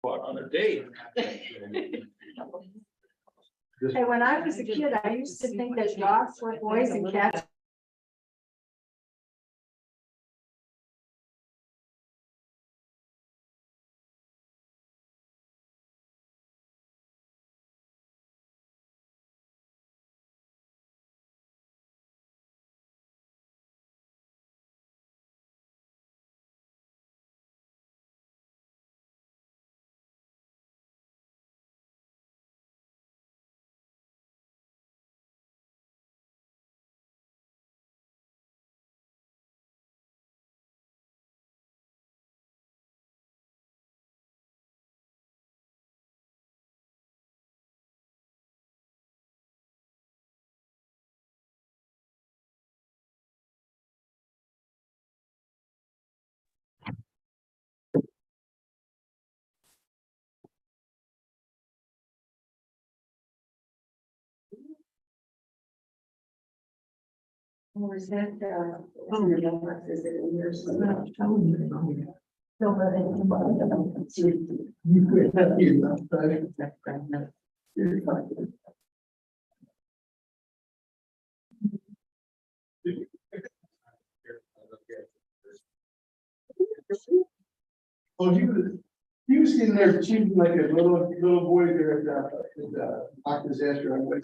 What, on a date? Hey, when I was a kid, I used to think that dogs were boys and cats. Was that, Well, he was sitting there cheating like a little boy there at Loch Disaster.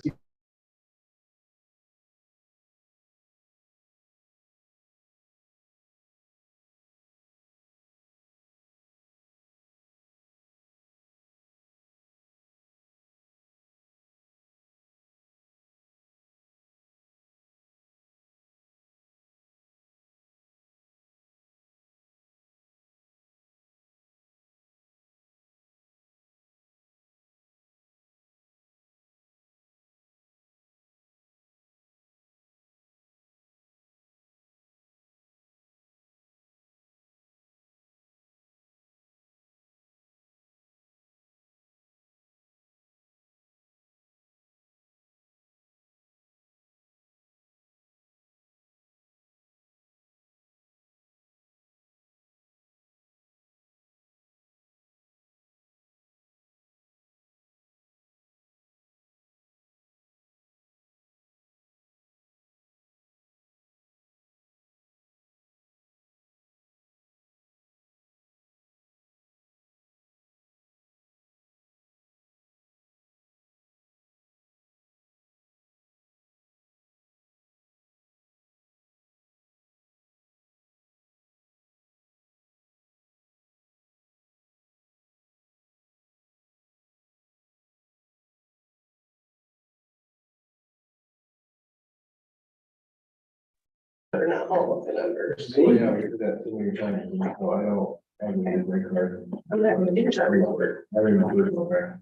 They're not all of the numbers. Oh, yeah, that's when you're trying to, so I know. I mean, it's very hard. I'm not gonna do that. I remember it over there.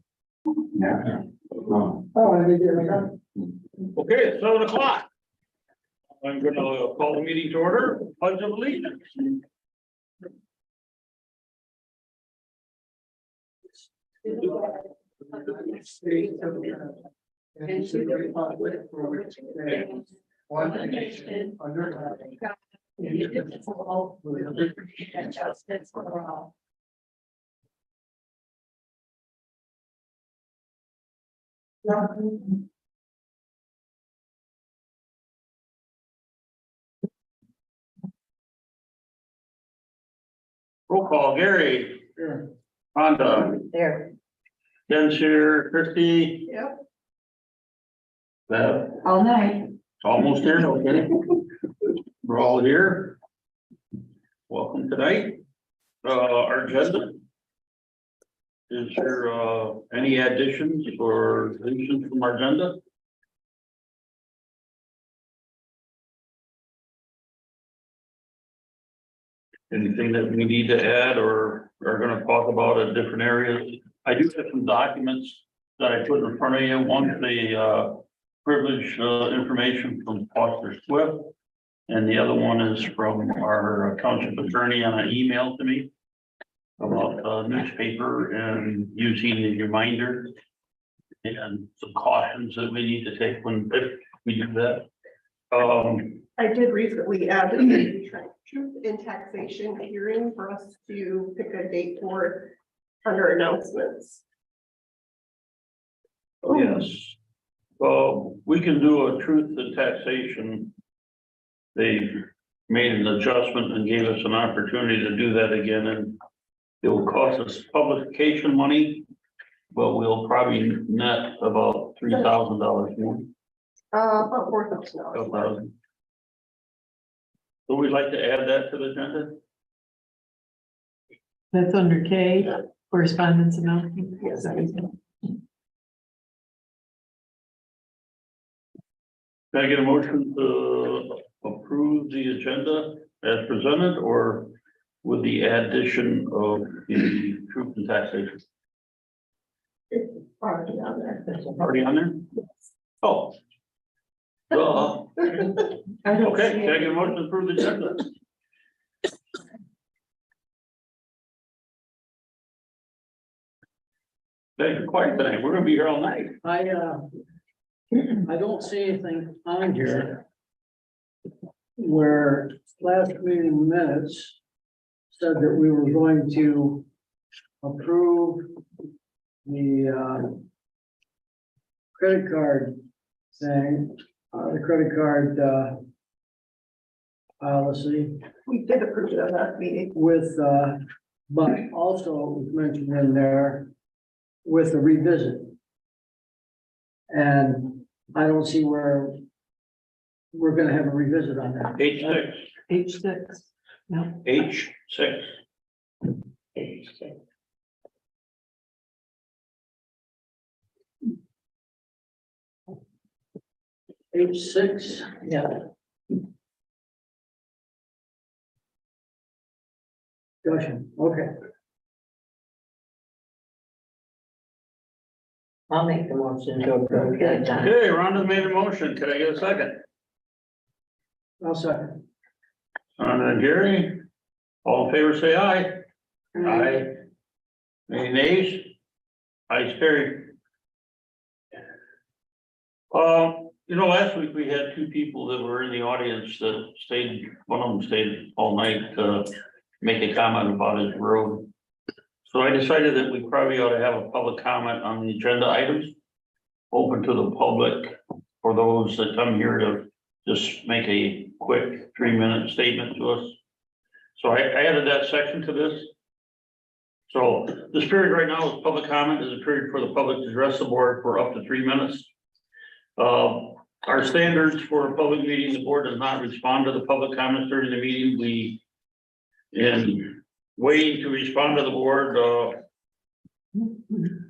Yeah. Oh, I did it. Okay, it's 7 o'clock. I'm gonna call the meeting to order, pledge of allegiance. And to the republic for which it stands, one nation, under God, indivisible, with liberty and justice for all. Roll call, Gary. Sure. Rhonda, There. Jen's here, Christie, Yep. Bev, All night. almost here, okay. We're all here. Welcome tonight. Our agenda. Is there any additions or deletions from our agenda? Anything that we need to add or are gonna talk about in different areas? I do have some documents that I put in front of you. One's the privilege information from Foster Swift. And the other one is from our township attorney on an email to me about newspaper and using the reminder and some cautions that we need to take when if we do that. I did recently add the truth in taxation hearing for us to pick a date for. under announcements. Yes. Well, we can do a truth to taxation. They made an adjustment and gave us an opportunity to do that again, and it will cost us publication money, but we'll probably net about $3,000 more. About $4,000. So we'd like to add that to the agenda? That's under K, correspondence announcement. Yes. Can I get a motion to approve the agenda as presented, or with the addition of the truth and taxation? Already on there. Already on there? Oh. Duh. Okay, can I get a motion to approve the agenda? Thank you, quiet tonight. We're gonna be here all night. I don't see anything on here where last meeting minutes said that we were going to approve the credit card thing, the credit card policy We did approve it at that meeting. with, but also it was mentioned in there with a revisit. And I don't see where we're gonna have a revisit on that. H6, H6, yeah. H6. H6, Yeah. gotcha, okay. I'll make the motion to approve that. Okay, Rhonda made a motion. Can I get a second? I'll second. Rhonda and Gary, all in favor, say aye. Aye. Any nays? Ayes carried. Last week we had two people that were in the audience that stayed, one of them stayed all night to make a comment about his road. So I decided that we probably ought to have a public comment on the agenda items, open to the public for those that come here to just make a quick 3-minute statement to us. So I added that section to this. So this period right now is public comment, is a period for the public to address the board for up to 3 minutes. Our standards for a public meeting, the board does not respond to the public comments during the meeting. In waiting to respond to the board,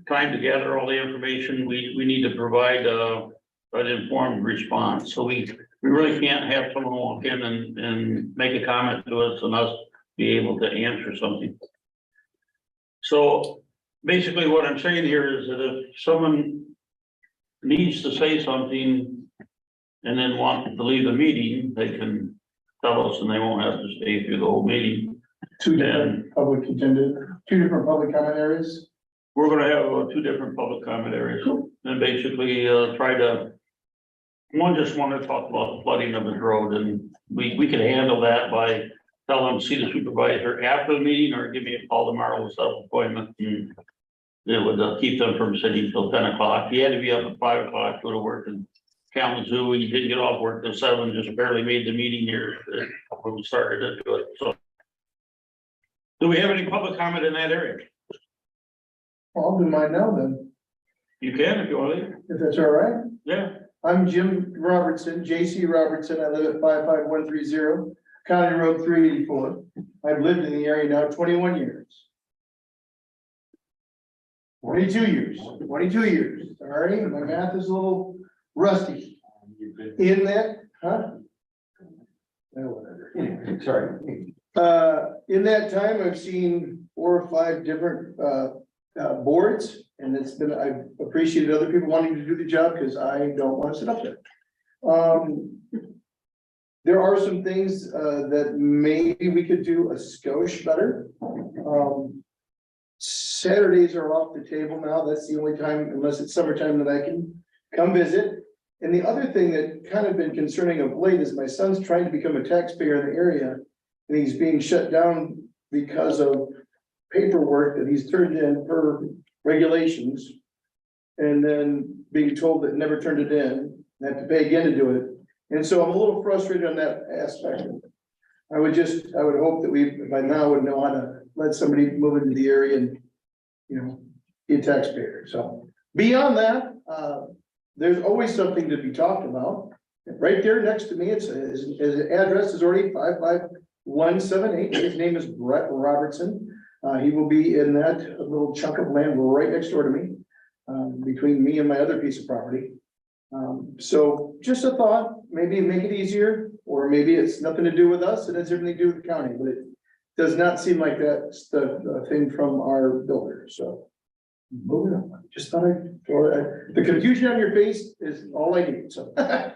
time to gather all the information, we need to provide an informed response. So we really can't have someone walk in and make a comment to us and us be able to answer something. So basically what I'm saying here is that if someone needs to say something and then want to leave the meeting, they can tell us and they won't have to stay through the whole meeting. Two different public comment areas. We're gonna have 2 different public comment areas and basically try to. One just wanted to talk about the flooding of his road, and we can handle that by telling him to see the supervisor after the meeting or give me a call tomorrow with an appointment. And it would keep them from sitting till 10 o'clock. He had to be up at 5 o'clock, go to work in Kalamazoo. He didn't get off work till 7, just barely made the meeting here when we started into it. So. Do we have any public comment in that area? I'll do mine now then, You can if you want to. if that's all right. Yeah. I'm Jim Robertson, J.C. Robertson. I live at 55130 County Road 384. I've lived in the area now 21 years. 22 years, all right? My math is a little rusty. In that, huh? No, whatever. Anyway, sorry. In that time, I've seen 4 or 5 different, boards, and I've appreciated other people wanting to do the job, because I don't want to sit up there. There are some things, that maybe we could do a skosh better. Saturdays are off the table now. That's the only time, unless it's summertime, that I can come visit. And the other thing that kind of been concerning of late is my son's trying to become a taxpayer in the area, and he's being shut down because of paperwork that he's turned in per regulations. And then being told that never turned it in, and have to pay again to do it. And so I'm a little frustrated on that aspect. I would hope that we, by now, would know how to let somebody move into the area and, you know, be a taxpayer. So beyond that, there's always something to be talked about. Right there next to me, his address is already 55178. His name is Brett Robertson. He will be in that little chunk of land right next door to me, between me and my other piece of property. So just a thought, maybe make it easier, or maybe it's nothing to do with us and it's everything to do with the county, but it does not seem like that's the thing from our builder, so. Moving on, just thought the confusion on your face is all I need, so. I'm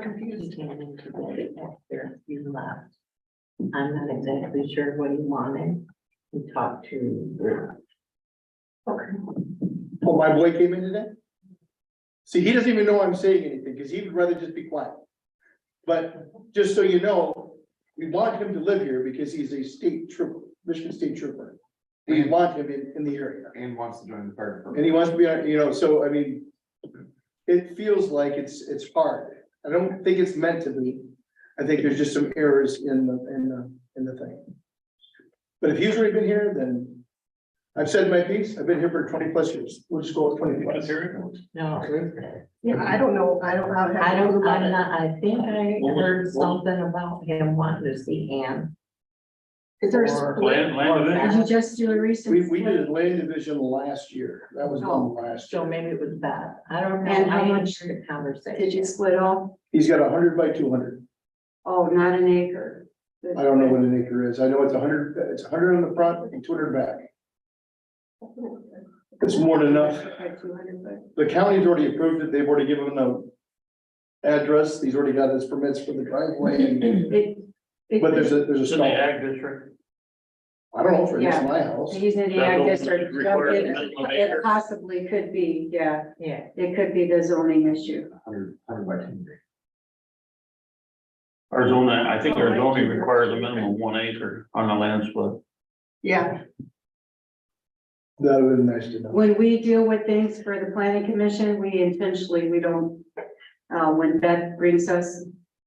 confused. He came in today after you left. I'm not exactly sure what he wanted. He talked to. Okay. Oh, my boy came in today? See, he doesn't even know I'm saying anything, because he would rather just be quiet. But just so you know, we want him to live here because he's a state trooper, Michigan State Trooper. We want him in the area. And wants to join the fire department. And he wants to be, you know, so I mean, it feels like it's hard. I don't think it's meant to be. I think there's just some errors in the thing. But if he's already been here, then I've said my piece. I've been here for 20+ years. We'll just go with 20+. No. Yeah, I don't know. I don't know. I'm not, I think I heard something about him wanting to see Ann. Is there a Or- split? Land Did you just do a recent? We did a land division last year. That was done last So year. maybe it was that. I don't know. And how I didn't much hear the conversation. Did you split off? He's got 100 by 200. Oh, not an acre. I don't know what an acre is. I know it's 100, it's 100 on the front and 200 back. It's more than enough. Like 200, but- The county's already approved it. They've already given him the address. He's already got his permits for the driveway. But there's a It's in the stall. ag district. I don't know if it's Yeah. my house. He's in the That ag don't district. require a minimum It acre. possibly could be, yeah, Yeah. it could be the zoning issue. 100 by 200. Our zoning, I think our zoning requires a minimum 1 acre on a land split. Yeah, That would be nice to know. When we deal with things for the planning commission, we don't, when Beth brings us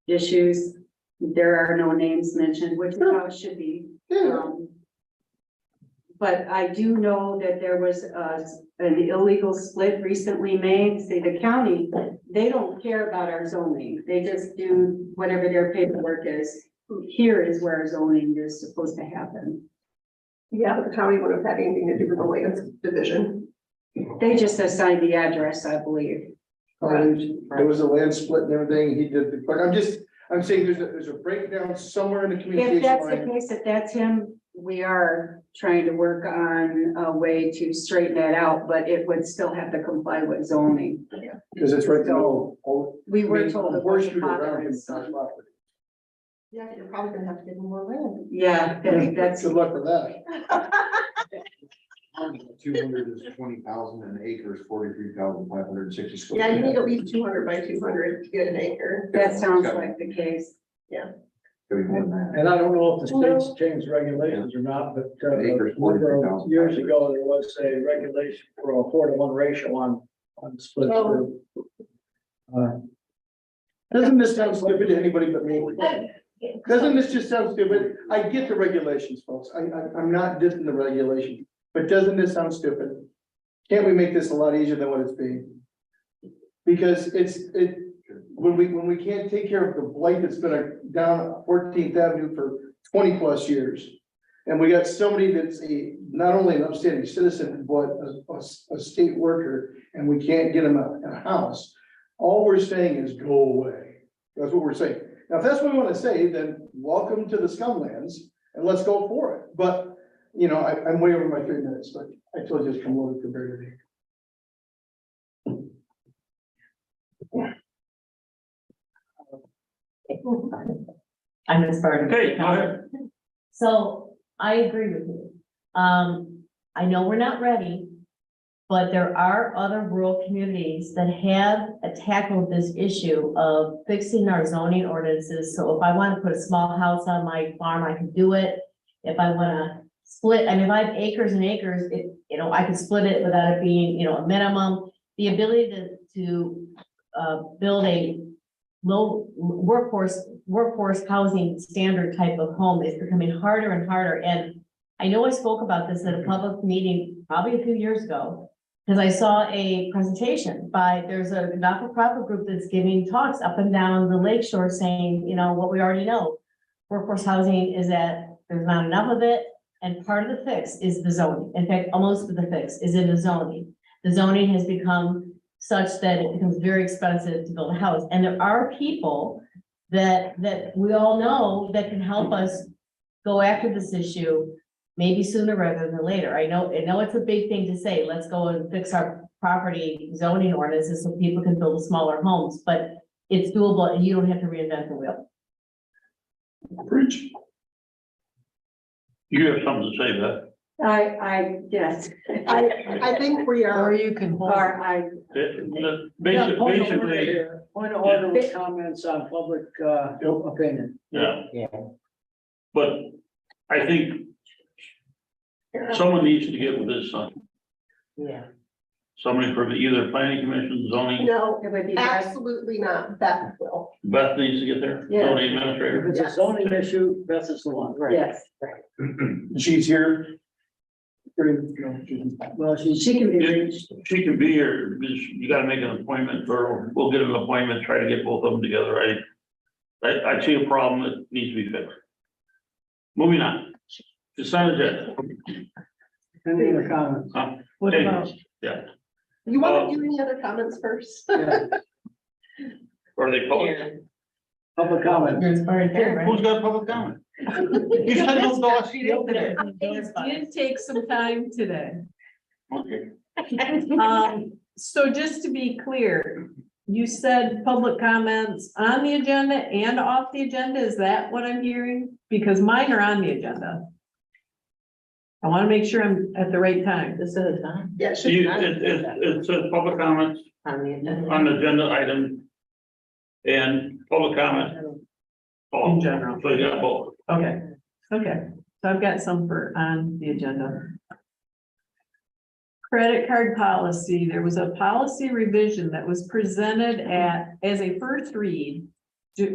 issues, there are no names mentioned, which is how it should be. But I do know that there was an illegal split recently made. See, the county, they don't care about our zoning. They just do whatever their paperwork is. Here is where zoning is supposed to happen. yeah, but the county wouldn't have had anything to do with the land division. They just assigned the address, I believe. There was a land split and everything. He did the, but I'm saying there's a breakdown somewhere in the If communication that's the line. case, if that's him, we are trying to work on a way to straighten that out, but it would still have to comply with zoning. Because it's right now. We were told it Horse was shoot around father him. and son. Yeah, you're probably gonna have to give them more land. Yeah, that's, Good luck with that. 200 is 20,000 and acre is 43,560 square. Yeah, you feet. need at least 200 by 200 to get an acre. that sounds like the case. Could be more than that. And I don't know if the state's changed regulations or not, but An acre's 43,000. years ago, there was a regulation for a 4-to-1 ratio on splits. Doesn't this sound stupid to anybody but me? Doesn't this just sound stupid? I get the regulations, folks. I'm not dissing the regulations, but doesn't this sound stupid? Can't we make this a lot easier than what it's being? Because when we can't take care of the blight that's been down 14th Avenue for 20+ years. And we got somebody that's not only an upstanding citizen, but a state worker, and we can't get him a house. All we're saying is go away. That's what we're saying. Now, if that's what we want to say, then welcome to the scumlands and let's go for it. But, you know, I'm way over my 3 minutes, but I told you it's come over to Barry. I'm as part of. Okay, go ahead. So I agree with you. I know we're not ready, but there are other rural communities that have tackled this issue of fixing our zoning ordinances. So if I want to put a small house on my farm, I can do it. if I wanna split, I mean, if I have acres and acres, it, you know, I can split it without it being, you know, a minimum. The ability to build a low workforce housing standard type of home is becoming harder and harder. And I know I spoke about this at a public meeting probably a few years ago, because I saw a presentation by, there's a not-for-profit group that's giving talks up and down the lake shore saying, you know, what we already know. Workforce housing is that there's not enough of it, and part of the fix is the zoning. In fact, almost the fix is in the zoning. The zoning has become such that it becomes very expensive to build a house. And there are people that we all know that can help us go after this issue, maybe sooner rather than later. I know it's a big thing to say, let's go and fix our property zoning ordinances so people can build smaller homes, but it's doable and you don't have to reinvent the wheel. Preach. You have something to say, Beth? Yes. I think we Or are, you can hold. Basically, Point of order with comments on public, opinion. yeah. But I think someone needs to get with this, Yeah. somebody from either planning commission, zoning, no, It would be best. absolutely not, that will. Beth needs to get there, Yeah. zoning If administrator. it's a zoning issue, Beth is the one. Yes, She's here. Well, she can be If reached. she can be here, you gotta make an appointment, or we'll get an appointment, try to get both of them together. I see a problem that needs to be fixed. Moving on. Consent agenda. any other comments? What Hey, about, yeah, You want to do any other comments first? Yeah, are they public? public comment. there's already there, right? Who's got public comment? You said no thoughts yesterday. It did take some time today. Okay. So just to be clear, you said public comments on the agenda and off the agenda, is that what I'm hearing? Because mine are on the agenda. I want to make sure I'm at the right time. This is on Yeah, So it says public comments the agenda. on the agenda item and public comment. Oh, In general. So you got both. Okay, okay, so I've got some for on the agenda. Credit card policy, there was a policy revision that was presented as a first read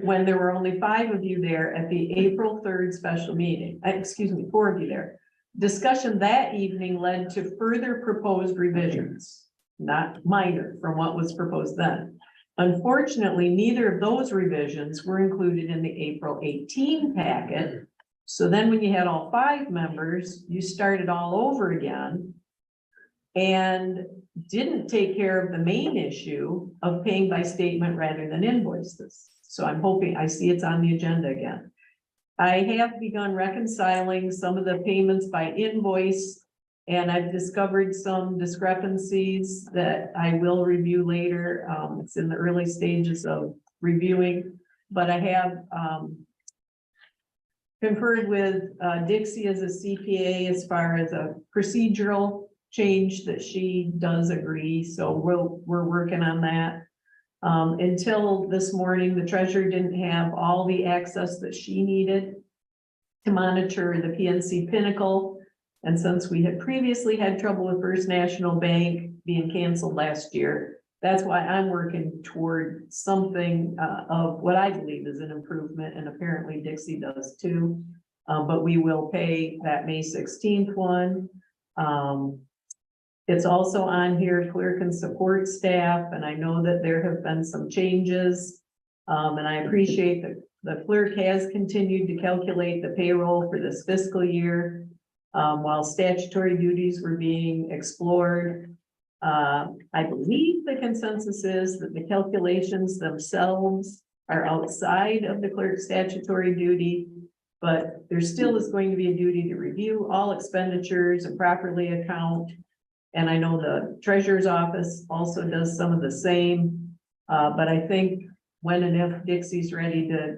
when there were only 5 of you there at the April 3rd special meeting, excuse me, 4 of you there. Discussion that evening led to further proposed revisions, not minor from what was proposed then. Unfortunately, neither of those revisions were included in the April 18 packet. So then when you had all 5 members, you started all over again and didn't take care of the main issue of paying by statement rather than invoices. So I'm hoping, I see it's on the agenda again. I have begun reconciling some of the payments by invoice, and I've discovered some discrepancies that I will review later. It's in the early stages of reviewing, but I have conferred with Dixie as a CPA as far as a procedural change that she does agree. So we're working on that. Until this morning, the treasurer didn't have all the access that she needed to monitor the PNC Pinnacle. And since we had previously had trouble with First National Bank being canceled last year, that's why I'm working toward something of what I believe is an improvement, and apparently Dixie does too. But we will pay that May 16th one. It's also on here, clerk and support staff, and I know that there have been some changes. And I appreciate that the clerk has continued to calculate the payroll for this fiscal year, while statutory duties were being explored. I believe the consensus is that the calculations themselves are outside of the clerk's statutory duty, but there still is going to be a duty to review all expenditures and properly account. And I know the treasurer's office also does some of the same, but I think when and if Dixie's ready to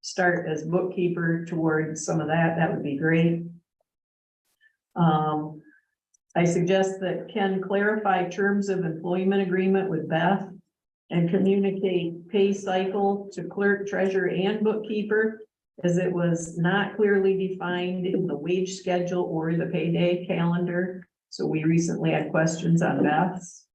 start as bookkeeper towards some of that, that would be great. I suggest that Ken clarify terms of employment agreement with Beth and communicate pay cycle to clerk, treasurer, and bookkeeper, as it was not clearly defined in the wage schedule or the payday calendar. So we recently had questions on Beth's.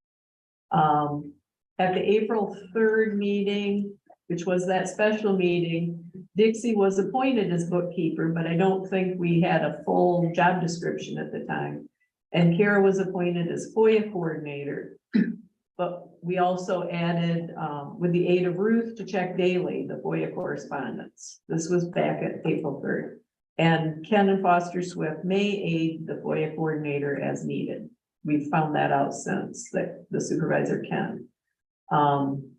At the April 3rd meeting, which was that special meeting, Dixie was appointed as bookkeeper, but I don't think we had a full job description at the time. And Kara was appointed as FOIA coordinator. But we also added, with the aid of Ruth, to check daily the FOIA correspondence. This was back at April 3rd. And Ken and Foster Swift may aid the FOIA coordinator as needed. We've found that out since, that the supervisor can.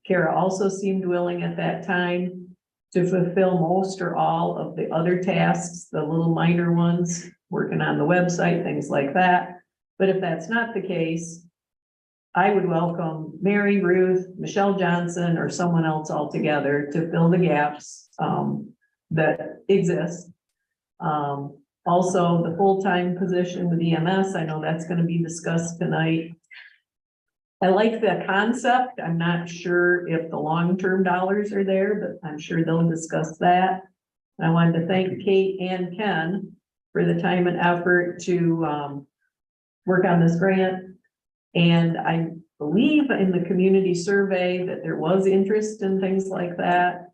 Kara also seemed willing at that time to fulfill most or all of the other tasks, the little minor ones, working on the website, things like that. But if that's not the case, I would welcome Mary, Ruth, Michelle Johnson, or someone else altogether to fill the gaps that exist. Also, the full-time position with EMS, I know that's going to be discussed tonight. I like the concept. I'm not sure if the long-term dollars are there, but I'm sure they'll discuss that. I wanted to thank Kate and Ken for the time and effort to work on this grant. And I believe in the community survey that there was interest in things like that.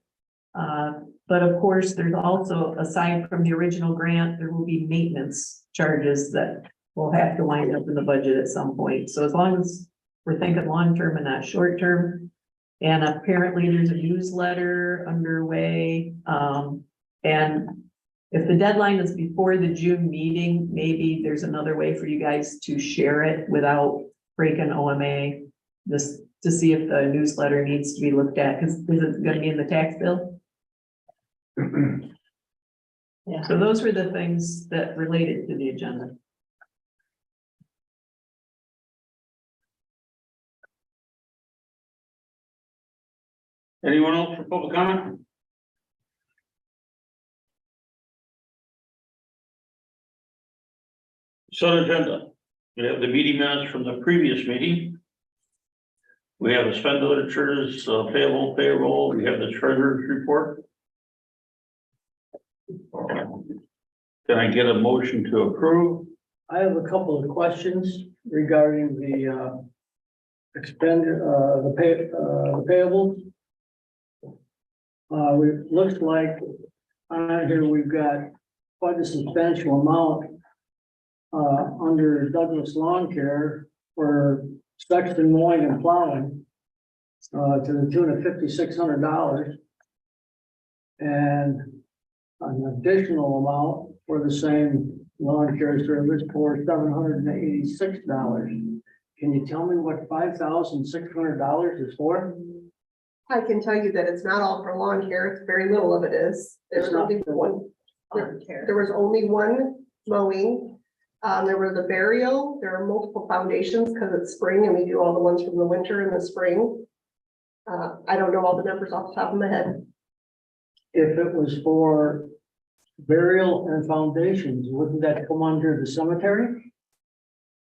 But of course, there's also, aside from the original grant, there will be maintenance charges that will have to wind up in the budget at some point. So as long as we're thinking long-term and not short-term. And apparently there's a newsletter underway. And if the deadline is before the June meeting, maybe there's another way for you guys to share it without breaking OMA. Just to see if the newsletter needs to be looked at, because is it gonna be in the tax bill? Yeah, so those were the things that related to the agenda. Anyone else for public comment? Set agenda. We have the meeting minutes from the previous meeting. We have expenditures, payable, payroll. We have the treasurer's report. Can I get a motion to approve? I have a couple of questions regarding the the payables. It looks like on here we've got quite a substantial amount under Douglas Lawn Care for section mowing and plowing to the tune of $5,600, and an additional amount for the same lawn care service for $786. Can you tell me what $5,600 is for? I can tell you that it's not all for lawn care, it's very little of it is. There's only one, there was only one mowing. There was a burial, there are multiple foundations because it's spring and we do all the ones from the winter and the spring. I don't know all the numbers off the top of my head. If it was for burial and foundations, wouldn't that come under the cemetery?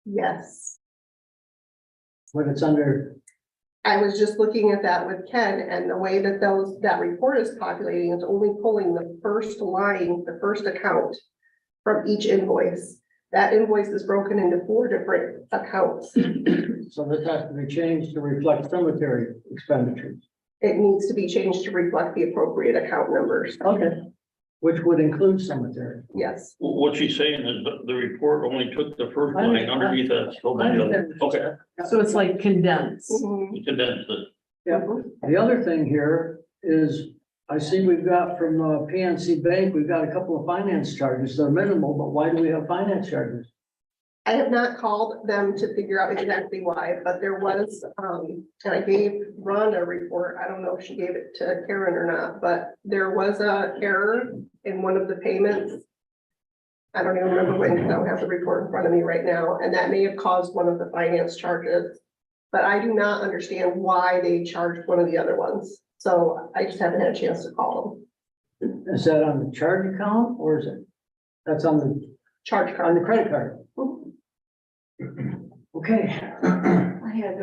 Yes, But it's under, I was just looking at that with Ken, and the way that that report is populating is only pulling the first line, the first account from each invoice. That invoice is broken into 4 different accounts. so this has to be changed to reflect cemetery expenditures. It needs to be changed to reflect the appropriate account numbers. Okay. Which would include cemetery. Yes. What she's saying is that the report only took the first line underneath that. Still the other. Okay, So it's like condensed. Mhm. we condensed it. Yeah. The other thing here is, I see we've got from PNC Bank, we've got a couple of finance charges. They're minimal, but why do we have finance charges? I have not called them to figure out exactly why, but there was, and I gave Rhonda a report. I don't know if she gave it to Karen or not, but there was a error in one of the payments. I don't even remember when, because I don't have the report in front of me right now, and that may have caused one of the finance charges. But I do not understand why they charged one of the other ones. So I just haven't had a chance to call them. Is that on the charge account or is it? That's on the Charge on card. the credit card. Okay. I had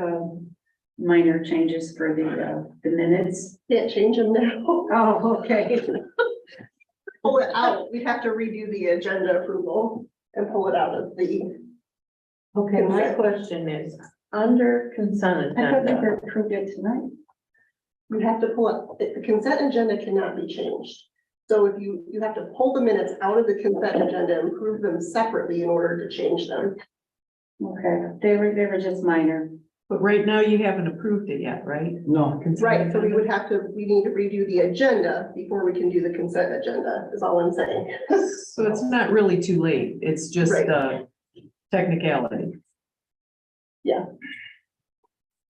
minor changes for the minutes. Can't change them now. Oh, okay. pull it out, we'd have to redo the agenda approval and pull it out of the, Okay, my question is, under consent I thought we agenda, approved it tonight. you have to pull it, the consent agenda cannot be changed. So if you have to pull the minutes out of the consent agenda and approve them separately in order to change them. Okay, they were just minor. But right now you haven't approved it yet, right? No, Right, so we would have to, we need to redo the agenda before we can do the consent agenda, is all I'm saying. So it's not really too late. It's just Right. technicality.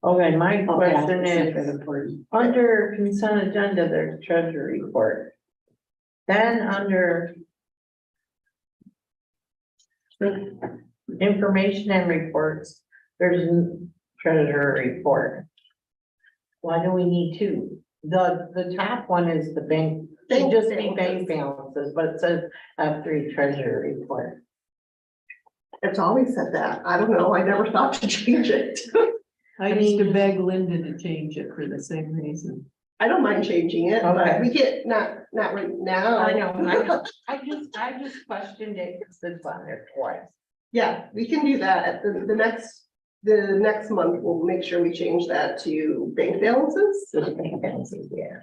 okay, my Okay, question I'll is, send it for you. under consent agenda, there's treasury report. Then under information and reports, there's treasurer report. Why do we need two? The top one is the bank, should just be bank balances, but it says F3 treasurer report. It's always said that. I don't know. I never thought to change it. I used to beg Linda to change it for the same reason. I don't mind changing it, Okay. but we get, not right now. I know, I just questioned it because it's on there twice. Yeah, we can do that at the next month. We'll make sure we change that to bank balances. So the bank balances, yeah.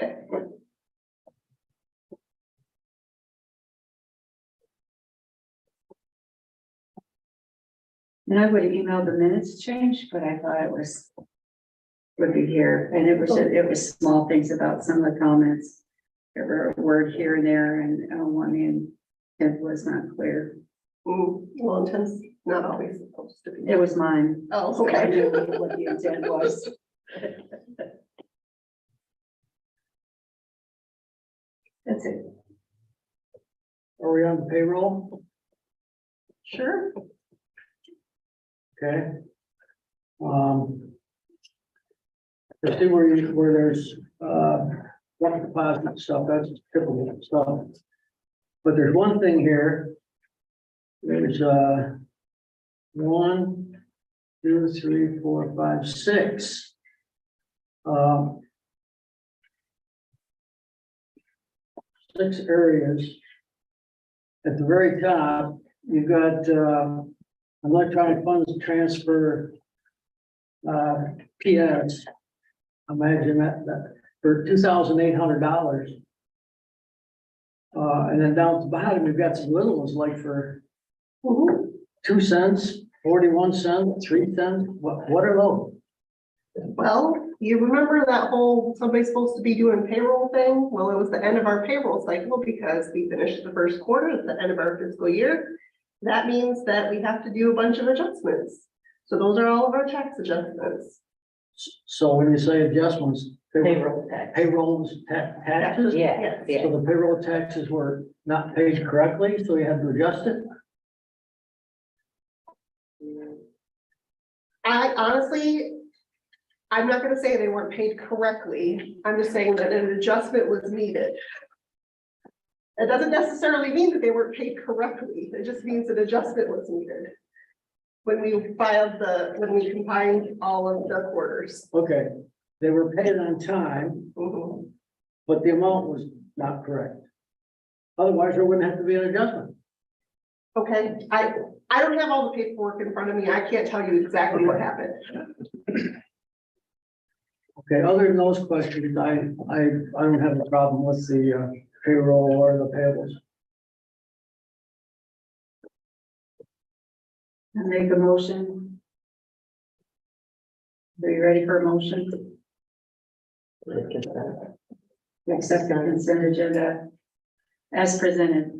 Okay. And I would have emailed the minutes change, but I thought would be here, and it was small things about some of the comments. There were a word here and there, and one in, it was not clear. Well, intent's not always supposed to be. It was mine. Oh, So I okay. knew what the intent was. That's it. are we on payroll? Sure. Okay. I see where there's, one deposit stuff, that's typical stuff. But there's one thing here. There's, 1, 2, 3, 4, 5, 6. 6 areas. At the very top, you've got, electronic funds transfer, PS. Imagine that for $2,800. And then down at the bottom, you've got some little ones like for Mhm. 2 cents, 41 cents, 3 cents. What are those? Well, you remember that whole, somebody's supposed to be doing payroll thing? Well, it was the end of our payroll cycle because we finished the first quarter at the end of our fiscal year. That means that we have to do a bunch of adjustments. So those are all of our tax adjustments. So when you say adjustments, Payroll tax. payrolls, taxes? Yeah, yeah. So the payroll taxes were not paid correctly, so you had to adjust it? I honestly, I'm not gonna say they weren't paid correctly. I'm just saying that an adjustment was needed. It doesn't necessarily mean that they weren't paid correctly. It just means an adjustment was needed. When we when we combined all of the quarters. Okay, they were paid on time, Mhm. but the amount was not correct. Otherwise, there wouldn't have to be an adjustment. Okay, I don't have all the paperwork in front of me. I can't tell you exactly what happened. Okay, other than those questions, I don't have a problem with the payroll or the payables. I make a motion. Are you ready for a motion? Accept the consent agenda as presented.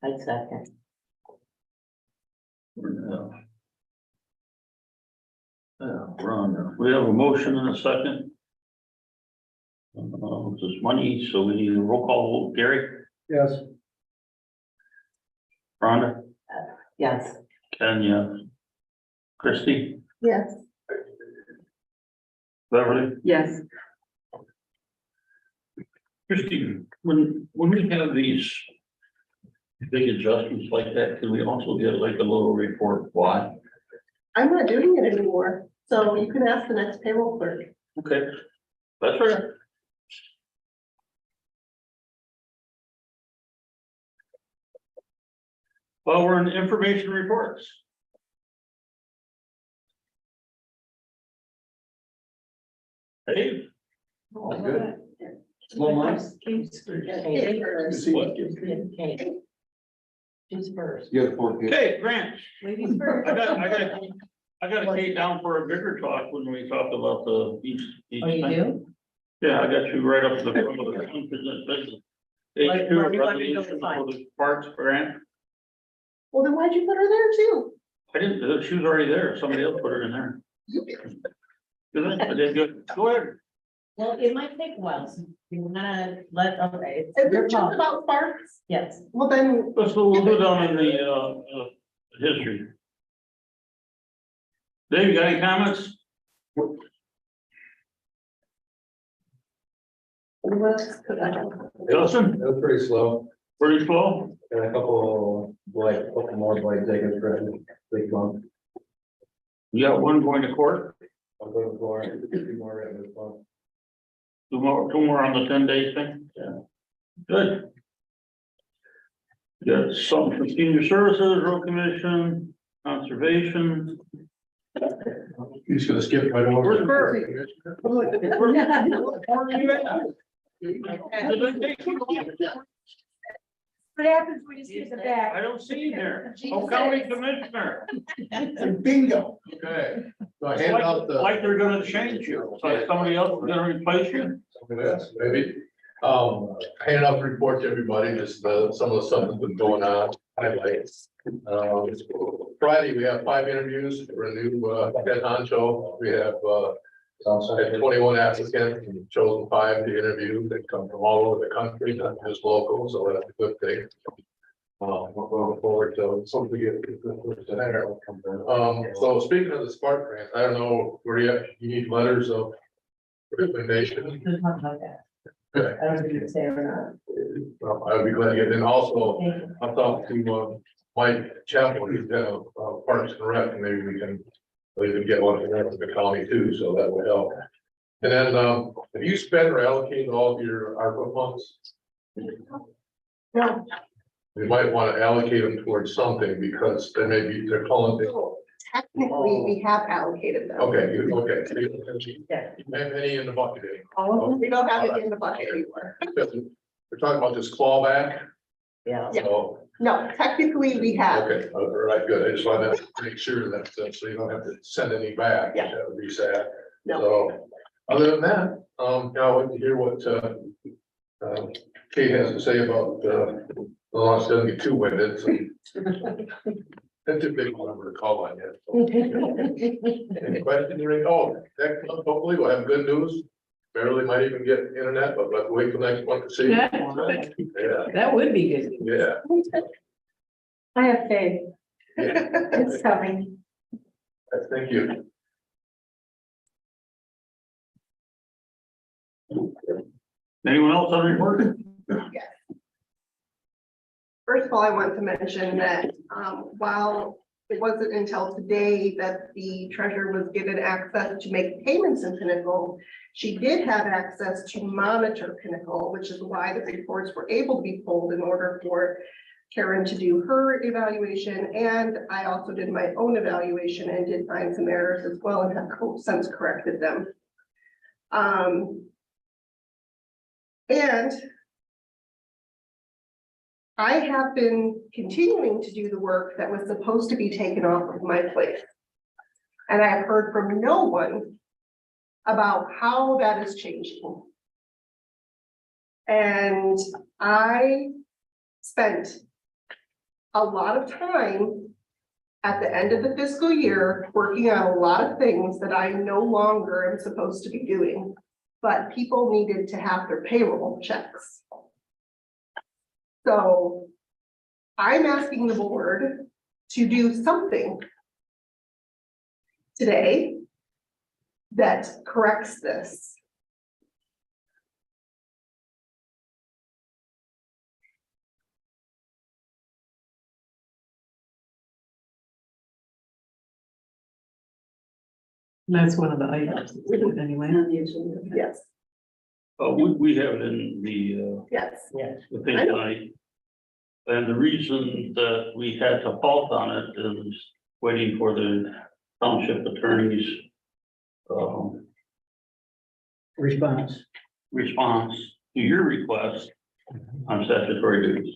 I second. We're on there. We have a motion and a second. This is money, so we need a roll call vote. Gary, Yes, Rhonda, Yes, Ken, yes. Christie, Yes. Beverly. Yes. Christie, when we have these big adjustments like that, can we also get like a little report why? I'm not doing it anymore, so you can ask the next payroll clerk. Okay, that's right. Well, we're in information reports. Dave? Good. Well, mine. Okay. Who's first? You have 4 kids. Okay, Grant, Ladies first. I got Kate down for a bigger talk when we talk about the each. Oh, you do? Yeah, I got you right up to the front of the unfinished business. What- H two what do you want me to do resolution with mine? for the parks grant. Well, then why'd you put her there too? I didn't, she was already there. Somebody else put her in there. You did. Did I? I did good. Go ahead. Well, it might take a while, so you're gonna let, okay, Is it's your it just call. about sparks? Yes. Well, then, We'll do down in the, history. Dave, you got any comments? Justin, It was pretty slow, pretty slow? and a couple more blade tickets for a big month. You got one going to court, I'm going for it, 2 more written this month. two more on the 10-day thing? Yeah. Good. Got something for senior services, road commission, conservation. You're just gonna skip right over. Where's Bert? Where are you at? What happens when you see the back? I don't see you there. Oh, county commissioner. Bingo. Okay, so I hand out the. Like they're gonna change you, like somebody else is gonna replace you. Maybe. Handing out the report to everybody, just some of the stuff that's been going on, highlights. Friday, we have 5 interviews for a new head honcho. We have had 21 applicants and chosen 5 to interview that come from all over the country, not just local, so that's a good thing. We're looking forward to something to get there. So speaking of the Spark grant, I don't know where you need letters of recommendation. We'll talk about that. Okay. I don't know if you can say it or Well, I would be glad to get in. Also, not. Thank you. I'll talk to Mike Chapel, he's been a Parks and Rec, and maybe we can get one from there from the county too, so that will help. And then, have you spent or allocated all of your ARPA funds? no, We might want to allocate them towards something because they may be, they're calling it. technically, we have allocated them. Okay, okay. So you have any in the bucket? All of them, we don't have it in the bucket anymore. We're talking about this clawback. Yeah. Yeah. So, No, technically, we have. okay, all right, good. I just wanted to make sure that, so you don't have to send any back. Yeah. That would be sad. No. So, other than that, I would like to hear what, Kate has to say about, the launch doesn't get too winded, so. That's a big number to call on yet. Any questions or any, next month, hopefully we'll have good news. Barely might even get internet, but let's wait till next month to see. Yeah. Yeah, That would be good. yeah. I have faith. Yeah. It's coming. Thank you. Anyone else on report? First of all, I want to mention that, while it wasn't until today that the treasurer was given access to make payments in Pinnacle, she did have access to monitor Pinnacle, which is why the reports were able to be pulled in order for Karen to do her evaluation. And I also did my own evaluation and did find some errors as well and have since corrected them. And I have been continuing to do the work that was supposed to be taken off of my plate. And I have heard from no one about how that is changing. And I spent a lot of time at the end of the fiscal year working on a lot of things that I no longer am supposed to be doing. But people needed to have their payroll checks. So I'm asking the board to do something today that corrects this. That's one of the items anyway. Yes, We have it in the yes. the thing tonight. And the reason that we had to halt on it is waiting for the township attorney's Response. response to your request on statutory duties.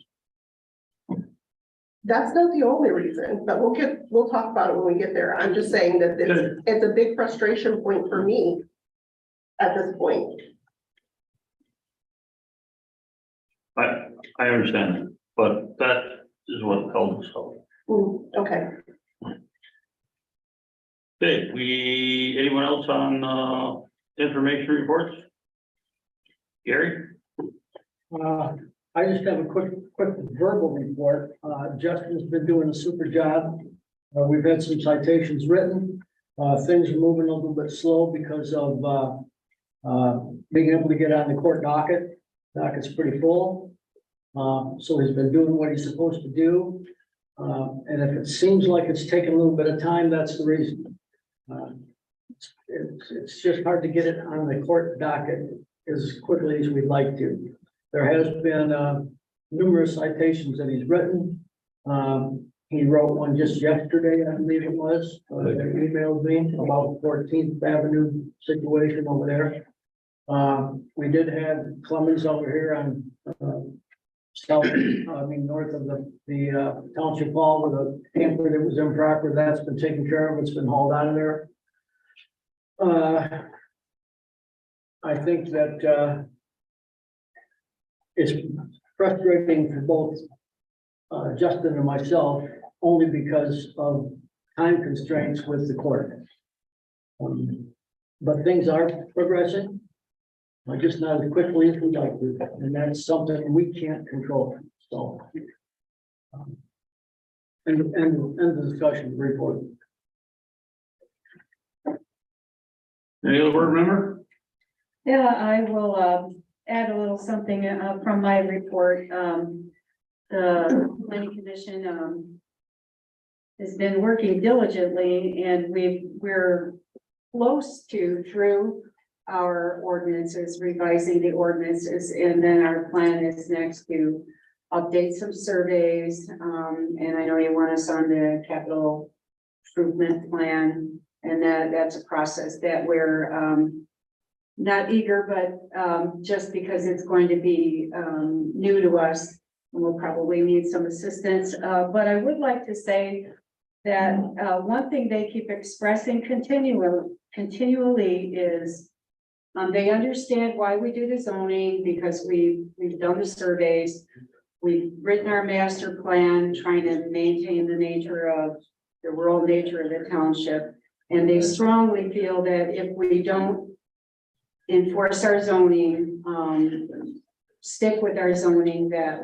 That's not the only reason, but we'll talk about it when we get there. I'm just saying that it's a big frustration point for me at this point. I understand, but that is what held us up. Okay. Okay, anyone else on, information reports? Gary? I just have a quick verbal report. Justin's been doing a super job. We've had some citations written. Things are moving a little bit slow because of, being able to get on the court docket. Docket's pretty full. So he's been doing what he's supposed to do. And if it seems like it's taking a little bit of time, that's the reason. It's just hard to get it on the court docket as quickly as we'd like to. There has been numerous citations that he's written. He wrote one just yesterday, I believe it was, that emailed me about 14th Avenue situation over there. We did have Clemens over here on north of the Township Hall with a camper that was improper. That's been taken care of. It's been hauled out of there. I think that it's frustrating for both Justin and myself, only because of time constraints with the court. But things are progressing, just not as quickly as we'd like to, and that's something we can't control. So, and the discussion report. Any other board member? Yeah, I will, add a little something, from my report. The planning commission, has been working diligently, and we're close to through our ordinances, revising the ordinances, and then our plan is next to update some surveys. And I know you want us on the capital improvement plan, and that's a process that we're, not eager, but, just because it's going to be, new to us, and we'll probably need some assistance. But I would like to say that, one thing they keep expressing continually is, they understand why we do the zoning, because we've done the surveys. We've written our master plan, trying to maintain the rural nature of the township. And they strongly feel that if we don't enforce our zoning, stick with our zoning, that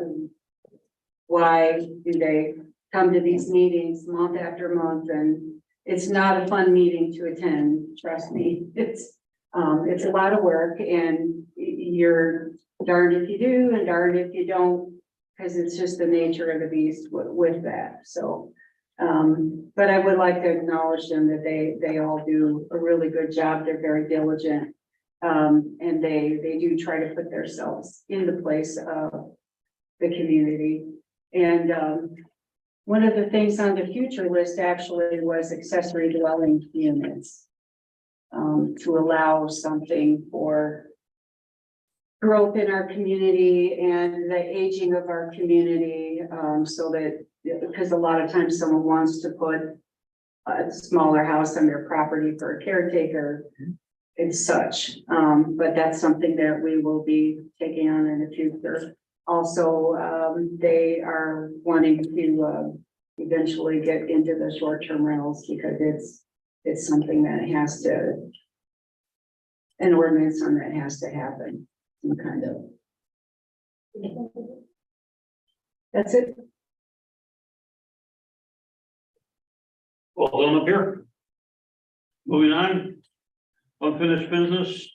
why do they come to these meetings month after month? And it's not a fun meeting to attend, trust me. It's a lot of work, and you're darned if you do and darned if you don't, because it's just the nature of the beast with that. So, but I would like to acknowledge them that they all do a really good job. They're very diligent. And they do try to put themselves in the place of the community. And, one of the things on the future list actually was accessory dwelling units. To allow something for growth in our community and the aging of our community, so that, because a lot of times someone wants to put a smaller house on their property for a caretaker and such. But that's something that we will be taking on in the future. Also, they are wanting to eventually get into the short-term rentals, because it's something that has to, an ordinance on that has to happen, some kind of. That's it. Well done up here. Moving on, unfinished business.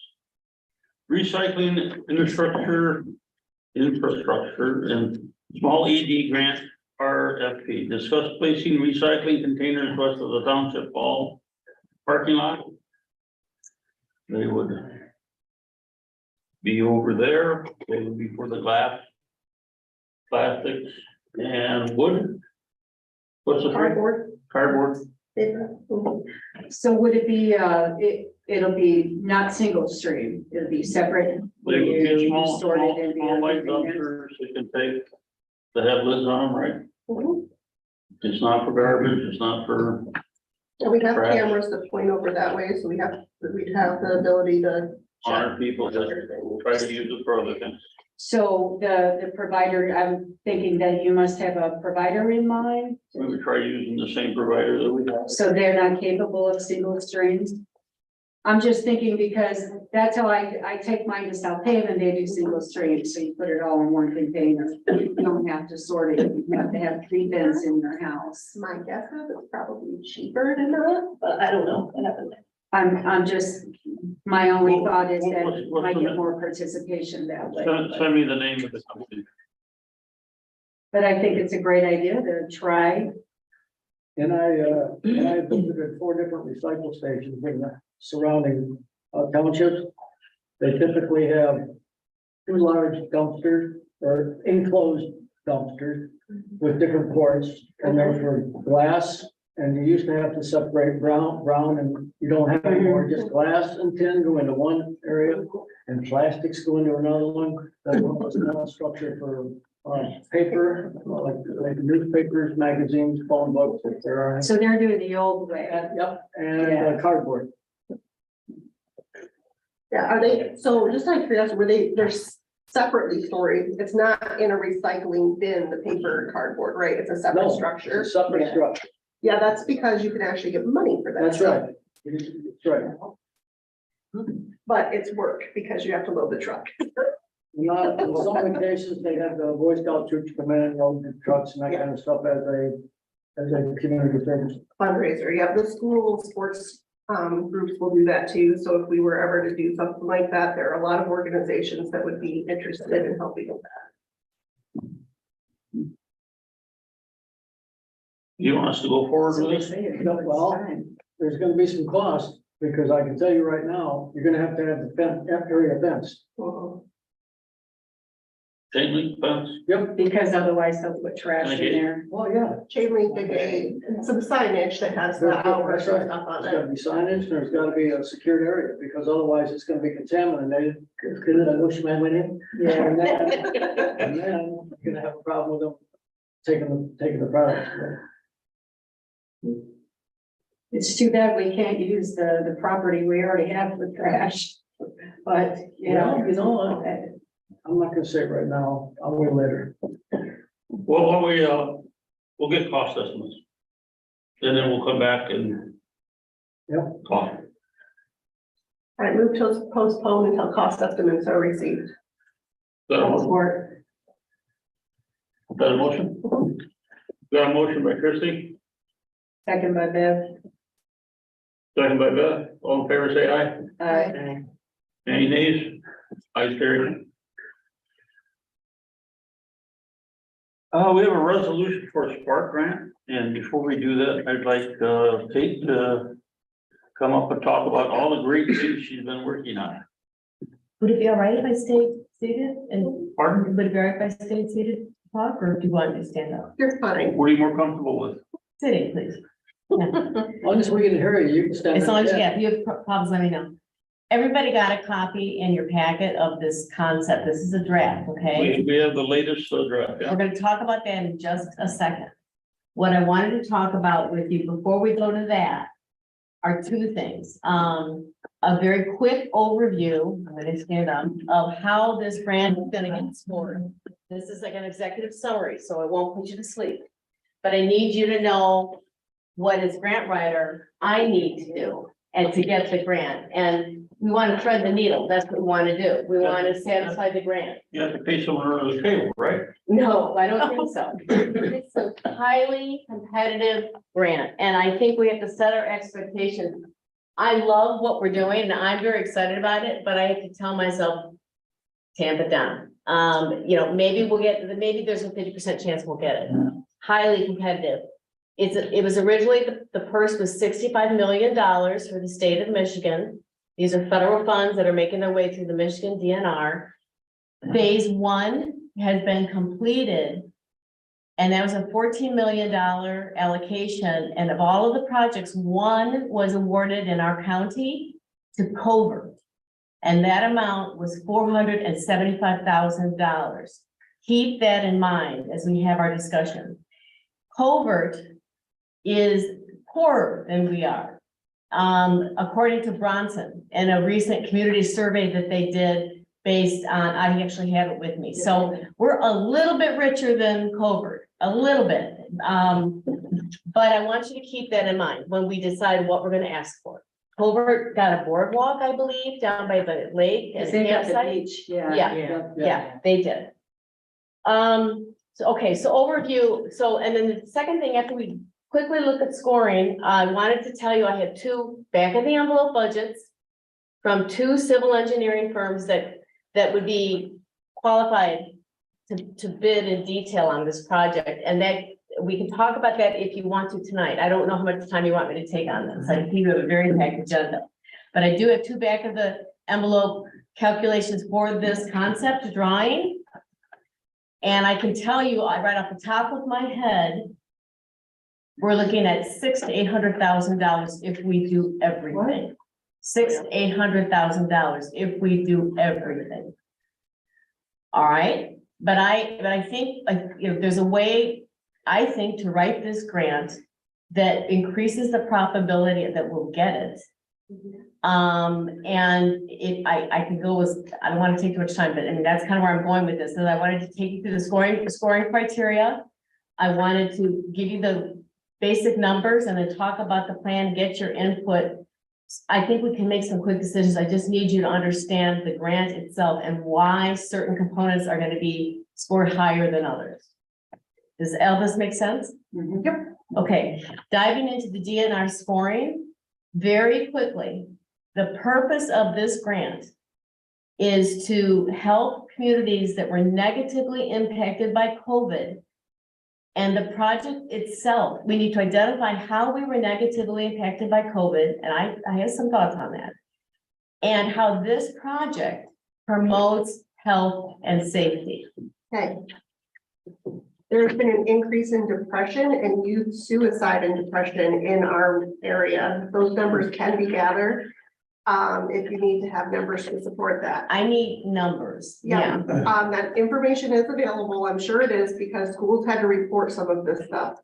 Recycling infrastructure and small ED grant RFP. Discuss placing recycling containers west of the Township Hall parking lot. They would be over there. They would be for the glass, plastics, and wood. What's the three? Cardboard. Cardboard. paper. So would it be, it'll be not single stream, it'll be separate? They would be You small, sort it small, in the small light containers? dumpsters they can take, that have lids on them, right? Mhm. It's not for garbage, it's not for, And we have Trash. cameras that point over that way, so we'd have the ability to. honor people, just try to use it for other things. So the provider, I'm thinking that you must have a provider in mind, We would try using the same provider that we have. so they're not capable of single streams? I'm just thinking because that's how I take mine to South Haven, they do single stream, so you put it all in one container. You don't have to sort it, you have to have 3 bins in your house. My guess is it's probably cheaper to not, but I don't know. I'm just, my only thought is that What's you might the get name? more participation that way. Send me the name of the company. But I think it's a great idea to try. And I visited 4 different recycle stations in the surrounding townships. They typically have 2 large dumpsters or enclosed dumpsters with different ports, and they're for glass. And you used to have to separate brown, and you don't have anymore, just glass and tin go into one area, and plastics go into another one. That's one structure for paper, like newspapers, magazines, phone books, if there are any. So they're doing the old way. Yep, and cardboard. Yeah, are they, so just out of curiosity, they're separately stored, it's not in a recycling bin, the paper and cardboard, right? It's a separate No, structure. It's a separate structure. Yeah, that's because you can actually get money for that. That's stuff. right. That's right. But it's work because you have to load the truck. Not, in some of the cases, they have the Boy Scout troops come in and load the trucks and that kind of stuff as a community service. Fundraiser, yeah, the school sports groups will do that too. So if we were ever to do something like that, there are a lot of organizations that would be interested in helping with that. You want us to go forward with this? Well, there's gonna be some cost, because I can tell you right now, you're gonna have to have the area fence. Mhm. Chain link fence? Yep. Because otherwise they'll put trash in there. Well, yeah. Chain link, big A, and some signage that has the hours That's right. and stuff on There's it. gotta be signage, there's gotta be a secured area, because otherwise it's gonna be contaminated. Cause I wish my went in. Yeah. And then you're gonna have a problem with them taking the product. It's too bad we can't use the property we already have for trash. But, you know. I'm not gonna say it right now, I'll wait later. Well, we'll get cost estimates. And then we'll come back and. Yep. Talk. All right, move to postpone until cost estimates are received. Got a motion? Or Got a motion? Got a motion by Christie, second by Bev. second by Beth, all in favor, say aye. Any nays? Ayes carried. We have a resolution for a Spark grant, and before we do that, I'd like, Kate to come up and talk about all the great things she's been working on. Would it be all right if I stayed seated and Pardon? would it be all right if I stayed seated to talk, or do you want me to stand up? You're fine. What are you more comfortable with? Sitting, please. Yeah. As long as we can hear you, you can stand. As long as up. if you have problems, let me know. Everybody got a copy in your packet of this concept. This is a draft, okay? We have the latest draft, yeah. We're gonna talk about that in just a second. What I wanted to talk about with you before we go to that are 2 things. A very quick overview, I'm gonna stand up, of how this grant is gonna get scored. This is like an executive summary, so I won't put you to sleep. But I need you to know what as grant writer I need to do and to get the grant. And we want to thread the needle. That's what we want to do. We want to satisfy the grant. You have to pay someone under the table, right? No, I don't think so. It's a highly competitive grant, and I think we have to set our expectations. I love what we're doing, and I'm very excited about it, but I have to tell myself, tamp it down. Maybe we'll get, maybe there's a 50% chance we'll get it. Highly competitive. It was originally, the purse was $65 million for the state of Michigan. These are federal funds that are making their way through the Michigan DNR. Phase 1 has been completed And that was a $14 million allocation, and of all of the projects, one was awarded in our county to Covert. And that amount was $475,000. Keep that in mind as we have our discussion. Covert is poorer than we are. According to Bronson, in a recent community survey that they did based on, I actually have it with me. So we're a little bit richer than Covert, a little bit. But I want you to keep that in mind when we decide what we're gonna ask for. Covert got a boardwalk, I believe, down by the lake and They got the campsite. beach, yeah. Yeah, they did. So, okay, so overview, so, and then the second thing, after we quickly look at scoring, I wanted to tell you, I have two back of the envelope budgets from two civil engineering firms that would be qualified to bid in detail on this project, and that, we can talk about that if you want to tonight. I don't know how much time you want me to take on this. I think you have a very packed agenda. But I do have two back of the envelope calculations for this concept drawing. And I can tell you, right off the top of my head, we're looking at $600,000 to $800,000 if we do everything. $600,000 to $800,000 if we do everything. All right, but I think, there's a way, I think, to write this grant that increases the probability that we'll get it. And I can go with, I don't want to take too much time, but I mean, that's kind of where I'm going with this. So I wanted to take you through the scoring criteria. I wanted to give you the basic numbers and then talk about the plan, get your input. I think we can make some quick decisions. I just need you to understand the grant itself and why certain components are going to be scored higher than others. Does all this make sense? Yep. Okay, diving into the DNR scoring very quickly. The purpose of this grant is to help communities that were negatively impacted by COVID. And the project itself, we need to identify how we were negatively impacted by COVID, and I have some thoughts on that. And how this project promotes health and safety. Okay. There's been an increase in depression and youth suicide and depression in our area. Those numbers can be gathered. If you need to have numbers to support that. I need numbers, yeah. That information is available. I'm sure it is because schools had to report some of this stuff.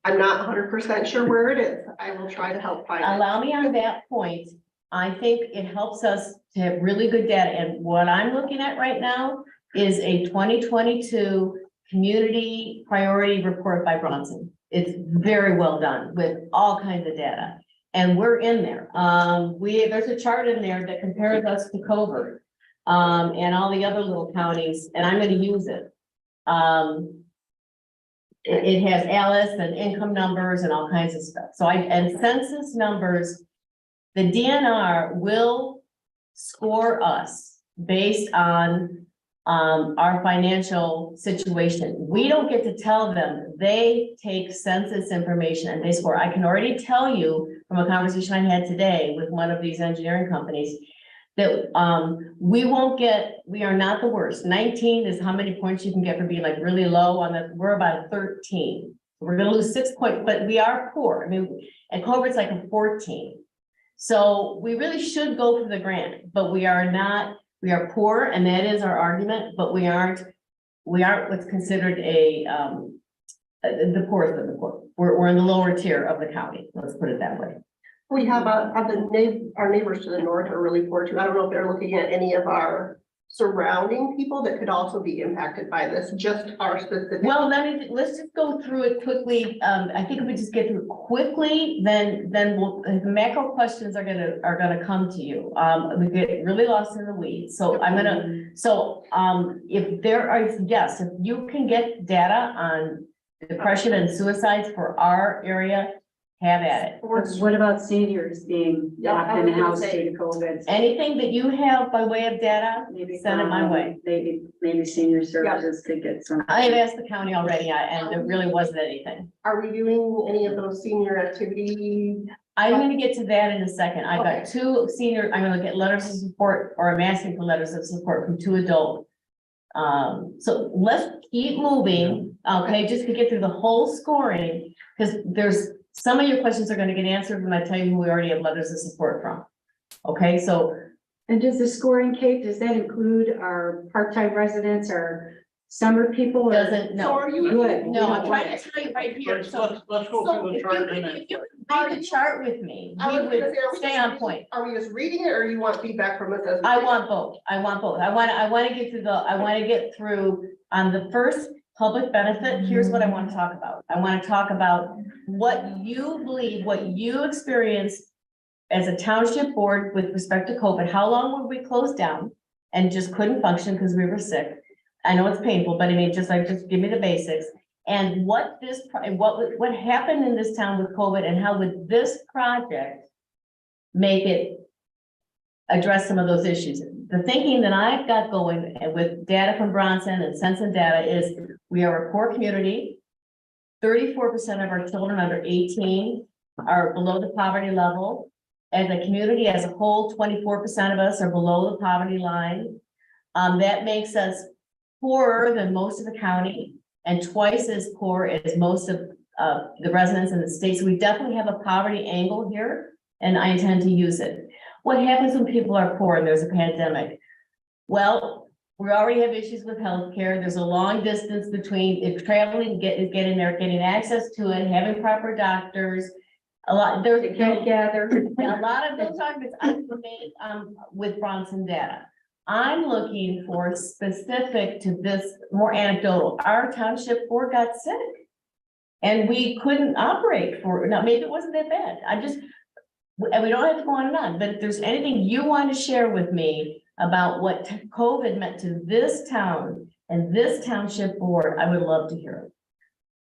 I'm not 100% sure where it is. I will try to help find it. Allow me on that point. I think it helps us to have really good data. And what I'm looking at right now is a 2022 community priority report by Bronson. It's very well done with all kinds of data. And we're in there. There's a chart in there that compares us to Covert, and all the other little counties, and I'm gonna use it. It has Alice and income numbers and all kinds of stuff. So and census numbers, the DNR will score us based on our financial situation. We don't get to tell them. They take census information and they score. I can already tell you from a conversation I had today with one of these engineering companies that we are not the worst. 19 is how many points you can get for being like really low on the, we're about 13. We're gonna lose 6 points, but we are poor. I mean, and Covert's like a 14. So we really should go for the grant, but we are not. We are poor, and that is our argument, but we aren't what's considered the poorest of the poor. We're in the lower tier of the county. Let's put it that way. We have our neighbors to the north are really poor too. I don't know if they're looking at any of our surrounding people that could also be impacted by this, just our specific. Well, let's just go through it quickly. I think if we just get through it quickly, then the macro questions are gonna come to you. We get really lost in the weeds. So if there are, yes, if you can get data on depression and suicides for our area, have at it. What about seniors being locked in the house due to COVID? Anything that you have by way of data, Maybe send it my way. Maybe senior services to get some. I have asked the county already, and there really wasn't anything. Are we doing any of those senior activity? I'm gonna get to that in a second. I've got two senior, I'm gonna get letters of support, or I'm asking for letters of support from two adult So let's keep moving, okay, just to get through the whole scoring, because there's, some of your questions are gonna get answered when I tell you who we already have letters of support from. Okay, so And does the scoring, Kate, does that include our part-time residents or summer people? or- doesn't, So no, are you? Good. no, I'm trying to tell you right here, so. Let's go So through the if chart you and could, then. if you could read the chart with me, I we was gonna would say, are we stay just on reading- point. Are we just reading it or you want feedback from us as? we I read it? want both, I want both, I want to get through I want to get through on the first public benefit. Here's what I want to talk about. I want to talk about what you believe, what you experienced as a township board with respect to COVID. How long were we closed down and just couldn't function because we were sick? I know it's painful, but I mean, just give me the basics. And what what happened in this town with COVID, and how would this project make it address some of those issues? The thinking that I've got going with data from Bronson and Sense and Data is we are a poor community. 34% of our children under 18 are below the poverty level. As a community as a whole, 24% of us are below the poverty line. That makes us poorer than most of the county and twice as poor as most of the residents in the state. So we definitely have a poverty angle here, and I intend to use it. What happens when people are poor and there's a pandemic? Well, we already have issues with healthcare. There's a long distance between traveling, getting there, getting access to it, having proper doctors. A lot, They there's can't gather. a lot of those arguments I've made with Bronson Data. I'm looking for specific to this, more anecdotal. Our township board got sick. And we couldn't operate now maybe it wasn't that bad. And we don't have to go on and on, but if there's anything you want to share with me about what COVID meant to this town and this township board, I would love to hear it.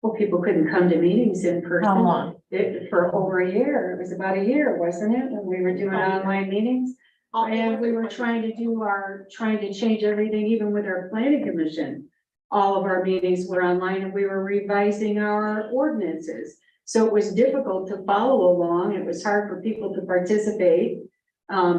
Well, people couldn't come to meetings in person. How long? For over a year. It was about a year, wasn't it? When we were doing online meetings. And we were trying to change everything, even with our planning commission. All of our meetings were online and we were revising our ordinances. So it was difficult to follow along. It was hard for people to participate.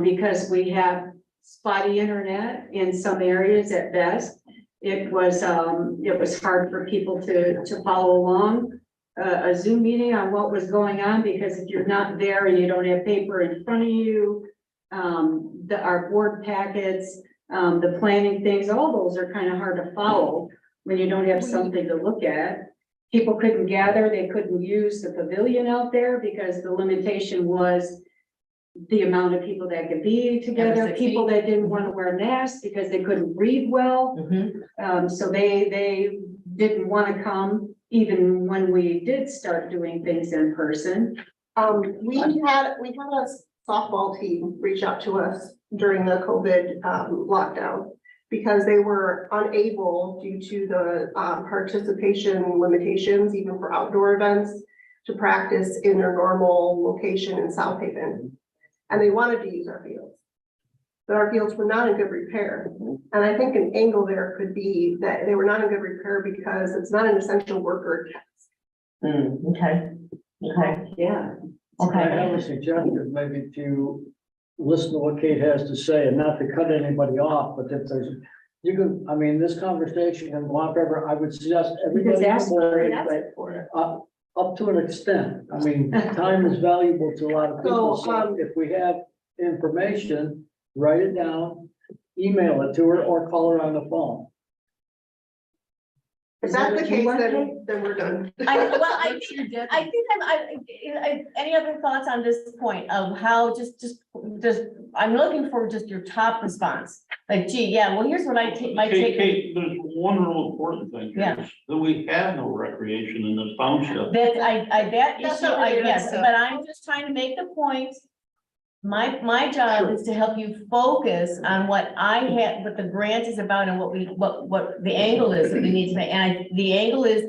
Because we have spotty internet in some areas at best. It was hard for people to follow along. A Zoom meeting on what was going on, because if you're not there and you don't have paper in front of you, our board packets, the planning things, all those are kind of hard to follow when you don't have something to look at. People couldn't gather, they couldn't use the pavilion out there because the limitation was the amount of people that could be together, 60. people that didn't want to wear masks because they couldn't breathe well. So they didn't want to come even when we did start doing things in person. We had a softball team reach out to us during the COVID lockdown because they were unable, due to the participation limitations, even for outdoor events, to practice in their normal location in South Haven. And they wanted to use our fields, but our fields were not in good repair. And I think an angle there could be that they were not in good repair because it's not an essential worker task. Okay, Yeah. I okay. have a suggestion, maybe to listen to what Kate has to say and not to cut anybody off, but if there's, you can, I mean, this conversation can go on forever. I would suggest everybody. Because for it. Up to an extent. I mean, time is valuable to a lot of people. So, So if we have information, write it down, email it to her, or call her on the phone. If that's the case, then we're done. I think any other thoughts on this point of how just, I'm looking for just your top response. Like, gee, yeah, well, here's what I take, my take. Kate, there's one real important thing. here, Yeah. is that we have no recreation in this township. That that That's issue, not really yes, good. but I'm just trying to make the point. My job is to help you focus on what what the grant is about and what the angle is that we need to make. And the angle is,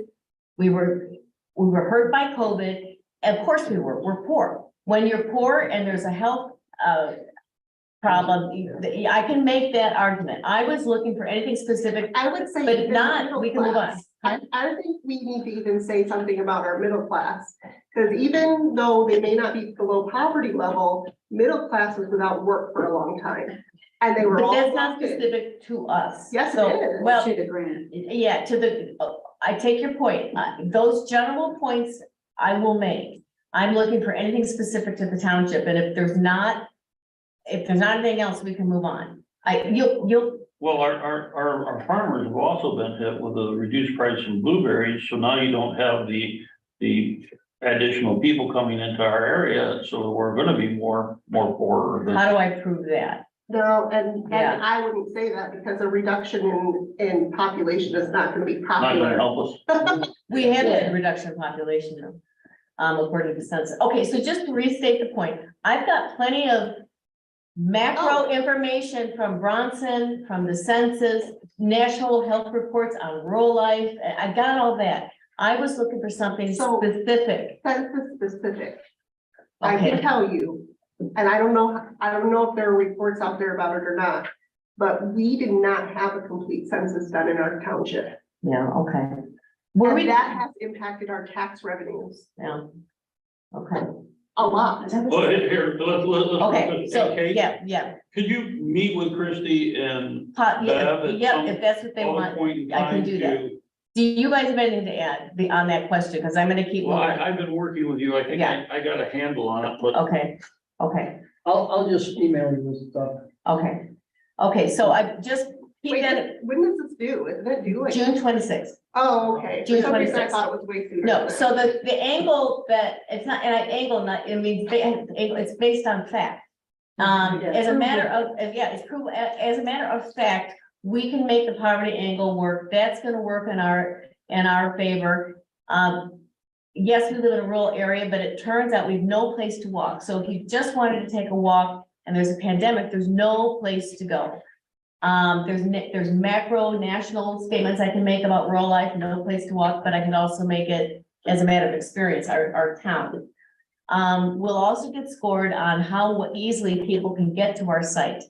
we were hurt by COVID. Of course we're poor. When you're poor and there's a health, problem, I can make that argument. I was looking for anything specific, I would say. but even not, middle we can move on. class. I think we need to even say something about our middle class, because even though they may not be below poverty level, middle class was without work for a long time. And they were But all. that's not adopted. specific to us. Yes, it So, is. Well, To the grant. yeah, to the, I take your point. Those general points I will make. I'm looking for anything specific to the township, and if there's not anything else, we can move on. You'll, Well, our farmers have also been hit with a reduced price in blueberries, so now you don't have the additional people coming into our area, so we're gonna be more poorer than. how do I prove that? No, and Yeah. I wouldn't say that because a reduction in population is not gonna be Not gonna popular. help us. We have had a reduction in population, though, according to the census. Okay, so just to restate the point, I've got plenty of macro information from Bronson, from the census, national health reports on rural life. I got all that. I was looking for something So- specific. Census specific. I Okay. can tell you, and I don't know if there are reports out there about it or not, but we did not have a complete census done in our township. Yeah, okay. Were we? And that has impacted our tax revenues Yeah. Okay. a lot. Well, here, let's. Okay, so, Kate, yeah. could you meet with Christie and Yeah, Bev at yeah, some if that's what they other want. point in I can time do that. to? Do you guys have anything to add on that question? Because I'm gonna keep Well, moving. I've been working with you. I think Yeah. I got a handle on it, but. Okay, I'll just email you this stuff. okay, so I just keep Wait, that when does this due? Isn't it due like? June 26th. Oh, okay. June For some reason I 26th. thought it was way sooner. No, than that. so the angle that, it's not, and I angle not, it means, it's based on fact. As a matter of, it's proven, as a matter of fact, we can make the poverty angle work. That's gonna work in our favor. Yes, we live in a rural area, but it turns out we have no place to walk. So if you just wanted to take a walk and there's a pandemic, there's no place to go. There's macro national statements I can make about rural life, no place to walk, but I can also make it as a matter of experience, our town. We'll also get scored on how easily people can get to our site.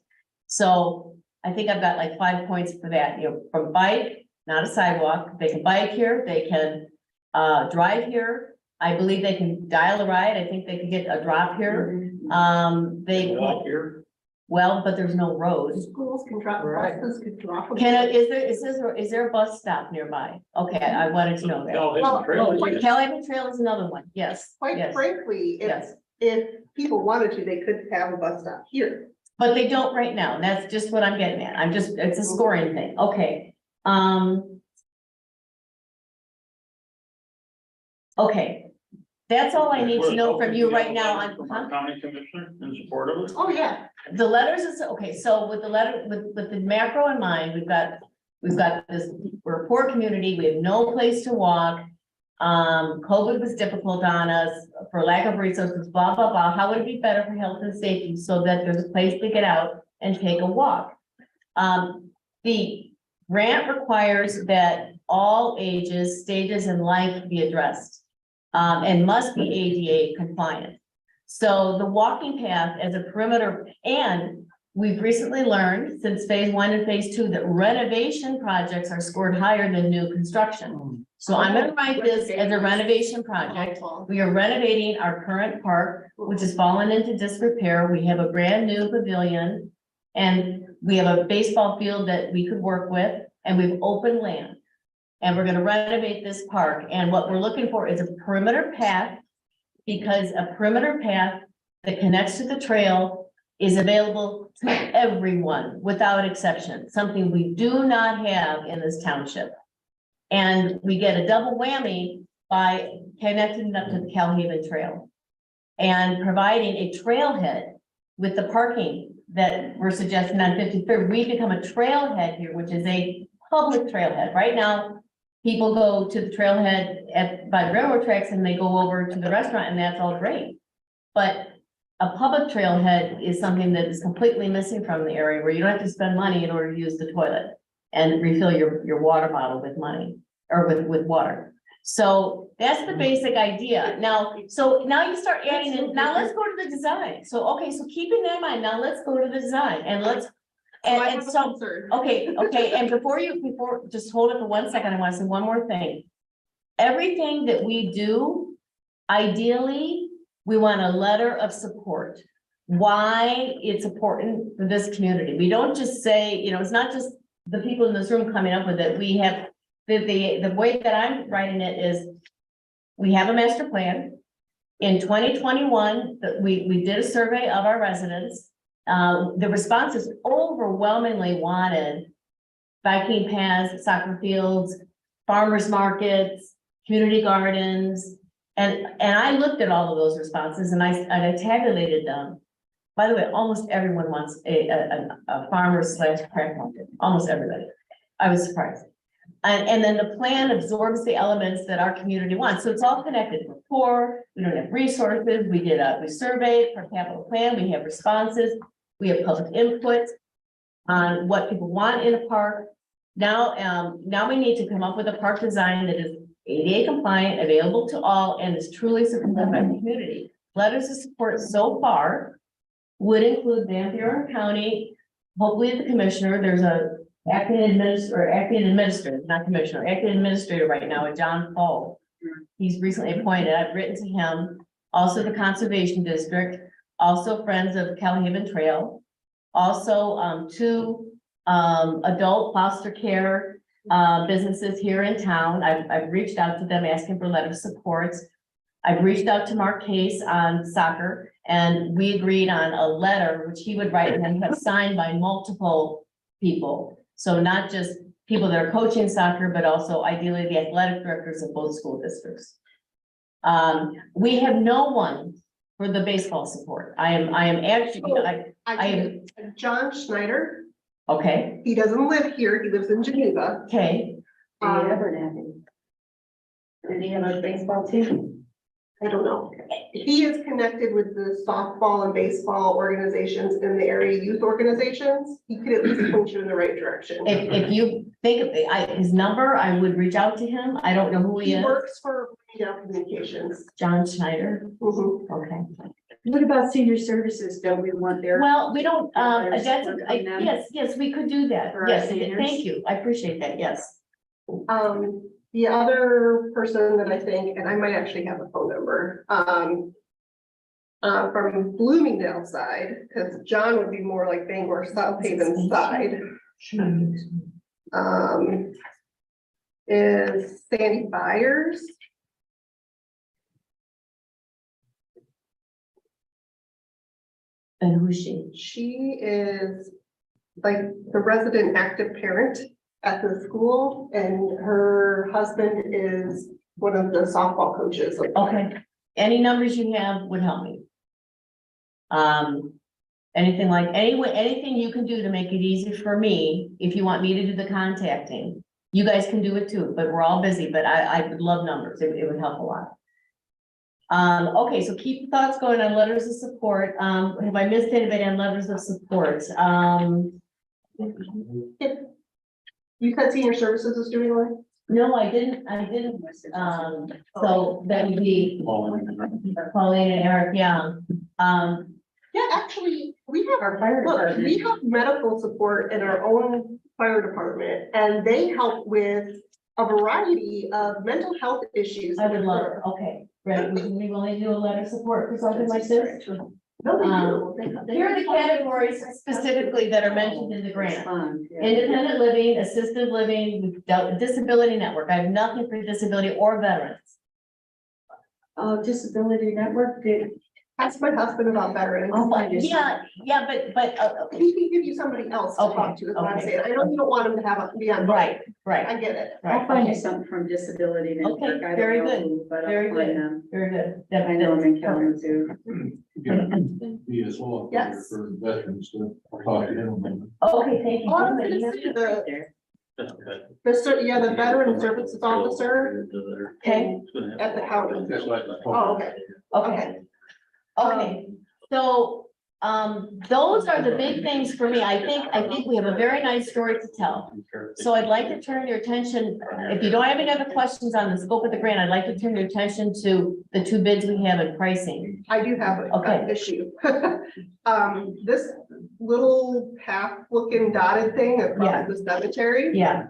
So I think I've got like 5 points for that, from bike, not a sidewalk, they can bike here, they can drive here. I believe they can dial a ride, I think they can get a drop here. Walk here. Well, but there's no road. Schools can drop, Right. buses could drop. them. Is there a bus stop nearby? Okay, I wanted to know that. Hidden Trail. Kelly Trail is another one, yes, Quite yes, frankly, yes. if people wanted to, they could have a bus stop here. But they don't right now, and that's just what I'm getting at, it's a scoring thing, okay. Okay, that's all I need to know from you right now on, From our county commissioner in support of it. Oh, yeah. the letters is, okay, so with the letter, with the macro in mind, we've got this, we're a poor community, we have no place to walk. COVID was difficult on us for lack of resources, blah, blah, blah. How would it be better for health and safety so that there's a place to get out and take a walk? The grant requires that all ages, stages in life be addressed, and must be ADA compliant. So the walking path as a perimeter, and we've recently learned since phase 1 and phase 2 that renovation projects are scored higher than new construction. So I'm gonna write this as a renovation project. We are renovating our current park, which has fallen into disrepair. We have a brand new pavilion. And we have a baseball field that we could work with, and we've open land. And we're gonna renovate this park, and what we're looking for is a perimeter path. Because a perimeter path that connects to the trail is available to everyone without exception, something we do not have in this township. And we get a double whammy by connecting up to the Calhaven Trail. And providing a trailhead with the parking that we're suggesting on 53rd, we become a trailhead here, which is a public trailhead. Right now, people go to the trailhead by the railroad tracks and they go over to the restaurant, and that's all great. But a public trailhead is something that is completely missing from the area, where you don't have to spend money in order to use the toilet and refill your water bottle with money or with water. So that's the basic idea. Now, you start adding in, now let's go to the design. So, okay, so keeping that in mind, now let's go to the design and let's, and so, okay, and before, just hold it for 1 second. I want to say one more thing. Everything that we do, ideally, we want a letter of support. why it's important for this community. We don't just say, you know, it's not just the people in this room coming up with it. We have, the way that I'm writing it is, we have a master plan. In 2021, we did a survey of our residents. The responses overwhelmingly wanted biking paths, soccer fields, farmers markets, community gardens. And I looked at all of those responses and I tabulated them. By the way, almost everyone wants a farmer/craft market, almost everybody. I was surprised. And then the plan absorbs the elements that our community wants. So it's all connected. We're poor, we don't have resources. We surveyed our capital plan, we have responses, we have public input on what people want in a park. Now we need to come up with a park design that is ADA compliant, available to all, and is truly supported by the community. Letters of support so far would include Van Buren County, hopefully the commissioner. There's a acting administrator, not commissioner, acting administrator right now, John Paul. He's recently appointed. I've written to him. Also the Conservation District, also Friends of Cowhaven Trail, also two adult foster care businesses here in town. I've reached out to them asking for letter of support. I've reached out to Mark Case on soccer, and we agreed on a letter which he would write and then have signed by multiple people. So not just people that are coaching soccer, but also ideally the athletic directors of both school districts. We have no one for the baseball support. I am actually, John Schneider, okay, he doesn't live here, he lives in Geneva. okay, Did he have a baseball team? I don't know. He is connected with the softball and baseball organizations in the area youth organizations. He could at least point you in the right direction. if you think of his number, I would reach out to him. I don't know who he He is. works for Communications. John Schneider, Mhm. okay. What about senior services? Don't we want their? Well, we don't, Letters that's, from them? yes, we could do that. For our Yes, seniors? thank you. I appreciate that, yes. The other person that I think, and I might actually have a phone number, from Bloomingdale side, because John would be more like Bangor South Haven side, is Sandy Byers. And who's she? She is like the resident active parent at the school, and her husband is one of the softball coaches. Okay, any numbers you have would help me. Anything you can do to make it easy for me, if you want me to do the contacting, you guys can do it too, but we're all busy, but I would love numbers, it would help a lot. Okay, so keep thoughts going on letters of support. Have I missed anybody on letters of support? You said senior services is doing one? No, I didn't, so that would be Pauline and Eric Young. Yeah, actually, we have Our fire look, department. we have medical support in our own fire department, and they help with a variety of mental health issues. I would love, okay, Brett, would you be willing to do a letter of support for something like this? No, they do. Here are the categories specifically that are mentioned in the grant. Yeah. Independent living, assisted living, disability network. I have nothing for disability or veterans. Oh, disability network, Ask my husband about veterans. I'll find you. Yeah, but, He can give you somebody else to talk to, is what I'm Okay. saying. I know you don't want him to have be on. right, I get it. I'll find you okay, something from disability network. Okay, I don't very know good, who, but I'll very find good. them. very good. I know them in Kalamazoo. He as well. Yes. For veterans to talk to him. Okay, thank you. Oh, I was gonna say the veteran services officer Okay, at the county. That's what. Oh, okay. okay, so, those are the big things for me. I think we have a very nice story to tell. So I'd like to turn your attention, if you don't have any other questions on the scope of the grant, I'd like to turn your attention to the two bids we have in pricing. I do have Okay. an issue. This little path looking dotted thing Yeah. across the cemetery, Yeah,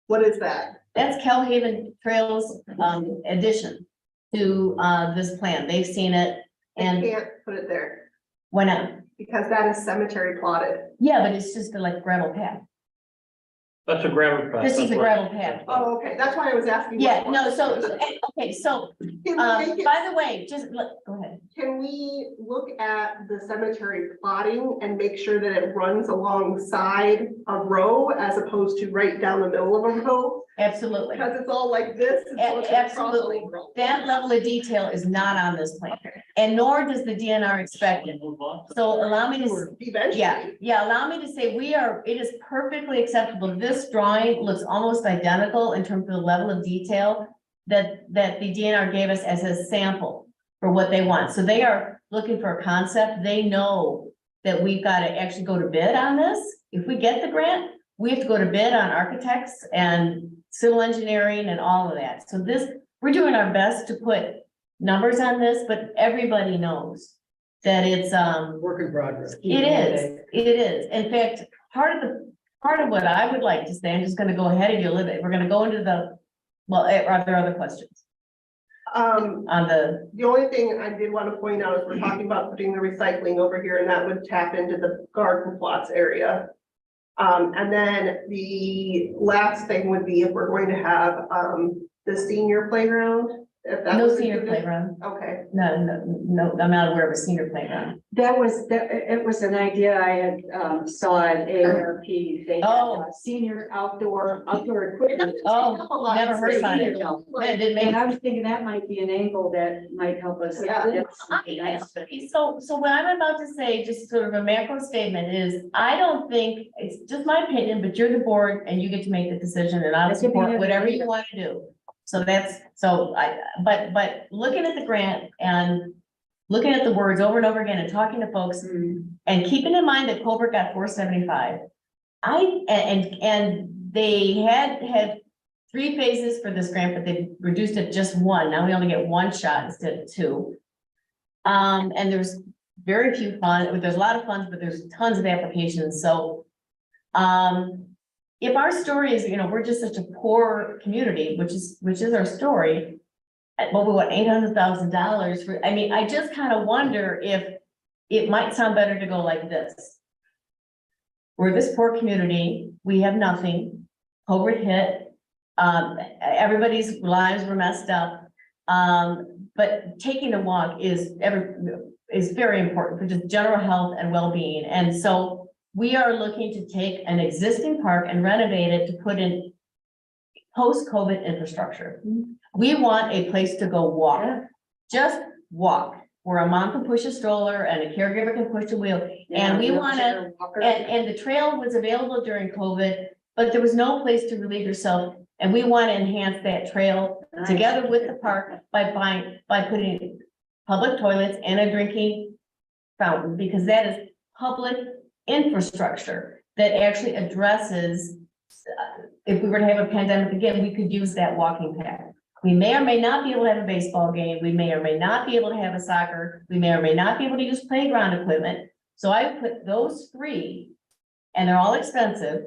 what is that? that's Cowhaven Trails, addition to, this plan. They've seen it I and can't put it there. why not? because that is cemetery plotted. Yeah, but it's just like gravel path. That's a gravel path. This is that's a what- gravel path. Oh, okay, that's why I was asking. what Yeah, it no, was. so, okay, so, Can we make it- by the way, just, go ahead. Can we look at the cemetery plotting and make sure that it runs alongside a row as opposed to right down the middle of a row? Absolutely. Because it's all like this. and so it's gonna cross Absolutely. over. That level of detail is not on this plan, and nor does the DNR expect it. So allow me to, Eventually. yeah, allow me to say, it is perfectly acceptable. This drawing looks almost identical in terms of the level of detail that the DNR gave us as a sample for what they want. So they are looking for a concept. They know that we've got to actually go to bid on this. If we get the grant, we have to go to bid on architects and civil engineering and all of that. So we're doing our best to put numbers on this, but everybody knows that it's, Work in progress. it is. In fact, part of what I would like to say, I'm just gonna go ahead of you a little bit. We're gonna go into are there other questions on the, The only thing I did want to point out is we're talking about putting the recycling over here, and that would tap into the garden plots area. And then the last thing would be if we're going to have, the senior playground, if that no was senior included. playground? Okay, No, I'm not aware of a senior playground. It was an idea I had, saw at ARP. They had Oh. senior outdoor equipment. Oh, never heard about it. It didn't make. And I was thinking that might be an angle that might help us. Yeah. So what I'm about to say, just sort of a macro statement is, I don't think, it's just my opinion, but you're the board and you get to make the decision and I'll That's what support we have. whatever you want to do. So but looking at the grant and looking at the words over and over again and talking to folks and keeping in mind that Colbert got 475. And they had 3 phases for this grant, but they reduced it just 1. Now we only get 1 shot instead of 2. And there's very few funds, there's a lot of funds, but there's tons of applications, so. If our story is, we're just such a poor community, which is our story. But we want $800,000 for, I just kind of wonder if it might sound better to go like this. We're this poor community, we have nothing, COVID hit, everybody's lives were messed up. But taking a walk is very important for just general health and well-being. And so we are looking to take an existing park and renovate it to put in post-COVID infrastructure. We want a place to go walk, just walk, where a mom can push a stroller and a caregiver can push a wheel. And we want to, and the trail was available during COVID, but there was no place to relieve yourself. And we want to enhance that trail together with the park by putting public toilets and a drinking fountain, because that is public infrastructure that actually addresses, if we were to have a pandemic again, we could use that walking path. We may or may not be able to have a baseball game. We may or may not be able to have a soccer. We may or may not be able to use playground equipment. So I put those 3, and they're all expensive.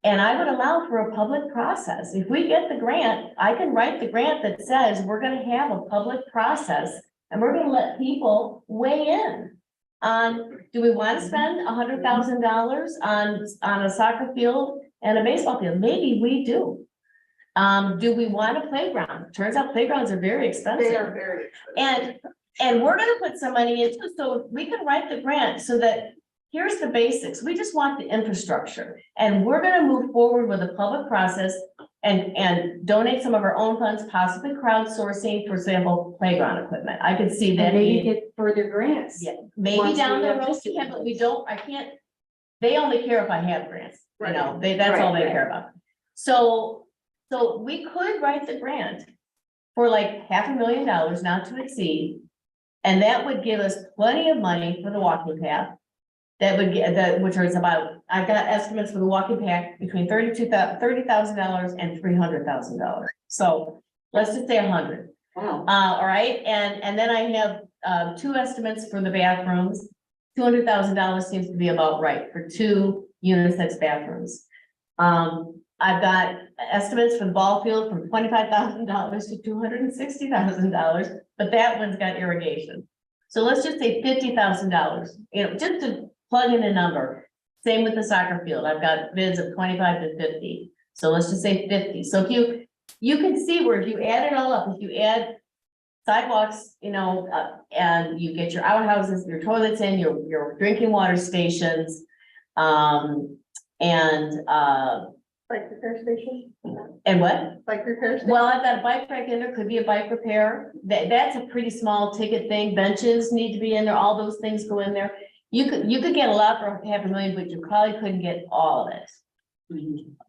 And I would allow for a public process. If we get the grant, I can write the grant that says we're gonna have a public process and we're gonna let people weigh in. Do we want to spend $100,000 on a soccer field and a baseball field? Maybe we do. Do we want a playground? Turns out playgrounds are very expensive. they are very expensive. And we're gonna put some money into, so we can write the grant so that here's the basics. We just want the infrastructure. And we're gonna move forward with a public process and donate some of our own funds, possibly crowdsourcing, for example, playground equipment. I could see that. And maybe being- get further grants. Yeah, maybe Once down we the have road, this we can, but we in don't, I can't, they only care if I have grants, that's all they Right. care about. So we could write the grant for like $500,000 not to exceed. And that would give us plenty of money for the walking path. That would get, which is about, I've got estimates for the walking path between $30,000 and $300,000. So let's just say 100. Wow. All right, and then I have 2 estimates for the bathrooms. $200,000 seems to be about right for 2 unisex bathrooms. I've got estimates for the ball field from $25,000 to $260,000, but that one's got irrigation. So let's just say $50,000, just to plug in a number. Same with the soccer field. I've got bids of 25 to 50. So let's just say 50. So if you can see where if you add it all up, if you add sidewalks, and you get your outhouses, your toilets in, your drinking water stations, Bike repair station, and what? bike repair station. Well, I've got a bike rack in there, could be a bike repair, that's a pretty small ticket thing, benches need to be in there, all those things go in there. You could get a lot for $500,000, but you probably couldn't get all of it.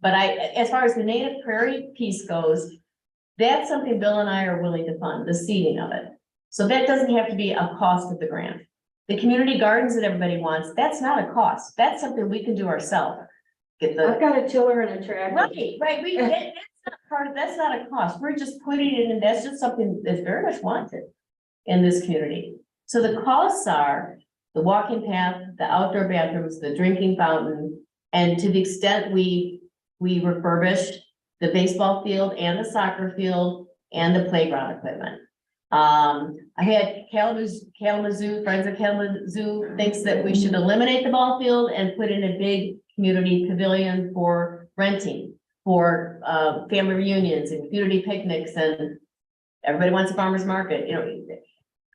But as far as the native prairie piece goes, that's something Bill and I are willing to fund, the seeding of it. So that doesn't have to be a cost of the grant. The community gardens that everybody wants, that's not a cost, that's something we can do ourselves. Get the. I've got a tiller and a tractor. Right, that's not a cost, we're just putting it in, that's just something that's very much wanted in this community. So the costs are the walking path, the outdoor bathrooms, the drinking fountain, and to the extent we refurbished the baseball field and the soccer field and the playground equipment. I had Kalamazoo, Friends of Kalamazoo thinks that we should eliminate the ball field and put in a big community pavilion for renting, for family reunions and community picnics, and everybody wants a farmer's market,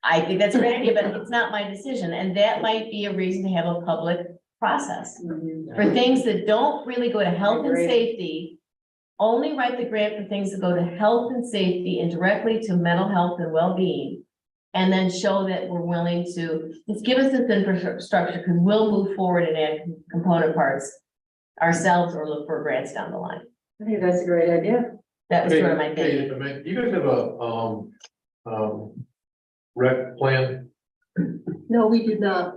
I think that's a great idea, but it's not my decision, and that might be a reason to have a public process. For things that don't really go to health and safety, only write the grant for things that go to health and safety and directly to mental health and well-being. And then show that we're willing to, just give us this infrastructure, because we'll move forward and add component parts ourselves or look for grants down the line. I think that's a great idea. That was sort of my Okay, thinking. do you guys have a rec plan? No, we do not.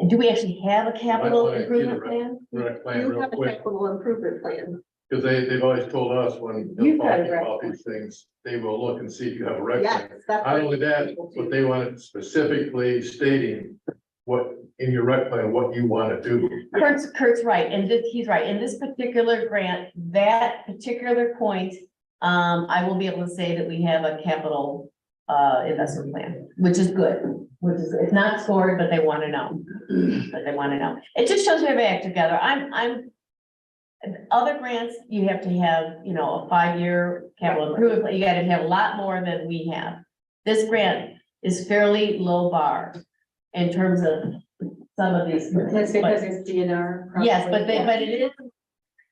Do we actually have a capital Might wanna improvement get a plan? Rec plan You real have a quick, capital improvement plan. because they've always told us when You've they're got a talking rec about plan. these things, they will look and see if you have a rec Yes. plan. that's Not what only that, people but do. they wanted specifically stating what, in your rec plan, what you want to do. Kurt's right, and he's right. In this particular grant, that particular point, I will be able to say that we have a capital investment plan, which is good. It's not scored, but they want to know. But they want to know. It just shows we have act together. Other grants, you have to have, a 5-year capital improvement plan. You got to have a lot more than we have. This grant is fairly low bar in terms of some of these. That's because it's DNR. Yes, but probably. it is.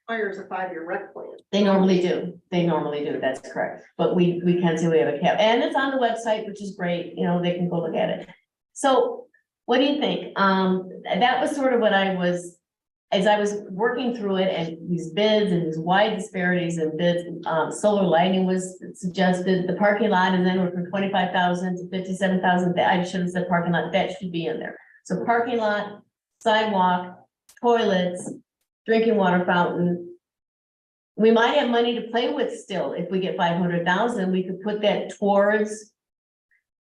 Requires a 5-year rec plan. They normally do, that's correct, but we can say we have a cap, and it's on the website, which is great, they can go look at it. So, what do you think? That was sort of what as I was working through it, and these bids and these wide disparities in bids, solar lighting was suggested, the parking lot, and then we're from 25,000 to 57,000, I should have said parking lot, that should be in there. So parking lot, sidewalk, toilets, drinking water fountain. We might have money to play with still. If we get 500,000, we could put that towards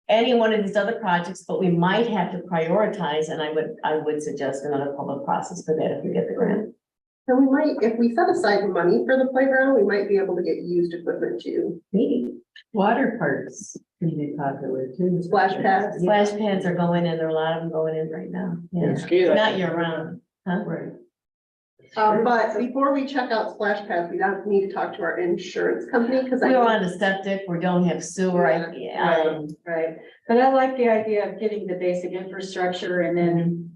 any one of these other projects, but we might have to prioritize, and I would suggest another public process for that if we get the grant. And we might, if we set aside money for the playground, we might be able to get used equipment too. Maybe. Water parks can be popular too. Splash pads. Splash pads are going in, there are a lot of them going in right now. Yeah, not year round, huh? Right. But before we check out splash pads, we don't need to talk to our insurance company, because We are on the septic, we don't have sewer, Right, but I like the idea of getting the basic infrastructure and then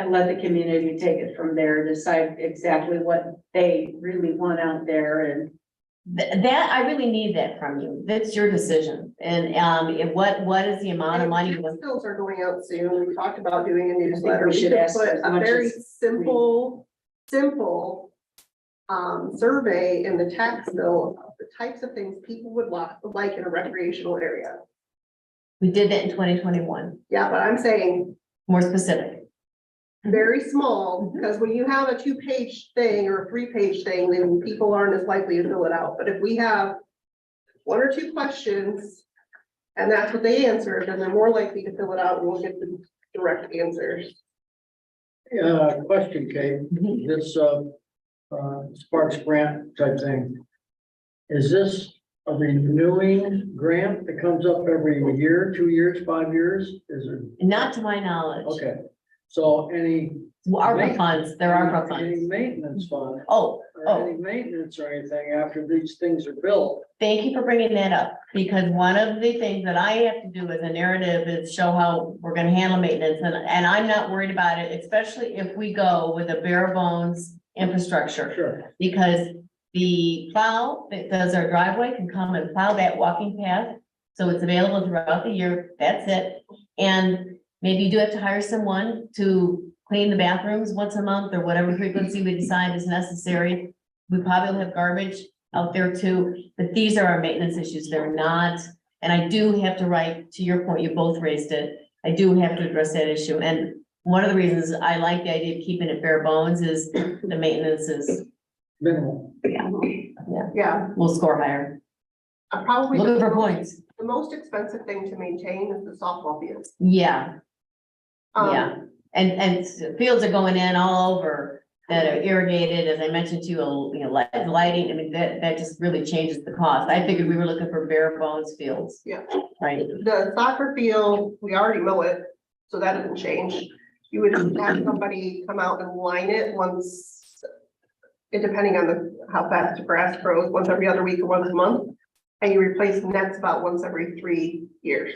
let the community take it from there, decide exactly what they really want out there and. that, I really need that from you, that's your decision, and, what is the amount of money? Tax bills are going out soon. We talked about doing a newsletter. we should could ask put as a much very as simple survey in the tax bill of the types of things people would like in a recreational area. We did that in 2021, Yeah, but I'm saying more specific. very small, because when you have a 2-page thing or a 3-page thing, then people aren't as likely to fill it out. But if we have 1 or 2 questions and that's what they answer, then they're more likely to fill it out and we'll get the direct answers. Question, Kate, this Sparks grant type thing. Is this a renewing grant that comes up every year, 2 years, 5 years? Is it, Not to my knowledge. okay, so any. ARPA funds, there are ARPA Any funds. maintenance fund, Oh, or any maintenance or anything after these things are built? thank you for bringing that up, because one of the things that I have to do as a narrative is show how we're gonna handle maintenance, and I'm not worried about it, especially if we go with a bare bones infrastructure. Sure. Because the plow that does our driveway can come and plow that walking path, so it's available throughout the year, that's it. And maybe you do have to hire someone to clean the bathrooms once a month, or whatever frequency we decide is necessary. We probably will have garbage out there too, but these are our maintenance issues, they're not. And I do have to write, to your point, you both raised it, I do have to address that issue, and one of the reasons I like the idea of keeping it bare bones is the maintenance is, Minimal. Yeah, we'll score higher. probably Looking for the points, most expensive thing to maintain is the softball field. yeah, Um, yeah. And fields are going in all over that are irrigated, as I mentioned to you, lighting, I mean, that just really changes the cost. I figured we were looking for bare bones fields. Yeah. Right, The soccer field, we already mow it, so that doesn't change. You would have somebody come out and line it once, depending on how fast the grass grows, once every other week or once a month. And you replace nets about once every 3 years.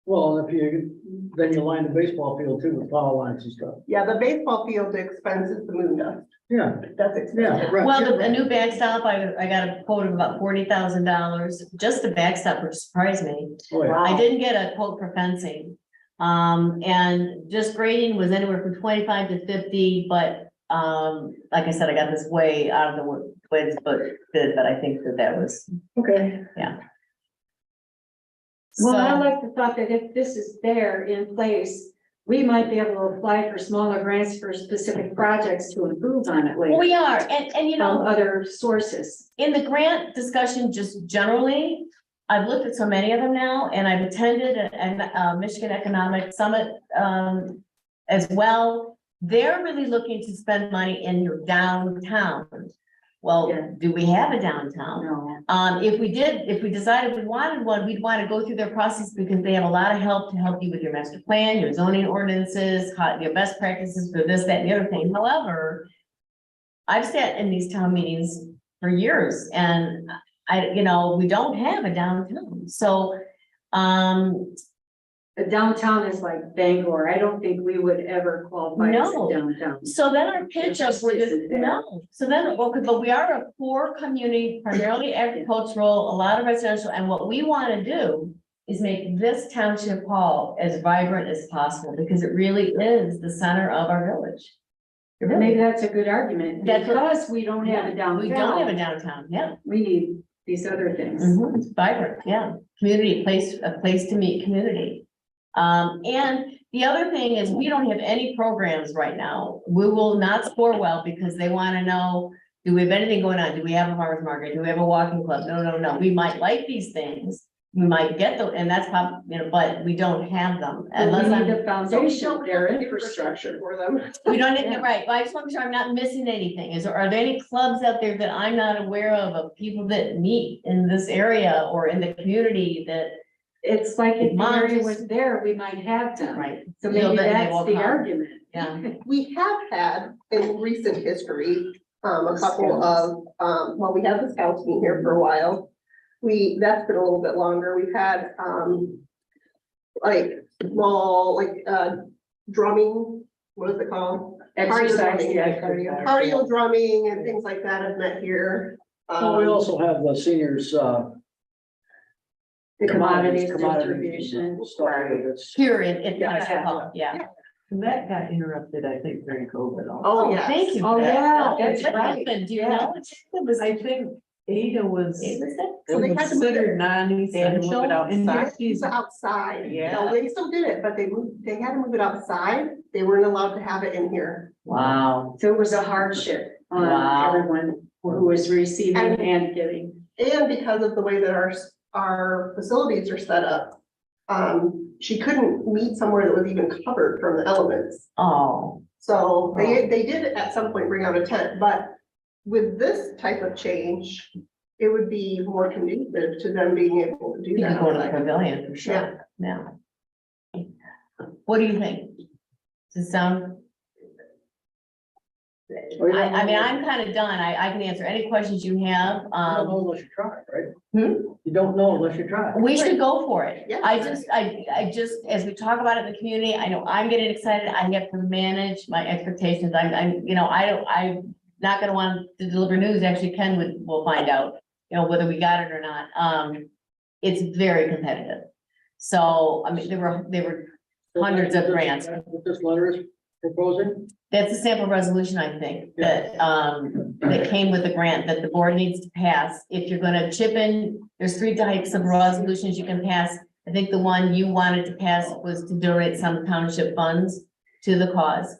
Well, if you, then you line the baseball field too with power lines and stuff. Yeah, the baseball field, the expense is the moon dust. Yeah, That's expensive. yeah. right, well, yeah, a right. new backstop, I got a quote of about $40,000, just the backstop, which surprised me. Oh, yeah. I didn't get a quote for fencing. And just grading was anywhere from 25 to 50, but, like I said, I got this way out of the woods, but I think that was, Okay. Well, I so, like the thought that if this is there in place, we might be able to apply for smaller grants for specific projects to improve on it later we are, and you know, from other sources. in the grant discussion, just generally, I've looked at so many of them now, and I've attended a Michigan Economic Summit, as well. They're really looking to spend money in your downtown. Well, Yeah. do we have a downtown? No. If we decided we wanted one, we'd want to go through their process, because they have a lot of help to help you with your master plan, your zoning ordinances, your best practices for this, that, and the other thing. However, I've sat in these town meetings for years, and we don't have a downtown, so, The downtown is like Bangor. I don't think we would ever qualify as a No. downtown. so then our pitch of where this, Isn't there. no, so then, well, but we are a poor community, primarily agricultural, a lot of residential, and what we want to do is make this township hall as vibrant as possible, because it really is the center of our village. It really Maybe that's a good argument, That's what- because we don't have a downtown. We don't have a downtown, yeah. We need these other things. It's vibrant, yeah, community, a place to meet community. And the other thing is, we don't have any programs right now. We will not score well, because they want to know, do we have anything going on? Do we have a farmer's market? Do we have a walking club? No. We might like these things. We might get them, and that's how, but we don't have them And unless we I'm. need the So we foundation, don't their have infrastructure. for them. We don't need Yeah. it, right, well, I just want to make sure I'm not missing anything, are there any clubs out there that I'm not aware of people that meet in this area or in the community that, It's like if the Mom area just- was there, we might have them. right? So So maybe then they that's will the come. argument. Yeah, We have had in recent history, a couple of, we have the scouts been here for a while. That's been a little bit longer. We've had, like small, drumming, what is it called? Exercise, Cardio yeah. drumming. Cardio drumming and things like that have met here. Well, we also have the seniors, The commodities commodity distribution. stuff that's. here in Yeah. Township Hall, yeah. And that got interrupted, I think, during COVID also. Oh, yes. Thank you. Oh, for that. yeah, Oh, that's what right. happened? Do you Yeah. know? It was, I think Ada was it was that- So they had to move considered it. non-essential, and here It's she's, outside. Yeah. No, they still did it, but they had to move it outside. They weren't allowed to have it in here. wow, So it was a hardship on Wow. everyone who was receiving and giving. And because of the way that our facilities are set up, she couldn't meet somewhere that was even covered from the elements. oh, So they did at some point bring out a tent, but with this type of change, it would be more conducive to them being able to do You could go to the that. pavilion for sure, yeah. What do you think? Does it sound? I mean, I'm kind of done. I can answer any questions you have. You don't know unless you try, right? Hmm? You don't know unless you try. We should go for it. Yeah. I just, as we talk about it in the community, I know I'm getting excited. I have to manage my expectations. I'm, you know, I'm not gonna want to deliver news. Actually, Ken will find out, you know, whether we got it or not. It's very competitive. So, I mean, there were hundreds of grants. What this letter is proposing? That's a sample resolution, I think, that came with the grant that the board needs to pass. If you're gonna chip in, there's 3 types of resolutions you can pass. I think the one you wanted to pass was to donate some township funds to the cause.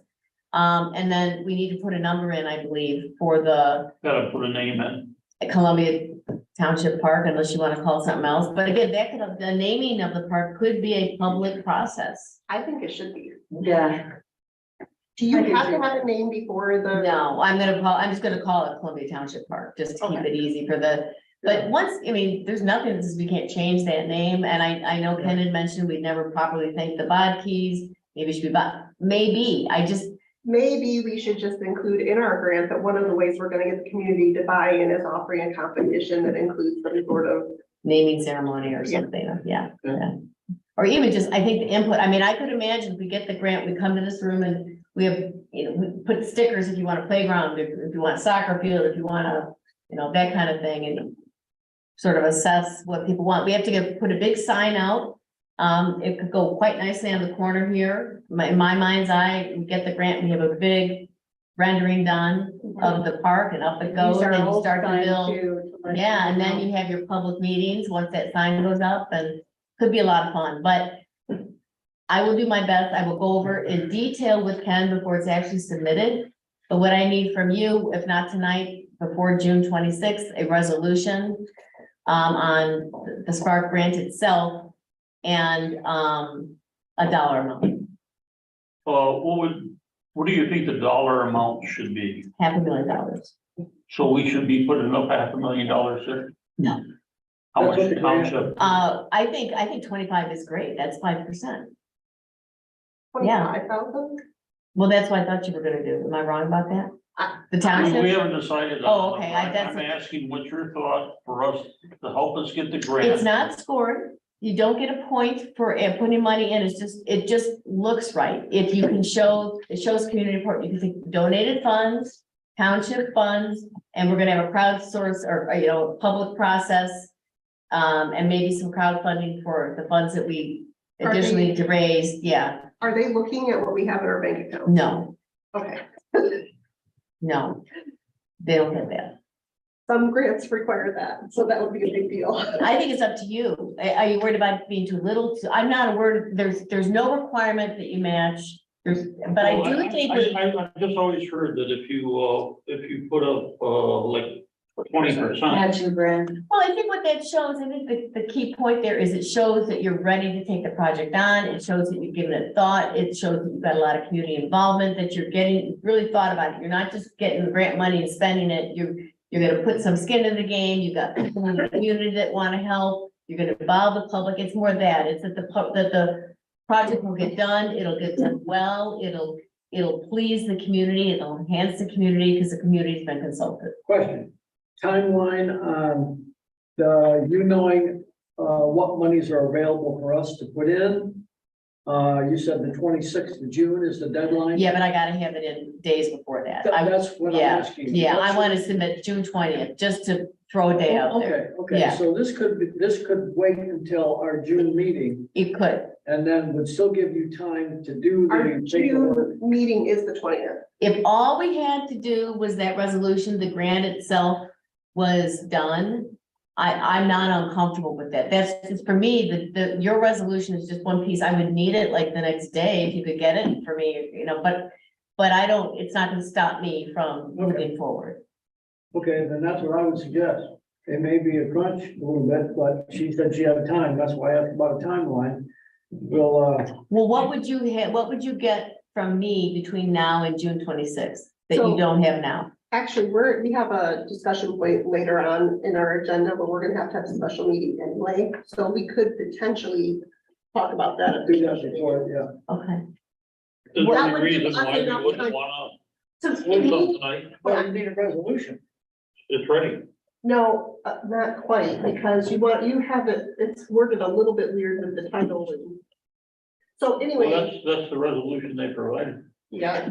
And then we need to put a number in, I believe, for the Gotta put a name in. Columbia Township Park, unless you wanna call it something else. But again, the naming of the park could be a public process. I think it should be. Yeah. Do you have to have a name before the? No, I'm just gonna call it Columbia Township Park, just to keep it easy for but once, I mean, there's nothing that says we can't change that name, and I know Ken had mentioned we'd never properly thanked the Bodkeys, maybe it should be maybe, Maybe we should just include in our grant that one of the ways we're gonna get the community to buy in is offering a competition that includes some sort of. naming ceremony or Yeah. something, yeah. Or even just, I think the input, I mean, I could imagine if we get the grant, we come to this room and we have, you know, we put stickers if you want a playground, if you want a soccer field, if you want a, you know, that kind of thing, and sort of assess what people want. We have to put a big sign out. It could go quite nicely on the corner here. In my mind's eye, we get the grant, we have a big rendering done of the park, and up it goes, These are and you old start to signs build. too, to let Yeah, and then know. you have your public meetings, once that sign goes up, and could be a lot of fun, but I will do my best. I will go over in detail with Ken before it's actually submitted. But what I need from you, if not tonight, before June 26th, a resolution on the Spark grant itself and a dollar amount, What do you think the dollar amount should be? $500,000. So we should be putting up $500,000 there? No. How That's what much the grant- township? I think 25 is great. That's 5%. Yeah. 25,000? Well, that's what I thought you were gonna do. Am I wrong about that? The We township? haven't decided. Oh, okay, that's- I'm asking what's your thought for us to help us get the grant? It's not scored. You don't get a point for putting money in. It just looks right. If you can show, it shows community report, you can think donated funds, township funds, and we're gonna have a crowdsource or, you know, public process. And maybe some crowdfunding for the funds that we Are they- additionally need to raise. Yeah, Are they looking at what we have in our bank account? no, Okay, no. They don't have that. some grants require that, so that would be a big deal. I think it's up to you. Are you worried about being too little? I'm not a word, there's no requirement that you match. But I do think. I've just always heard that if you put up, like 20%. Matching grant. Well, I think what that shows, I think the key point there is it shows that you're ready to take the project on. It shows that you've given it thought. It shows that you've got a lot of community involvement, that you're getting, really thought about it. You're not just getting the grant money and spending it. You're gonna put some skin in the game. You've got people in the community that want to help. You're gonna involve the public. It's more that, it's that the project will get done. It'll get done well. It'll please the community. It'll enhance the community because the community's been consulted. Question, timeline on you knowing what monies are available for us to put in? You said the 26th of June is the deadline? Yeah, but I gotta have it in days before that. That's what I'm Yeah, asking. yeah, I want to submit June 20th, just to throw a day out there. Okay, Yeah. so this could wait until our June meeting It could. and then would still give you time to do Our the paperwork. June meeting is the 20th. If all we had to do was that resolution, the grant itself was done, I'm not uncomfortable with that. That's just for me, your resolution is just one piece. I would need it like the next day if you could get it for me, you know, but I don't, it's not gonna stop me from moving forward. Okay, then that's what I would suggest. It may be a crunch a little bit, but she said she had time. That's why I asked about a timeline. We'll, Well, what would you get from me between now and June 26th that So- you don't have now? Actually, we have a discussion point later on in our agenda, but we're gonna have a special meeting anyway, so we could potentially talk about that. Do that before, yeah. Okay. Is there That any would give reason us why we enough wouldn't time. wanna So, do something tonight? Well, you need a resolution. It's ready. no, not quite, because you have it, it's worded a little bit weird with the title. So Well, anyway, that's the resolution they provided. yeah,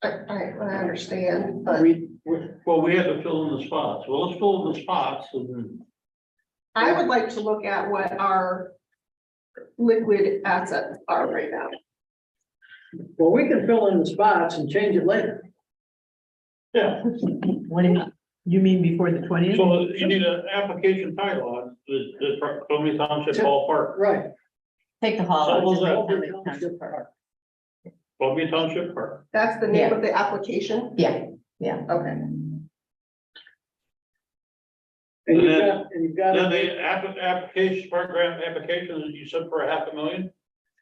I understand, but Well, we had to fill in the spots. Well, let's fill in the spots and I would like to look at what our liquid assets are right now. Well, we can fill in the spots and change it later. yeah. What do you mean? You mean before the 20th? So you need an application title on the Columbia Township Ballpark, Right. Take the hall. So was that- Columbia Township Park. That's the name of the application? Yeah, Okay. And And you've then- got, and you've got. Then the application, program application that you said for 500,000. Is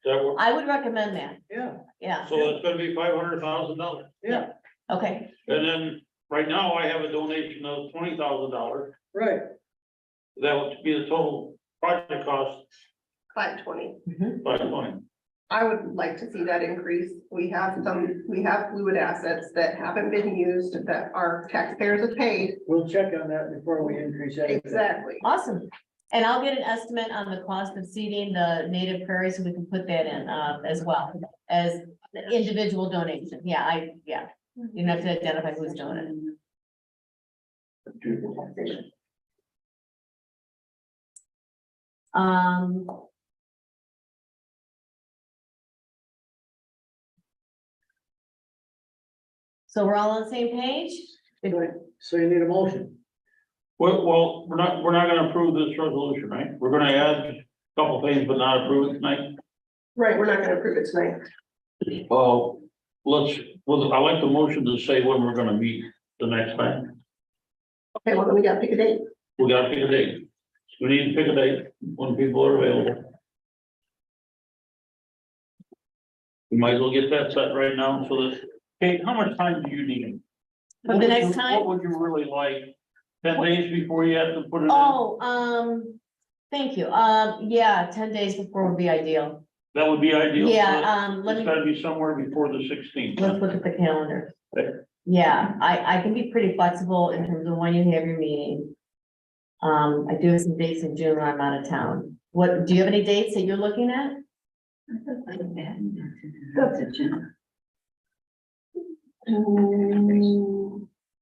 that what, I would recommend that, Yeah, yeah, so it's gonna be $500,000. yeah, okay, And then, right now, I have a donation of $20,000. right. That would be the total project cost, 520. 520. I would like to see that increase. We have fluid assets that haven't been used that our taxpayers have paid. We'll check on that before we increase anything. Exactly. awesome. And I'll get an estimate on the cost of seeding the native prairie, so we can put that in, as well, as the individual donation, yeah, you don't have to identify who's doing it. So we're all on the same page? Right. So you need a motion. Well, we're not gonna approve this resolution, right? We're gonna add a couple things, but not approve it tonight. Right, we're not gonna approve it tonight. Well, I like the motion to say when we're gonna meet the next time. Okay, well, then we gotta pick a date. We gotta pick a date. We need to pick a date when people are available. We might as well get that set right now, so that, Kate, how much time do you need? For the next time? What would you really like? 10 days before you have to put it in? Oh, thank you, yeah, 10 days before would be ideal. That would be ideal. Yeah, let It's me, gotta be somewhere before the 16th. let's look at the calendar. Okay. Yeah, I can be pretty flexible in terms of when you have your meeting. I do have some dates in June when I'm out of town. What, do you have any dates that you're looking at?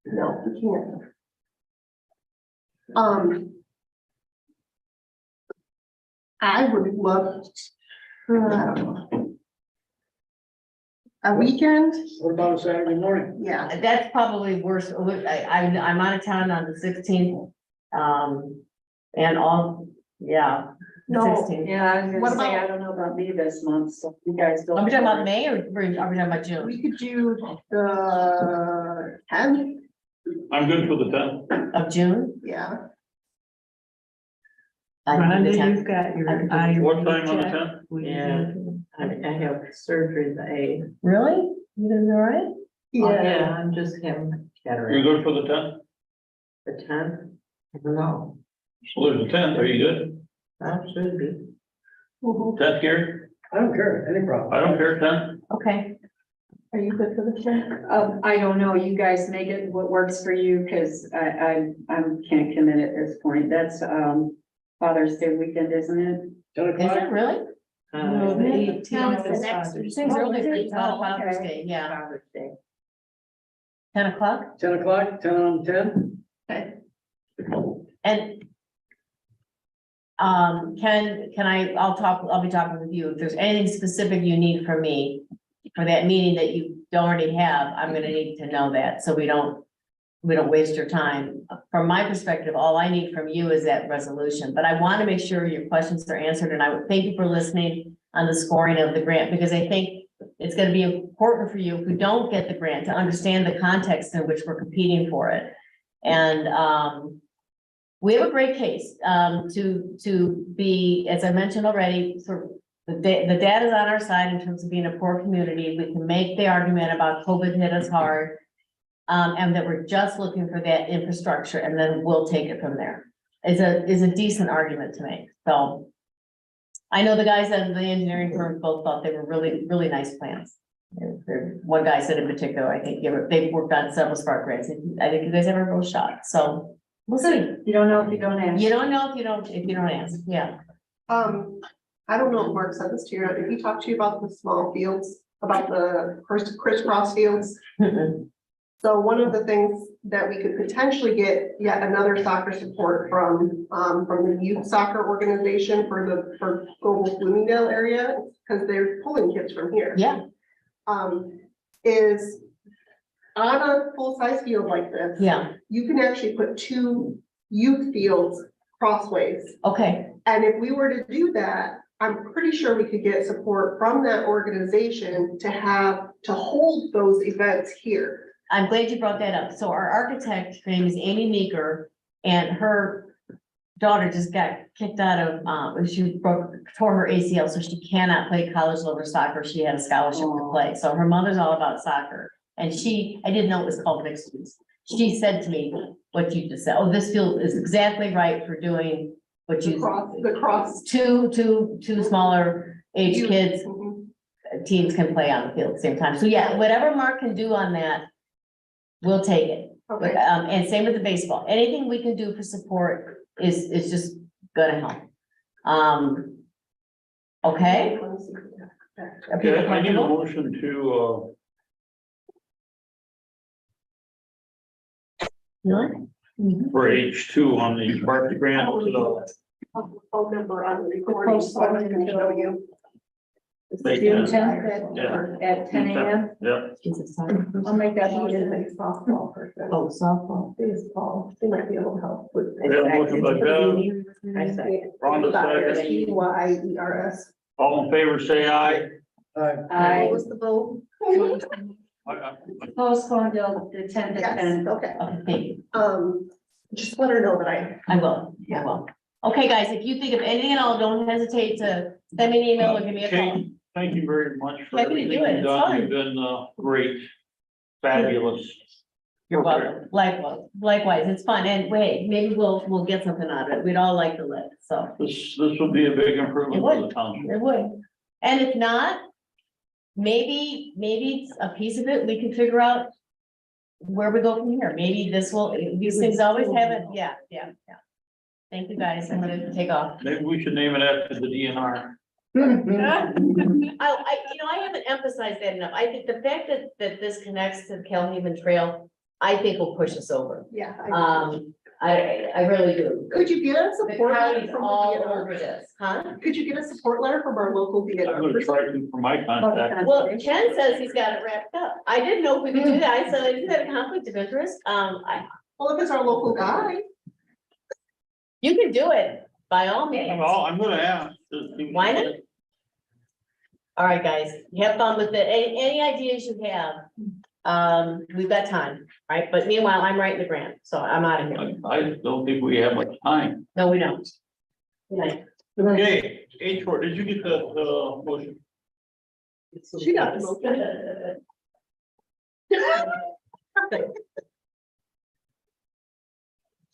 No, we can't. I would love, I don't know. A weekend, What about a Saturday morning? yeah, That's probably worse. I'm out of town on the 16th. And all, yeah. No. 16th. Yeah, I was What gonna say, about- I don't know about me this month, so you guys don't. Are we talking about May or are we talking about June? we could do the 10th, I'm good for the 10th. Of June? yeah. I can do Rhonda, the 10th. you've got your. I can do- eye What time on the check. 10th? Will you Yeah. do I have surgery the 8th. Really? You guys all right? Yeah, I'm just having You're cataract. good for the 10th? The 10th? I don't know. So there's the 10th. Are you good? That should be. 10th here? I don't care, any problem. I don't care, 10th. Okay. Are you good for the 10th? I don't know, you guys make it what works for you, because I can't commit at this point, that's, Father's Day weekend, isn't it? 10 Is o'clock? it really? No, the 18th No, it's is the next, Father's seems Day. early for Oh, you, okay. Father's Day, yeah. Father's Day. 10 o'clock? 10 o'clock, 10 on 10? And I'll be talking with you. If there's anything specific you need from me for that meeting that you don't already have, I'm gonna need to know that, so we don't waste your time. From my perspective, all I need from you is that resolution, but I want to make sure your questions are answered, and I would thank you for listening on the scoring of the grant, because I think it's gonna be important for you, if we don't get the grant, to understand the context in which we're competing for it. And, we have a great case, to be, as I mentioned already, sort of, the data is on our side in terms of being a poor community. We can make the argument about COVID hit us hard. And that we're just looking for that infrastructure and then we'll take it from there. Is a decent argument to make, so. I know the guys at the engineering firm both thought they were really, really nice plans. One guy said in particular, I think they've worked on several spark grants, and I think you guys have a real shot, so we'll see. You don't know if you don't ask. You don't know if you don't ask, yeah. I don't know if Mark said this to you, did he talk to you about the small fields, about the crisscross fields? So one of the things that we could potentially get yet another soccer support from the youth soccer organization for Global Bloomingdale area, because they're pulling kids from here. Yeah, Is on a full-size field like this. yeah, You can actually put 2 youth fields crossways. okay, And if we were to do that, I'm pretty sure we could get support from that organization to hold those events here. I'm glad you brought that up. So our architect, her name is Amy Meeker, and her daughter just got kicked out of, she tore her ACL, so she cannot play college level soccer. She had a scholarship to play, so her mother's all about soccer. And I didn't know it was called mixed use. She said to me, what you just said, oh, this field is exactly right for doing what you. The cross. Two smaller age Youth. kids, Mhm. teams can play on the field at the same time. So yeah, whatever Mark can do on that, we'll take it. Okay. And same with the baseball. Anything we can do for support is just gonna help. Okay? Are Okay, people I need a comfortable? motion to, No? for H2 on the Spark grant. Phone number on the recording, so I can show you. Make June it. 10th at 10 a.m. Yeah, Jesus, sorry. I'll make that motion. Softball person. Oh, softball. Baseball, they might be able to help with. we have a motion by Bev, I say. Rhonda second. P-Y-E-R-S. All in favor, say aye. What I was the vote? postponed till the 10th at Yes, 10. okay. Okay, thank you. Just let her know that I will. Okay, guys, if you think of anything at all, don't hesitate to send me an email or give me a call. Kate, thank you very much for Happy to everything do it. you've It's done. fun. You've been great, fabulous. You're welcome. Likewise, it's fun. And wait, maybe we'll get something out of it. We'd all like to live, so This would be a big improvement for the township. it would. And if not, maybe it's a piece of it, we can figure out where we go from here. Maybe these things always have it. Yeah. Thank you, guys. I'm gonna take off. Maybe we should name it after the DNR. I haven't emphasized that enough. I think the fact that this connects to the Kelhaven Trail, I think will push us over. Yeah. I really do. Could you get a The support letter county's from the all DNR? over this, huh? Could you get a support letter from our local I'm gonna DNR? try to for my contact. Well, Ken says he's got it wrapped up. I didn't know if we could do that. I said, isn't that a conflict of interest? Well, if it's our local guy. You can do it by all means. Well, I'm gonna ask. Why not? All right, guys, have fun with it. Any ideas you have? We've got time, right? But meanwhile, I'm writing the grant, so I'm out of here. I don't think we have much time. No, we don't. Good night. Okay, H4, did you get the motion? She got the motion.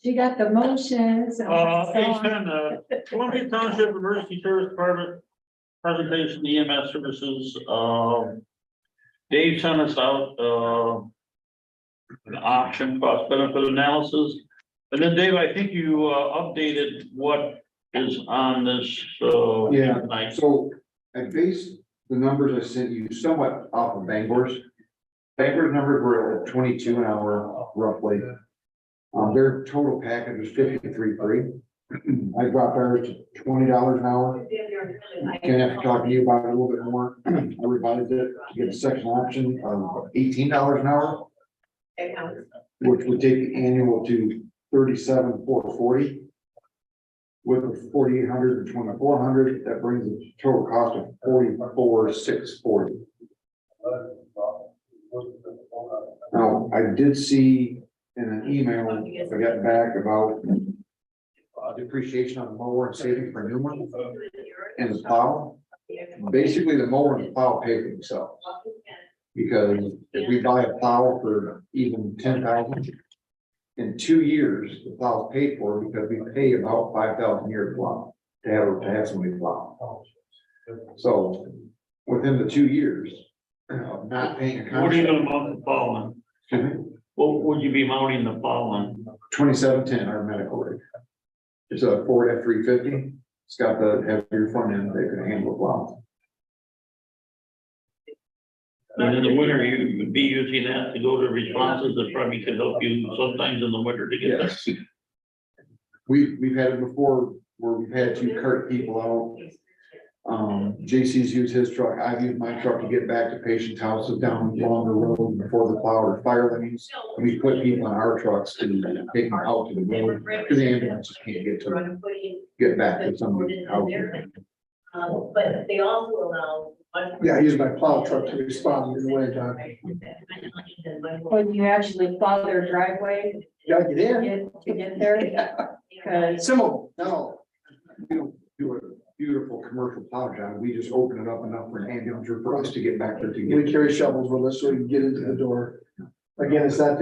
She got the motions. H10, Columbia Township Emergency Service Department presentation, EMS services, Dave sent us out, an option cost benefit analysis. And then Dave, I think you, updated what is on this, Yeah. tonight. So I based the numbers I sent you somewhat off of Bangor's. Bangor's numbers were at 22 an hour roughly. Their total package was 53.3. I dropped ours to $20 an hour. Can have to talk to you about it a little bit more. I revised it to get a second option of $18 an hour, which would take the annual to $37,440. With the 4,800 and 2,400, that brings the total cost of $44,640. Now, I did see in an email I got back about depreciation on the mower and saving for new one and the plow. Basically, the mower and the plow pay for themselves. Because if we buy a plow for even 10,000. In 2 years, the plow's paid for because we pay about 5,000 a year to plow, to have somebody plow. So within the 2 years of not paying a What are you contract. gonna mount the plowing? Excuse me? What would you be mounting the plowing? 2710, our medical rig. It's a Ford F-350. It's got the heavier front end that can handle the plow. And in the winter, you would be using that to go to responses that probably could help you sometimes in the winter to get there. Yes. We've had it before where we've had to cart people out. JC's used his truck. I've used my truck to get back to patients' houses down longer road before the plow or fire lanes. We put people in our trucks to take them out to the road, because the ambulances can't get back to somebody's house. But they also allow. Yeah, I use my plow truck to respond in the winter time. When you actually plow their driveway Gotta get in. to get there, Yeah. because Some of them, not all. We don't do a beautiful commercial plow job. We just open it up enough for an ambulance or for us to get back there to We get. carry shovels with us so we can get into the door. Again, it's not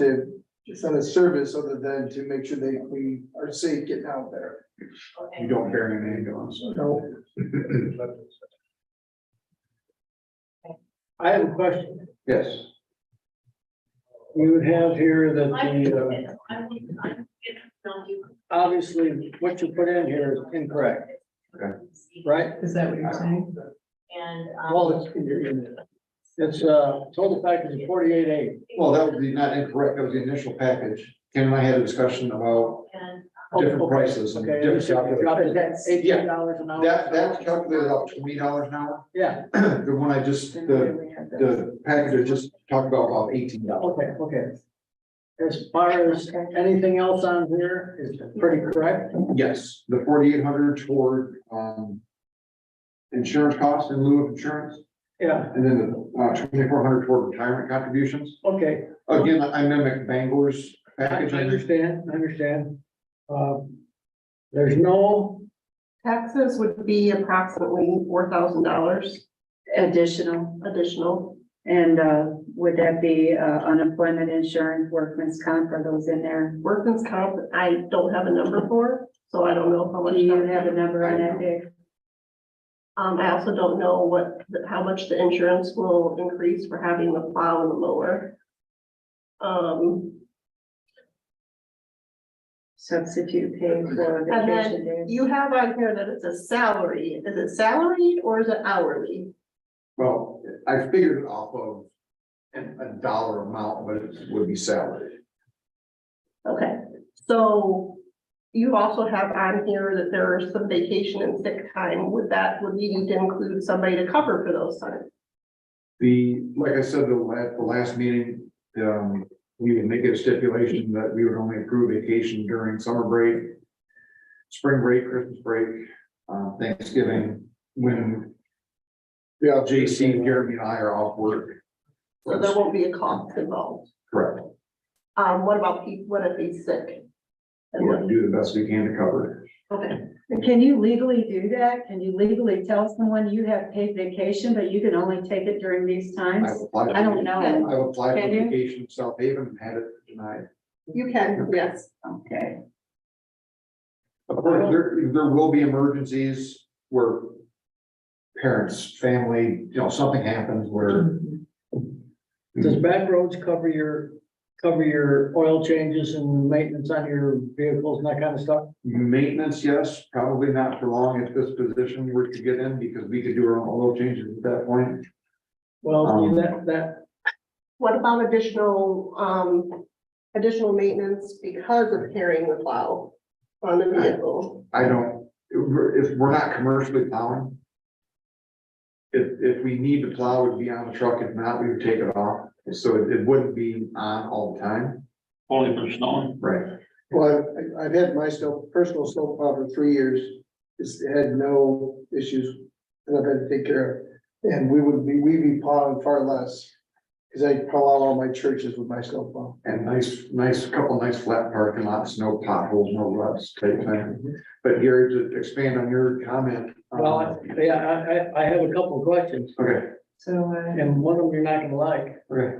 a service other than to make sure we are safe getting out there. You don't bury an ambulance. No. I have a question. Yes, You have here that the, obviously, what you put in here is incorrect, okay. right? Is that what you're saying? And. Well, it's in your email. It's, total package of 48.8. Well, that would be not incorrect. That was the initial package. Ken and I had a discussion about different prices and Okay, different so you dropped calculations. it at $18 an hour. That's calculated up $20 an hour. Yeah, The one I just, the package I just talked about $18. okay. As far as anything else on here is pretty correct. Yes, the 4,800 toward, insurance costs in lieu of insurance, Yeah, and then the, 2,400 toward retirement contributions. okay. Again, I mimicked Bangor's I package. understand. There's no, Taxes would be approximately $4,000 additional, additional. and, would that be, unemployment insurance, workman's comp, are those in there? Workman's comp, I don't have a number for, so I don't know how much. Do you have a number on that, Dave? I also don't know how much the insurance will increase for having the plow and the mower. Substitute pay for And vacation then days. you have on here that it's a salary. Is it salary or is it hourly? Well, I figured it off of a dollar amount, but it would be salary. Okay, so you also have on here that there are some vacation and sick time. Would we need to include somebody to cover for those times? Like I said, at the last meeting, we would make it a stipulation that we would only approve vacation during summer break, spring break, Christmas break, Thanksgiving, when Yeah, JC, Jeremy and I are off work. So there won't be a cost involved. Correct. What about people, what if he's sick? We have to do the best we can to cover it. Okay, Can you legally do that? Can you legally tell someone you have paid vacation, but you can only take it during these times? I've applied. I don't know. I've applied for Can you? vacation in South Haven and had it denied. you can, yes. Okay. Of course, there will be emergencies where parents, family, something happens where. does back roads cover your oil changes and maintenance on your vehicles and that kind of stuff? Maintenance, yes, probably not for long if this position were to get in, because we could do our own oil changes at that point. Well, that, What about additional maintenance because of carrying the plow on the vehicle? I don't, if we're not commercially plowing. If we need to plow, it would be on the truck. If not, we would take it off. So it wouldn't be on all the time. Only for snowing. Right. well, I've had my personal snowplow for 3 years. It's had no issues that I've had to take care of. And we'd be plowing far less. Cause I plow all my churches with my snowplow. And couple nice flat parking lots, no potholes, no ruts type thing. But Gary, to expand on your comment. well, yeah, I have a couple of questions. Okay, So, and one of them you're not gonna like. Right.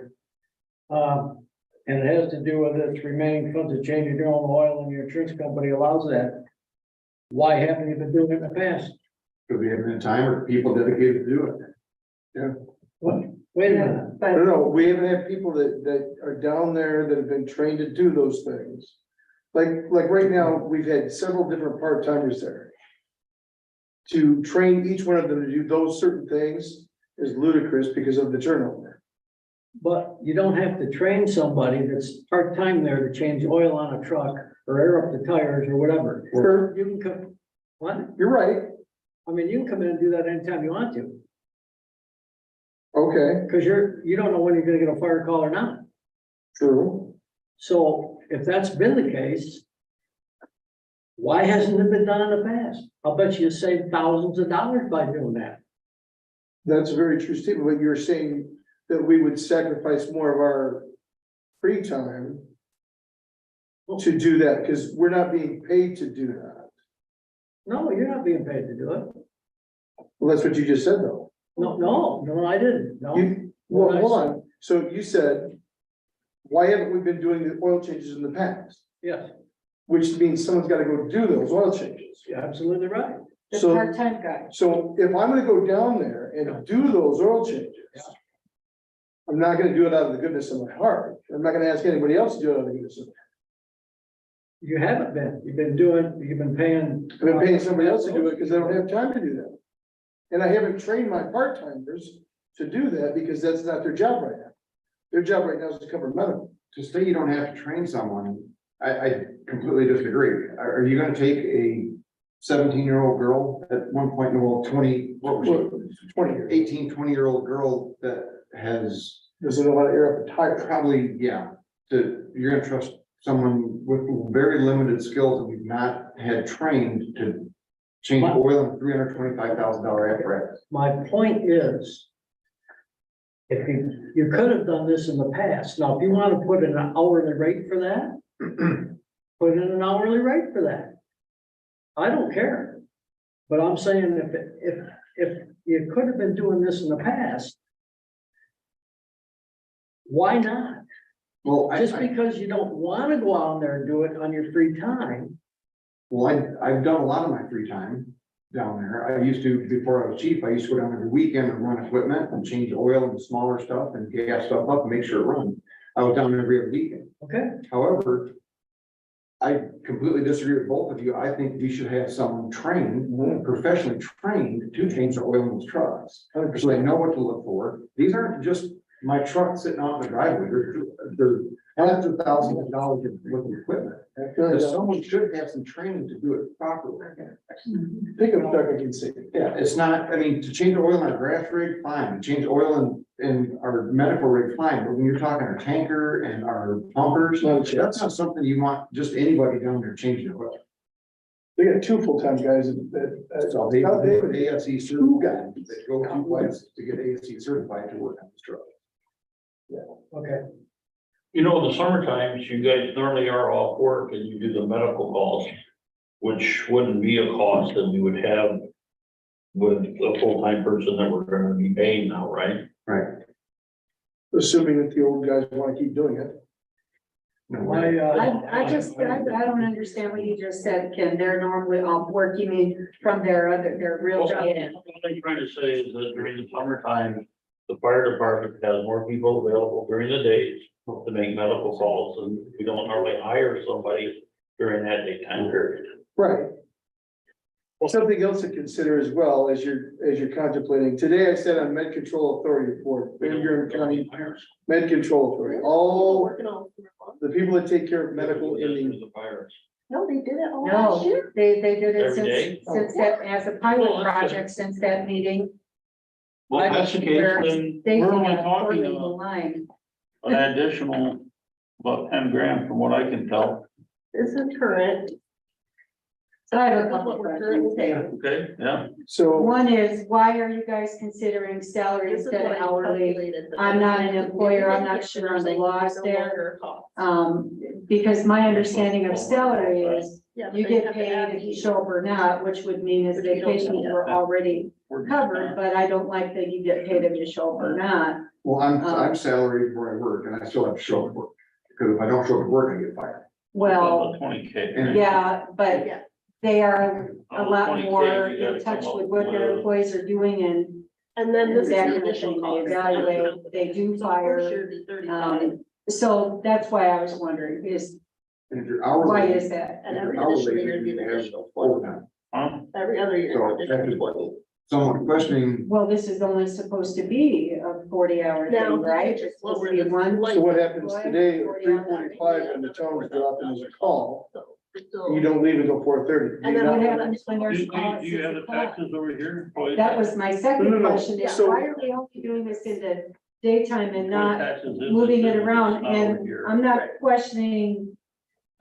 And it has to do with its remaining funds of changing your own oil and your insurance company allows that. Why haven't you been doing it in the past? Could we have been time or people dedicated to do it? What? Wait a yeah, minute. I but don't know, we haven't had people that are down there that have been trained to do those things. Like right now, we've had several different part-timers there. To train each one of them to do those certain things is ludicrous because of the turnover. But you don't have to train somebody that's part-time there to change oil on a truck or air up the tires or whatever. Sure, You can come, what? you're right, I mean, you can come in and do that anytime you want to, okay, because you don't know when you're gonna get a fire call or not. true. So if that's been the case, why hasn't it been done in the past? I'll bet you saved thousands of dollars by doing that. That's a very true statement, but you're saying that we would sacrifice more of our free time to do that, because we're not being paid to do that. No, you're not being paid to do it. Well, that's what you just said, though. No, I didn't. No. Well, hold on, so you said, why haven't we been doing the oil changes in the past? Yes, Which means someone's gotta go do those oil changes. you're absolutely right. the So, part-time guy, so if I'm gonna go down there and do those oil changes, I'm not gonna do it out of the goodness of my heart. I'm not gonna ask anybody else to do it out of the goodness of. You haven't been. You've been paying. I've been paying somebody else to do it because I don't have time to do that. And I haven't trained my part-timers to do that because that's not their job right now. Their job right now is to cover medical. To say you don't have to train someone, I completely disagree. Are you gonna take a 17-year-old girl at one point, well, 20, what was Well, she? 20 years. 18, 20-year-old girl that has Doesn't know how to air up a tire. probably, yeah, you're gonna trust someone with very limited skills that we've not had trained to change oil in $325,000 apparatus. My point is, if you could have done this in the past. Now, if you want to put in an hourly rate for that, put in an hourly rate for that. I don't care. But I'm saying if you could have been doing this in the past, why not? Well, Just because you don't want to go out there and do it on your free time. well, I've done a lot of my free time down there. I used to, before I was chief, I used to go down every weekend and run equipment and change oil and smaller stuff and gas stuff up and make sure it runs. I was down there every other weekend. Okay, However, I completely disagree with both of you. I think we should have someone trained, professionally trained to change the oil in those trucks. So they know what to look for. These aren't just my truck sitting out in the driveway. They're hundreds of thousands of dollars worth of equipment. So someone should have some training to do it properly. Pick up truck, I can see. Yeah, it's not, I mean, to change oil in our grass rig, fine. To change oil in our medical rig, fine. But when you're talking our tanker and our pumpers, that's not something you want just anybody down there changing oil. They got two full-time guys that. So they have ASE certified, they go two flights to get ASE certified to work on this truck. okay. You know, the summer times, you guys normally are off work and you do the medical calls, which wouldn't be a cost that we would have with a full-time person that we're gonna be paying now, right? Right. Assuming that the old guys wanna keep doing it. No, I don't understand what you just said, Ken, they're normally off work, you mean from their real Well, job? what I'm trying to say is that during the summertime, the fire department has more people available during the days to make medical calls, and we don't normally hire somebody during that daytime period. Right. Well, something else to consider as well as you're contemplating. Today I sat on Med Control Authority Board, Van Buren County Med Control Authority. All Working on. the people that take care of medical in The fires. No, they did it all No, last year. they did it Every day? since that, as a pilot project, since that meeting. Well, if that's the case, then we're only talking Legal about line. an additional about 10 grand from what I can tell. This is current. So I have a This is couple what we're questions. currently paying. Okay, yeah. So, One is, why are you guys considering salary This is instead what of I hourly? calculated. I'm not an employer, I'm not sure on the laws there. Because my understanding of salary is Yeah, but You they get have to paid add if you these. show up or not, which would mean his But you don't vacations get were already covered, but I don't like that you get paid if you show up or not. Well, I'm salaried where I work and I still have to show up to work. Because if I don't show up to work, I get fired. Well, 20K. yeah, but Yeah, they are a lot 20K, more you gotta in touch come up with what their with- employees are doing and and then this is that the kind of initial thing. They cost. evaluate, they do fire. So that's why I was wondering, is, And if you're hourly. why is that? And if every you're hourly, additional year, you you have additional 20. overtime. Huh? Every other year. So, additional 20. Someone questioning, Well, this is only supposed to be a 40-hour Now, thing, right? it's It's supposed lower to be than one. light. So what happens today at 3:45 when the town's dropping is a call, So, it's still- you don't leave until 4:30. And then What we happens when Do there's you, a call at do you have 6 the o'clock? taxes over here? Employee That was my second No. question, is So- why are we only doing this in the daytime and not taxes is- moving it is around? not over And here. I'm not questioning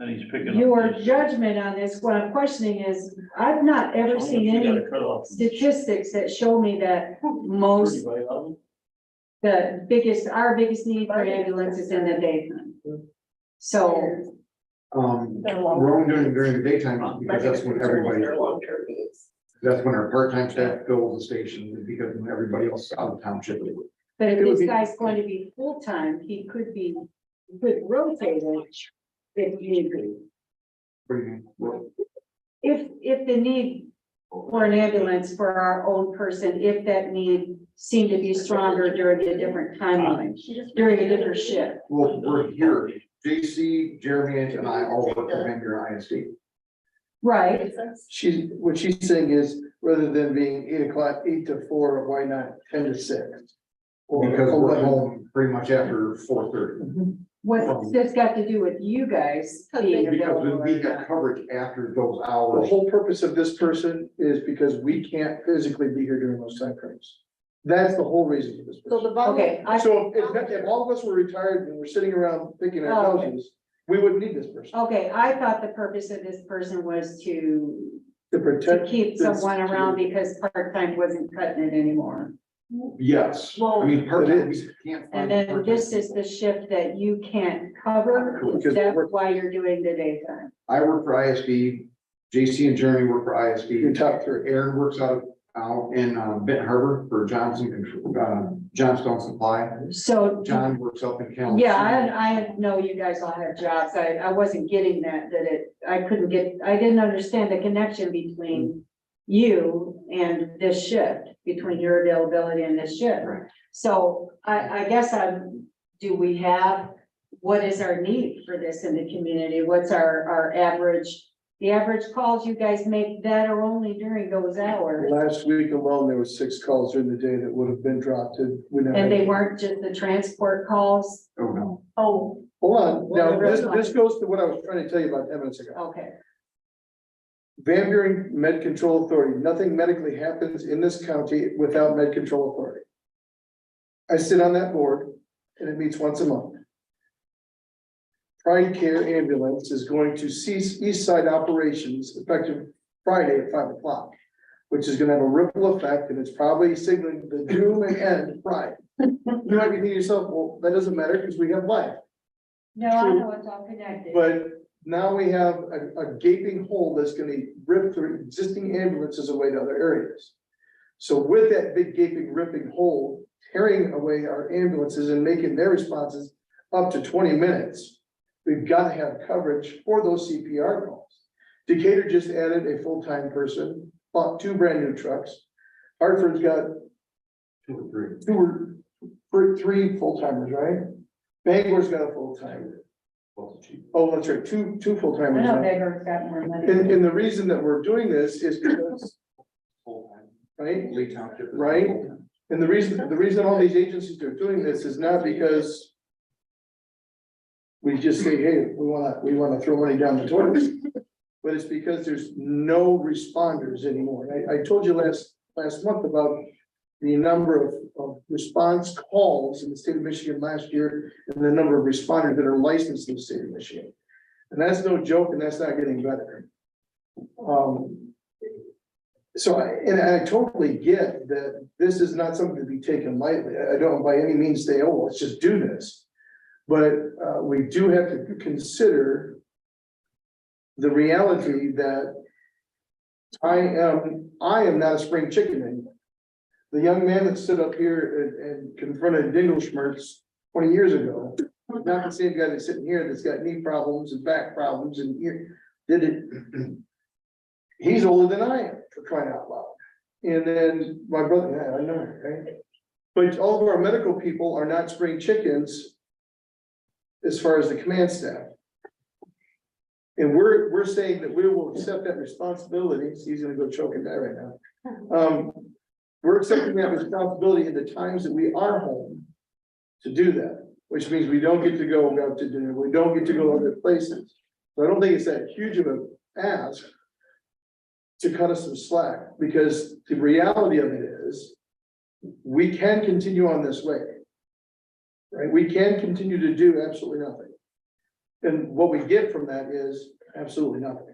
And he's picking up. your this. judgment on this. What I'm questioning is, I've not ever So seen you any gotta cut off statistics that show me that most, 35,000. our biggest need for ambulance is in the daytime. So, we're only doing it during the daytime because that's when everybody, Their long-term needs. that's when our part-time staff fills the station, because when everybody else is out of township. but if It would this be- guy's going to be full-time, he could rotate it if need be. What do you mean? Well, If the need for an ambulance for our own person, if that need seemed to be stronger during a different timeline, during a different shift. well, we're here, JC, Jeremy and I all work for Van Buren ISD. Right, Makes sense? What she's saying is, rather than being 8 o'clock, 8 to 4, why not 10 to 6? Or Because we're 11. home pretty much after 4:30. what's this got to do with you guys being Because available? we or got not? coverage after those The hours. whole purpose of this person is because we can't physically be here during those time frames. That's the whole reason for this So person. the. Okay, So if all of us were retired and we're sitting around picking our Oh, okay. noses, we wouldn't need this person. Okay, I thought the purpose of this person was to To protect. keep this someone around because part-time wasn't cutting it anymore. Yes, Well, I mean, part-time, it we is. can't And find. then part-time this is people. the shift that you can't cover, Because that's we're- why you're doing the daytime. I work for ISD, JC and Jeremy work for ISD. Your top three. Aaron works out in Benton Harbor for Johnstone Supply. So, John works up in Kalamazoo. yeah, I know you guys all have jobs, I wasn't getting that I didn't understand the connection between you and this shift, between your availability and this shift. Right. So I guess what is our need for this in the community? What's our average, the average calls you guys make that are only during those hours? Last week alone, there was 6 calls during the day that would have been dropped. And they weren't just the transport calls? Oh, no. Oh, Hold on, now, Well, this goes to what I was trying to tell you about 10 minutes ago. okay. Van Buren Med Control Authority, nothing medically happens in this county without Med Control Authority. I sit on that board and it meets once a month. Pride Care Ambulance is going to cease east side operations effective Friday at 5 o'clock, which is gonna have a ripple effect and it's probably signaling the doom and end of Pride. You might be thinking to yourself, well, that doesn't matter because we have life. No, I know it's all connected. But now we have a gaping hole that's gonna rip through existing ambulances away to other areas. So with that big gaping ripping hole, tearing away our ambulances and making their responses up to 20 minutes, we've got to have coverage for those CPR calls. Decatur just added a full-time person, bought 2 brand new trucks. Hartford's got 3 full-timers, right? Bangor's got a full-timer. Oh, that's right, two I full-timers. know now. Beggar's got more money. And the reason that we're doing this is because, Full-time. right? Lee Township. is Right. full-time. And the reason all these agencies are doing this is not because we just say, hey, we wanna throw money down the toilet. But it's because there's no responders anymore. I told you last month about the number of response calls in the state of Michigan last year and the number of responders that are licensed in the state of Michigan. And that's no joke, and that's not getting better. So I totally get that this is not something to be taken lightly. I don't by any means say, oh, let's just do this. But we do have to consider the reality that I am not a spring chicken anymore. The young man that stood up here and confronted Dingelschmertz 20 years ago, not the same guy that's sitting here that's got knee problems and back problems and ear, did it. He's older than I am, for crying out loud. And then my brother, yeah, I know, right? But all of our medical people are not spring chickens as far as the command staff. And we're saying that we will accept that responsibility. So he's gonna go choke and die right now. We're accepting that responsibility in the times that we are home to do that, which means we don't get to go out to dinner, we don't get to go other places. So I don't think it's that huge of an ask to cut us some slack, because the reality of it is we can continue on this way. Right? We can continue to do absolutely nothing. And what we get from that is absolutely nothing.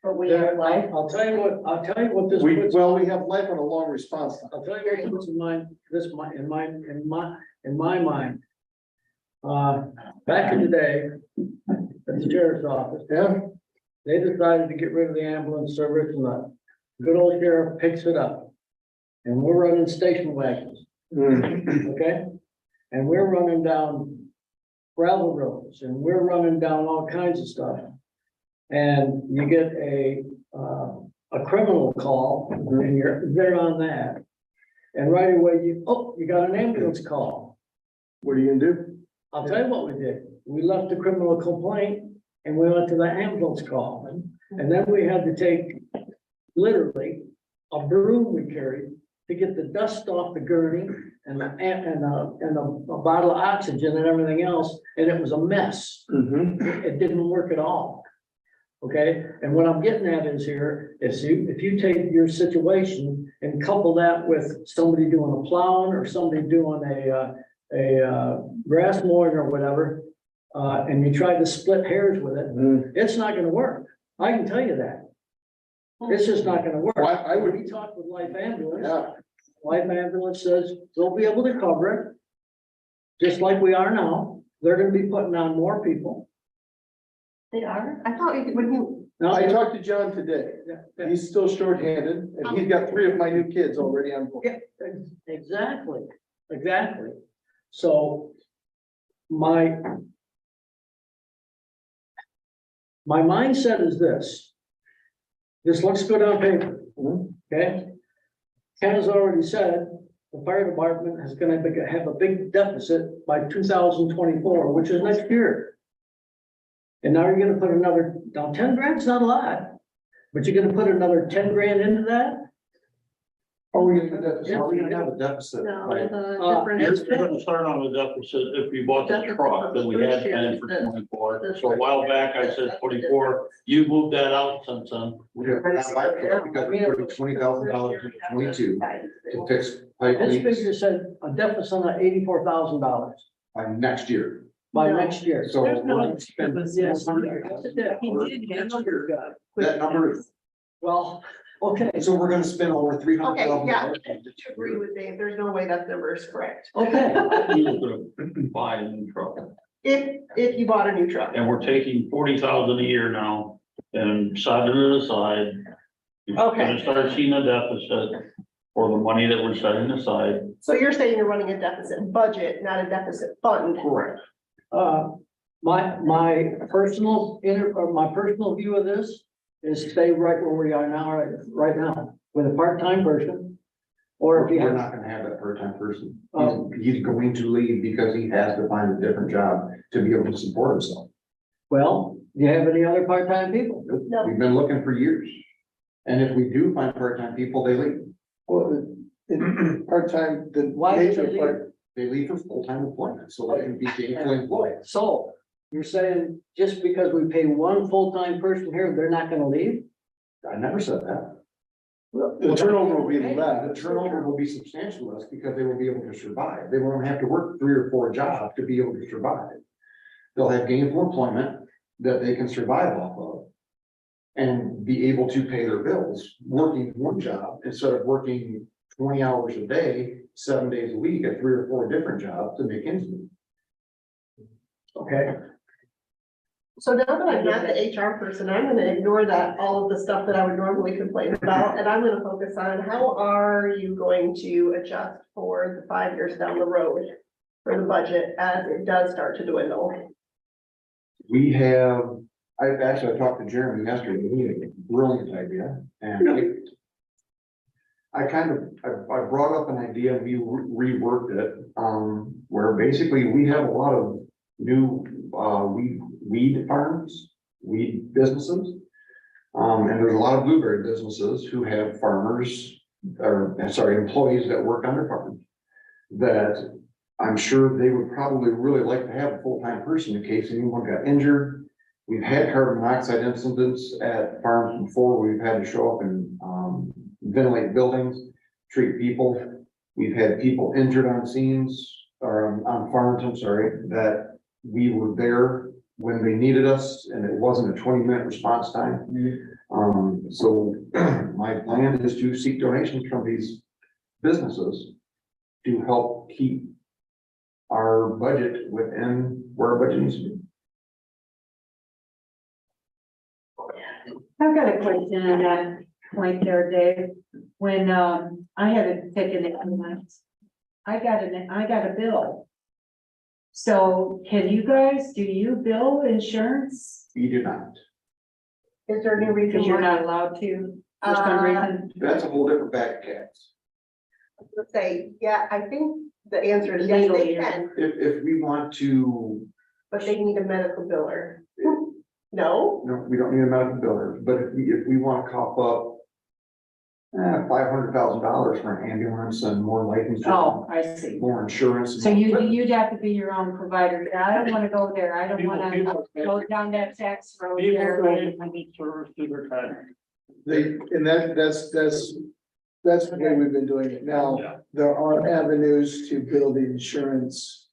But we are life. I'll tell you what this We, puts, well, we have life on a long response time. I'll tell you what it puts in my mind. Back in the day, at the sheriff's office, Yeah, they decided to get rid of the ambulance service and the good old sheriff picks it up. And we're running station wagons, okay? And we're running down gravel roads and we're running down all kinds of stuff. And you get a criminal call and you're there on that. And right away you got an ambulance call. what are you gonna do? I'll tell you what we did. We left the criminal complaint and we went to the ambulance call. And then we had to take literally a broom we carried to get the dust off the gurney and a bottle of oxygen and everything else. And it was a mess. It didn't work at all. Okay, and what I'm getting at is here, is if you take your situation and couple that with somebody doing a plowing or somebody doing a grass mowing or whatever, and you try to split hairs with it, it's not gonna work. I can tell you that. It's just not gonna work. Well, I would- We talked with Life Ambulance. Yeah, Life Ambulance says they'll be able to cover it, just like we are now. They're gonna be putting on more people. They are? I thought when you, Now, I talked to John today. He's still shorthanded and he's got 3 of my new kids already on board. Yeah, exactly. So my mindset is this. This looks good on paper, okay? Ken has already said the fire department is gonna have a big deficit by 2024, which is next year. And now you're gonna put another, now 10 grand's not a lot, but you're gonna put another 10 grand into that? Are we gonna do that? Are we gonna have a deficit? no, Right. the You're difference. gonna start on the deficit if you bought the truck that we had planned for 24. So a while back, I said 24, you moved that out since then. We have not buy a truck because we put $20,000 into 22 to fix pipe This leaks figure said a deficit of $84,000 by next year. by No. next year. So There's no- we're gonna spend Yes. Yeah, He did handle your job. that number is, Well, okay, so we're gonna spend over Okay, yeah, $300,000. I agree with Dave. There's no way that number is correct. okay. We were gonna buy a new truck. If you bought a new truck. And we're taking 40,000 a year now and setting it aside. You're Okay. gonna start seeing a deficit for the money that we're setting aside. So you're saying you're running a deficit budget, not a deficit fund? Correct. My personal my personal view of this is stay right where we are now, right now, with a part-time person. Or if you We're have, not gonna have that part-time person. Oh. He's going to leave because he has to find a different job to be able to support himself. well, do you have any other part-time people? No. We've been looking for years. And if we do find part-time people, they leave. Well, part-time, the Why did nature they of leave? part, They leave for full-time employment, so they can be gainfully employed. So you're saying just because we pay one full-time person here, they're not gonna leave? I never said that. the turnover will be The less. turnover will be substantially less because they will be able to survive. They won't have to work 3 or 4 jobs to be able to survive. They'll have gainful employment that they can survive off of. And be able to pay their bills, working one job instead of working 20 hours a day, 7 days a week at 3 or 4 different jobs to make ends meet. Okay. So now that I'm not the HR person, I'm gonna ignore that, all of the stuff that I would normally complain about, and I'm gonna focus on how are you going to adjust for the 5 years down the road for the budget as it does start to dwindle? We have, I talked to Jeremy yesterday, he had a brilliant idea, and I brought up an idea, and we reworked it, where basically we have a lot of new, weed farms, weed businesses. And there's a lot of blueberry businesses who have farmers, employees that work on their farm. That I'm sure they would probably really like to have a full-time person in case anyone got injured. We've had carbon monoxide incidents at farms before, we've had to show up and, ventilate buildings, treat people. We've had people injured on scenes, or on farms, I'm sorry, that we were there when they needed us, and it wasn't a 20-minute response time. So my plan is to seek donations from these businesses to help keep our budget within where our budget needs to be. I've got a question on that point there, Dave. When, I had to take an ambulance, I got a bill. So can you guys, do you bill insurance? We do not. Is there any reason? Because you're why? not allowed to, for some reason. That's a whole different bag of cats. Let's say, yeah, I think the answer is yes, they Legally. can, If we want to, but they need a medical biller. No? no, we don't need a medical biller, but if we want to cough up $500,000 for an ambulance and more life insurance, Oh, I see. more insurance. So you'd have to be your own provider. Yeah, I don't wanna go there. I don't wanna go down that tax road People there. pay public service to their time. And that's the way we've been doing it. Now, there are avenues to build insurance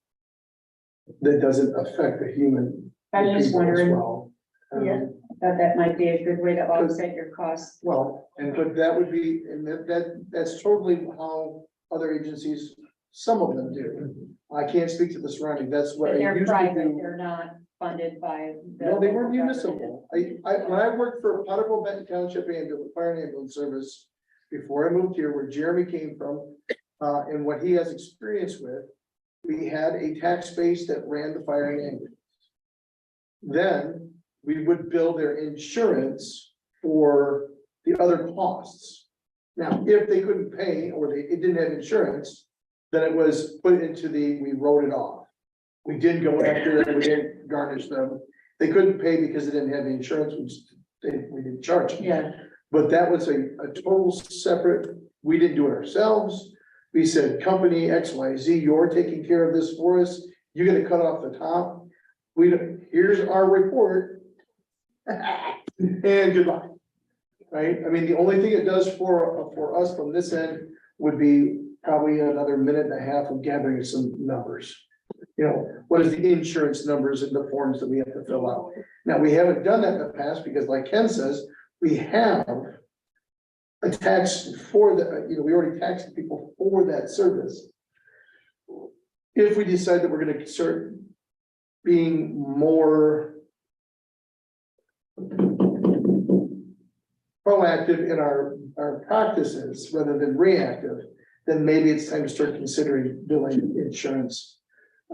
that doesn't affect the human. I was just people as wondering. well. Yeah. That might be a good way to offset your costs. Well, but that would be, and that's totally how other agencies, some of them do. I can't speak to the surrounding, that's what But I they're used to private, do. they're not funded by. the No, they were government. municipal. When I worked for Potterville Benton Township ambulance, fire and ambulance service, before I moved here, where Jeremy came from, and what he has experience with, we had a tax base that ran the fire and ambulance. Then we would bill their insurance for the other costs. Now, if they couldn't pay or it didn't have insurance, then it was put into we wrote it off. We didn't go after them, we didn't garnish them. They couldn't pay because they didn't have insurance, we didn't charge them. Yeah, But that was a total separate, we didn't do it ourselves. We said, company XYZ, you're taking care of this for us, you're gonna cut off the top. Here's our report. And goodbye. Right? I mean, the only thing it does for us from this end would be probably another minute and a half of gathering some numbers. You know, what is the insurance numbers in the forms that we have to fill out? Now, we haven't done that in the past because like Ken says, we have a tax for we already taxed people for that service. If we decide that we're gonna start being more proactive in our practices rather than reactive, then maybe it's time to start considering billing insurance.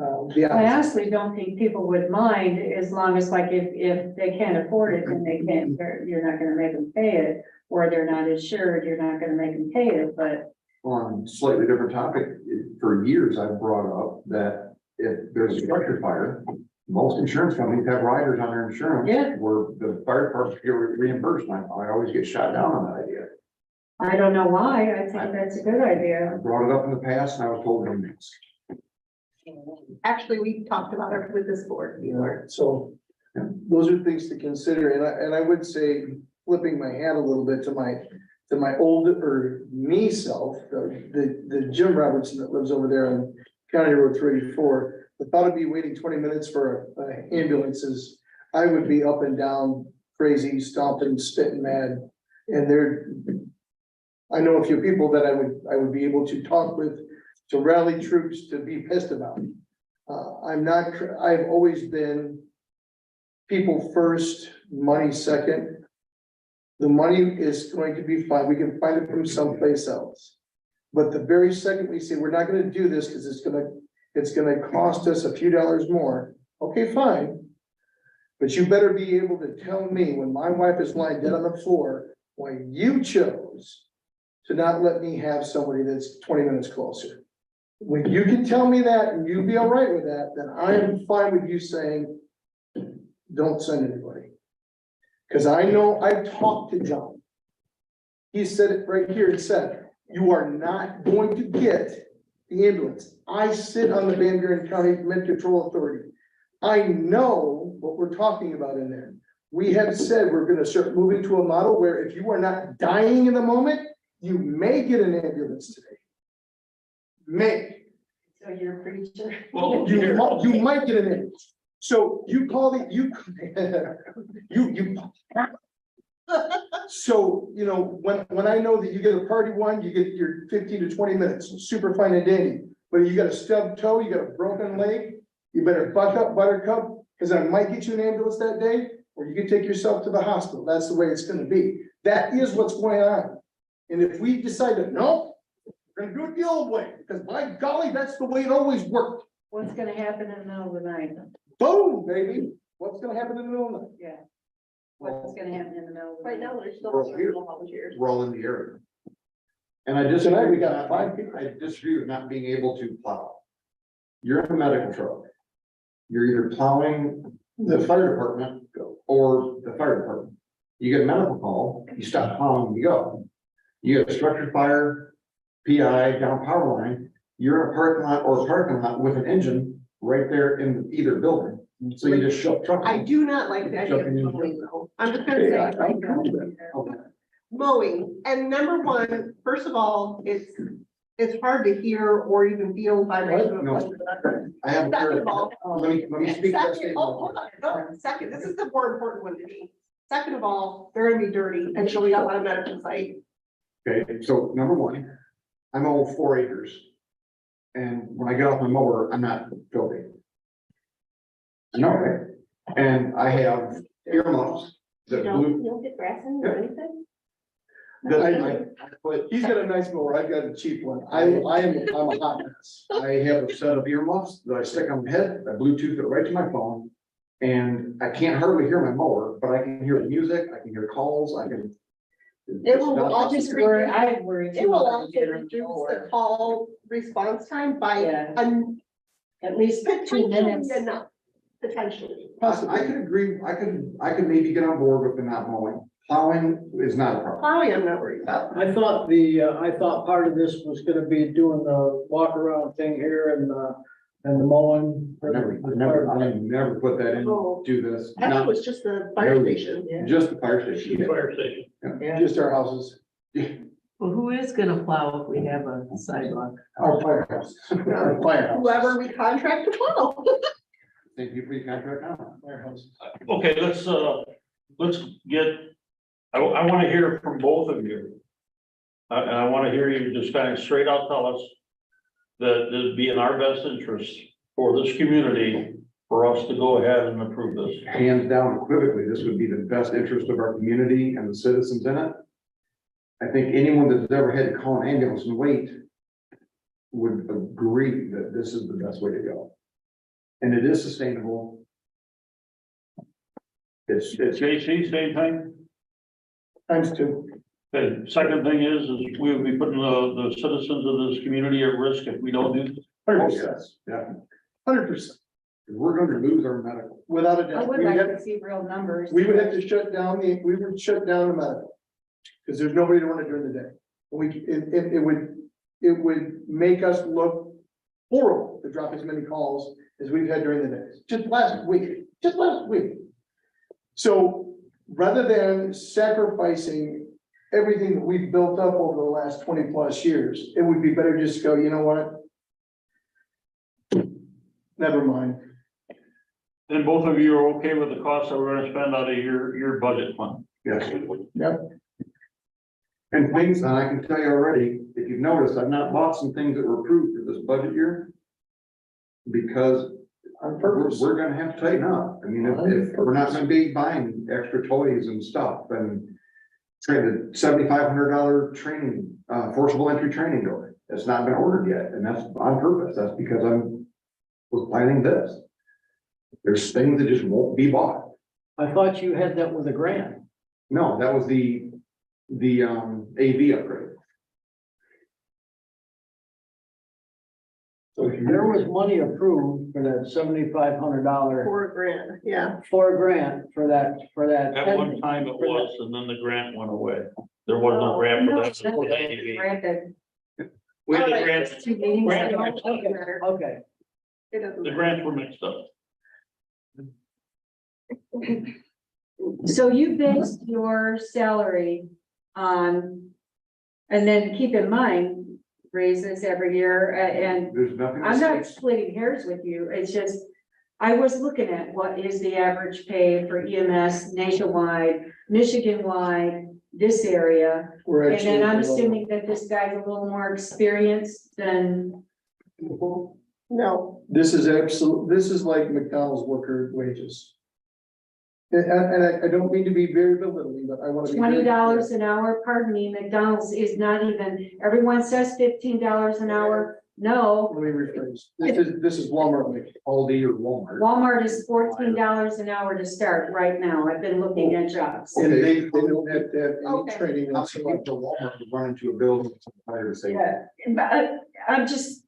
I honestly don't think people would mind as long as like if they can't afford it and they can't, you're not gonna make them pay it. Or they're not insured, you're not gonna make them pay it, but On a slightly different topic, for years I've brought up that if there's a structure fire, most insurance companies have riders on their insurance. Yeah. Where the fire department get reimbursed, and I always get shot down on that idea. I don't know why. I think that's a good I idea. brought it up in the past and I was told no next. Actually, we talked about it with this board before. So those are things to consider, and I would say, flipping my hat a little bit to my old or me self, the Jim Robertson that lives over there on County Road 34, the thought of me waiting 20 minutes for ambulances, I would be up and down crazy, stomping, spitting mad. And I know a few people that I would be able to talk with to rally troops to be pissed about. I've always been people first, money second. The money is going to be fine. We can find it from someplace else. But the very second we say, we're not gonna do this because it's gonna cost us a few dollars more. Okay, fine. But you better be able to tell me when my wife is lying dead on the floor, why you chose to not let me have somebody that's 20 minutes closer. When you can tell me that and you be all right with that, then I am fine with you saying, don't send anybody. Cause I know I've talked to John. He said it right here. He said, you are not going to get the ambulance. I sit on the Van Buren County Med Control Authority. I know what we're talking about in there. We have said we're gonna start moving to a model where if you are not dying in the moment, you may get an ambulance today. May. So you're a preacher. Well, You might get an ambulance. So you call the, you. So, you know, when I know that you get a party one, you get your 15 to 20 minutes, super fine and dandy. But you got a stubbed toe, you got a broken leg, you better buck up, buttercup, because I might get you an ambulance that day, or you can take yourself to the hospital. That's the way it's gonna be. That is what's going on. And if we decide that, no, we're gonna do it the old way, because by golly, that's the way it always worked. What's gonna happen in the middle of the night? Boom, baby. What's gonna happen in the middle of the night? Yeah. What's gonna happen in the middle of the Right night? now, there's still Well, here- volunteers. We're all in the area. And I disagree, Tonight we with got not- 5 people. I disagree with not being able to plow. You're in a medical truck. You're either plowing the fire department or the fire department. You get a medical call, you stop plowing, you go. You get a structured fire, PI, down power line, you're in a parking lot or a parking lot with an engine right there in either building. So you just shut truck. I do not like the idea of mowing though. I'm just gonna say, it right now. Okay. Mowing, and number one, first of all, it's hard to hear or even feel vibration. No. I have. Second of all, Let me speak to that second, statement. hold on, no, second, this is the more important one to me. Second of all, they're gonna be dirty and showing up on a medical site. Okay, so number one, I mow 4 acres. And when I get off my mower, I'm not filthy. No, right? And I have earmuffs that blew. don't get grass in or anything? That I put, He's got a nice mower. I've got a cheap one. I'm a hot mess. I have a set of earmuffs that I stick on my head, I Bluetooth it right to my phone. And I can't hardly hear my mower, but I can hear the music, I can hear calls, I can. It will It's not- also Just worry, I worry. It will also reduce the call response time by Yeah. At least 2 potentially minutes. enough, potentially. I could agree, I could maybe get on board with the not mowing, plowing is not a problem. Plowing, I'm not worried about. I thought part of this was gonna be doing the walk around thing here and the mowing. I never put that in, do this, I thought it not was just the fire station. just the fire station. Fire station. Just our houses, Well, who is gonna plow if we have a sidewalk? our firehouse. Our firehouse. Whoever we contract to plow. Thank you for your contract now. Firehouse. Okay, let's get, I wanna hear from both of you. And I wanna hear you just kind of straight out tell us that it'd be in our best interest for this community for us to go ahead and approve this. Hands down unequivocally, this would be the best interest of our community and the citizens in it. I think anyone that's ever had to call an ambulance and wait would agree that this is the best way to go. And it is sustainable. It's, JC, same thing? Times 2. The second thing is we would be putting the citizens of this community at risk if we don't do this. 100%. yeah, 100%. we're going to lose our medical. Without a I doubt. would We like would have- to see real numbers. we would have to shut down the medical. Because there's nobody to run it during the day. It would make us look horrible to drop as many calls as we've had during the days, just last week. So rather than sacrificing everything that we've built up over the last 20+ years, it would be better just to go, you know what? Never mind. And both of you are okay with the cost that we're gonna spend out of your budget fund? Yes. Yep. And things, and I can tell you already, if you've noticed, I've not bought some things that were approved for this budget year. Because On purpose. we're gonna have to tighten up. I mean, if we're not gonna be buying extra toys and stuff and train the $7,500 training, forcible entry training door. It's not been ordered yet, and that's on purpose. That's because was planning this. There's things that just won't be bought. I thought you had that with a grant. No, that was the AV upgrade. So if There you, was money approved for that $7,500 For a grant, yeah. for a grant for that. At one time it was, and then the grant went away. There was no grant No, for that's that. granted. We had the Alright. grants, Two meetings Grant. ago. Doesn't matter. Okay, It doesn't the matter. grants were mixed up. So you based your salary on, and then keep in mind, raises every year, and There's nothing. to I'm not say. splitting hairs with you, it's just, I was looking at what is the average pay for EMS nationwide, Michigan-wide, this area. we're And actually. then I'm assuming that this guy's a little more experienced than, No, This is this is like McDonald's worker wages. And I don't mean to be very belittling, but I want to be. very $20 an hour, pardon me, McDonald's is not even, everyone says $15 an hour. No, clear. Let me rephrase. This is Walmart wage. Aldi or Walmart. Walmart is $14 an hour to start right now. I've been looking at jobs. And they don't have to have any Okay. training How whatsoever. many people Walmart would run into a building and hire to say, Yeah, but I'm just,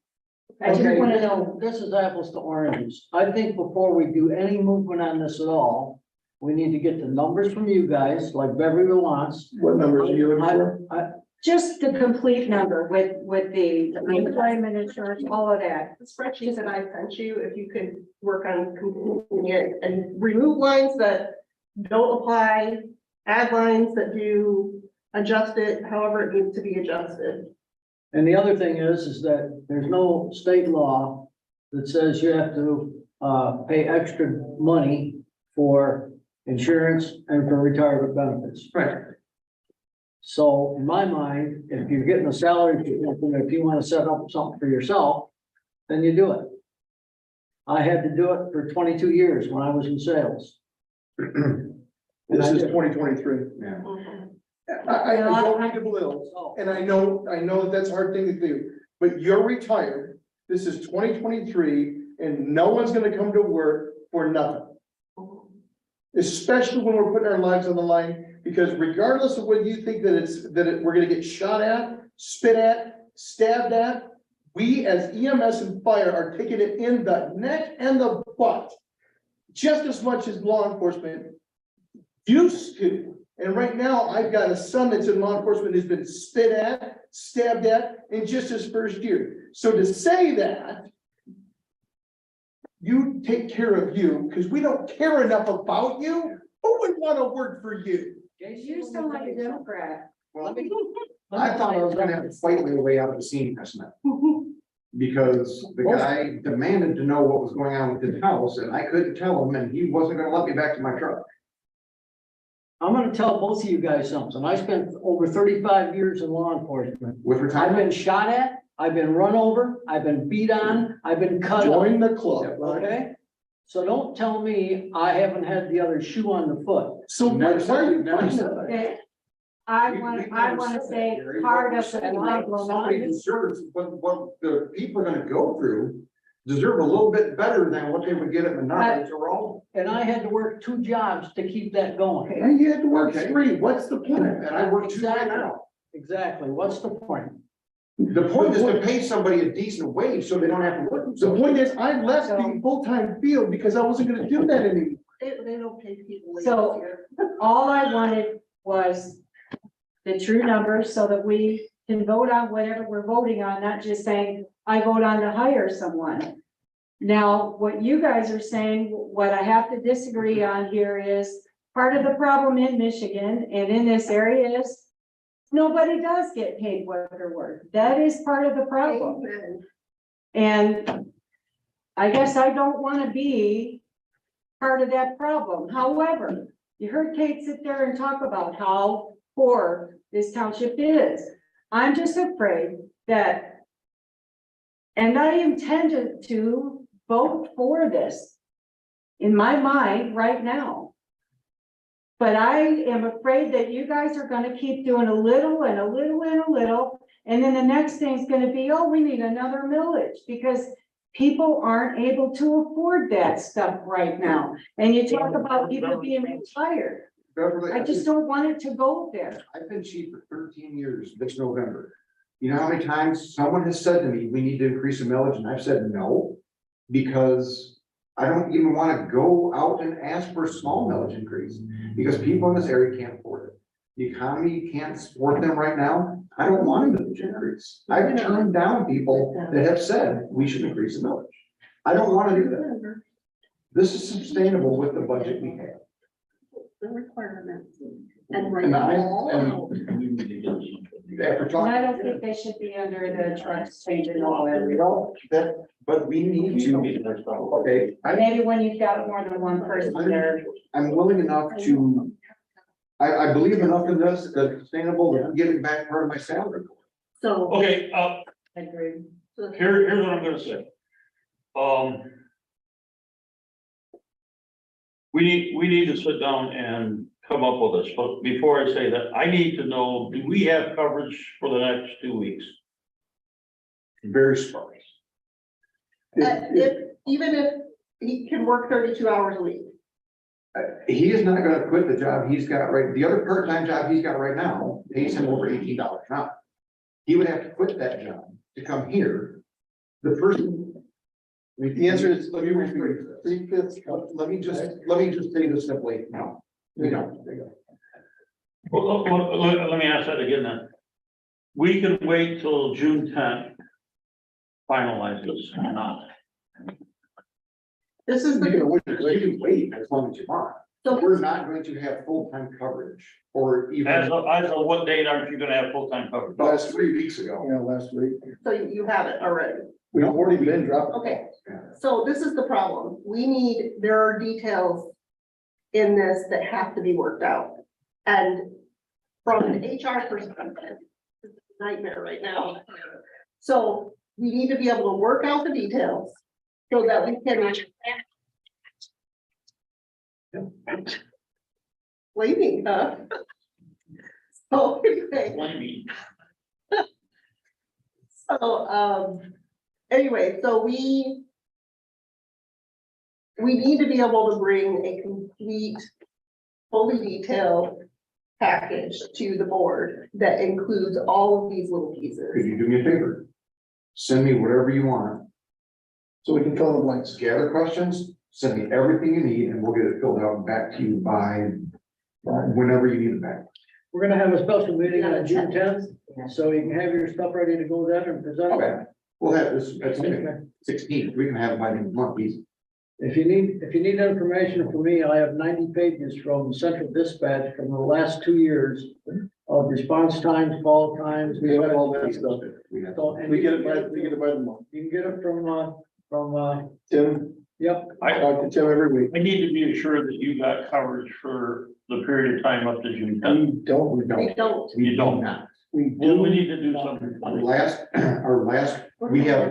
I just okay, wanna know, this is apples to oranges. I think before we do any movement on this at all, we need to get the numbers from you guys, like Beverly wants. What numbers are you looking for? just the complete number with the employment insurance, all of that. the spreadsheet that I sent you, if you could work on completing it and remove lines that don't apply, add lines that do, adjust it however it needs to be adjusted. And the other thing is that there's no state law that says you have to, pay extra money for insurance and for retirement benefits. right, So in my mind, if you're getting a salary, if you want to set up something for yourself, then you do it. I had to do it for 22 years when I was in sales. This is 2023. yeah. I don't mean to belittle, and I know that that's a hard thing to do, but you're retired. This is 2023, and no one's gonna come to work for nothing. Especially when we're putting our lives on the line, because regardless of what you think we're gonna get shot at, spit at, stabbed at, we as EMS and fire are taking it in the neck and the butt. Just as much as law enforcement used to. And right now, I've got a son that's in law enforcement who's been spit at, stabbed at in just his first year. So to say that, you take care of you, because we don't care enough about you, who would want to work for you? You sound like a Democrat. Well, I thought I was gonna have to fight my way out of the scene estimate. Because the guy demanded to know what was going on with his house, and I couldn't tell him, and he wasn't gonna let me back to my truck. I'm gonna tell both of you guys something. I spent over 35 years in law enforcement. With I've retirement, been shot at, I've been run over, I've been beat on, I've been cut up, Join the club, right? okay? So don't tell me I haven't had the other shoe on the foot. So why are you Never fighting said it? Okay, I want to say part of the problem. somebody deserves, what the people are gonna go through deserve a little bit better than what they would get at Menards or all. And I had to work 2 jobs to keep that going. And you had to work Okay. 3, what's the point? And I work 2 right now. Exactly. What's the point? The point is to pay somebody a decent wage so they don't have to work. The point is, I left the full-time field because I wasn't gonna do that anymore. They don't pay people. wages So- here. All I wanted was the true numbers so that we can vote on whatever we're voting on, not just saying, I vote on to hire someone. Now, what you guys are saying, what I have to disagree on here is part of the problem in Michigan and in this area is nobody does get paid what they're worth. That is part of the problem. Amen. And I guess I don't want to be part of that problem. However, you heard Kate sit there and talk about how poor this township is. I'm just afraid that, and I intended to, vote for this. In my mind, right now. But I am afraid that you guys are gonna keep doing a little and a little and a little. And then the next thing's gonna be, oh, we need another millage, because people aren't able to afford that stuff right now. And you talk about people being retired. Beverly, I just don't want it to go there. I've been chief for 13 years this November. You know how many times someone has said to me, we need to increase the millage, and I've said no, because I don't even want to go out and ask for a small millage increase, because people in this area can't afford it. The economy can't support them right now. I don't want a millage increase. I've turned down people that have said we should increase the millage. I don't want to do that. This is sustainable with the budget we have. The requirements. And right And I, now. and after And talking. I don't think they should be under the trust changing all that. We don't, that, but we need to, okay, Maybe when you've got more than one person there. I'm willing enough to, I believe enough in this, that it's sustainable, that I'm giving back part of my salary. So. Okay, I agree. here's what I'm gonna say. We need to sit down and come up with this, but before I say that, I need to know, do we have coverage for the next 2 weeks? Very sparse. Even if he can work 32 hours a week. He is not gonna quit the job he's got right, the other part-time job he's got right now pays him over $18 an hour. He would have to quit that job to come here. The person. The answer is, let me rephrase this. 3/5. Let me just say this simply, no, we don't. Well, let me ask that again then. We can wait till June 10th. Finalize this or not. This is You the, can wait as long as you want. so We're not going to have full-time coverage, or even As of what date aren't you gonna have full-time coverage? about 3 weeks ago. Yeah, last week. so you have it already. We've already been dropping. Okay, so this is the problem. There are details in this that have to be worked out. And from an HR perspective, it's a nightmare right now. So we need to be able to work out the details so that we can. Waiting, huh? So, anyway. Blaming. So, anyway, so we need to be able to bring a complete, fully detailed package to the board that includes all of these little Could pieces. you do me a favor? Send me whatever you want, So we can fill the blanks. gather questions, send me everything you need, and we'll get it filled out and back to you by whenever you need it back. We're gonna have a special meeting on June 10th, so you can have your stuff ready to go then and present. Okay, we'll have this, that's 16th, we can have it by the end of the month, easy. If you need information from me, I have 90 pages from Central Dispatch from the last 2 years of response times, call times. We have all that stuff. We have, So, and We get it by the month. You can get it from, Tim, yep, I talk to Tim every week. I need to be assured that you got coverage for the period of time up to June 10th. We don't. We don't. You don't. We Well, do. we need to do something.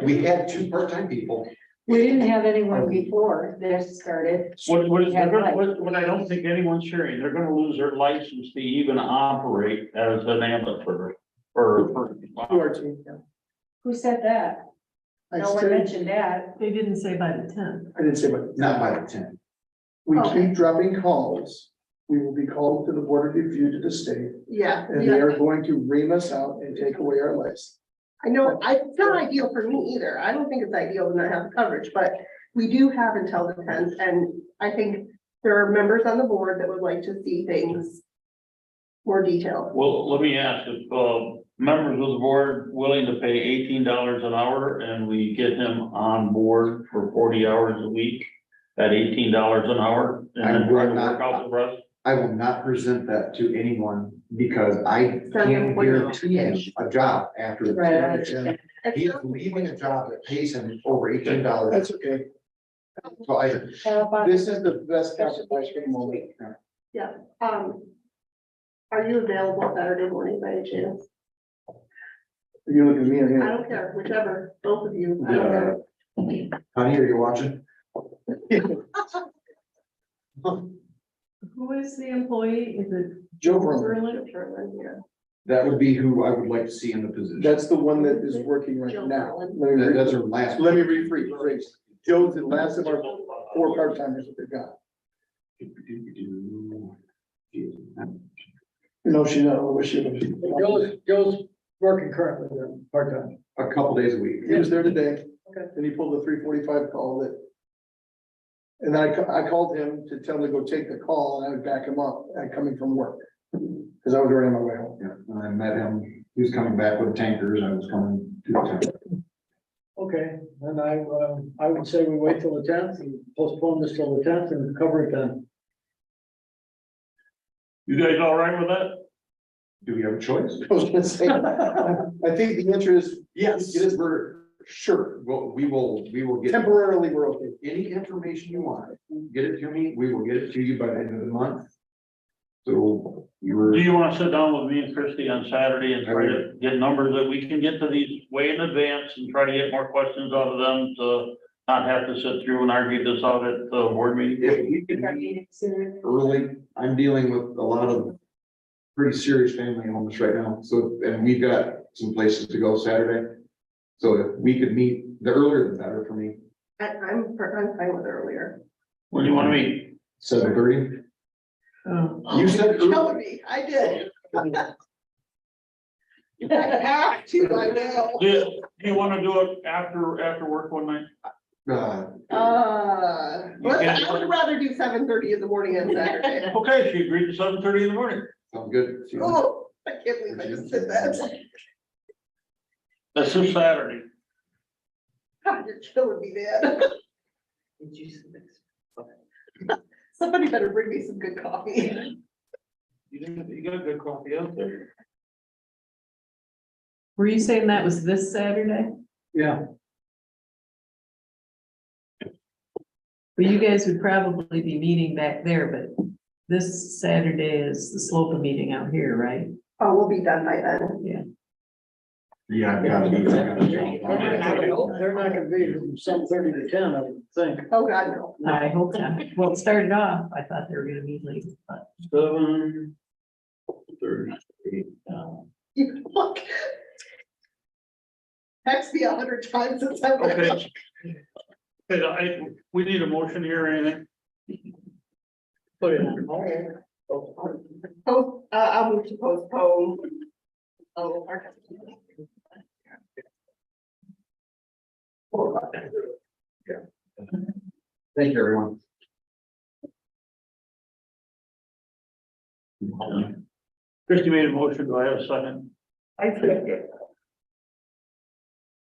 we had 2 part-time people. We didn't have anyone before this started. What I don't think anyone's hearing, they're gonna lose their license to even operate as an ambulance or. To our team. Who said that? I No one said, mentioned that. They didn't say by the 10th. I didn't say, but Not by the 10. we Okay. keep dropping calls. We will be called to the Board of Review to the state, Yeah. and they are going to ream us out and take away our license. I know, it's not ideal for me either. I don't think it's ideal to not have coverage, but we do have until the 10th. And I think there are members on the board that would like to see things more detailed. Well, let me ask if, members of the board willing to pay $18 an hour and we get him on board for 40 hours a week at $18 an hour and then try to work out the rest? I will not present that to anyone because I Send them can't for your guarantee him a job after. the Right. 10. He's leaving a job that pays him over $18. That's okay. So How about This is the best compromise for the moment. Are you available Saturday morning by any chance? You look at me or I him. don't care, whichever, both of you. I don't care. Honey, are you watching? Who is the employee? Is it Joe Vernon, Berlin? Yeah. That would be who I would like to see in the position. that's the one that is working right now. That's her last. Let me rephrase. Joe's the last of our 4 part-timers that they've got. No, she's not, I wish she was. Joe's working currently then, part-time. A couple days a week. He was there today. Okay. And he pulled a 3:45 call that. And I called him to tell him to go take the call and I would back him up, coming from work. Cause I was already on my way home. Yeah, and I met him, he was coming back with tankers, I was coming to the tank. Okay, then I would say we wait till the 10th and postpone this till the 10th and cover it then. You guys all right with that? Do we have a choice? I was gonna say, I think the answer is, Yes. It is- We're, sure, well, we will get temporarily, we're okay. any information you want, get it to me, we will get it to you by the end of the month. So you're. Do you wanna sit down with me and Christie on Saturday and try to get numbers that we can get to these way in advance and try to get more questions out of them to not have to sit through and argue this out at the board meeting? If we can meet early, I'm dealing with a lot of pretty serious family illness right now, so, and we've got some places to go Saturday. So if we could meet, the earlier the better for me, I'm fine with earlier. When do you wanna meet? 7:30. Oh, You said Killing early. me, I did. I have to, I know. Do you wanna do it after work one night? I would rather do 7:30 in the morning on Saturday. Okay, she agreed to 7:30 in the morning. Sounds good. Oh, I can't believe I just did that. That's this Saturday. God, you're killing me, man. Somebody better bring me some good coffee. You got good coffee out there. were you saying that was this Saturday? Yeah, Well, you guys would probably be meeting back there, but this Saturday is the SLOPA meeting out here, right? Oh, we'll be done by then. Yeah, I've got to be. they're not gonna be from 7:30 to 10, I would think. Oh, God, no. I hope not. Well, it started off, I thought they were gonna be late, but, 7:30. You look. Text me 100 times since I. Okay. Okay, we need a motion here or anything? Put it on hold. I'll move to postpone. Oh, Thank you, everyone. Christie made a motion. Do I have a second? I think it.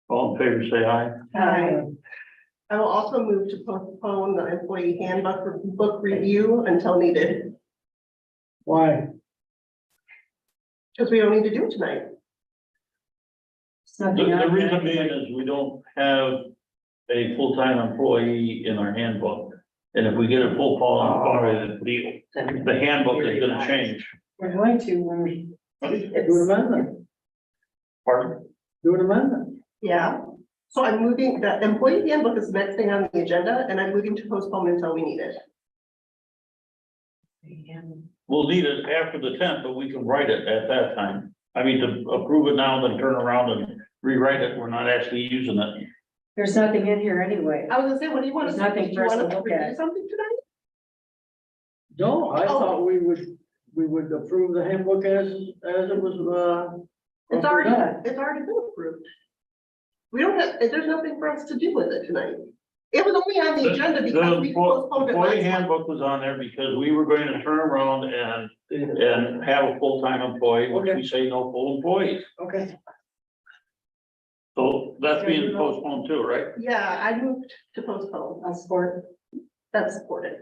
All in favor, say aye. I will also move to postpone the employee handbook book review until needed, Why? because we don't need to do it tonight. The reason being is we don't have a full-time employee in our handbook. And if we get a full-time employee, the handbook is gonna change. We're going to, when we do an amendment, Pardon? do an amendment. Yeah, so I'm moving, the employee handbook is the next thing on the agenda, and I'm moving to postpone until we need it. We'll need it after the 10th, but we can write it at that time. I mean, to approve it now, then turn around and rewrite it. We're not actually using it. There's nothing in here anyway. I was gonna say, what do you want us There's to do? nothing Do for you us to want us to look review at. something tonight? No, I thought we would approve the handbook as it was, It's already been approved. We don't have, there's nothing for us to do with it tonight. It was only on the agenda because we postponed it employee last month. handbook was on there because we were going to turn around and have a full-time employee, which we say no full employees. okay. So that's being postponed too, right? Yeah, I moved to postpone. I'll support. That's supported.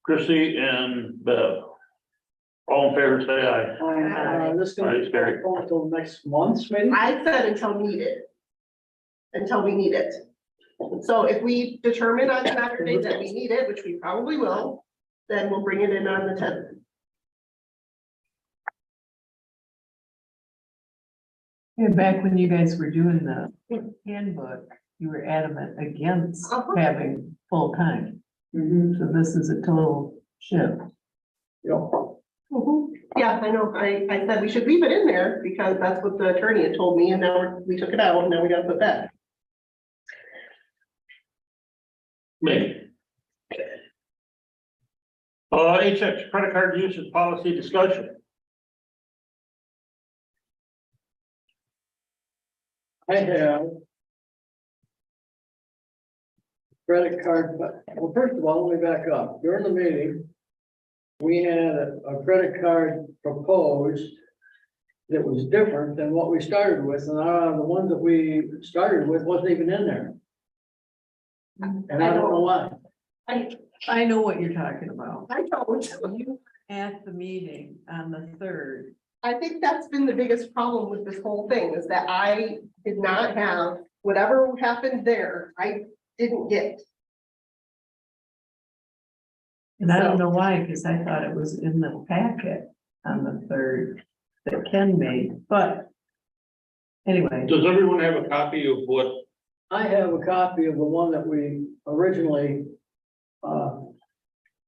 Chrissy and Bev. All in favor, say aye. This All right, gonna Gary. go until next month, maybe? I said until needed. Until we need it. So if we determine on Saturday that we need it, which we probably will, then we'll bring it in on the 10th. and back when you guys were doing the handbook, you were adamant against Uh-huh. having full-time. Mhm. So this is a total shift. Mhm. Yeah, I know. I said we should leave it in there because that's what the attorney had told me and now we took it out and now we gotta put that. Me. H6, credit card usage policy discussion. I have. Credit card, but, well, first of all, let me back up. During the meeting, we had a credit card proposed that was different than what we started with, and the one that we started with wasn't even in there. And I don't know why. I know what you're talking about. I don't. You at the meeting on the 3rd. I think that's been the biggest problem with this whole thing is that I did not have whatever happened there. I didn't get. And I don't know why, because I thought it was in the packet on the 3rd that Ken made, but anyway. Does everyone have a copy of what? I have a copy of the one that we originally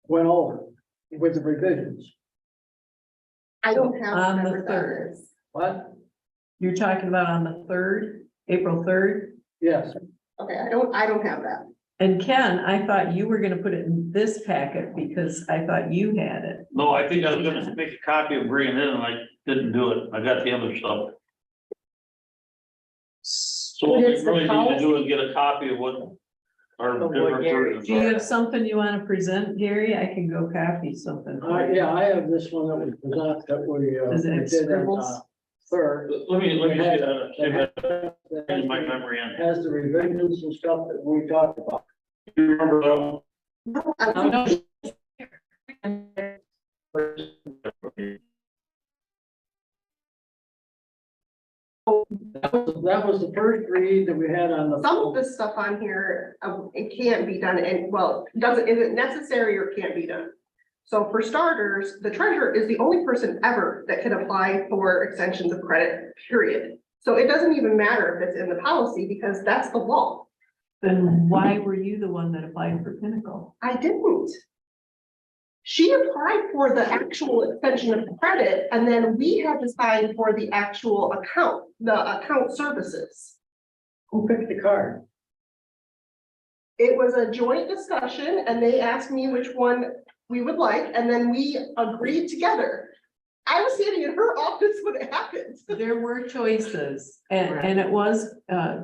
went over with the revisions. I don't have. On the whatever that 3rd. is. What? You're talking about on the 3rd, April 3rd? Yes, Okay, I don't have that. And Ken, I thought you were gonna put it in this packet because I thought you had it. No, I think I was gonna make a copy of bringing it in and I didn't do it. I got the other stuff. So what we It's the really need to do policy? is get a copy of what our Of what different Gary- versions Do you are. have something you wanna present, Gary? I can go copy something. for you. yeah, I have this one that was presented that we. Does it have we did on, scribbles? Third. Let me see that, see if It that in my memory on. has the revisions and stuff that we talked about. You remember that one? No, I don't. That was the first read that we had on the. Some of this stuff on here, it can't be done and well, doesn't, is it necessary or can't be done? So for starters, the treasurer is the only person ever that can apply for extensions of credit, period. So it doesn't even matter if it's in the policy because that's the law. Then why were you the one that applied for Pinnacle? I didn't. She applied for the actual extension of credit and then we had to sign for the actual account, the account services. Who picked the card? It was a joint discussion and they asked me which one we would like, and then we agreed together. I was standing in her office when it happened. There were choices and it was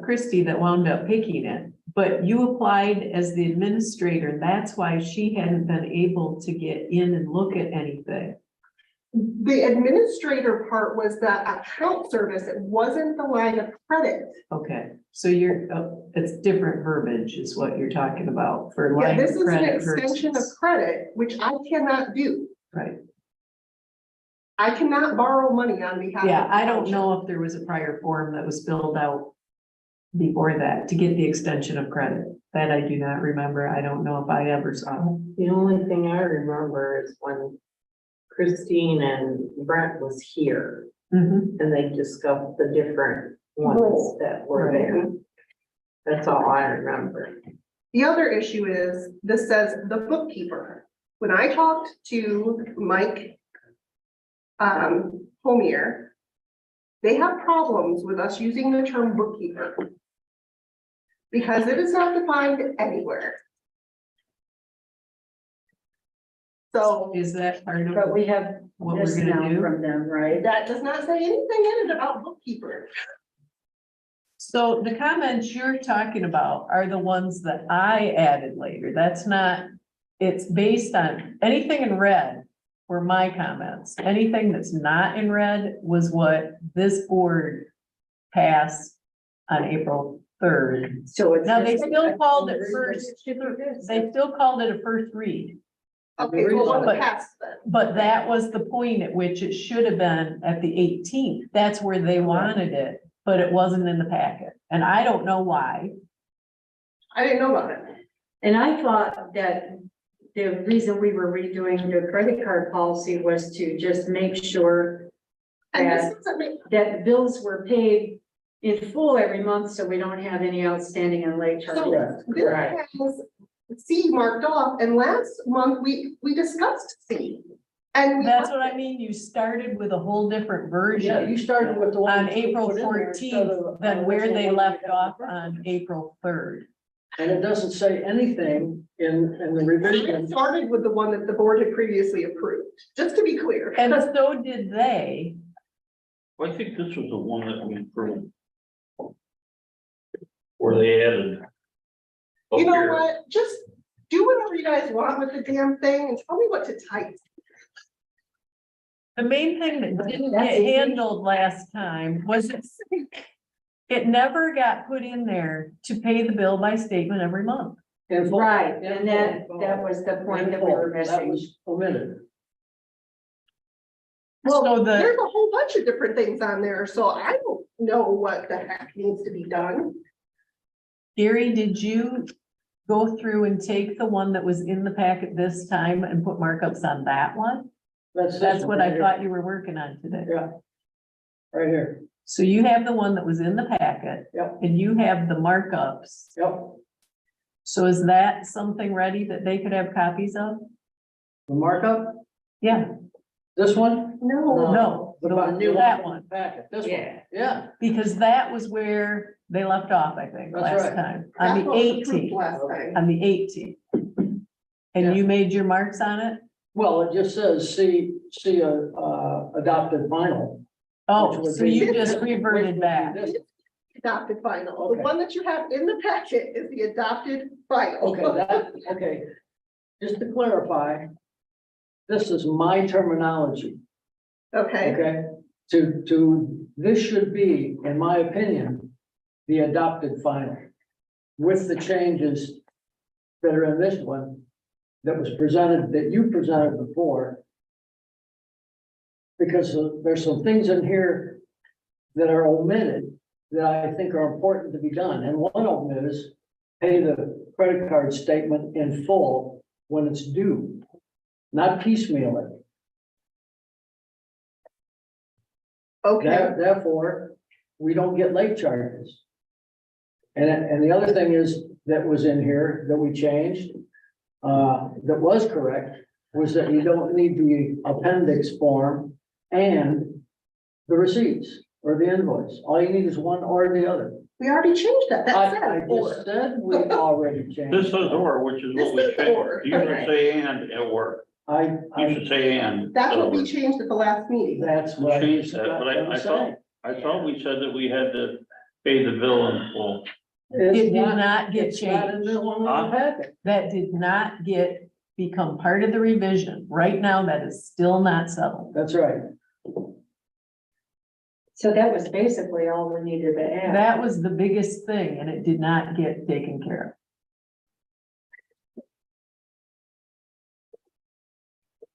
Christie that wound up picking it. But you applied as the administrator. That's why she hadn't been able to get in and look at anything. The administrator part was the account service. It wasn't the line of credit. Okay, so you're, it's different verbiage is what you're talking about for Yeah, line this of is an credit extension of versus. credit, which I cannot do. Right, I cannot borrow money on behalf of. yeah, the I don't township. know if there was a prior form that was filled out before that to get the extension of credit. That I do not remember. I don't know if I ever saw it. The only thing I remember is when Christine and Brent was here Mhm. and they discussed the different ones that were there. That's all I remember. The other issue is, this says the bookkeeper. When I talked to Mike Homier, they have problems with us using the term bookkeeper because it is not defined anywhere. So Is that part of But we have what we're this gonna now do? from them, right? that does not say anything in it about bookkeeper. So the comments you're talking about are the ones that I added later. That's not, it's based on anything in red were my comments. Anything that's not in red was what this board passed on April 3rd. So it's. Now, they still called it It first, should be this. they still called it a first read. Okay, well, on the But- past then. But that was the point at which it should have been at the 18th. That's where they wanted it, but it wasn't in the packet. And I don't know why. I didn't know about it. And I thought that the reason we were redoing the credit card policy was to just make sure And that, this doesn't make, that bills were paid in full every month, so we don't have any outstanding and late So charges. this has C marked off, and last month we discussed C. And we That's what I mean, you started with a whole different Yeah, version you started with the one. on that you April put in there instead 14th of, than where original they one left you had off before. on April 3rd. And it doesn't say anything in the I revision. started with the one that the board had previously approved, just to be clear. And so did they. I think this was the one that we approved. Where they added. You know up here. what, just do whatever you guys want with the damn thing and tell me what to type. The main thing that didn't That's get easy. handled last time was it never got put in there to pay the bill by statement every month. In full. Right, In and that full. was the point In that we were full. That missing. was omitted. So Well, the- there's a whole bunch of different things on there, so I don't know what the heck needs to be done. Gary, did you go through and take the one that was in the packet this time and put markups on that one? That's That's what right I here. thought you were working on today. Yeah. Right here. So you have the one that was in the packet. Yep. And you have the markups. Yep. So is that something ready that they could have copies of? The markup, Yeah, this one? No. no, that one, Packet, this one. Yeah. Yeah, because that was where they left off, I think, That's last right. time, That's on the what was approved 18th, last time. on the 18th. Yeah. And you made your marks on it? well, it just says see adopted final. Oh, which would so be- you which just would be reverted back. this. Adopted final. The Okay. one that you have in the packet is the adopted final. Okay. Just to clarify, this is my terminology, Okay, okay? This should be, in my opinion, the adopted final. With the changes that are in this one, that was presented, that you presented before. Because there's some things in here that are omitted that I think are important to be done, and one of them is pay the credit card statement in full when it's due, not piecemeal it. okay. Therefore, we don't get late charges. And the other thing is, that was in here that we changed, that was correct, was that you don't need the appendix form and the receipts or the invoice. All you need is one or the other. We already changed that. That I said, or. just said we already changed. This says or, which is what we This says changed. or. You should say and at work. You I, should say and. That's what we changed at the last meeting. that's We what I changed just that, got but done saying. I thought we said that we had to pay the bill in full. It It's did not get it's not in changed. the one in the packet. That did not become part of the revision. Right now, that is still not settled. That's right. So that was basically all we needed to add. That was the biggest thing, and it did not get taken care of.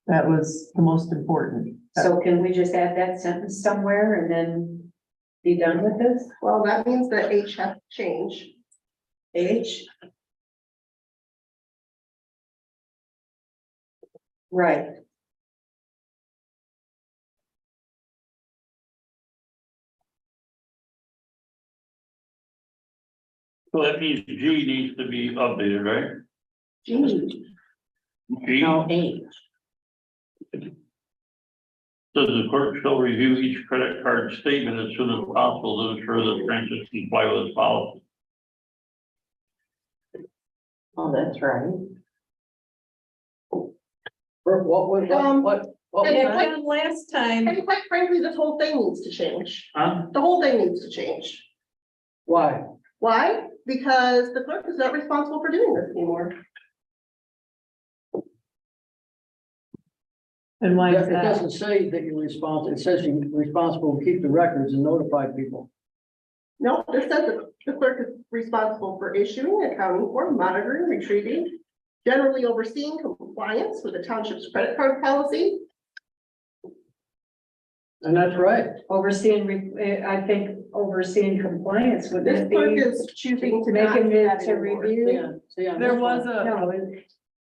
That was the most important. So can we just add that sentence somewhere and then be done with this? Well, that means that H has to change. H? Right, So that means G needs to be updated, right? Gee, G No, H. says the clerk shall review each credit card statement as soon as possible to ensure that transactions comply with this policy. Oh, that's right. What was, what and was it's that? And last time, and quite frankly, this whole thing needs to change. Huh? The whole thing needs to change. Why? Why? Because the clerk is not responsible for doing this anymore. and why is It that? doesn't say that you're responsible, it says you're responsible to keep the records and notify people. No, this says that the clerk is responsible for issuing, accounting for, monitoring, retrieving, generally overseeing compliance with the township's credit card policy. And that's right. I think overseeing compliance would This that clerk be is choosing to not making do it that to anymore. review? See, on There this was one- a, No,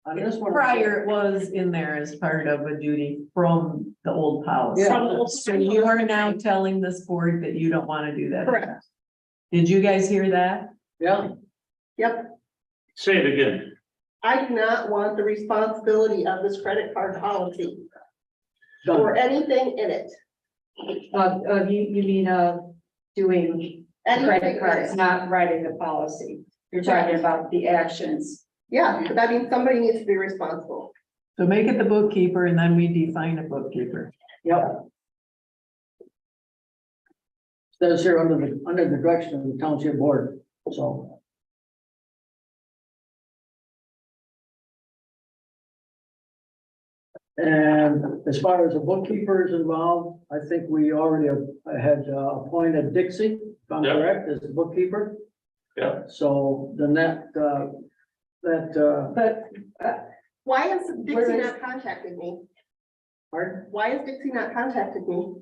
On this one. prior, it was in there as part of a duty from the old policy. Yeah. So you are now telling this board that you don't want to do that. Correct. Did you guys hear that? Yeah, Yep, Say it again. I do not want the responsibility of this credit card policy done. or anything in it. You mean, doing Anything credit in cards, it. not writing the policy. You're talking about the actions. Yeah, but that means somebody needs to be responsible. So make it the bookkeeper and then we define a bookkeeper. Yep. Says here under the direction of the township board, so. And as far as the bookkeeper is involved, I think we already had appointed Dixie, if I'm Yeah. correct, as the bookkeeper. Yeah. So then that, But, Why has Where Dixie is- not contacted me? pardon? Why has Dixie not contacted me?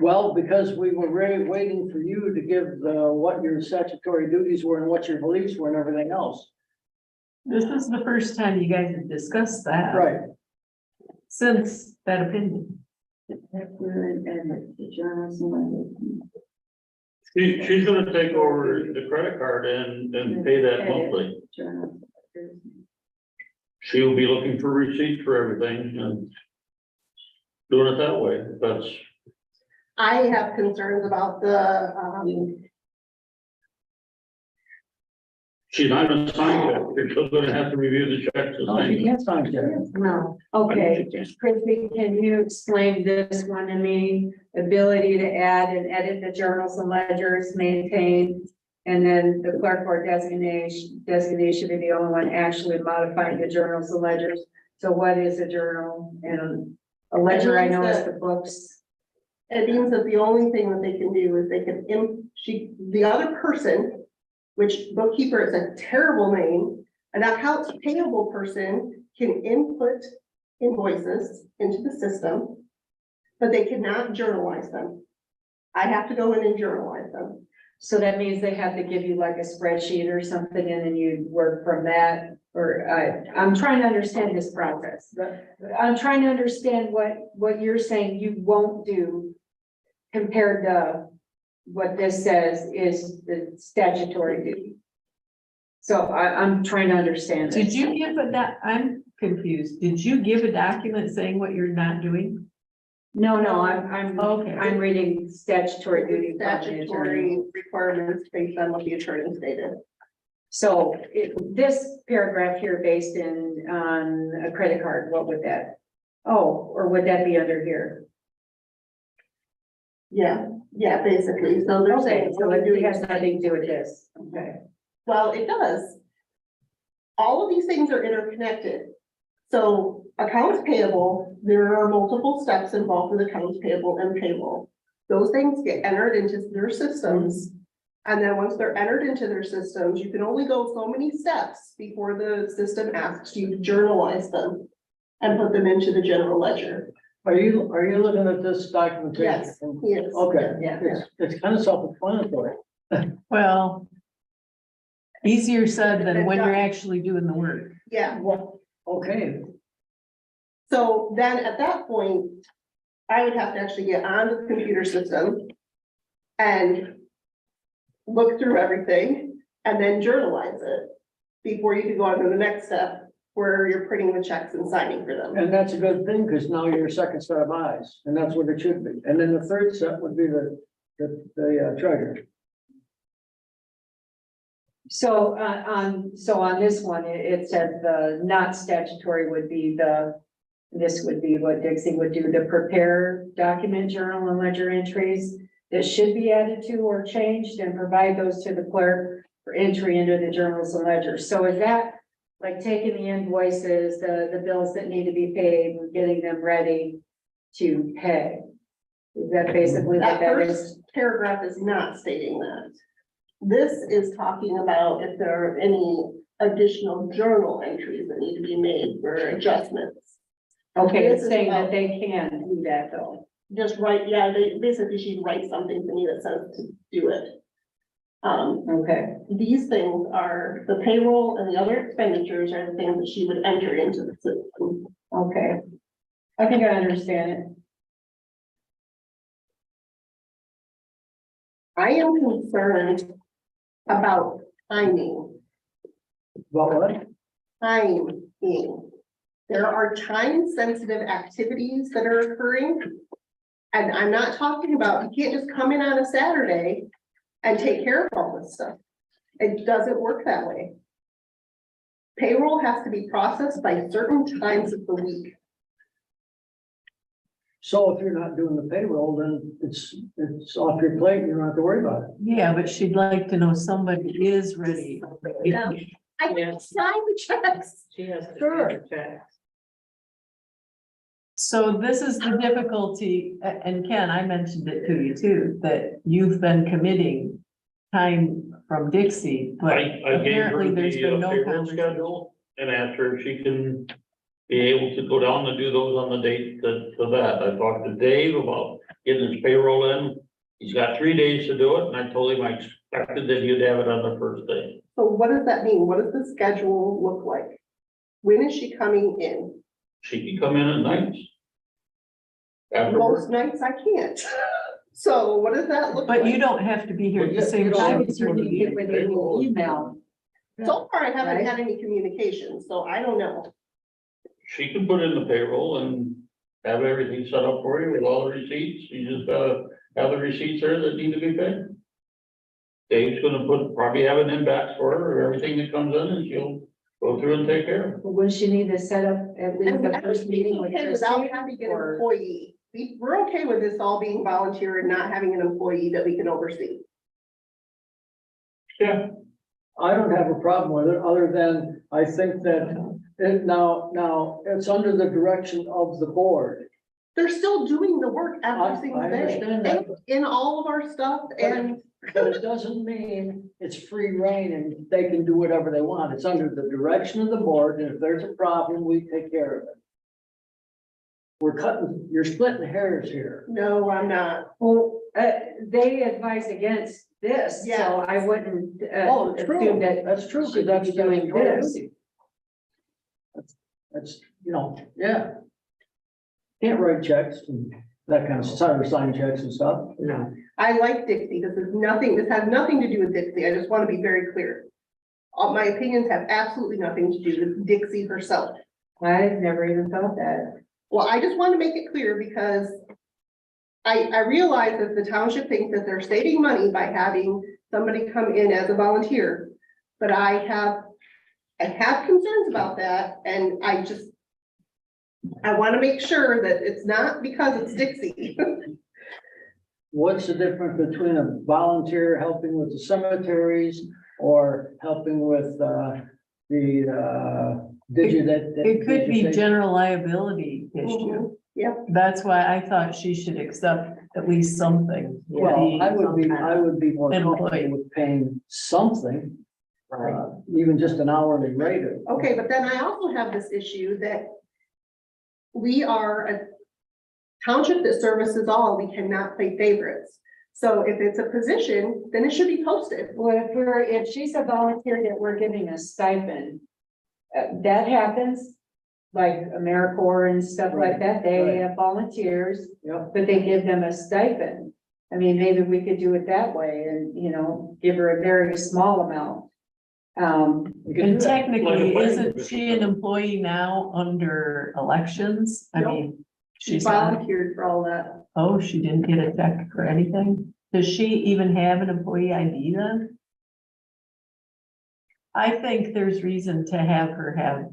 Well, because we were really waiting for you to give what your statutory duties were and what your beliefs were and everything else. This is the first time you guys have discussed that. Right. Since that opinion. She's gonna take over the credit card and pay that monthly. She'll be looking for receipts for everything and doing it that way. That's, I have concerns about the, she's not gonna sign it. You're still gonna have to review the checks. and No, you things. can't sign it. no, okay, Chrissy, can you explain this one to me? Ability to add and edit the journals and ledgers, maintain. And then the clerk or designation be the only one actually modifying the journals and ledgers. So what is a journal? And a ledger, I know is the books. it means that the only thing that they can do is they can, the other person, which bookkeeper is a terrible name, an accounts payable person can input invoices into the system, but they cannot journalize them. I have to go in and journalize them. So that means they have to give you like a spreadsheet or something and then you work from that. Or I'm trying to understand this process. I'm trying to understand what you're saying you won't do compared to what this says is the statutory duty. So I'm trying to understand Did this. you give I'm confused. Did you give a document saying what you're not doing? No, Okay. I'm reading statutory duty. from the attorney. Statutory requirements based on what the attorney stated. So this paragraph here based on a credit card, what would that? Oh, or would that be under here? Yeah, basically. So they're Okay, saying, so it has nothing to do with this. Okay. well, it does. All of these things are interconnected. So accounts payable, there are multiple steps involved with accounts payable and payroll. Those things get entered into their systems. And then once they're entered into their systems, you can only go so many steps before the system asks you to journalize them and put them into the general ledger. Are you looking at this documentation? Yes, yes. Okay, Yeah. it's kind of self-explanatory. Well, easier said than when you're actually doing the work. Yeah, Well, okay, so then at that point, I would have to actually get on the computer system and look through everything and then journalize it before you can go on to the next step where you're printing the checks and signing for them. and that's a good thing, because now you're a second set of eyes, and that's what it should be. And then the third set would be the treasurer. So on this one, it said the not statutory would be this would be what Dixie would do, the prepare document journal and ledger entries that should be added to or changed and provide those to the clerk for entry into the journals and ledgers. So is that like taking the invoices, the bills that need to be paid and getting them ready to pay? Is that basically what That that is? first paragraph is not stating that. This is talking about if there are any additional journal entries that need to be made for adjustments. Okay, This it's is saying about- that they can do that though. Just write, yeah, they basically she'd write something to me that says to do it. Okay, These things are, the payroll and the other expenditures are the things that she would enter into the system. okay. I think I understand it. I am concerned about timing. About what? Timing. There are time-sensitive activities that are occurring. And I'm not talking about, you can't just come in on a Saturday and take care of all this stuff. It doesn't work that way. Payroll has to be processed by certain times of the week. So if you're not doing the payroll, then it's off your plate, you don't have to worry about it. Yeah, but she'd like to know somebody is ready. Yeah. I can Yes. sign the checks. She has to Sure. send the checks. So this is the difficulty, and Ken, I mentioned it to you too, that you've been committing time from Dixie, but I gave her apparently there's the been no payroll conversation. schedule and asked her if she can be able to go down and do those on the date to that. I talked to Dave about getting his payroll in. He's got 3 days to do it, and I told him I expected that he'd have it on the first day. So what does that mean? What does the schedule look like? When is she coming in? She can come in at nights. After work. Most nights I can't. So what does that look like? But you don't have to be here at the same You don't time. have as her meeting. With an email. So far, I haven't Right. had any communication, so I don't know. She can put in the payroll and have everything set up for you with all the receipts. You just gotta have the receipts there that need to be paid. Dave's gonna probably have an inbox for her, or everything that comes in, and she'll go through and take care of it. Would she need to set up at least the first meeting with Okay, without Christie? having an or- employee. We're okay with this all being volunteer and not having an employee that we can oversee. Yeah. I don't have a problem with it, other than I think that now it's under the direction of the board. They're still doing the work every single I day. understand that. And in all of our stuff and But it doesn't mean it's free reign and they can do whatever they want. It's under the direction of the board, and if there's a problem, we take care of it. You're splitting hairs here. no, I'm not. Well, they advise against this, Yeah. so I wouldn't, Oh, assume true, that that's true, she because could that's be doing this. That's, yeah. Can't write checks and that kind of stuff, sign checks and stuff. No. I like Dixie. This has nothing to do with Dixie. I just want to be very clear. All my opinions have absolutely nothing to do with Dixie herself. I've never even thought that. Well, I just want to make it clear because I realize that the township thinks that they're saving money by having somebody come in as a volunteer. But I have concerns about that, and I want to make sure that it's not because it's Dixie. What's the difference between a volunteer helping with the cemeteries or helping with, the digit? It could be general liability issue. Yep. That's why I thought she should accept at least something. to Well, I be would be more Employee. comfortable with paying something, even just an hourly rate. Okay, but then I also have this issue that we are a township that services all, we cannot play favorites. So if it's a position, then it should be posted. Well, if she's a volunteer that we're giving a stipend, that happens. Like AmeriCorps and stuff like that, they have volunteers, Yep. but they give them a stipend. I mean, maybe we could do it that way and, give her a very small amount. And technically, isn't she an employee now under elections? I Nope. mean, She she's not. volunteered for all that. Oh, she didn't get a check or anything? Does she even have an employee ID then? I think there's reason to have her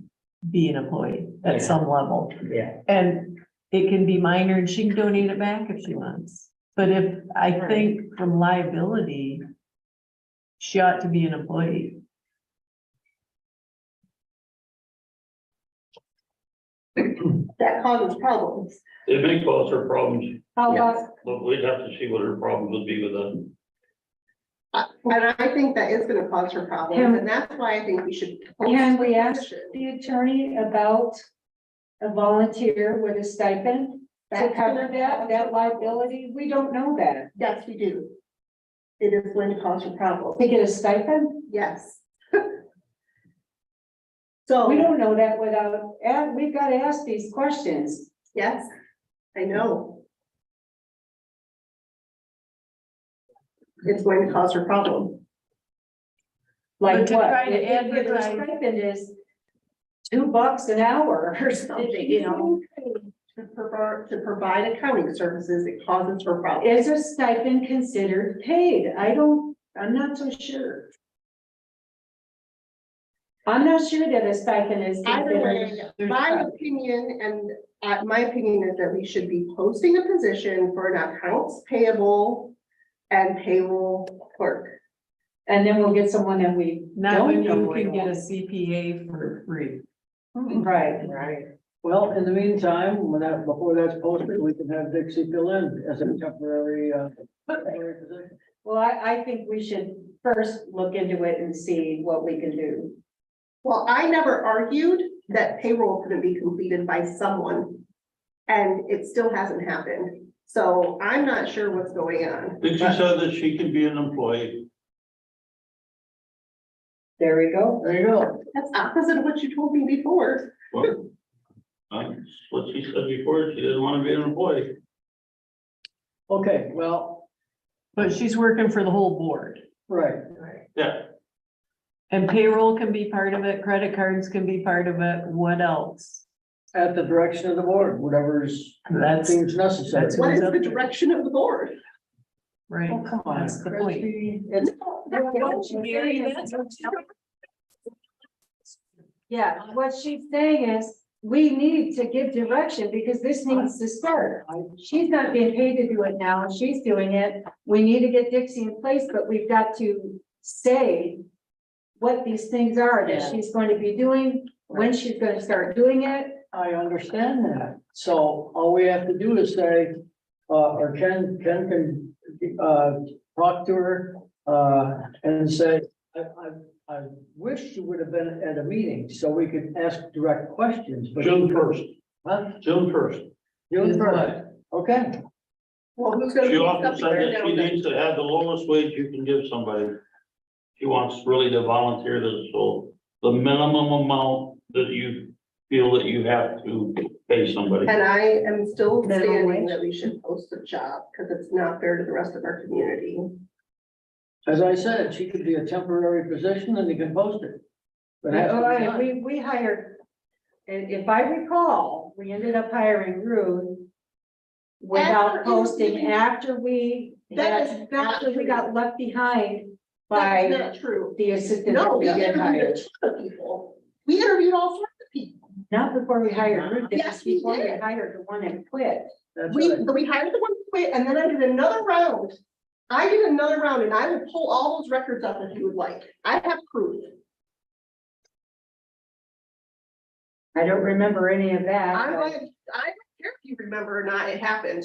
be an employee at some level. Yeah. And it can be minor and she can donate it back if she wants. But I think from liability, she ought to be an employee. That causes problems. It may cause her problems, How about, but we'd have to see what her problems would be with that. And I think that is gonna cause her problems, and that's why I think we should. can we ask position. the attorney about a volunteer with a stipend to cover that liability? We don't know that. Yes, we do. It is going to cause her problems. To get a stipend? Yes. So. We don't know that without, we've got to ask these questions. Yes, I know. it's going to cause her problem. Like But to what? try to If her advertise- stipend is $2 an hour or something, you know, To provide accounting services, it causes her problem. is a stipend considered paid? I'm not so sure. I'm not sure that a stipend is Either way, considered. my opinion, and my opinion is that we should be posting a position for an accounts payable and payroll clerk. And then we'll get someone that we Not when don't you know. can get a CPA for free. Right. Right. Well, in the meantime, before that's posted, we can have Dixie fill in as a temporary position. Well, I think we should first look into it and see what we can do. Well, I never argued that payroll couldn't be completed by someone. And it still hasn't happened. So I'm not sure what's going on. Did she say that she can be an employee? There we go. There you go. That's opposite of what you told me before. Well, that's what she said before, she didn't want to be an employee. Okay, well, But she's working for the whole board. right. Yeah, And payroll can be part of it, credit cards can be part of it, what else? At the direction of the board, whatever's That's- seems necessary. that's What is the direction of the board? Right, Oh, come on, that's the point. Christie. It's- Gary, that's what you- Yeah, what she's saying is, we need to give direction because this needs to start. She's not being paid to do it now, she's doing it. We need to get Dixie in place, but we've got to say what these things are that Yeah. she's going to be doing, when she's gonna start doing it. I understand that. So all we have to do is say, or Ken can, talk to her, and say, I wish you would have been at a meeting so we could ask direct questions, but. June 1st, Huh? June 1st. June Is first, okay. Well, who's gonna? She be often up said there that she now? needs to have the lowest wage you can give somebody. She wants really to volunteer this, so the minimum amount that you feel that you have to pay somebody. And I am still Minimum standing wage? that we should post a job, because it's not fair to the rest of our community. As I said, she could be a temporary position and you can post it. But it has to be done. We hired, and if I recall, we ended up hiring Ruth without After posting interviewing- after we, That is not after we true. got left behind That's by not true. the assistant No, that we we did interviewed hire. a ton of people. We interviewed all sorts of people. Not before we hired Ruth, it was Yes, we before we did. hired the one that quit. That's We, right. we hired the one who quit, and then I did another round. And I will pull all those records up if you would like. I have proof. I don't remember any of that. I but- don't care if you remember or not, it happened.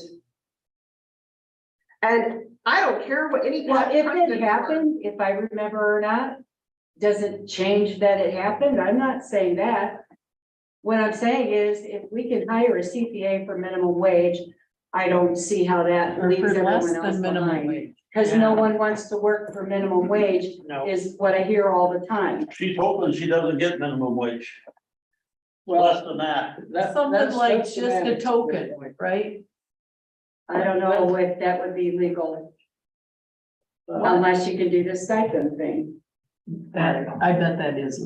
And I don't care what any. Well, if it presidents were. happened, if I remember or not, does it change that it happened? I'm not saying that. What I'm saying is, if we can hire a CPA for minimum wage, I don't see how that Or leaves for less everyone else than minimum behind. wage. Because no one wants to work for minimum wage No. is what I hear all the time. She's hoping she doesn't get minimum wage, Well, less than that. Something like that's just a semantics. token, right? I don't know if that would be legal Uh, unless you can do the stipend thing. That, I bet that is.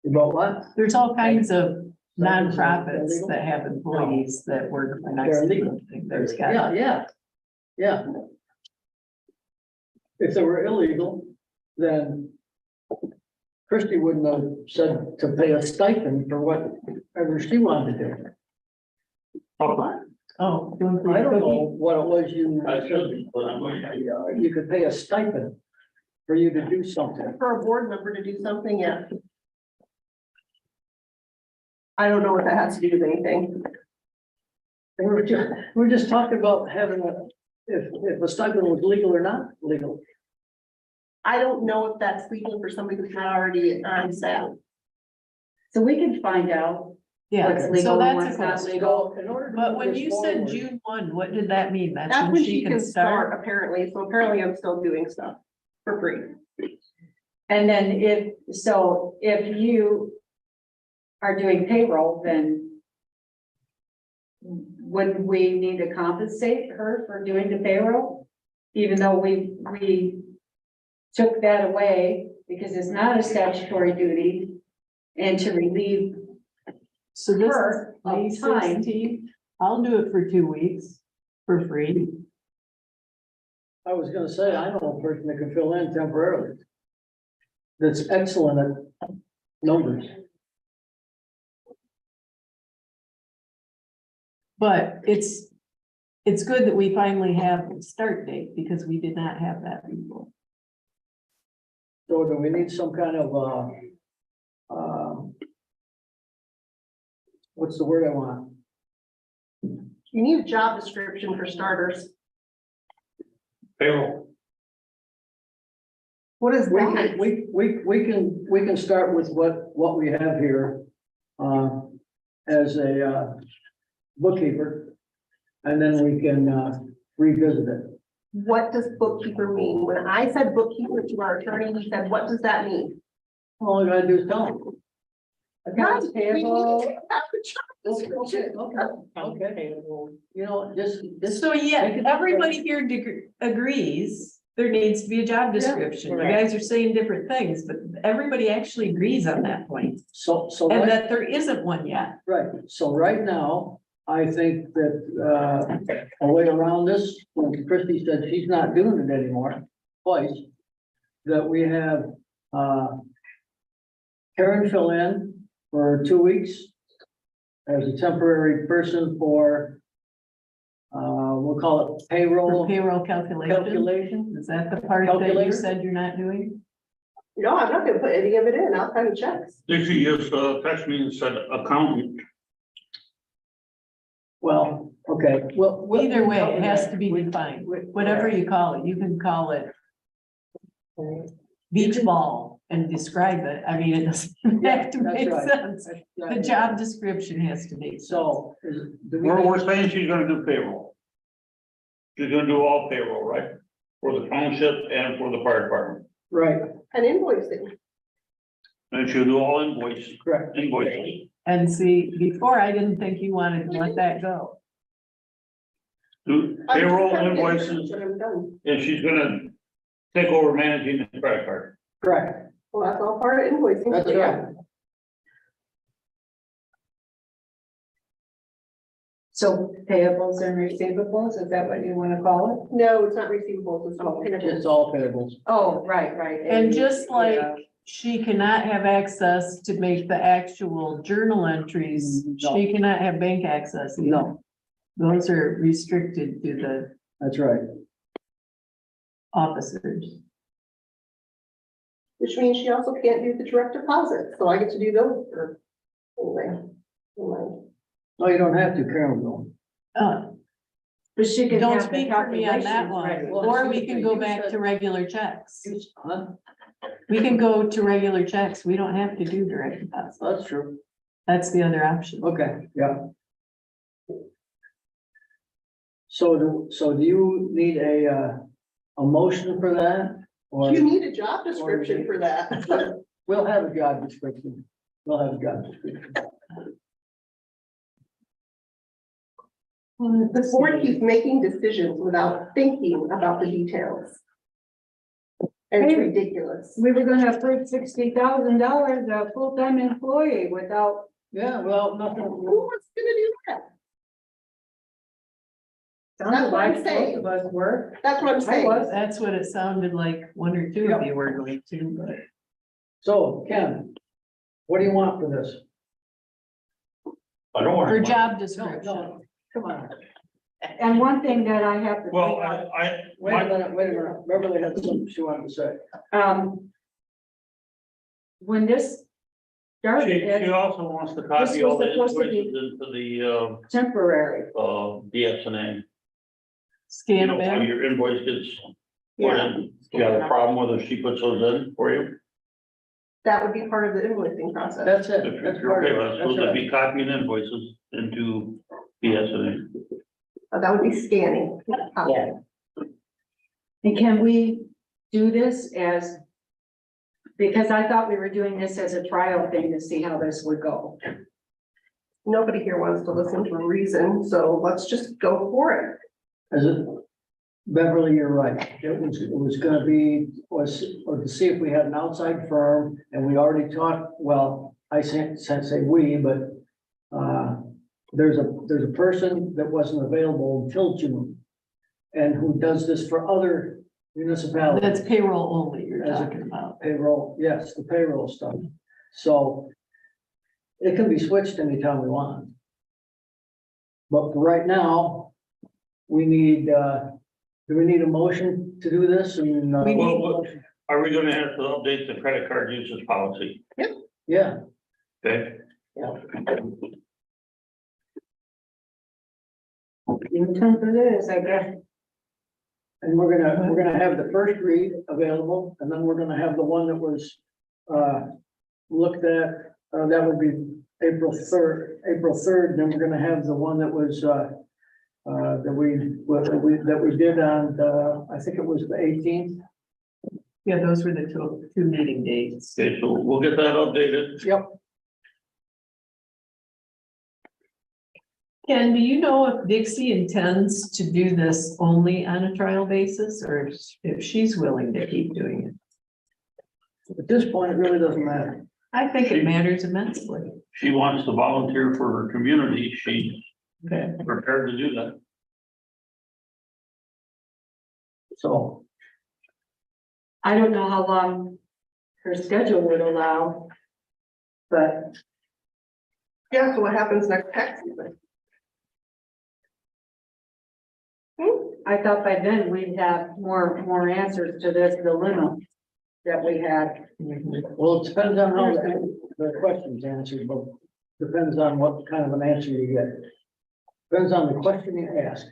About what? There's all kinds of nonprofits that have employees that work for next to them. There's got. Yeah. If they were illegal, then Christie wouldn't have said to pay a stipend for whatever she wanted to do. Oh. I don't know what it was you. I should, but I'm going to. You could pay a stipend for you to do something. For a board member to do something, yeah. I don't know what that has to do with anything. We're just talking about having if a stipend was legal or not legal. I don't know if that's legal for somebody who's not already on staff. So we can find out Yeah, what's so legal and that's what's a not question. legal. In order to But move when this you said forward- June 1, what did that mean? That's when she can start, apparently. So apparently I'm still doing stuff for free. And then if you are doing payroll, then would we need to compensate her for doing the payroll? Even though we took that away because it's not a statutory duty and to relieve So this is her May of time. 16th. I'll do it for 2 weeks for free. I was gonna say, I know a person that can fill in temporarily. That's excellent at numbers. But it's good that we finally have a start date because we did not have that before. So do we need some kind of, what's the word I want? You need a job description for starters. Payroll. What is We that? can, we can start with what we have here, as a, bookkeeper. And then we can, revisit it. What does bookkeeper mean? When I said bookkeeper to our attorney, he said, what does that mean? All you gotta do is tell them. Accounts We need payable. to have a job description. Okay, you know, just. So yeah, everybody here agrees there needs to be a job description. You correct. guys are saying different things, but everybody actually agrees on that point. So, And right, that there isn't one yet. right, so right now, I think that, a way around this, when Christie said she's not doing it anymore, twice. That we have, Karen fill in for 2 weeks. As a temporary person for, we'll call it For payroll payroll calculation. calculation. Is that the part that you Calculator? said you're not doing? No, I'm not gonna put any of it in. I'll sign the checks. Dixie just, texted me and said accountant. Well, okay, well. Either way, it has to be defined, whatever you call it. You can call it beach ball and describe it. I mean, it doesn't have to That's make right. sense. The job description has to make sense. So. do we We're need- saying she's gonna do payroll. She's gonna do all payroll, right? For the township and for the fire department. Right, And invoicing. And she'll do all invoices. correct. And see, before I didn't think you wanted to let that go. Do I'm just payroll trying to get it invoices, done, but I'm done. and she's gonna take over managing the credit card. Correct, Well, that's all part of invoicing. that's so yeah. right. So payables and receivables, is that what you want to call No, it's not receivables, it's all It's payables. all payables. it? Oh, right. And just like Yeah. she cannot have access to make the actual journal entries, No. she cannot have bank access. either. No, Those are restricted to the that's right. officers. Which means she also can't do the direct deposit, so I get to do those for. Anyway. Anyway. No, you don't have to, Karen will. But she can Don't have the speak for me on that calculations one, ready. or we can go back to regular checks. Huh? We can go to regular checks. We don't have to do direct deposit. That's true. That's the other option. Okay, yeah. So do you need a motion for that? Or You need a job description for that. we'll have a job description. We'll have a job description. The board keeps making decisions without thinking about the details. And it's Hey. ridiculous. We were gonna approve $60,000 a full-time employee without, Yeah, well, nothing. Who wants to do that? sounded what I'm like saying. both of us were. That's what I'm saying. was. That's what it sounded like, one or two of you were going to, but. So, Ken, what do you want for this? I don't want. For job No, description. no, come on. And one thing that I have to. Well, point out, Wait a minute, wait a minute. Beverly had something she wanted to say. When this started, She as also wants to copy This all was the supposed to be- invoices into the, temporary, BSNA. Scan You know, them how in. your invoice gets put Yeah, in. You got a problem whether she puts those in for you? that would be part of the invoicing process. That's it. If That's you're part okay of with it. it, That's supposed to right. be copying invoices into BSNA. That would be scanning. Yeah. and can we do this as? Because I thought we were doing this as a trial thing to see how this would go. nobody here wants to listen to reason, so let's just go for it. Is it? Beverly, you're right. It was gonna be, or to see if we had an outside firm, and we already talked, well, I can't say we, but there's a person that wasn't available until June. And who does this for other municipalities. That's payroll only you're As a talking about. Payroll, yes, the payroll stuff. So it can be switched anytime we want. But for right now, we need, do we need a motion to do this? And, We need- Well, are we gonna have to update the credit card usage policy? yeah, Okay, Your turn for this, I guess. and we're gonna have the first read available, and then we're gonna have the one that was, looked at, that would be April 3rd, then we're gonna have the one that was, that we did on, I think it was the 18th. Yeah, those were the two meeting dates. okay, so we'll get that updated. Yep. Ken, do you know if Dixie intends to do this only on a trial basis, or if she's willing to keep doing it? At this point, it really doesn't matter. I think it matters immensely. She wants to volunteer for her community, she's Okay. prepared to do that. So, I don't know how long her schedule would allow. But Yeah, so what happens next tax season? I thought by then we'd have more answers to this dilemma that we had. well, it depends on how the question's answered, but depends on what kind of an answer you get. Depends on the question you ask.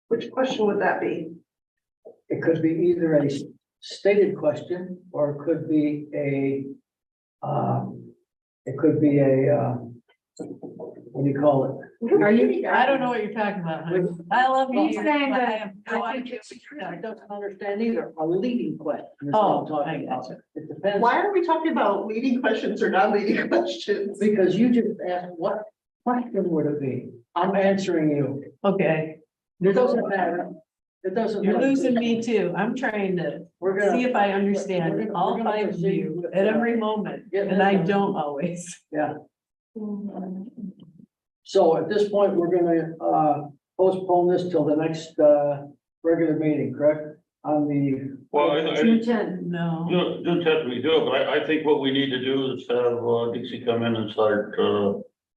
Which question would that be? It could be either a stated question, or it could be a, what do you call it? Are you? I don't know what you're talking about, honey. I love you. He's saying but I that- have no idea what you're I talking about. don't understand either, a leading question. is what I'm Oh, talking I about. gotcha. It depends, Why are we talking about leading questions or non-leading questions? because you just asked, what question would it be? I'm answering you. Okay, It doesn't matter. It doesn't. you're matter. losing me too. I'm trying to We're gonna. see if I understand we're all gonna five of proceed you with, at every moment, getting and I it done. don't always. Yeah. So at this point, we're gonna, postpone this till the next, regular meeting, correct? On the. Well, I, June 10th. No. June 10th we do it, but I think what we need to do is have Dixie come in and start,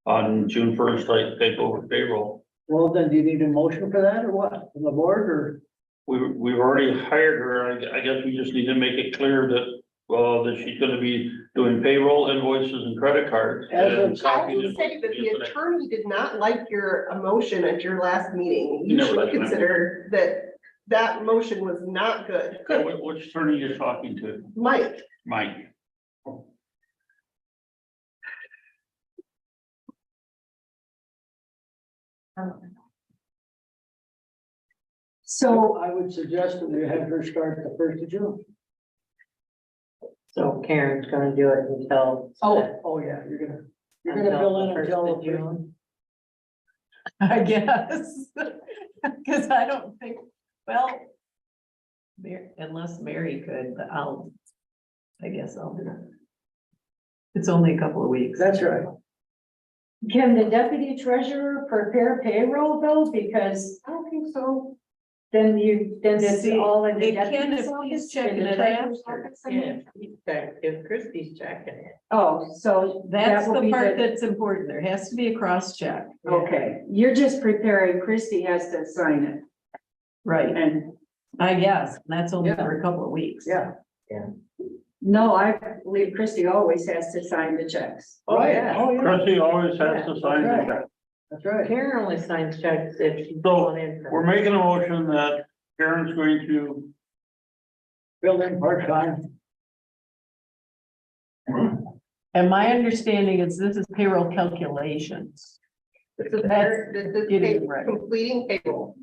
on June 1st, like, take over payroll. Well, then, do you need a motion for that, or what, from the board, or? We've already hired her, I guess we just need to make it clear that, that she's gonna be doing payroll, invoices, and credit cards. As of- and I copying would say that the it. attorney did not like your motion at your last meeting. He You never should liked mine. consider that that motion was not good. Which attorney you're talking to? Mike, Mike. So I would suggest that we have her start the 1st of June. So Karen's gonna do it until. Oh, yeah, you're gonna fill in until June. I guess, because I don't think, well, unless Mary could, but I guess I'll do it. It's only a couple of weeks. That's right. can the deputy treasurer prepare payroll though? Because I don't think so. then it's See, all in the it can deputy's if office. he's checking in the it treasurer's after. office, I mean? If Christie's checking it. Oh, so That's that will the be part that's important. There has to be a cross check. okay, you're just preparing, Christie has to sign it Right, and I guess. That's only Yeah. for a couple of weeks. Yeah. no, I believe Christie always has to sign the checks. Right. yeah. Oh, yeah. Trustee always has to sign That's that. That's right. Karen only signs checks if she's So, going in. for- We're making a motion that Karen's going to, Fill in part-time. And my understanding is this is payroll calculations. This is That's getting right. completing payroll.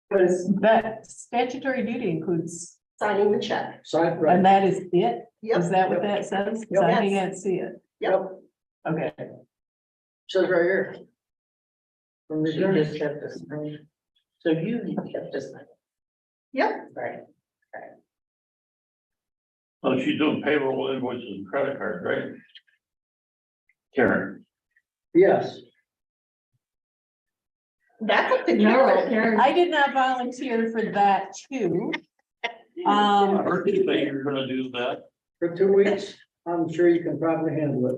Because That statutory duty includes, Signing the check. Sign, right. and that is it? Yep. Is that what that says? Yep. I can't see it. Yep. Okay. Says right here. From the She journey. just kept this. So you kept this. Yep. Right. So she's doing payroll invoices and credit cards, right? Karen, Yes, That's up to No, Karen. Karen, I did not volunteer for that too. I heard you say you're gonna do that. for 2 weeks, I'm sure you can probably handle it.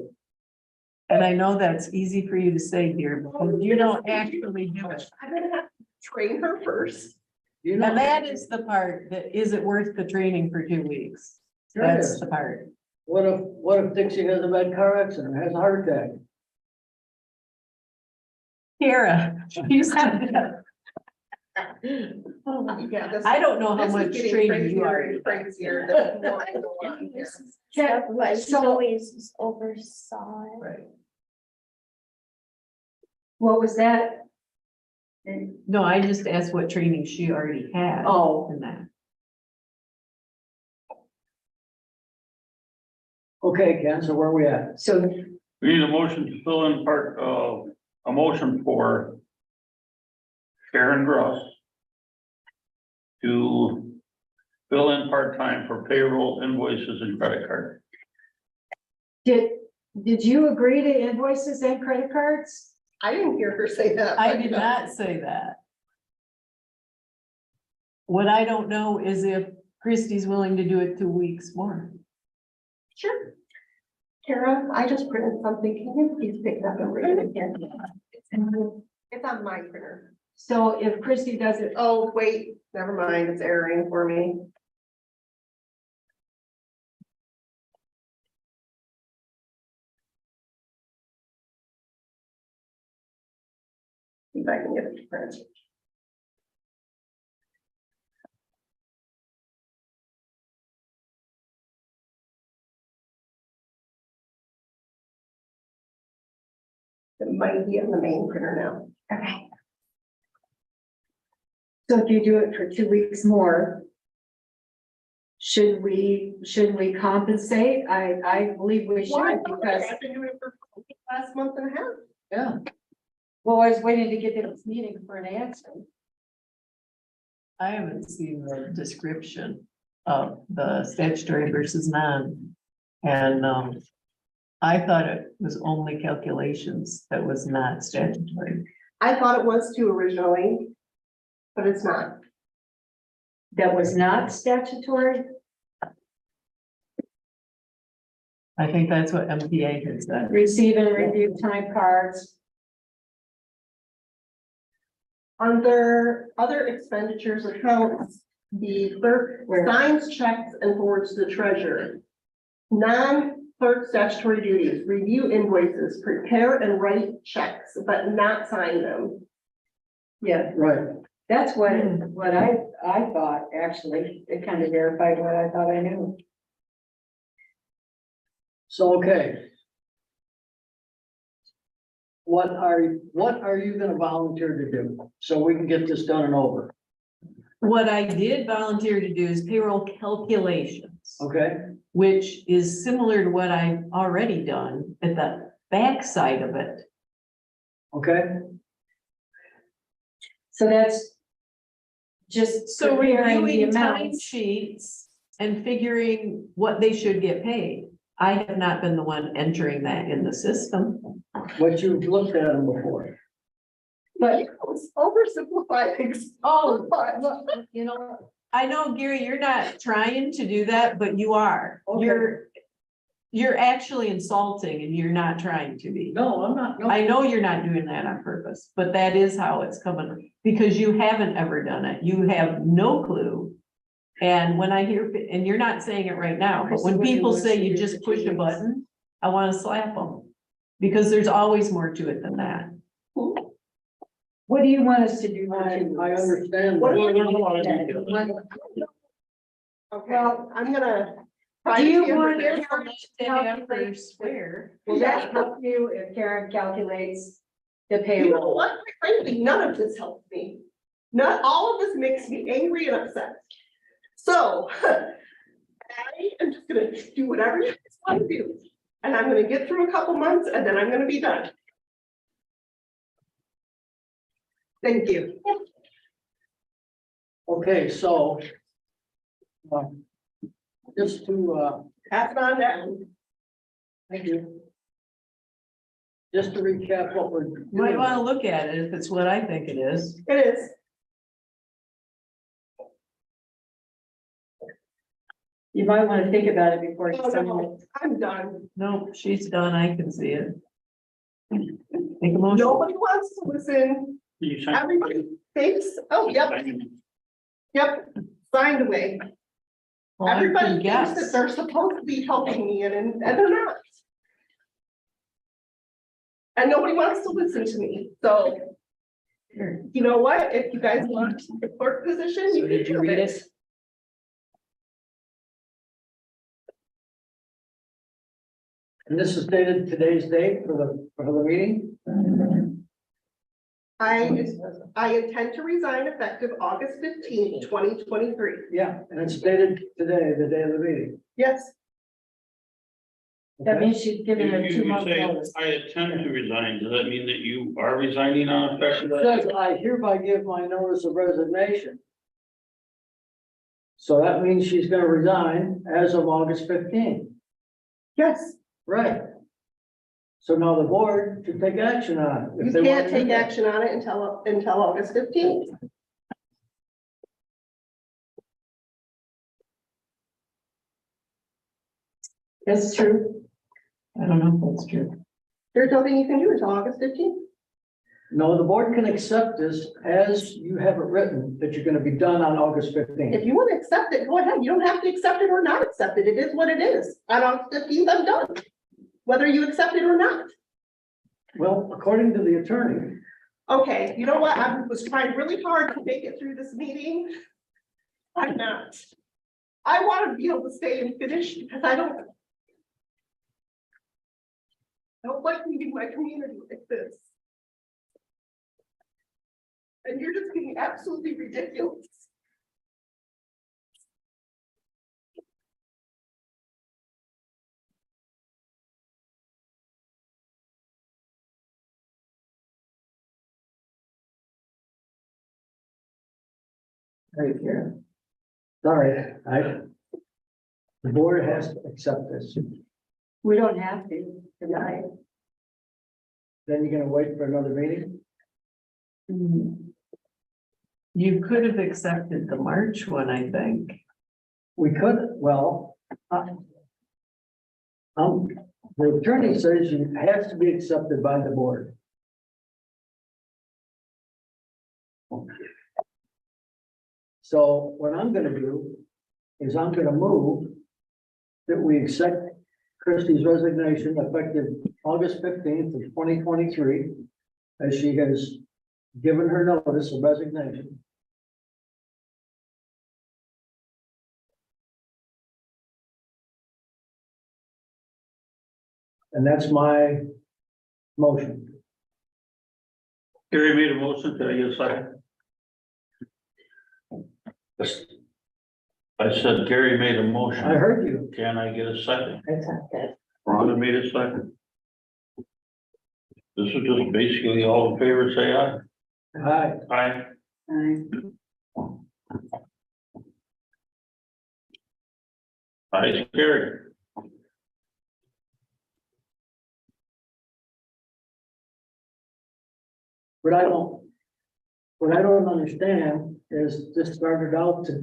And I know that's easy for you to say, dear, because you don't actually do it. I'm gonna have to train her first. You know, And that is the part that, is it worth the training for 2 weeks? Sure it That's is. the part. what if Dixie has a bad car accident, has a heart attack? Kara, you said that. Yeah, this- I don't know how this is much getting training you crazier are. and crazier. There's more going on here. Yeah, But she so- always oversaw it. Right. what was that? No, I just asked what training she already had. Oh. In that. Okay, Ken, so where are we at? So We need a motion to fill in part, a motion for Karen Gross to fill in part-time for payroll invoices and credit card. did you agree to invoices and credit cards? I didn't hear her say that. I but- did not say that. What I don't know is if Christie's willing to do it 2 weeks more. Sure. Kara, I just printed something. Can you please pick it up and read it again? It's on my printer. So if Christie does it, Oh, wait, never mind. It's erroring for me. See if I can get it to print. It might be on the main printer now. okay. So if you do it for 2 weeks more, should we compensate? I believe we Why? should because, I've been doing it for last month and a half. Yeah, well, I was waiting to get to this meeting for an answer. I haven't seen the description of the statutory versus non. And, I thought it was only calculations that was not statutory. I thought it was too originally, but it's not. That was not statutory? I think that's what MPA had said. Receive and review time cards. Under other expenditures accounts, the clerk signs checks and forwards to the treasurer. Non-clerk statutory duties, review invoices, prepare and write checks, but not sign them. Yeah, right. that's what I thought, actually. It kind of verified what I thought I knew. So, okay. What are you gonna volunteer to do? So we can get this done and over, What I did volunteer to do is payroll calculations, okay? which is similar to what I've already done at the backside of it. Okay, So that's just So preparing the reviewing time amounts. sheets and figuring what they should get paid. I have not been the one entering that in the system. but you've looked at them before. But It's oversimplified. Oh, look, you know, I know, Gary, you're not trying to do that, but you are. Okay. You're actually insulting and you're not trying to be. No, I'm not, no. I know you're not doing that on purpose, but that is how it's coming, because you haven't ever done it. You have no clue. And when I hear, and you're not saying it right now, but when people say you just push a button, I want to slap them. Because there's always more to it than that. what do you want us to do? I understand. What- that. Well, there's a lot of details. Okay, Well, I'm gonna. try do to you see want if your there's- To have her swear. Will that help you if Karen calculates the You know payroll? what? Quite frankly, none of this helps me. Not all of this makes me angry and upset. So I am just gonna do whatever you guys want to do. And I'm gonna get through a couple months and then I'm gonna be done. Thank you. Okay, so. Just to, Pass it on down. thank you. Just to recap what we're doing. Might wanna look at it if it's what I think it is. It is. You might want to think about it before you Oh, sign no, it. I'm done. No, she's done, I can see it. Make a motion. Nobody wants to listen. You sign- Everybody thinks, oh, yep, yep, signed away. Well, I can Everybody thinks that guess. they're supposed to be helping me and they're not. And nobody wants to listen to me, so. You know what, if you guys want the clerk position, you So can did you do read it. it? And this is dated today's date for the meeting? I intend to resign effective August 15th, 2023. Yeah, and it's dated today, the day of the meeting. Yes, That Okay? means she's giving a You 2 month say, notice. I intend to resign, does that mean that you are resigning on effective? It says, I hereby give my notice of resignation. So that means she's gonna resign as of August 15th. yes, Right. So now the board should take action on it. if you they want can't to do take that. action on it until August 15th. That's true. I don't know if that's true. There's nothing you can do until August 15th. No, the board can accept this as you have it written, that you're gonna be done on August 15th. If you want to accept it, go ahead. You don't have to accept it or not accept it. It is what it is. On August 15th, I'm done. Whether you accept it or not. Well, according to the attorney, Okay, you know what? I was trying really hard to make it through this meeting. I'm not. I want to be able to stay and finish because I don't like leaving my community like this. And you're just being absolutely ridiculous. right here. Sorry, the board has to accept this. We don't have to tonight. Then you're gonna wait for another meeting? You could have accepted the March one, I think. We could, well. The attorney says it has to be accepted by the board. So what I'm gonna do is I'm gonna move that we accept Christie's resignation effective August 15th of 2023, as she has given her notice of resignation. And that's my motion. Gary made a motion, can I get a second? I said Gary made a motion. I heard you. Can I get a second? It's not that. Rhonda made a second. This is just basically all in favor, say aye. Aye. Aye. Aye, carried. What I don't understand is this started out to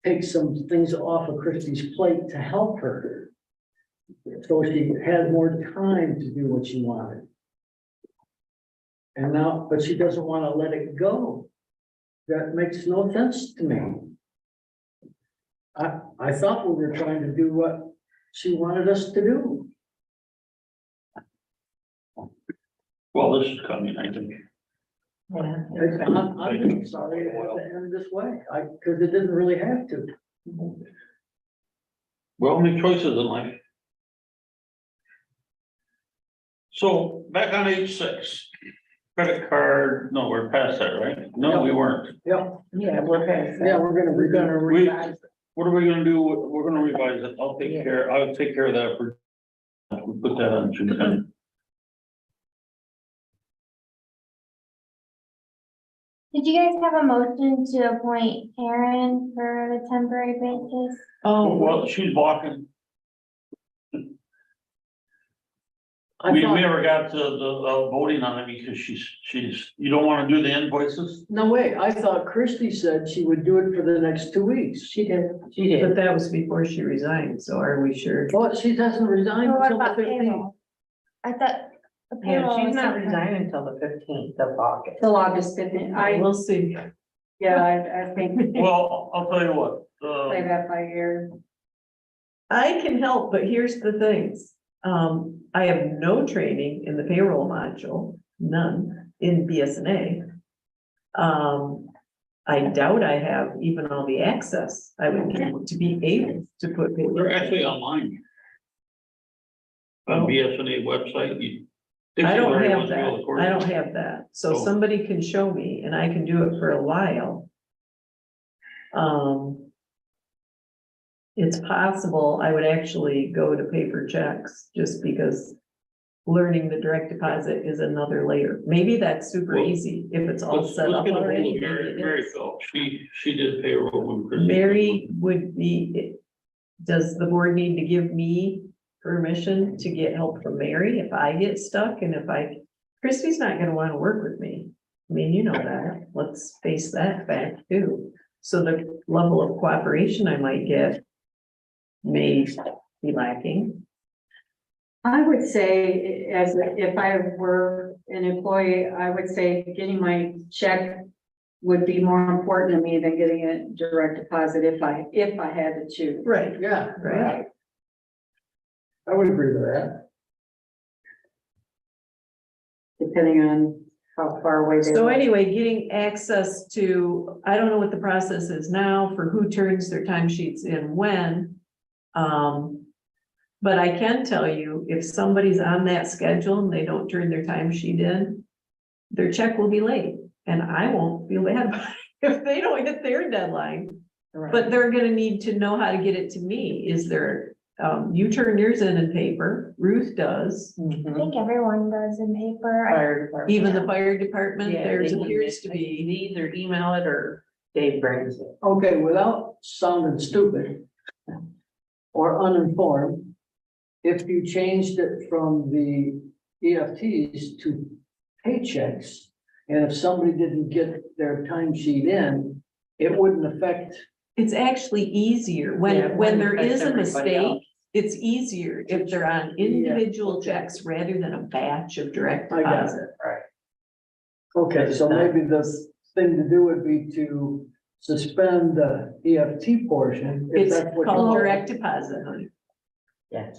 take some things off of Christie's plate to help her. So she had more time to do what she wanted. And now, but she doesn't want to let it go. That makes no sense to me. I thought we were trying to do what she wanted us to do. Well, this is coming, I think. Yeah. I'm sorry it had to end this way, because it didn't really have to. We all make choices in life. So back on H6, credit card, no, we're past that, right? No, we weren't. Yeah, Yeah, we're past that. yeah, we're gonna We- revise. What are we gonna do? We're gonna revise it. I'll take care of that for we put that on June 10th. Did you guys have a motion to appoint Karen for a temporary basis? Oh, Well, she's walking. I We thought, never got to the voting on it because she's, you don't wanna do the invoices? no, wait, I thought Christie said she would do it for the next 2 weeks. She did. but that was before she resigned, so are we sure? Well, she doesn't resign Well, what until the about 15th. payroll? I thought the Yeah, payroll. she's was not sometime- resigning until the 15th of August. Till August 15th. We'll see. I think Well, I'll tell you what, play that by ear. I can help, but here's the things. I have no training in the payroll module, none in BSNA. I doubt I have even all the access I would need to be able to put. payroll. they're actually online. On Oh. BSNA website, you. I don't Dictionary have was real, of that. course. I don't have that. So Oh. somebody can show me and I can do it for a while. It's possible I would actually go to paper checks just because learning the direct deposit is another layer. Maybe that's super Well, easy if it's all Let's set up get a hold already. of maybe Mary, it Mary is. Phelps. She did payroll when Christie. Mary would be, does the board need to give me permission to get help from Mary if I get stuck and Christie's not gonna wanna work with me. I mean, you know that, let's face that fact too. So the level of cooperation I might get may be lacking. I would say, if I were an employee, I would say getting my check would be more important to me than getting a direct deposit if I had to choose. Right. Yeah, Right. I would agree with that. Depending on how far away they So are. anyway, getting access to, I don't know what the process is now for who turns their timesheets in when. But I can tell you, if somebody's on that schedule and they don't turn their timesheet in, their check will be late, and I won't feel bad if they don't hit their deadline. But they're gonna need to know how to get it to me. Is there, you turn yours in paper, Ruth does, I Mhm. think everyone does in paper. Fire department. even the fire department, Yeah, there's they appears to they be. either email it or Dave brings it. Okay, without sounding stupid or uninformed, if you changed it from the EFTs to paychecks, and if somebody didn't get their timesheet in, it wouldn't affect. It's actually easier Yeah, when it there affects is a everybody mistake. else. It's easier if they're on individual okay. checks rather than a batch of direct I got it. deposit. Right. Okay, so maybe the thing to do would be to suspend the EFT portion. if It's that's what you called want. direct deposit, honey. Yeah.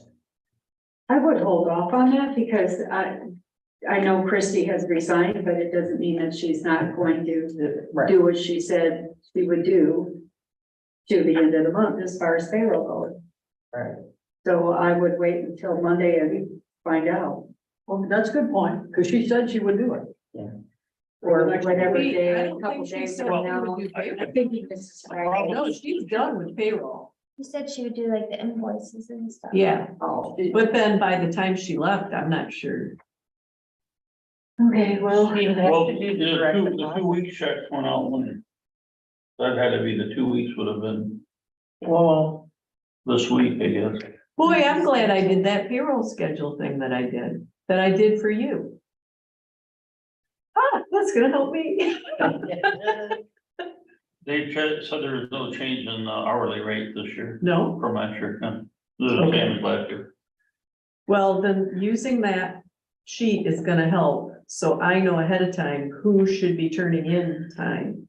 I would hold off on that because I know Christie has resigned, but it doesn't mean that she's not going to Right. do what she said she would do to the end of the month as far as payroll goes. Right. So I would wait until Monday and find out, Well, that's a good point, because she said she would do it. Yeah. or next whatever week. I day, a don't couple think she days said from we now. would do payroll. I think this is Friday. No, she's done with payroll. You said she would do like the invoices and stuff. Yeah, Oh, but then by the time she left, I'm not sure. okay, well, She would have Well, to do the direct the deposit. 2 week checks went out when. That had to be the 2 weeks would have been Well, this week, I guess. Boy, I'm glad I did that payroll schedule thing that I did for you. Ah, that's gonna help me. They said there was no change in the hourly rate this year No, from last year, huh? The same as last year. well, then using that sheet is gonna help, so I know ahead of time who should be turning in time.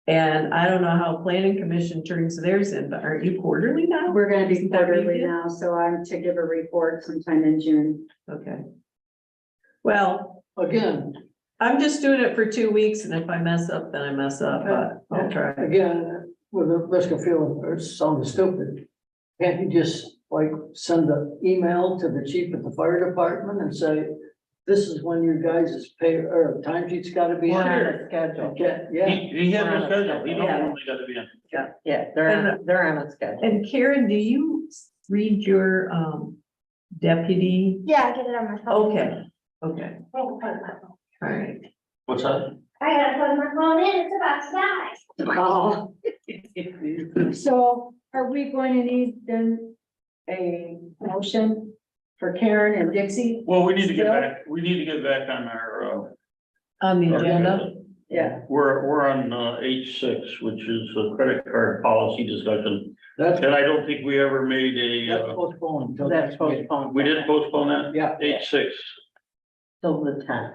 And I don't know how planning commission turns theirs in, but aren't you quarterly now? we're gonna be Isn't that what you quarterly did? now, so I'm to give a report sometime in June. Okay. Well, Again, I'm just doing it for 2 weeks, and if I mess up, then I mess up, but I'll try. again, with the risk of feeling or sounding stupid, can't you just like send an email to the chief at the fire department and say, this is when your guys' pay or timesheet's gotta be. we're on in." a schedule. Okay, yeah, He has We're on a a schedule, he knows Yeah. when they gotta be in. Yeah, they're on a schedule. And Karen, do you read your, deputy. Yeah, get it on my phone. Okay, okay, all right. What's that? I gotta put my phone in, it's about to die. So are we going to need then a motion for Karen and Dixie? Well, we need to get back on our, On the agenda, Yeah, we're on, H6, which is a credit card policy discussion. That's, And I don't think we ever made that's a, postponed until. That's next meeting. postponed. we did postpone that? Yeah, H6. Till the tenth.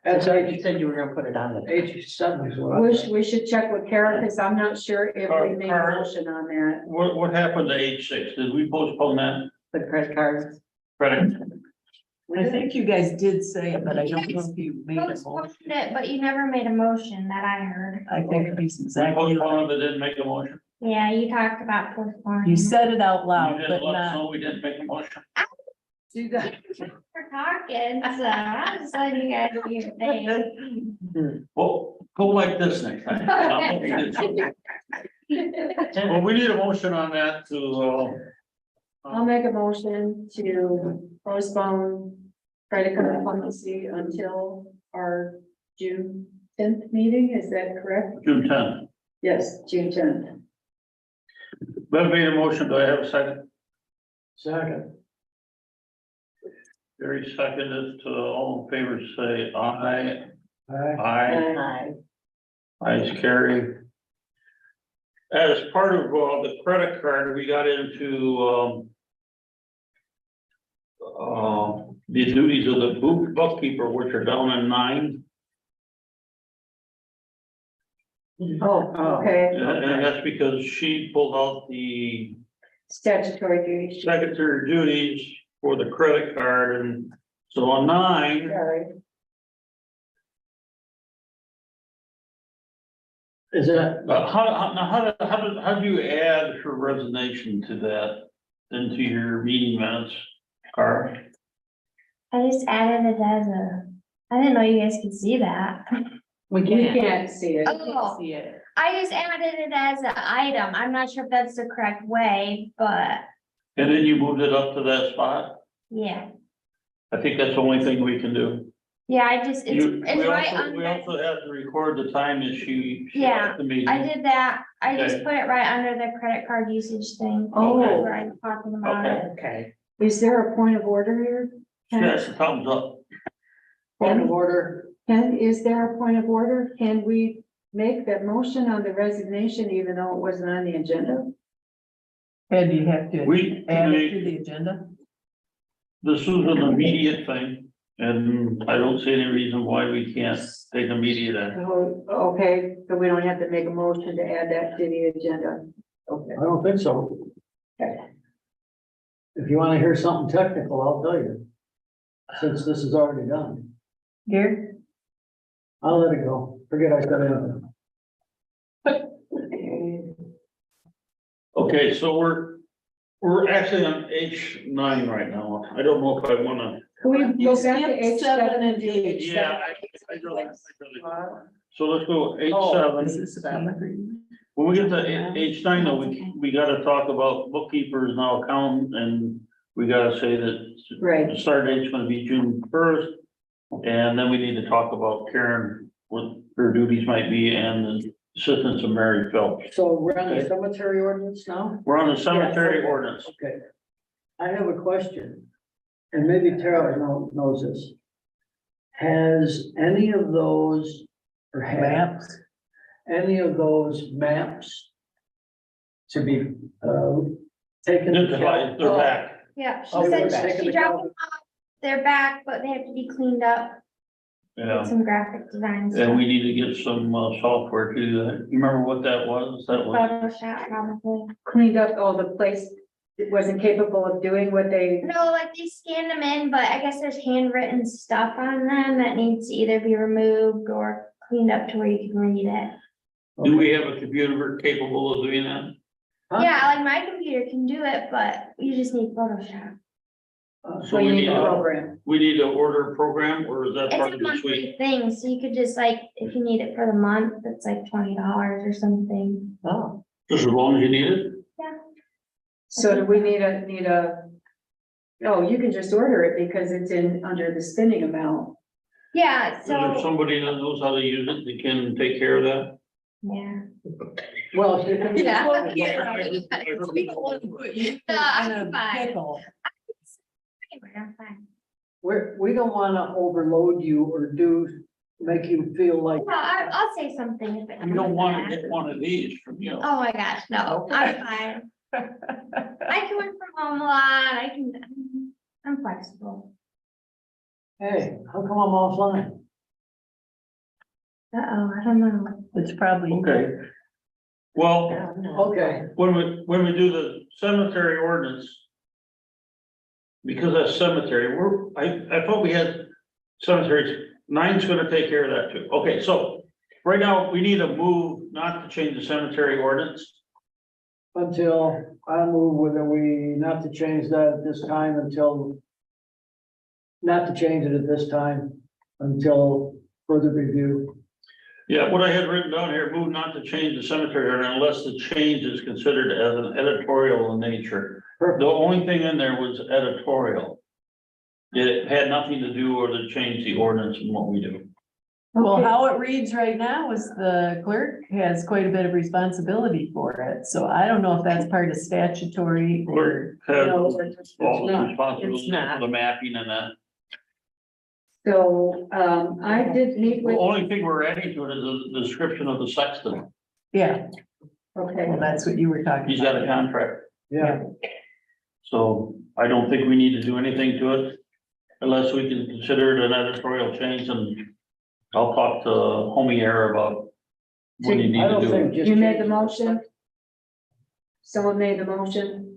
that's You H, said you were gonna put it on the. H7 is what I. we should check with Karen, because I'm not sure if we made a Karen. motion on that. What happened to H6? Did we postpone that? The credit cards. Credit? I think you guys did say it, but I don't know if you made a Postponed motion. it, but you never made a motion that I heard. I think he's We exactly, postponed it, didn't make a motion? Yeah, you talked about postponing. you said it out You loud, didn't but let us not. know we didn't make a motion. See that? We're talking, so I'm just letting you guys do your thing. Well, go like this next time. Well, we need a motion on that to, I'll make a motion to postpone credit card policy until our June 10th meeting, is that correct? June 10th. Yes, June 10th. Ben made a motion. Do I have a second? Second. Very seconded. All in favor, say aye. Aye. Aye. Hi. Ayes carry. As part of the credit card, we got into the duties of the bookkeeper, which are down in 9. Oh, okay, And that's because she pulled out the statutory duties. secretary duties for the credit card, and so on 9. Sorry. Is that, How do you add her resignation to that, into your meeting minutes, Carl? I just added it as I didn't know you guys could see that. We We can't. can't see it. Oh. See it. I just added it as an item. I'm not sure if that's the correct way, but And then you moved it up to that spot? yeah. I think that's the only thing we can do. Yeah, I just, it's We right also, we under, also have to record the time that she Yeah, at the meeting. I did that. I just Okay. put it right under the credit card usage thing. Oh. Where I'm talking about Okay. it. Okay. Is there a point of order here? Yes, thumbs up. point of order? Ken, is there a point of order? Can we make that motion on the resignation even though it wasn't on the agenda? And you have to We, add it to the agenda? this is an immediate thing, and I don't see any reason why we can't take immediate action. Oh, okay, so we don't have to make a motion to add that to the agenda. Okay. I don't think so. If you wanna hear something technical, I'll tell you. Since this is already done, Gary? I'll let it go. Forget I said anything. Okay, so we're actually on H9 right now. I don't know if I wanna. Can we You go back to skipped H7 7 and and do eight. H7? Yeah, I really. So let's go Is H7. this seven? When we get to H9, though, we gotta talk about bookkeepers now accountant, and we gotta say that Right. the start date's gonna be June 1st. And then we need to talk about Karen, what her duties might be, and the assistance of Mary Phelps. So we're on the cemetery ordinance now? We're on the cemetery Yes. ordinance. Okay. I have a question, and maybe Tara knows this. Has any of those, or have Maps? any of those maps to be, taken? to Digitalized, they're back. Yeah, she Oh, said we're back. she dropped them off. They're back, but they have to be cleaned up, Yeah, with some graphic design stuff. and we need to get some software to do that. You remember what that was? That was, Photoshop probably. Cleaned up all the place, it wasn't capable of doing what they, No, like they scanned them in, but I guess there's handwritten stuff on them that needs to either be removed or cleaned up to where you can read it. do we have a computer capable of doing that? Huh? Yeah, like my computer can do it, but you just need Photoshop. So we need a to, program. we need to order a program, or is that It's part a of this week? monthly thing, so you could just like, if you need it for the month, it's like $20 or something. Oh. Just as long as you need it? So do we need a Oh, you can just order it because it's under the spending amount. Yeah, Is there so, somebody that knows how to use it, that can take care of that? yeah. Well, if you can. Yeah. We don't want to put you in I'm a fine. pickle. I'm fine. We don't wanna overload you or make you feel like, No, I'll say something if it. You don't comes wanna back. get one of these from you. Oh my gosh, no, I'm fine. I can work from home a lot, I'm flexible. hey, how come I'm offline? Uh-oh, I don't know. It's probably. Okay. Well, Okay, when we do the cemetery ordinance. Because that's cemetery, I thought we had cemeteries, 9's gonna take care of that too. Okay, so right now, we need a move not to change the cemetery ordinance. until I move whether we not to change that at this time until. Not to change it at this time until further review. Yeah, what I had written down here, move not to change the cemetery ordinance unless the change is considered as an editorial in nature. The only thing in there was editorial. It had nothing to do or to change the ordinance and what we do. Well, Okay. how it reads right now is the clerk has quite a bit of responsibility for it, so I don't know if that's part of statutory or. Clerk has No, all it's the not. responsibility It's not. for the mapping and that. So, I did meet The with, only thing we're adding to it is the description of the sexton. Yeah, okay, well, that's what you were talking about. He's got a contract, Yeah, so I don't think we need to do anything to it. Unless we can consider it an editorial change, and I'll talk to Homie Air about what you need I to don't do. think just. you made the motion? Someone made the motion?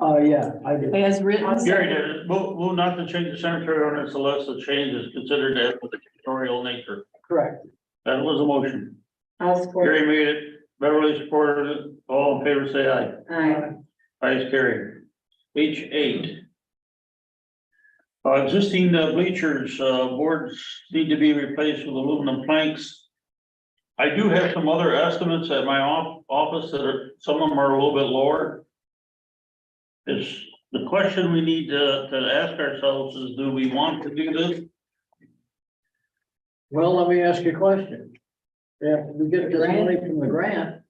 Yeah, I did. As written. Gary did it, move not to change the cemetery ordinance unless the change is considered as of editorial nature. Correct. That was a motion. I'll support Gary it. made it, Beverly supported it, all in favor, say aye. Aye. Ayes carried. H8. Existing bleachers, boards need to be replaced with aluminum planks. I do have some other estimates at my office that are, some of them are a little bit lower. It's, the question we need to ask ourselves is, do we want to do this? Well, let me ask you a question. If we get this money from the grant,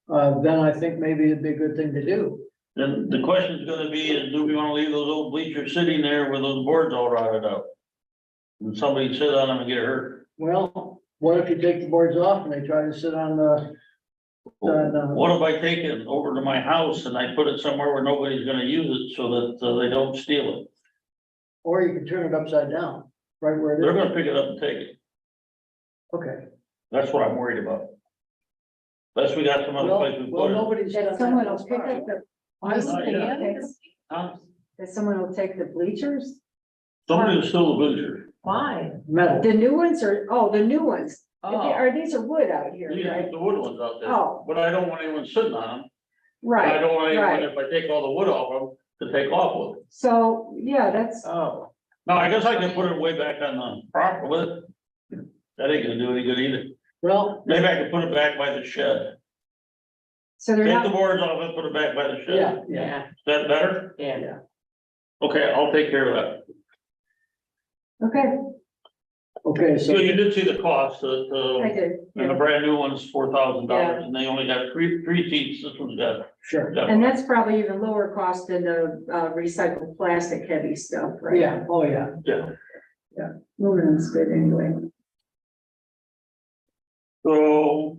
then I think maybe it'd be a good thing to do. Then the question is gonna be, is do we wanna leave those old bleachers sitting there with those boards all rotted out? And somebody sit on them and get hurt? Well, what if you take the boards off and they try to sit on the, What if I take it over to my house and I put it somewhere where nobody's gonna use it so that they don't steal it? or you can turn it upside down, right where They're it is? gonna pick it up and take it. Okay. That's what I'm worried about. Unless we got some other place we Well, put it. nobody's. That someone will pick up the, Huh? that someone will take the bleachers? Somebody will steal the bleachers. Why? Metal. The new ones the new ones. Oh, Are these are wood out here, These are right? the wood ones out there. Oh. But I don't want anyone sitting on them. And I Right, don't want anyone, right. if I take all the wood off them, to take off with it. So, yeah, that's, oh, No, I guess I can put it way back on the property with it. That ain't gonna do any good either. Well, Maybe I can put it back by the shed. so they're Take the not, boards off and put it back by the shed. yeah, yeah, Is that better? yeah. Okay, I'll take care of that. okay, okay, So you did see the cost, I did. and the brand new one's $4,000 and they only got three seats. This one's got. sure. And that's probably even lower cost than the recycled plastic heavy stuff, right? Yeah, oh, yeah. Yeah. Aluminum's good anyway. So.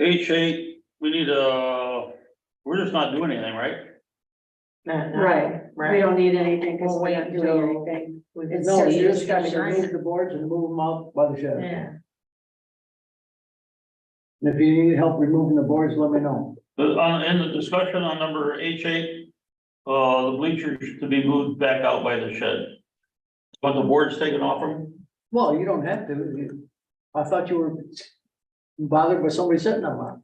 H8, we need we're just not doing anything, right? Right, we don't need anything because We'll we're wait not doing until- anything. It's No, just you just gotta discussion. remove the boards and move them out by the shed. Yeah. And if you need help removing the boards, let me know. In the discussion on number H8, the bleachers to be moved back out by the shed. Want the boards taken off them? Well, you don't have to. I thought you were bothered with somebody sitting on one.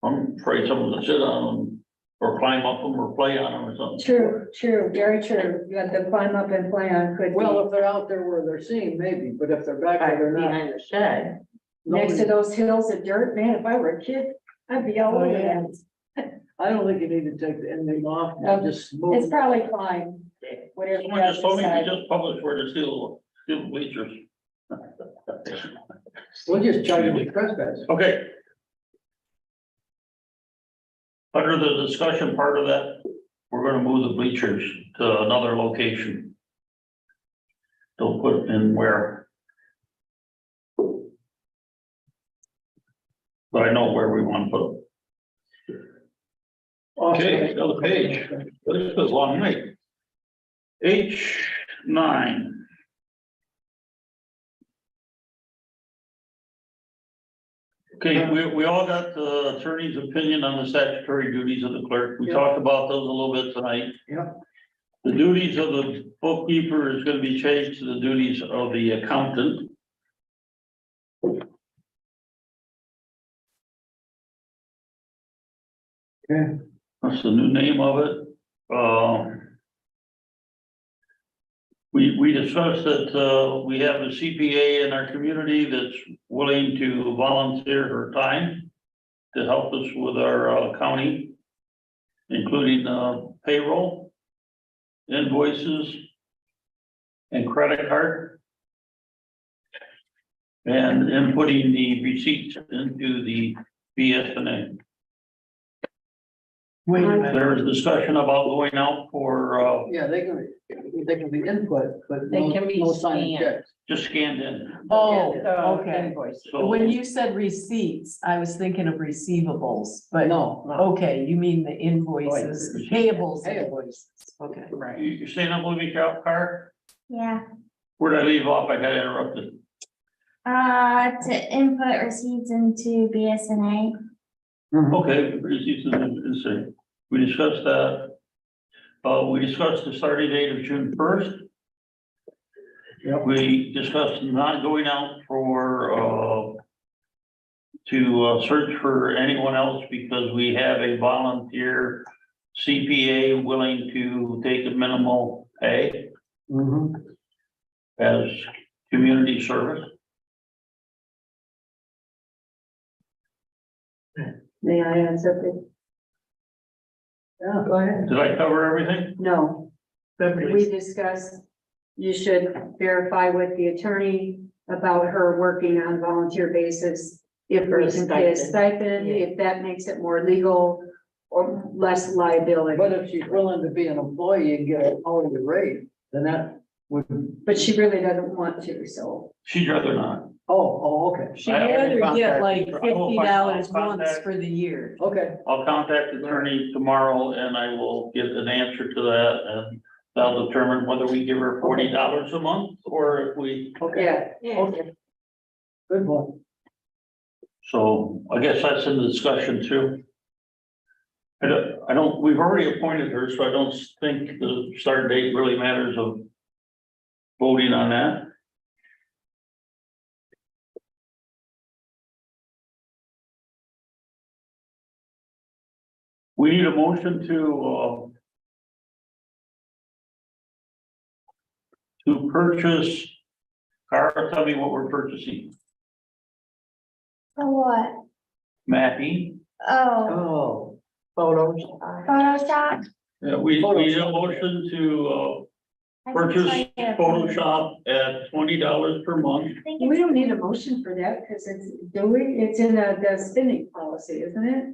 I'm afraid someone will sit on them or climb up them or play on them or something. True, very true. You got to climb up and play on, could Well, be. if they're out there where they're seen, maybe, but if they're back there, they're not. Behind the shed. Next to those hills of dirt, man, if I were a kid, I'd be all Oh, over yeah. that. I don't think you need to take anything off, just It's move. probably fine, whatever. Someone just told me we just published where the steel bleachers. We'll just charge you with trespass. Okay. Under the discussion part of that, we're gonna move the bleachers to another location. Don't put in where. But I know where we want to put them. Okay, another page. This is a long night. H9. Okay, we all got the attorney's opinion on the statutory duties of the clerk. We Yeah. talked about those a little bit tonight. Yeah. The duties of the bookkeeper is gonna be changed to the duties of the accountant. Okay. That's the new name of it. We discussed that, we have a CPA in our community that's willing to volunteer her time to help us with our county, including payroll, invoices, and credit card, and inputting the receipts into the BSNA. Wait a minute. There was discussion about going out for, Yeah, they can be input, but They no, can be no signing scanned. checks. just scanned in. Oh, The okay. invoice. So When you said receipts, I was thinking of receivables, but No, no. okay, you mean the invoices, payables. Payables. Okay. Right. you're saying I'm leaving your car? Yeah, Where'd I leave off? I got interrupted. to input receipts into BSNA. Okay, receipts and insert. We discussed that. We discussed the starting date of June 1st. Yep. We discussed not going out for, to search for anyone else because we have a volunteer CPA willing to take a minimal pay Mhm. as community service. May I add something? Yeah, go ahead. Did I cover everything? No, we discussed, you should verify with the attorney about her working on a volunteer basis. If For a we can pay a stipend. stipend, Yeah. if that makes it more legal or less liability. But if she's willing to be an employee and get an hourly rate, then that would, But she really doesn't want to, so. She'd rather not. okay, She'd I will rather get contact- like I will $50 contact- once for the year. okay. I'll contact the attorney tomorrow and I will get an answer to that and that'll determine whether we give her $40 a month or if we, Okay, Yeah. okay. Good one. so I guess that's in the discussion too. I don't, we've already appointed her, so I don't think the start date really matters of voting on that. We need a motion to purchase, Cara, tell me what we're purchasing, For what? mapping. Oh, Oh, photos. Photoshop? Yeah, we need a motion to I can purchase tell you. Photoshop at $20 per month. I think We it's, don't need a motion for that because it's, do we? It's in the spending policy, isn't it?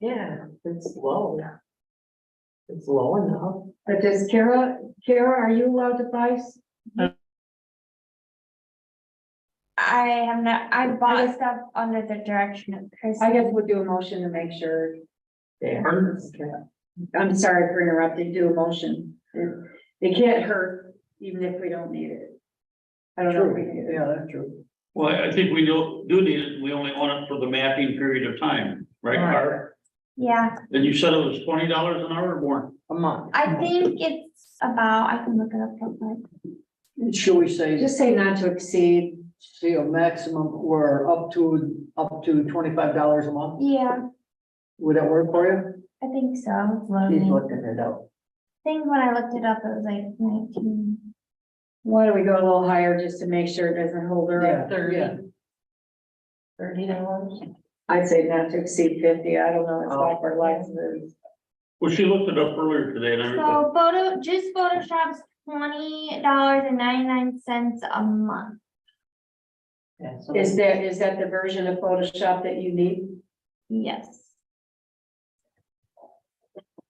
Yeah, it's low. It's low enough. But does Kara, are you allowed to buy? I have not, I bought stuff under the direction of Chris. I guess we'll do a motion to make sure. Yeah. I'm sorry for interrupting, do a motion. It can't hurt even if we don't need it. I don't know if we need it. Yeah, that's true. Well, I think we do need it. We only want it for the mapping period of time, right, Cara? Yeah, And you said it was $20 an hour or more? A month. I think it's about, I can look it up real quick. Should we say, Just say not to exceed. see a maximum or up to $25 a month? Yeah, Would that work for you? I think so. It's He's loading. looking it up. I think when I looked it up, it was like 19. Why don't we go a little higher just to make sure it doesn't hold her up? Yeah, yeah. $30. I'd say not to exceed 50, I don't know, it's software licenses. Well, she looked it up earlier today and everything. So Photoshop's $20.99 a month. Yeah, so Is that the version of Photoshop that you need? Yes.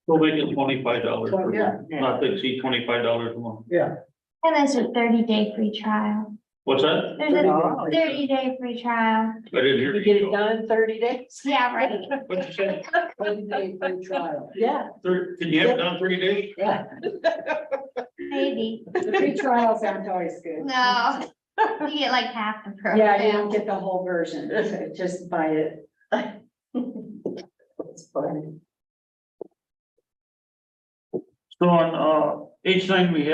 We'll make it $25 per Yeah. month, not to exceed $25 a month. Yeah. And there's a 30-day free trial. What's that? There's a 30-day free trial. I didn't hear You get you. it done in 30 days? Yeah, right. What'd you say? 30-day free trial. Yeah. Can you have it done 30 days? Yeah. Maybe. The free trials aren't always good. No. You get like half the program. Yeah, you don't get the whole version, just buy it. It's funny. So on, H9, we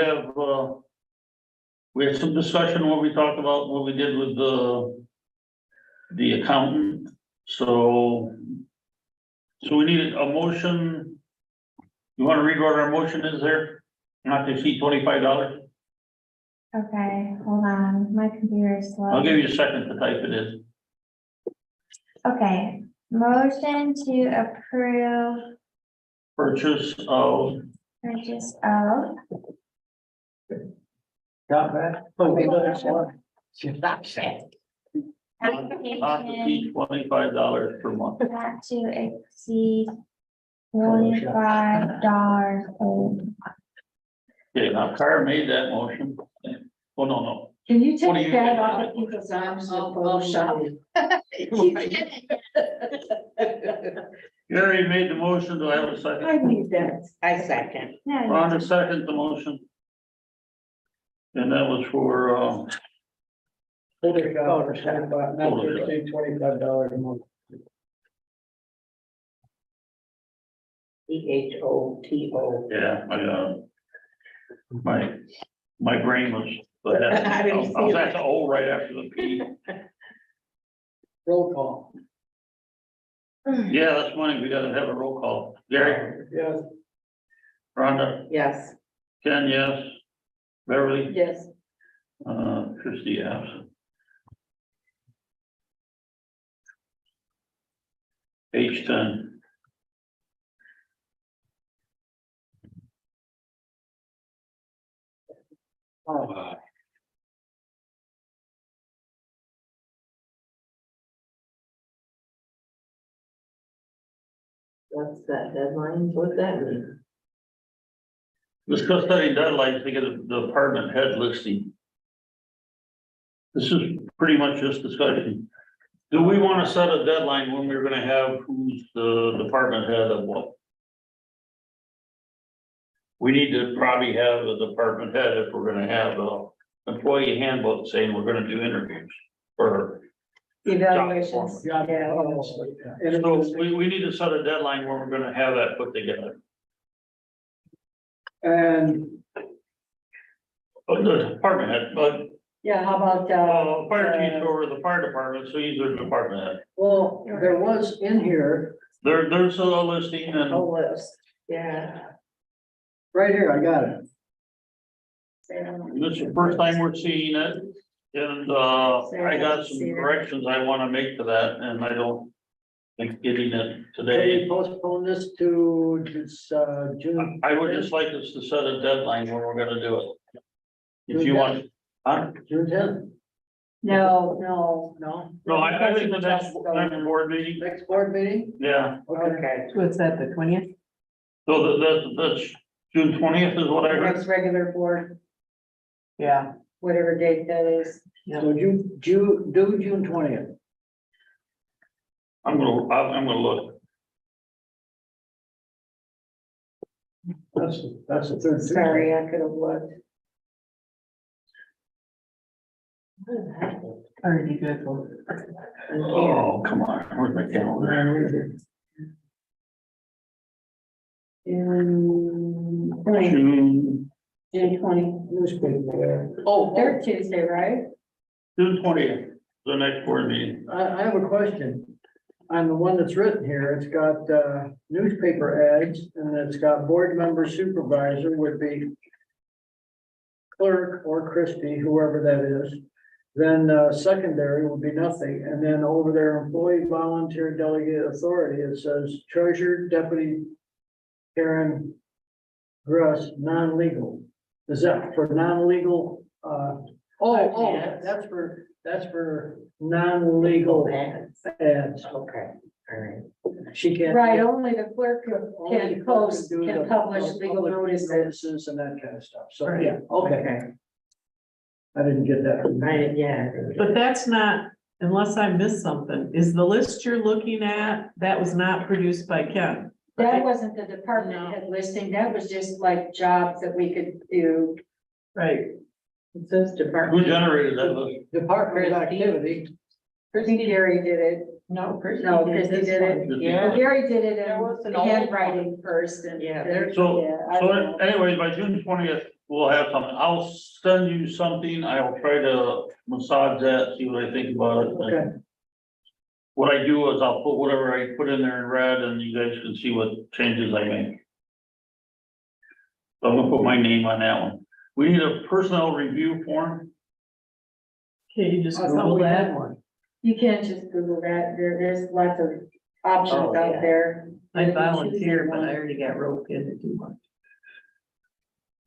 had some discussion, what we talked about, what we did with the accountant. So we needed a motion. You want to read what our motion is there? Not to exceed $25? Okay, hold on, my computer is slow. I'll give you a second to type it in. Okay, motion to approve Purchase of, purchase of Got that? Oh, wait, that's one. not to application exceed $25 per month. not to exceed $25 a Okay, now Kara made that motion. Oh, no. Can you What do take you that think? off of people's arms with Photoshop? Gary made the motion. Do I have a second? I need that. I second. No, Rhonda second the motion. And that was for, Photoshop, but not to exceed $25 a month. PHOTO. yeah, my brain was, but I was at the O right after the P. Roll call. Yeah, that's funny. We gotta have a roll call. Gary, Yes. Rhonda, Yes. Ken, yes. Beverly, Yes, Christie, absent. H10. What's that deadline? What's that mean? Discuss setting deadlines to get the department head listing. This is pretty much just discussion. Do we want to set a deadline when we're gonna have who's the department head of what? We need to probably have a department head if we're gonna have a employee handbook saying we're gonna do interviews or. evaluations, Yeah. yeah. So we need to set a deadline when we're gonna have that put together. And But the department head, but Yeah, how about, fire chief or the fire department, so he's their department head. well, there was in here, There's a listing and. list. Yeah. right here, I got it. This is the first time we're seeing it, and, I got some corrections I wanna make to that, and I don't think getting it Can we today. postpone this to this, June? I would just like us to set a deadline when we're gonna do it. If you want, huh? June 10th? no, No? No, I think the next board meeting, Next board meeting? yeah, Okay. What's that, the 20th? so that's June 20th is what I heard. next regular board, Yeah. whatever date that is. So June 20th. I'm gonna look. That's the third. Tuesday. Sorry, I could have looked. Already good. Oh, come on, where's my calendar? June June, 20, Newspaper. third Tuesday, right? June 20th, the next board meeting. I have a question. On the one that's written here, it's got, newspaper ads, and it's got board member supervisor would be clerk or Christie, whoever that is. Then secondary would be nothing, and then over there, employee, volunteer, delegate authority, it says treasurer, deputy Karen Gruss, non-legal. Is that for non-legal, Ads. that's for non-legal Ads. ads. Okay, all right. She can't. Right, only the clerk only the can clerk post, do can the publish legal public notices. And that kind of stuff, so, Right. yeah, okay, I didn't get that. Right, yeah. But that's not, unless I missed something, is the list you're looking at, that was not produced by Ken? That wasn't the department head listing, that was just like jobs that we could do. Right. It says Who department. generated that list? Department of activity, I think Gary did it. No, Christie No, did Christie this did it. one. Well, Yeah, Gary did it There was in an old handwriting first and. Yeah, then- there's- So, Yeah, I so don't know. anyways, by June 20th, we'll have something. I'll send you something. I'll try to massage that, see what I think about it. okay, What I do is I'll put whatever I put in there in red and you guys can see what changes I make. So I'm gonna put my name on that one. We need a personnel review form. Okay, you just I thought Google we had that. one. You can't just Google that, there's lots of options Oh, out yeah. there. I volunteer, but I already got roped into too much.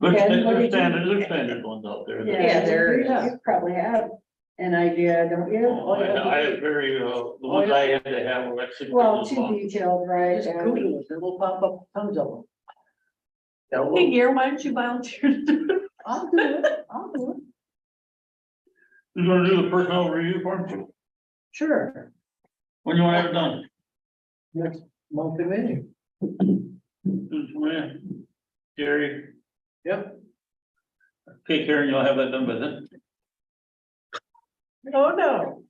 There's Okay, what did you- there's standard ones out there. Yeah, there you- is. You probably have an idea, don't you? I have very, the ones I had to have were like 6 Well, pages too long. detailed, right? Just Google it, it'll pop up tons of them. Hey, Gary, why don't you volunteer to do it? I'll do it, I'll do it. Who's gonna do the personnel review form? Sure, When you wanna have it done? next monthly meeting. Who's when? Gary? Yep. Okay, Karen, you'll have that done by then? Oh, no.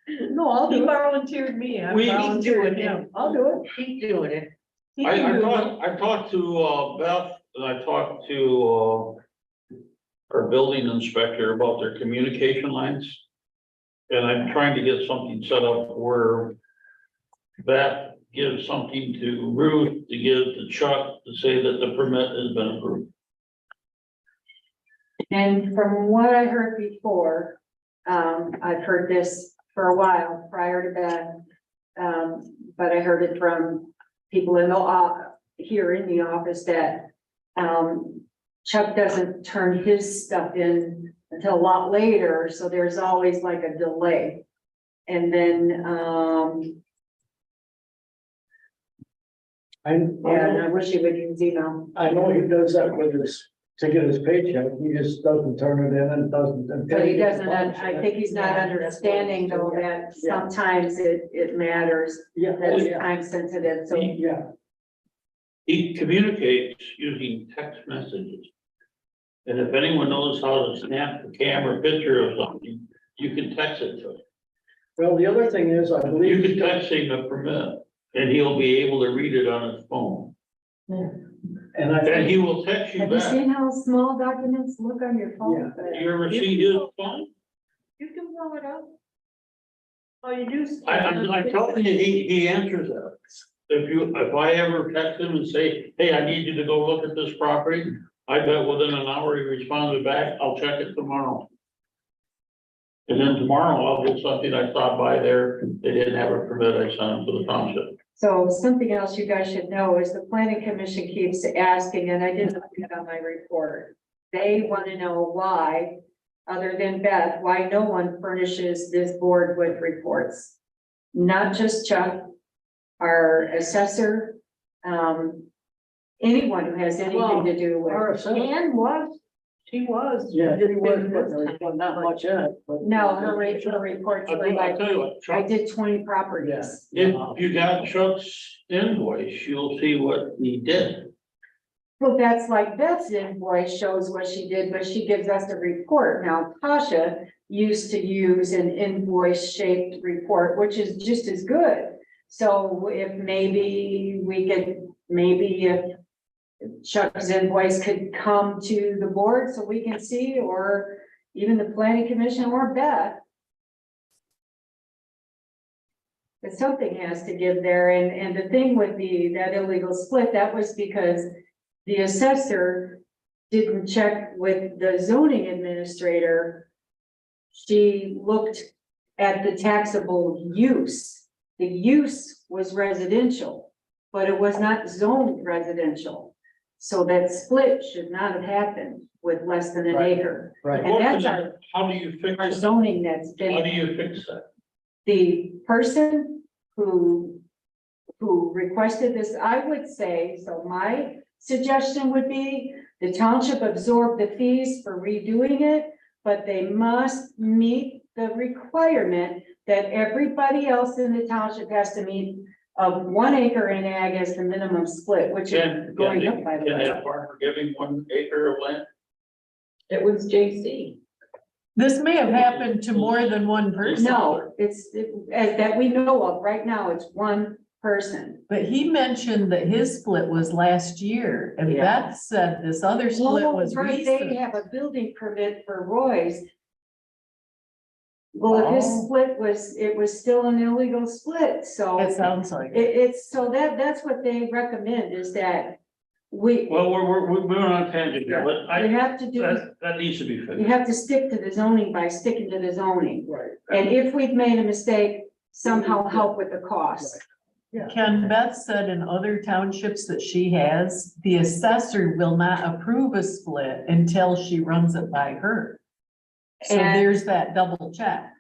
No, I'll He do it, volunteered me. I'm We- volunteering him. I'll do it. keep doing it. He I can do it. I talked to Beth and I talked to our building inspector about their communication lines. And I'm trying to get something set up where Beth gives something to Ruth to give to Chuck to say that the permit has been approved. And from what I heard before, I've heard this for a while prior to that. But I heard it from people in the, here in the office that, Chuck doesn't turn his stuff in until a lot later, so there's always like a delay. And then, I wish he would use email. I know he does that with his, to get his paycheck, he just doesn't turn it in and doesn't. But he doesn't, I think he's not understanding though that sometimes it matters, Yeah, that oh, it's yeah, time sensitive, so. yeah, He communicates using text messages. And if anyone knows how to snap a camera picture of something, you can text it to him. well, the other thing is, I You believe. can text him a permit and he'll be able to read it on his phone. And I And think, he will text you Have you back. seen how small documents look on your Yeah. phone? You ever see his phone? You can blow it up. Oh, you do. I'm telling you, he answers that. If I ever text him and say, hey, I need you to go look at this property, I bet within an hour he responded back, I'll check it tomorrow. And then tomorrow I'll do something, I stopped by there, they didn't have a permit, I sent them to the township. So something else you guys should know is the planning commission keeps asking, and I didn't put it on my report. They want to know why, other than Beth, why no one furnishes this board with reports. Not just Chuck, our assessor, anyone who has anything to do our with. assessor, She was. yeah, Just he was, didn't but this there's time. not much in it, but. No, her reports I'll were tell like, you what, I Chuck, did 20 properties. if you got Chuck's invoice, you'll see what he did. Well, that's like Beth's invoice shows what she did, but she gives us a report. Now, Tasha used to use an invoice shaped report, which is just as good. So if maybe we could, maybe if Chuck's invoice could come to the board so we can see, or even the planning commission or Beth. But something has to give there, and the thing with that illegal split, that was because the assessor didn't check with the zoning administrator she looked at the taxable use. The use was residential, but it was not zoned residential. So that split should not have happened with less than an Right. acre. Right. And that's our, How do you fix our it? zoning that's How do been, you fix that? the person who requested this, I would say, so my suggestion would be the township absorb the fees for redoing it, but they must meet the requirement that everybody else in the township has to meet of 1 acre in ag as the minimum split, which is going up, by the Can way. that farmer giving 1 acre of land? It was JC. This may have happened to more than one person. No, as that we know of, right now, it's one person. But he mentioned that his split was last year, and Yeah. Beth said this other split was Well, They recent. have a building permit for Roy's. Well, if his Oh. split was, it was still an illegal split, so It sounds like it. it's, so that's what they recommend is that we Well, we're on a tangent here, but have to do, that needs to be you fixed. have to stick to the zoning by sticking to the zoning. Right. And if we've made a mistake, somehow help with the cost. Ken, Beth said in other townships that she has, the assessor will not approve a split until she runs it by her. So And- there's that double check.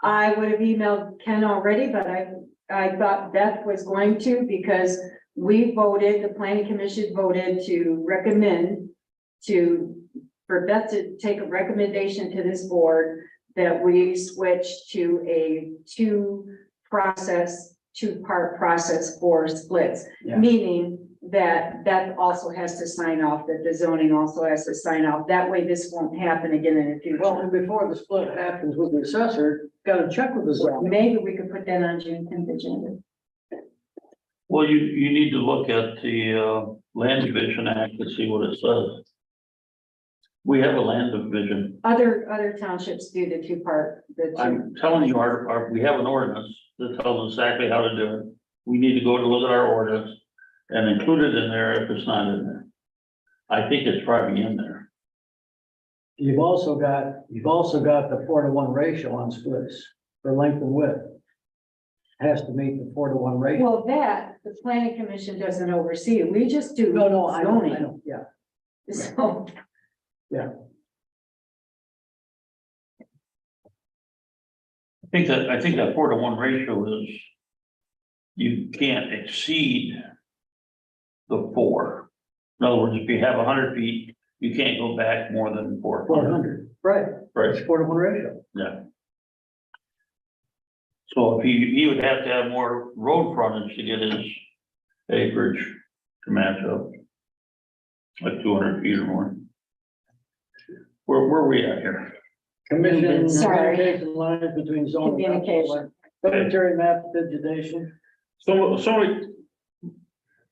I would have emailed Ken already, but I thought Beth was going to because we voted, the planning commission voted to recommend for Beth to take a recommendation to this board that we switch to a two-part process for splits. Yeah. Meaning that Beth also has to sign off, that the zoning also has to sign off. That way this won't happen again in the Well, future. and before the split happens with the assessor, gotta check with the zoning. Maybe we could put that on June 10th agenda. Well, you need to look at the Land Division Act to see what it says. We have a land division. Other townships do the two-part, I'm telling you, we have an ordinance that tells us exactly how to do it. We need to go to look at our ordinance and include it in there if it's not in there. I think it's probably in there. You've also got the 4-to-1 ratio on splits for length and width. Has to meet the 4-to-1 ratio. well, that, the planning commission doesn't oversee it. We just do. No, I zoning. know, yeah. So, I think that 4-to-1 ratio is, you can't exceed the 4. In other words, if you have 100 feet, you can't go back more than 400. 400, right, Right, it's 4-to-1 ratio. yeah. So if he would have to have more road frontage to get his acreage to match up. Like 200 feet or more. Where are we at here? Commission, Sorry. communication lines between zoning. Communication. Cemetery map digitization. So,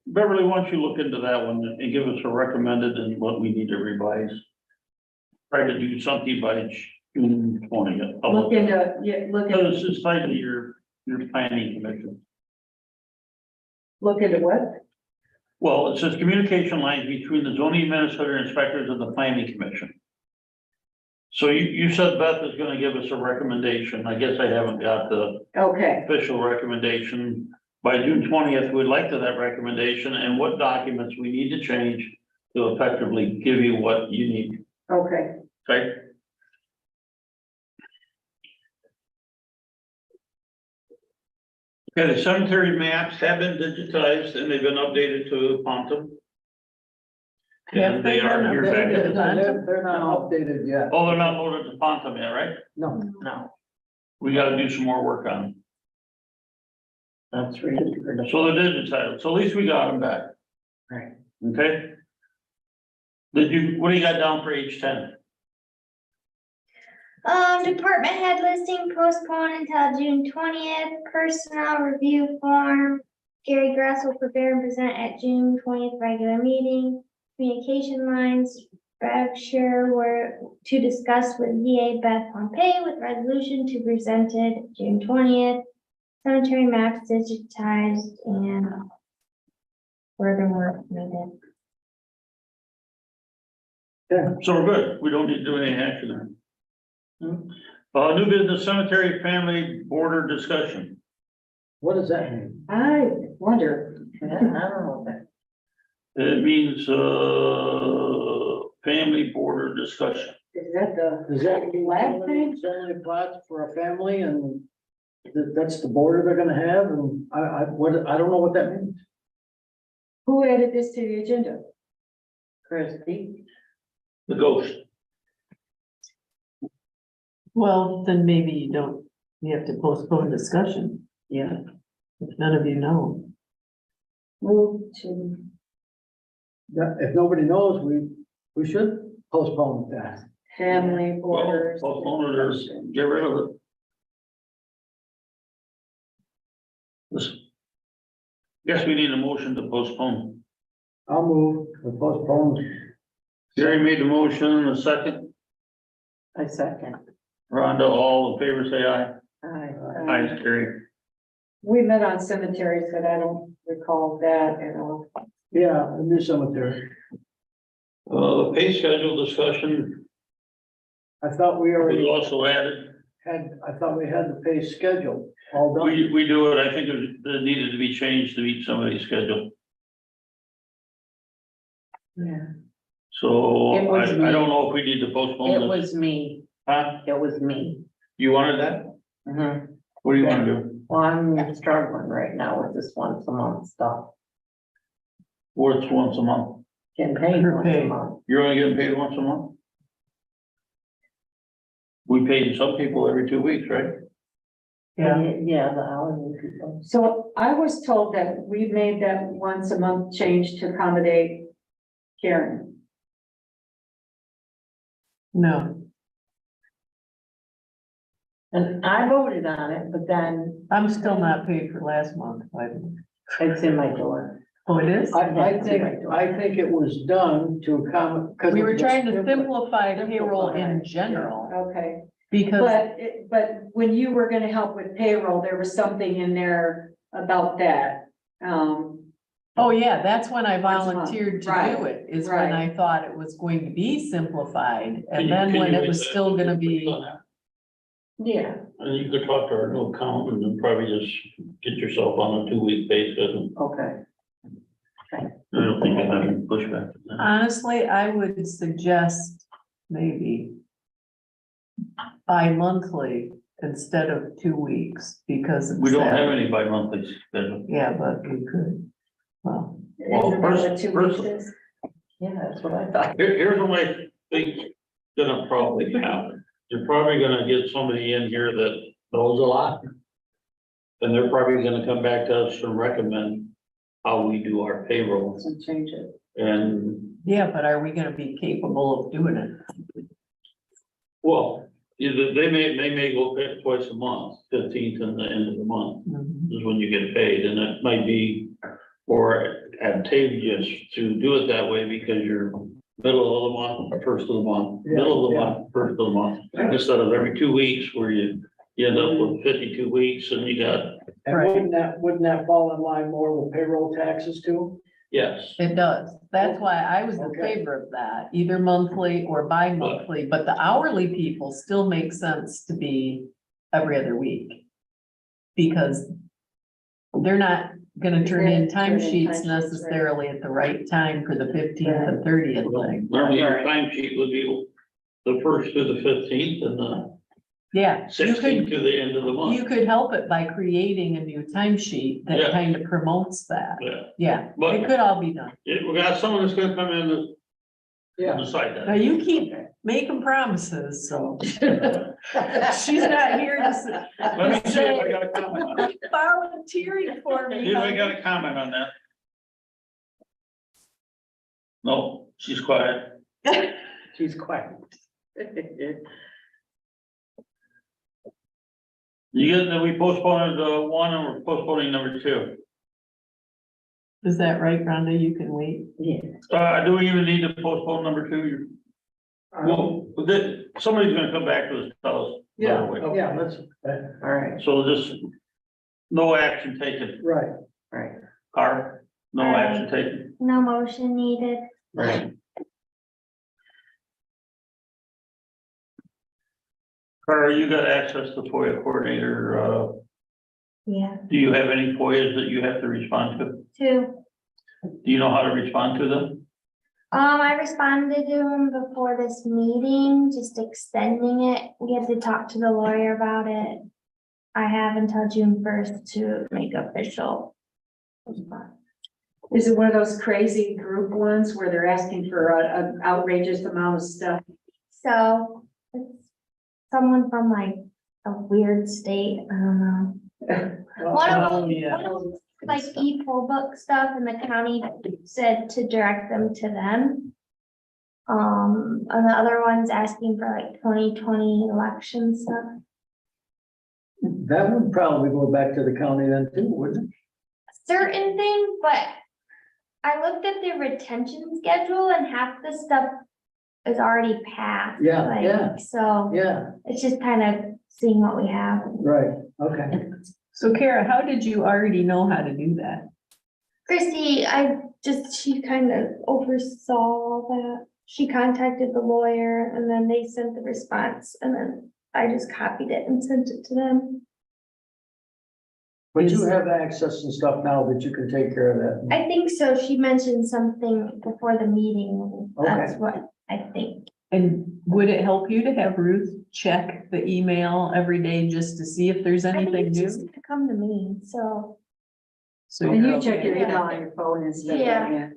Beverly, why don't you look into that one and give us a recommended and what we need to revise? Try to do something by June 20th. look into, Because it's just tied to your planning commission. look into what? Well, it says communication lines between the zoning administrator, inspectors, and the planning commission. So you said Beth is gonna give us a recommendation. I guess I haven't got the Okay, official recommendation. By June 20th, we'd like to that recommendation and what documents we need to change to effectively give you what you need, okay. okay? Okay, the cemetery maps have been digitized and they've been updated to Pontum. And they are here back. They're not updated yet. Oh, they're not loaded to Pontum yet, right? No, We gotta do some more work on that's really. them. So they're digitized, so at least we got them back. Right. Okay? What do you got down for H10? Department head listing postponed until June 20th, personnel review form. Gary Grass will prepare and present at June 20th regular meeting. Communication lines, Berkshire were to discuss with VA Beth Pompey with resolution to be presented June 20th. Cemetery maps digitized and further work needed. So we're good, we don't need to do any action there. New business cemetery family border discussion. What does that mean? I wonder, Yeah, I don't know that. It means, family border discussion. is that the, Does that mean Last thing? so many plots for a family and that's the border they're gonna have? And I don't know what that means. who added this to the agenda? Christie, The ghost. Well, then maybe you have to postpone discussion, yeah. if none of you know. Move to, Yeah, if nobody knows, we should postpone that. family Well, borders. postpone it or get rid of it. Listen. Guess we need a motion to postpone. I'll move to postpone. Gary made the motion, a second. I second. Rhonda, all in favor, say aye. Aye. Aye, Gary. We met on cemeteries, but I don't recall that at all. Yeah, a new cemetery. The pay schedule discussion, I thought we we already also added, I thought we had the pay schedule all done. we do it, I think it needed to be changed to meet somebody's schedule. Yeah. So It was I me. don't know if we need to postpone It this. was me, Huh? it was me. You wanted that? Mhm. What do you wanna do? Well, I'm struggling right now with this once a month stuff. What's once a month? Getting paid once a month. You're only getting paid once a month? We paid some people every 2 weeks, right? Yeah, the hourly people. So I was told that we made that once a month change to accommodate Karen. No, And I voted on it, but then I'm still not paid for last month. it's in my door. Oh, it is? I think it was done to accommodate. We were trying to simplify payroll in general, Okay, because, but when you were gonna help with payroll, there was something in there about that. oh yeah, that's when I Once a month, volunteered to right, do it, is when I thought it was going to be simplified. And Can then you when it make was that- still gonna be, Yeah, And you could talk to our new accountant and probably just get yourself on a 2-week basis. okay. I don't think I have any pushback. to that. honestly, I would suggest maybe bi-monthly instead of 2 weeks, because. it's We don't that- have any bi-monthly schedule. Yeah, but we could, well, Well, Isn't that what first- 2 first- weeks is? Yeah, that's what I thought. Here's what I think gonna probably happen. You're probably gonna get somebody in here that knows a lot. And they're probably gonna come back to us and recommend how we do our payroll So change it. and, yeah, but are we gonna be capable of doing it? well, either they may go pay twice a month, 15th and the end of the month is when you get paid, and it might be more advantageous to do it that way because you're middle of the month, or first of the month, middle of the month, first of the month, instead of every 2 weeks where you end up with 52 weeks and you got, And wouldn't that fall in line more with payroll taxes too? yes. It does. That's why I was in Okay. favor of that, either monthly or bi-monthly, but the hourly people still make sense to be every other week. Because they're not gonna turn in Turn in timesheets timesheets, right. necessarily at the right time for the 15th and 30th thing. Normally your time sheet would be the first to the 15th and the Yeah, you 16th could, to the end of the you month. could help it by creating a new timesheet that Yeah. kind of promotes that. Yeah, Yeah, But- it could all be done. we got someone that's gonna come in and Yeah. decide Now, that. you keep making promises, so. She's not here to say. Let me see if I got a comment on it. Volunteering for me. See if I got a comment on that. No, she's quiet. She's quiet. You get that we postponed one and we're postponing number 2. Is that right, Rhonda? You can wait. Yeah. Do we even need to postpone number 2? Well, somebody's gonna come back to us, tell us. Yeah, right away. yeah, that's, All right, So just, no action taken. right. right, Carl, no action taken. No motion needed. right. Carl, you got access to FOIA coordinator, Yeah, do you have any FOIAs that you have to respond to? two. Do you know how to respond to them? I responded to him before this meeting, just extending it. We had to talk to the lawyer about it. I have until June 1st to make official. Is it one of those crazy group ones where they're asking for an outrageous amount of stuff? So it's someone from like a weird state, I don't know. One of them, like e-poll book stuff, and the county said to direct them to them. And the other one's asking for like 2020 election stuff. That would probably go back to the county then too, wouldn't it? Certain things, but I looked at the retention schedule and half the stuff is already passed. Yeah, like, yeah. So Yeah, it's just kind of seeing what we have. right, okay. So Kara, how did you already know how to do that? Christy, she kind of oversaw all that. She contacted the lawyer and then they sent the response and then I just copied it and sent it to them. But you have access and stuff now that you can take care of that. I think so. She mentioned something before the meeting. That's Okay. what I think. And would it help you to have Ruth check the email every day just to see if there's I think anything it's new? just gonna come to me, so. So And you're you check okay. your email on your phone instead of. Yeah.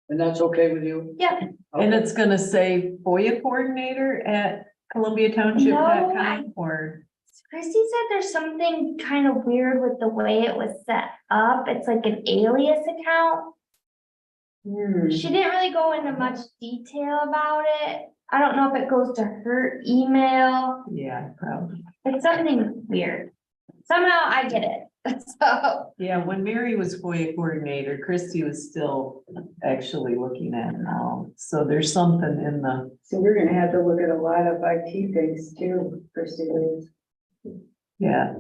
And that's okay with you? Yeah, And Okay. it's gonna say FOIA coordinator at columbiatownship.com or, Christy said there's something kind of weird with the way it was set up. It's like an alias account. She didn't really go into much detail about it. I don't know if it goes to her email. yeah, probably. It's something weird. Somehow I get it. So, Yeah, when Mary was FOIA coordinator, Christy was still actually looking at it now. So there's something in the, So we're gonna have to look at a lot of IT things too, Christie. yeah,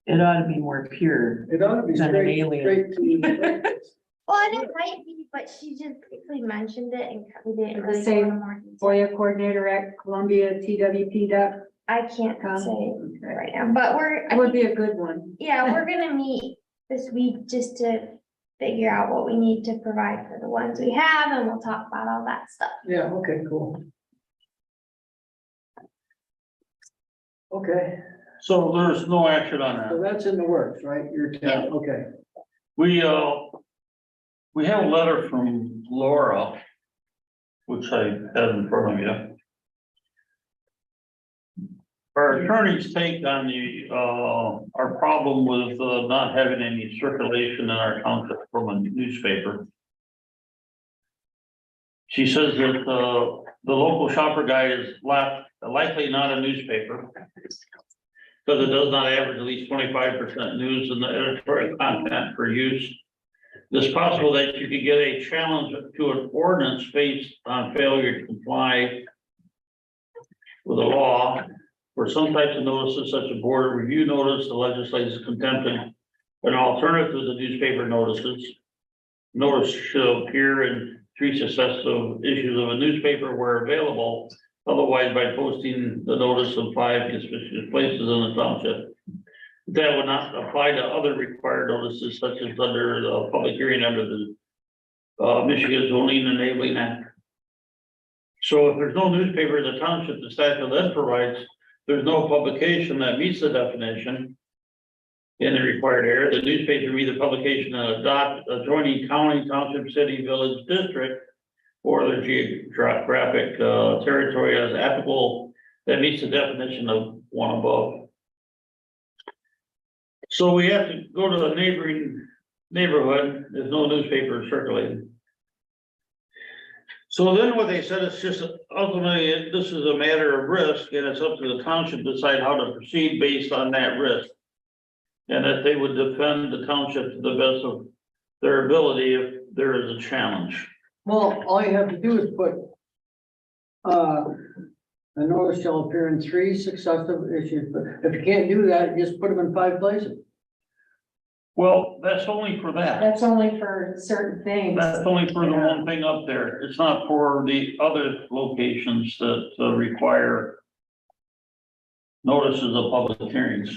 it ought to be more pure. It ought to be Than an alien. straight to. well, and it might be, but she just quickly mentioned it and we didn't The really go same into more detail. FOIA coordinator at ColumbiaTWP. I can't say right now, but That would be a good one. yeah, we're gonna meet this week just to figure out what we need to provide for the ones we have, and we'll talk about all that stuff. Yeah, okay, cool. Okay, So there's no action on so that. that's in the works, right? You're, okay. We have a letter from Laura, which I have in front of you. Our attorney's take on our problem with not having any circulation in our township from a newspaper. She says that the local shopper guide is likely not a newspaper. Because it does not average at least 25% news in the editorial content for use. It's possible that you could get a challenge to an ordinance based on failure to comply with the law. For some types of notices, such as board review notice, the legislature is contemplating an alternative to the newspaper notices. Notice should appear in 3 successive issues of a newspaper where available. Otherwise, by posting the notice of 5 conspicuous places in the township. That would not apply to other required notices such as under the public hearing under the Michigan Zoning Enabling Act. So if there's no newspaper in the township, the statute then provides there's no publication that meets the definition in the required area. The newspaper be the publication of adjoining county, township, city, village, district, or the geographic territory as applicable that meets the definition of one above. So we have to go to the neighboring neighborhood, there's no newspaper circulating. So then what they said is just ultimately, this is a matter of risk and it's up to the township to decide how to proceed based on that risk. And that they would defend the township to the best of their ability if there is a challenge. Well, all you have to do is put, a notice shall appear in 3 successive issues, but if you can't do that, just put them in 5 places. Well, that's only for that. That's only for certain things. That's only for the one thing up there. It's not for the other locations that require notices of public hearings.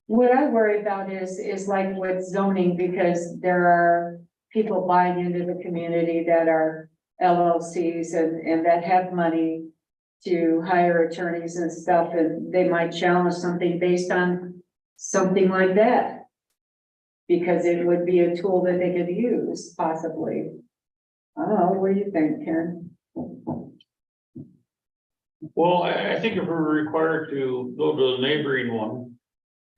What I worry about is like with zoning, because there are people buying into the community that are LLCs and that have money to hire attorneys and stuff, and they might challenge something based on something like that. Because it would be a tool that they could use possibly. I don't know, what do you think, Karen? Well, I think if we're required to go to the neighboring one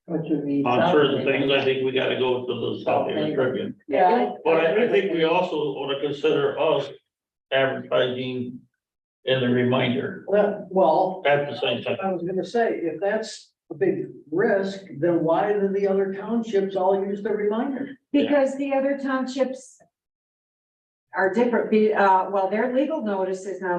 Which would be. on certain things, I think we gotta go to the South Haven Tribune. Yeah. But I think we also ought to consider us advertising in the reminder Well, at the same time. I was gonna say, if that's a big risk, then why do the other townships all use the reminder? Because the other townships are different, well, their legal notices now,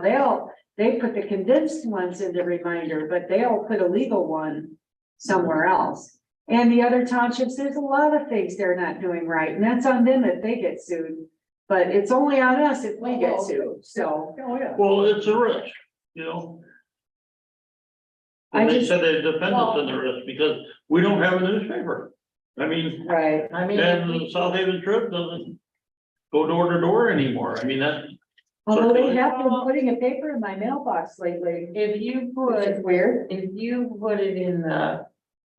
they put the condensed ones in the reminder, but they'll put a legal one somewhere else. And the other townships, there's a lot of things they're not doing right, and that's on them if they get sued. But it's only on us if we get sued, so. Oh, yeah. Well, it's a risk, you know? I And they just- said they defend us in the risk because we don't have a newspaper. I mean, Right. I mean, if and the we- South Haven Trib doesn't go door to door anymore. I mean, that's, Although they have been putting a paper in my mailbox lately, if you which is put, weird. if you put it in the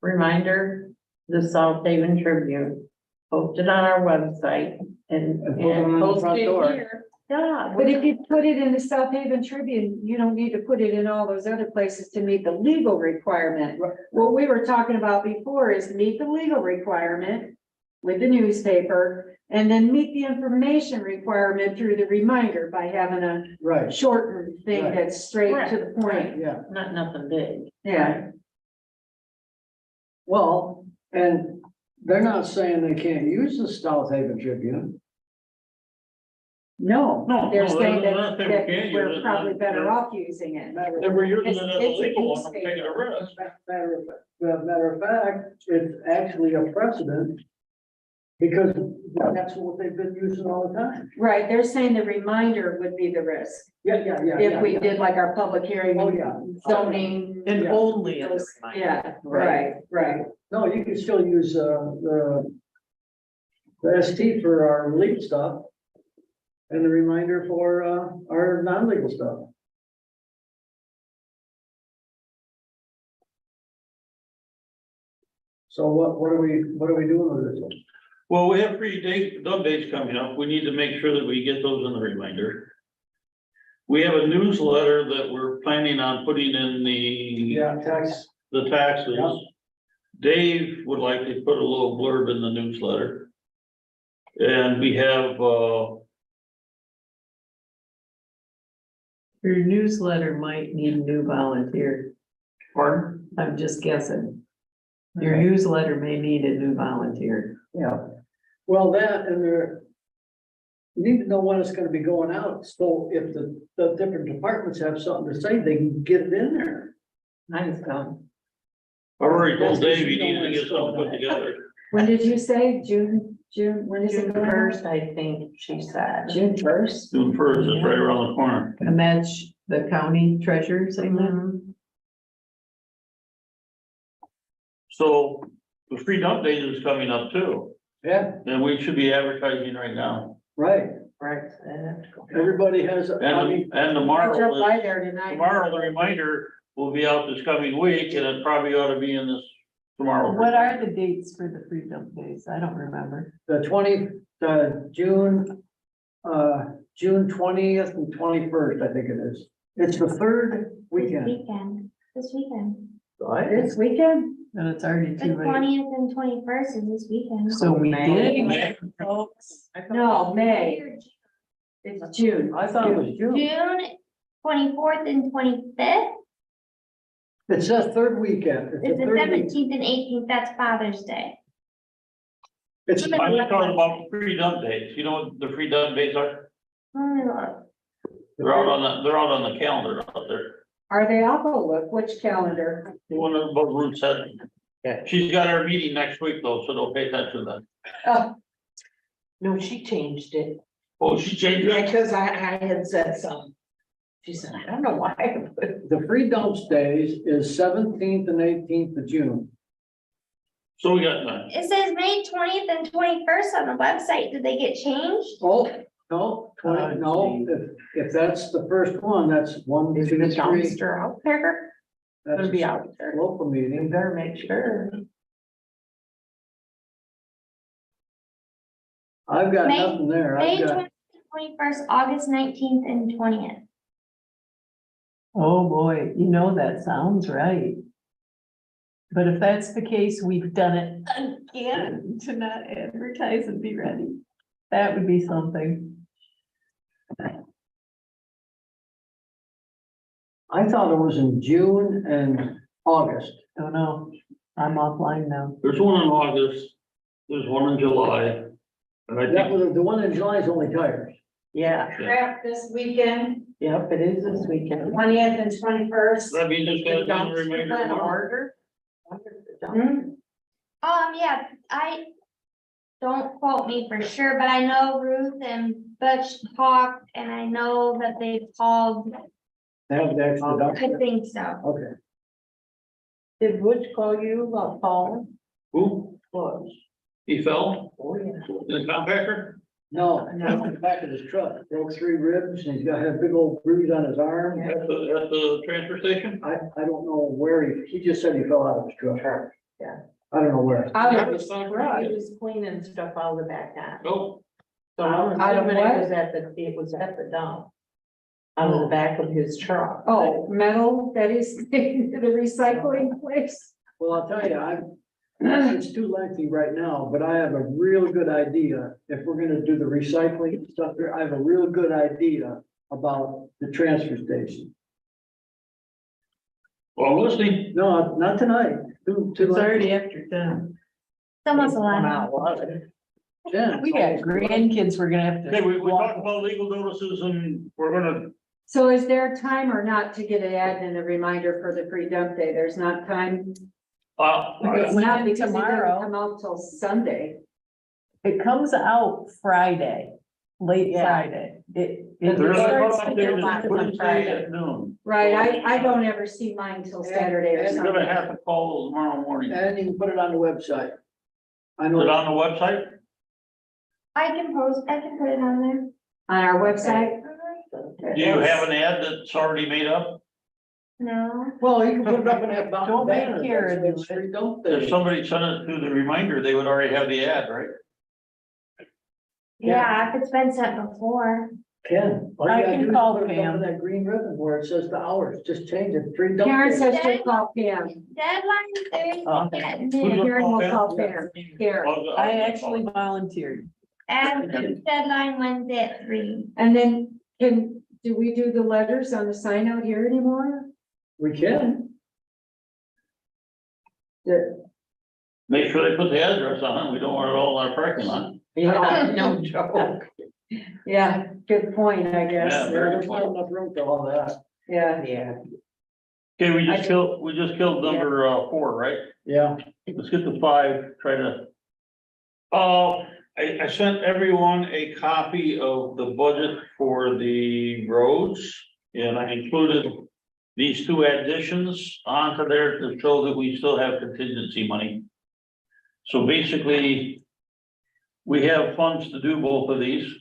reminder, the South Haven Tribune, post it on our website and And put it on the post front it door. here. Yeah. But if you put it in the South Haven Tribune, you don't need to put it in all those other places to meet the legal requirement. What we were talking about before is meet the legal requirement with the newspaper, and then meet the information requirement through the reminder by having a Right, shortened thing Right. that's straight to the point. yeah. Not nothing big. Yeah, Well, and they're not saying they can't use the South Haven Tribune. no, No, they're no, saying they're that, not saying we that can't use we're it. probably better off using it. if we're using it as a It's a legal one, I'm taking a newspaper. risk. Matter of fact, it's actually a precedent. Because that's what they've been using all the time. Right, they're saying the reminder would be the risk. Yeah. If we did like our public hearing, Oh, yeah. zoning. And Yeah. only in the those- reminder. Yeah, right. No, you can still use, the ST for our legal stuff. And the reminder for, our non-legal stuff. So what are we doing with this? Well, we have dump days coming up. We need to make sure that we get those in the reminder. We have a newsletter that we're planning on putting in Tax. the taxes. Yeah. Dave would like to put a little blurb in the newsletter. And we have, Your newsletter might need a new volunteer. pardon? I'm just guessing. Your newsletter may need a new volunteer. Yeah, well, that and you need to know when it's gonna be going out, so if the different departments have something to say, they can get it in there. Mine's gone. I already told Dave he needs to get something put together. When did you say? June, when is it June going on? first, I think she said. June first? June first is right around the corner. And that's the county treasurer saying that? Mhm. So the free dump days is coming up too, Yeah, and we should be advertising right now. right, Right. everybody has, I mean, And I tomorrow, dropped by there tonight. the reminder will be out this coming week, and it probably ought to be in this tomorrow. What are the dates for the free dump days? I don't remember. June 20th and 21st, I think it is. It's the third weekend. This weekend. This weekend? And it's already The too late. 20th and 21st is this weekend. So we May. did, folks. No, May. It's June. I thought it was June. June 24th and 25th. It's the third weekend. It's the third week. 17th and 18th. That's Father's Day. It's, I'm just talking about free dump days. You know what the free dump days are? They're out on the calendar out there. Are they? I'll go look. Which calendar? The one above Route 7. Yeah. She's got her meeting next week though, so don't pay attention to that. Oh, No, she changed it. Oh, she changed it? Because I had said some. She said, I don't know why. I put-" The free dumps days is 17th and 18th of June. So we got that. It says May 20th and 21st on the website. Did they get changed? Oh, no, 20, no, if that's the first one, that's 1, 2, Is 3. the dumpster out there? That's Gonna be a out there. local You meeting. better make sure. I've got May- nothing there. May I've got, 21st, August 19th and 20th. Oh, boy, you know, that sounds right. But if that's the case, we've done it again to not advertise and be ready. That would be something. I thought it was in June and August. Don't know. I'm offline now. There's one in August, there's one in July. And I That think, was, the one in July is only tires. Yeah, Crap this weekend, yep, it is this weekend. 20th and 21st. that means just The got a dumpster reminder went tomorrow. order. Wonder if the dumpster- Yeah, I don't quote me for sure, but I know Ruth and Butch talked and I know that they called, They have the extra I dumpster. think so. Okay. Did Butch call you about Paul? Who? Butch. He fell Oh, yeah. in the compactor? No, no, in the back of his truck, broke 3 ribs and he's got, had a big old bruise on his arm. At the transfer station? I don't know where he just said he fell out of his truck. Yeah. I don't know where. Out Yeah, of his it's not truck, right. he was cleaning stuff out of the back end. Oh, So I'm Out of assuming what? it was at the dump. Out of the back of his truck. Oh, metal that is taken to the recycling place. Well, I'll tell you, it's too lengthy right now, but I have a real good idea. If we're gonna do the recycling stuff there, I have a real good idea about the transfer station. well, I'm listening. No, not tonight. Too It's late. already after 10. It's almost Come 11. out, love it. Yeah. We got grandkids we're gonna have to. Okay, we talked about legal notices and we're gonna, So is there time or not to get an ad and a reminder for the free dump day? There's not time? It's not because it doesn't Tomorrow. come out till Sunday. It comes out Friday, late Yeah. Friday. It there's a starts cutoff to date get is locked on Wednesday Friday. at noon. Right, I don't ever see mine till Saturday or And- You're gonna Sunday. have to call tomorrow morning. Is And you can put it on the website. I it know, on the website? I can put it on there. On our website? Do you have an ad that's already made up? No. well, you can put it up in that Don't make banner. Karen do It's it. free dump If day. somebody sent it through the reminder, they would already have the ad, right? Yeah, if it's been sent before. Ken. all you I gotta can do is call put it up Pam. in that green ribbon where it says the hours, just change it, free dump Karen day. says she'll call Pam. Deadline Thursday Okay. at Who's noon. gonna Karen will Pam? call Pam. Karen. I actually volunteered. And deadline Wednesday at 3. And then do we do the letters on the sign out here anymore? We can. Make sure they put the address on it. We don't want it all in our parking lot. Yeah, no joke. Yeah, good point, I Yeah, guess. There's not enough room for all that. Yeah, Yeah. Okay, we just killed number 4, right? Yeah. Let's get to 5, try to. I sent everyone a copy of the budget for the roads, and I included these 2 additions onto there to show that we still have contingency money. So basically, we have funds to do both of these.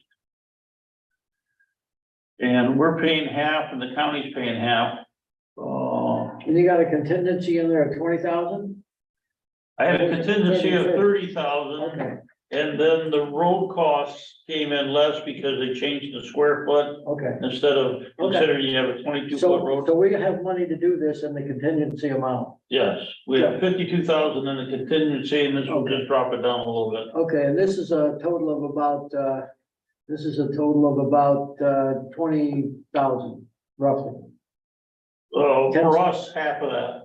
And we're paying half and the county's paying half. And you got a contingency in there of 20,000? I had a contingency of 30,000. Okay, And then the road costs came in less because they changed the square foot okay. instead of considering you have a 22-foot So road. we have money to do this in the contingency amount. Yes, we have 52,000 in the contingency and this will just drop it down a little bit. Okay, and this is a total of about, 20,000 roughly. For us, half of that.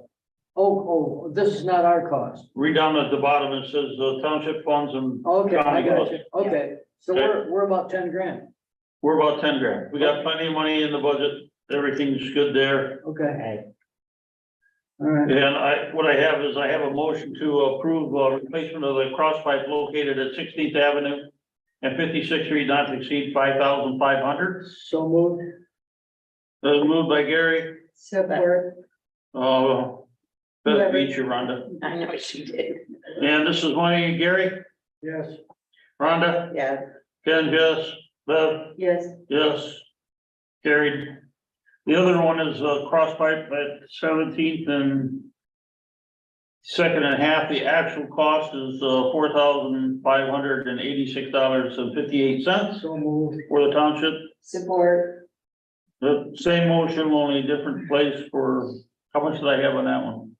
Oh, this is not our cost. Read down at the bottom, it says township funds and Okay, I got you. Okay, so Okay. we're about 10 grand. we're about 10 grand. We got plenty of money in the budget. Everything's good there. Okay. All right, And what I have is I have a motion to approve replacement of the cross pipe located at 16th Avenue and 56th Street not to exceed 5,500. so moved. moved by Gary, Support. Beth beat you, Rhonda. I know she did. And this is one, Gary, Yes. Rhonda, Yeah. Ken, yes, Bev, Yes, yes, carried. The other one is cross pipe at 17th and second and a half. The actual cost is $4,586.58 So moved. for the township. support. The same motion, only different place for, how much did I have on that one?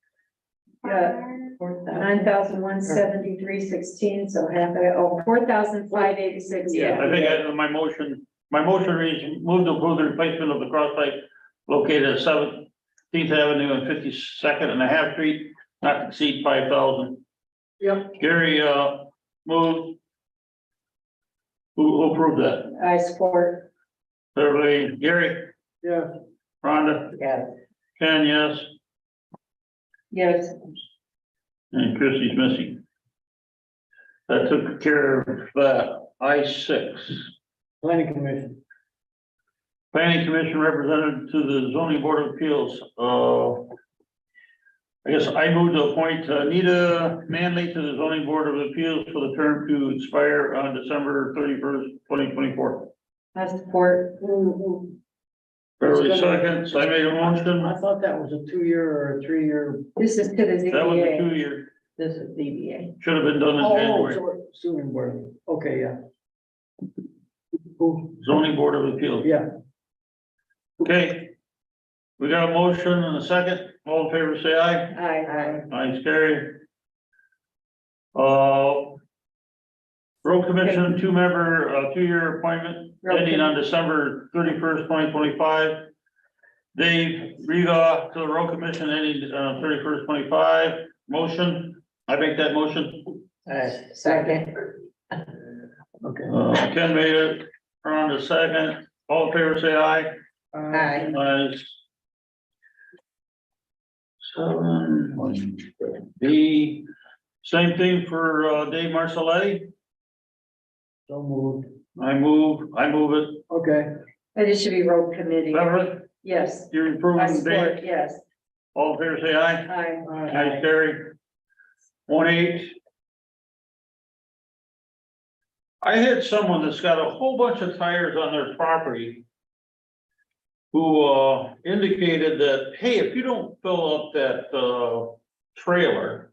Yeah. 9,173.16, so half of it, 4,586. I think my motion reads, move to approve the replacement of the cross pipe located at 17th Avenue and 52nd and a half Street, not to exceed 5,000. Yep. Gary, moved. Who approved that? I support. Everybody, Gary, Yeah. Rhonda, Yeah. Ken, yes, Yes, and Christie's missing. That took care of that. I-6. Planning commission. Planning Commission representative to the zoning board of appeals, I guess I move to appoint Anita Manley to the zoning board of appeals for the term to expire on December 31st, 2024. I support. Beverly seconds, I made a motion, I thought that was a 2-year or a 3-year. This is to the that was a ZBA. 2-year, This is DBA. should have been done in January. Zoning board. Okay, yeah. Who- Zoning board of appeals, Yeah, okay. We got a motion and a second, all in favor, say aye. Aye. Aye, carried. Road Commission, 2-member, 2-year appointment, ending on December 31st, 2025. Dave Riga to the Road Commission, ending, 31st, 25. Motion, I make that motion. Second. okay. Ken made it, on the second, all in favor, say aye. Aye. Ayes. 7, B, same thing for, Dave Marcelletti. So moved. I move it. Okay. And it should be road committee. Beverly, Yes, you're I improving support, Dave. yes. All in favor, say aye. Aye. Aye, carried. 1-8. I had someone that's got a whole bunch of tires on their property who, indicated that, hey, if you don't fill up that, trailer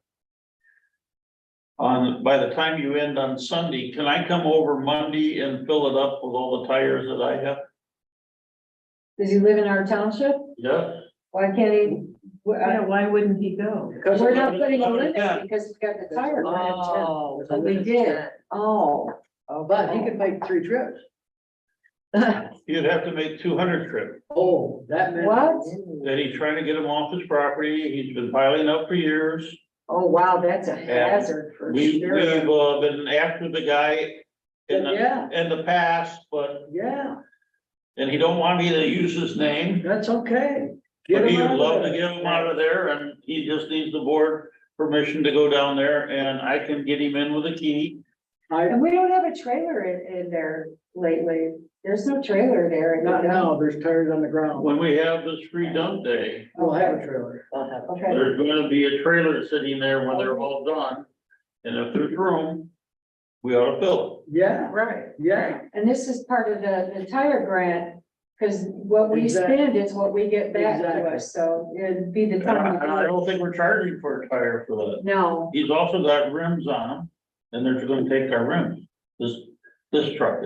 by the time you end on Sunday, can I come over Monday and fill it up with all the tires that I have? Does he live in our township? Yeah. Why can't he? Yeah, why wouldn't he go? We're not putting a limit Yeah. because we got the tire. Oh. So we did. Oh. But he could make 3 trips. You'd have to make 200 trips. Oh, that meant. What? That he's trying to get them off his property. He's been piling up for years. Oh, wow, that's a hazard for We've sure. been after the guy Yeah, in the past, but, yeah, and he don't want me to use his name. that's okay. Get But he him would out of love to there. get him out of there, and he just needs the board permission to go down there, and I can get him in with a key. And we don't have a trailer in there lately. There's no trailer there. Not now, there's tires on the ground. When we have this free dump day, We'll have a trailer. Okay, there's gonna be a trailer sitting there when they're all done. And if there's room, we ought to fill Yeah, right. yeah, And this is part of the tire grant, because what we Exactly. spend is what we get back to Exactly. us, so it'd be the it. time. And I don't think we're charging for a tire for that. No, He's also got rims on them, and they're gonna take our rims, this truck.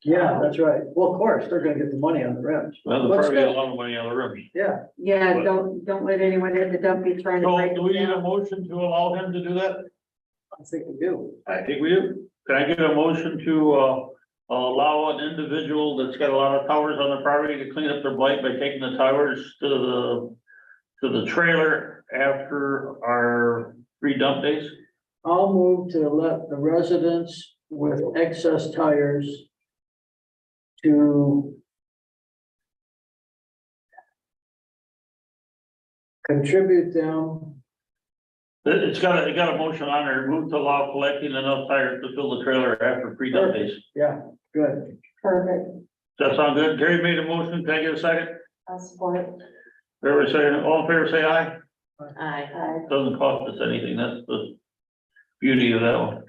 yeah, that's right. Well, of course, they're gonna get the money on the rims. Well, there's Let's probably a go. lot of money on the rims. Yeah, yeah, don't let anyone at the dump be trying to So break do we it need a down. motion to allow him to do that? I think we do. I think we do. Can I get a motion to, allow an individual that's got a lot of towers on their property to clean up their blight by taking the towers to the trailer after our free dump days? I'll move to let the residents with excess tires to contribute them. It got a motion on there, move to allow collecting enough tires to fill the trailer after free dump days. Yeah, good. Perfect. Does that sound good? Gary made a motion. Can I get a second? I'll support. Favor say, all in favor, say aye. I, Doesn't cost us anything, that's the beauty of that one.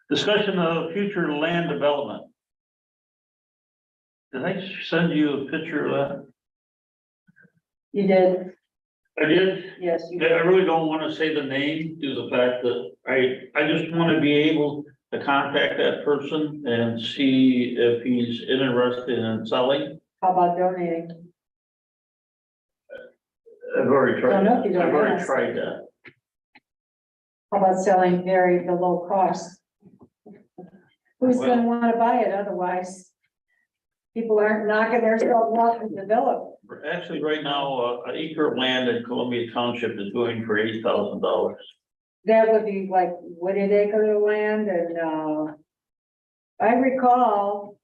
Discussion of future land development. Did I send you a picture of that? You did, I did. yes, you I did. really don't wanna say the name due to the fact that I just wanna be able to contact that person and see if he's interested in selling. How about donating? I've already tried, Don't know if you don't I've already ask. tried that. How about selling very the low cost? Who's gonna wanna buy it otherwise? People aren't knocking themselves off to develop. Actually, right now, an acre of land in Columbia Township is going for $8,000. That would be like wooded acre of land and, I recall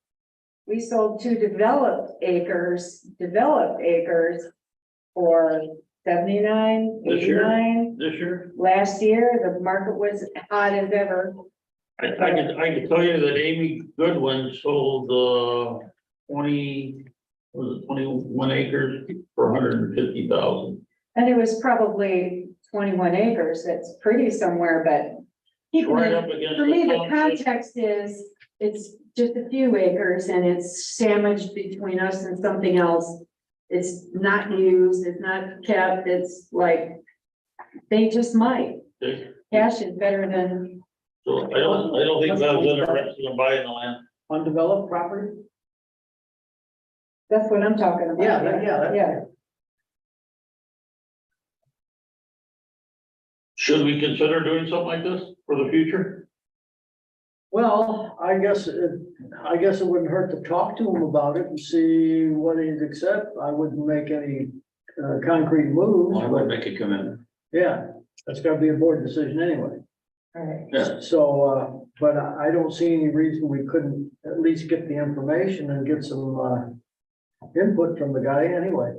we sold 2 developed acres for 79, This year? 89. This year, Last year, the market was hot as ever. I can tell you that Amy Goodwin sold, 21 acres for 150,000. And it was probably 21 acres. That's pretty somewhere, but keep Right in- up against. for me, the township. context is, it's just a few acres and it's sandwiched between us and something else. It's not used, it's not kept, it's like, they just might. Okay. Cash is better than, So I don't think I was interested in buying the land. Undeveloped property? that's what I'm talking about. Yeah. Should we consider doing something like this for the future? Well, I guess it wouldn't hurt to talk to him about it and see what he'd accept. I wouldn't make any, concrete moves. would make a commitment. Yeah, that's gotta be a board decision anyway. All right. Yeah. So, but I don't see any reason we couldn't at least get the information and get some, input from the guy anyway.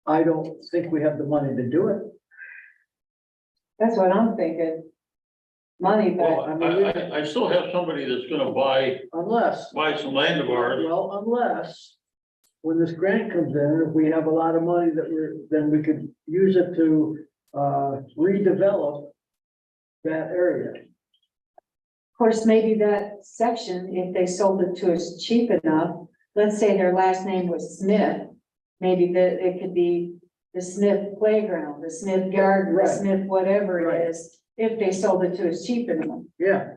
I don't think we have the money to do it. That's what I'm thinking. Money, Well, but I still have somebody that's gonna buy Unless, some land of ours. well, unless when this grant comes in, if we have a lot of money then we could use it to, redevelop that area. of course, maybe that section, if they sold it to us cheap enough, let's say their last name was Smith, maybe it could be the Smith Playground, the Smith Garden, the Right. Smith whatever Right. it is, if they sold it to us cheap enough, Yeah,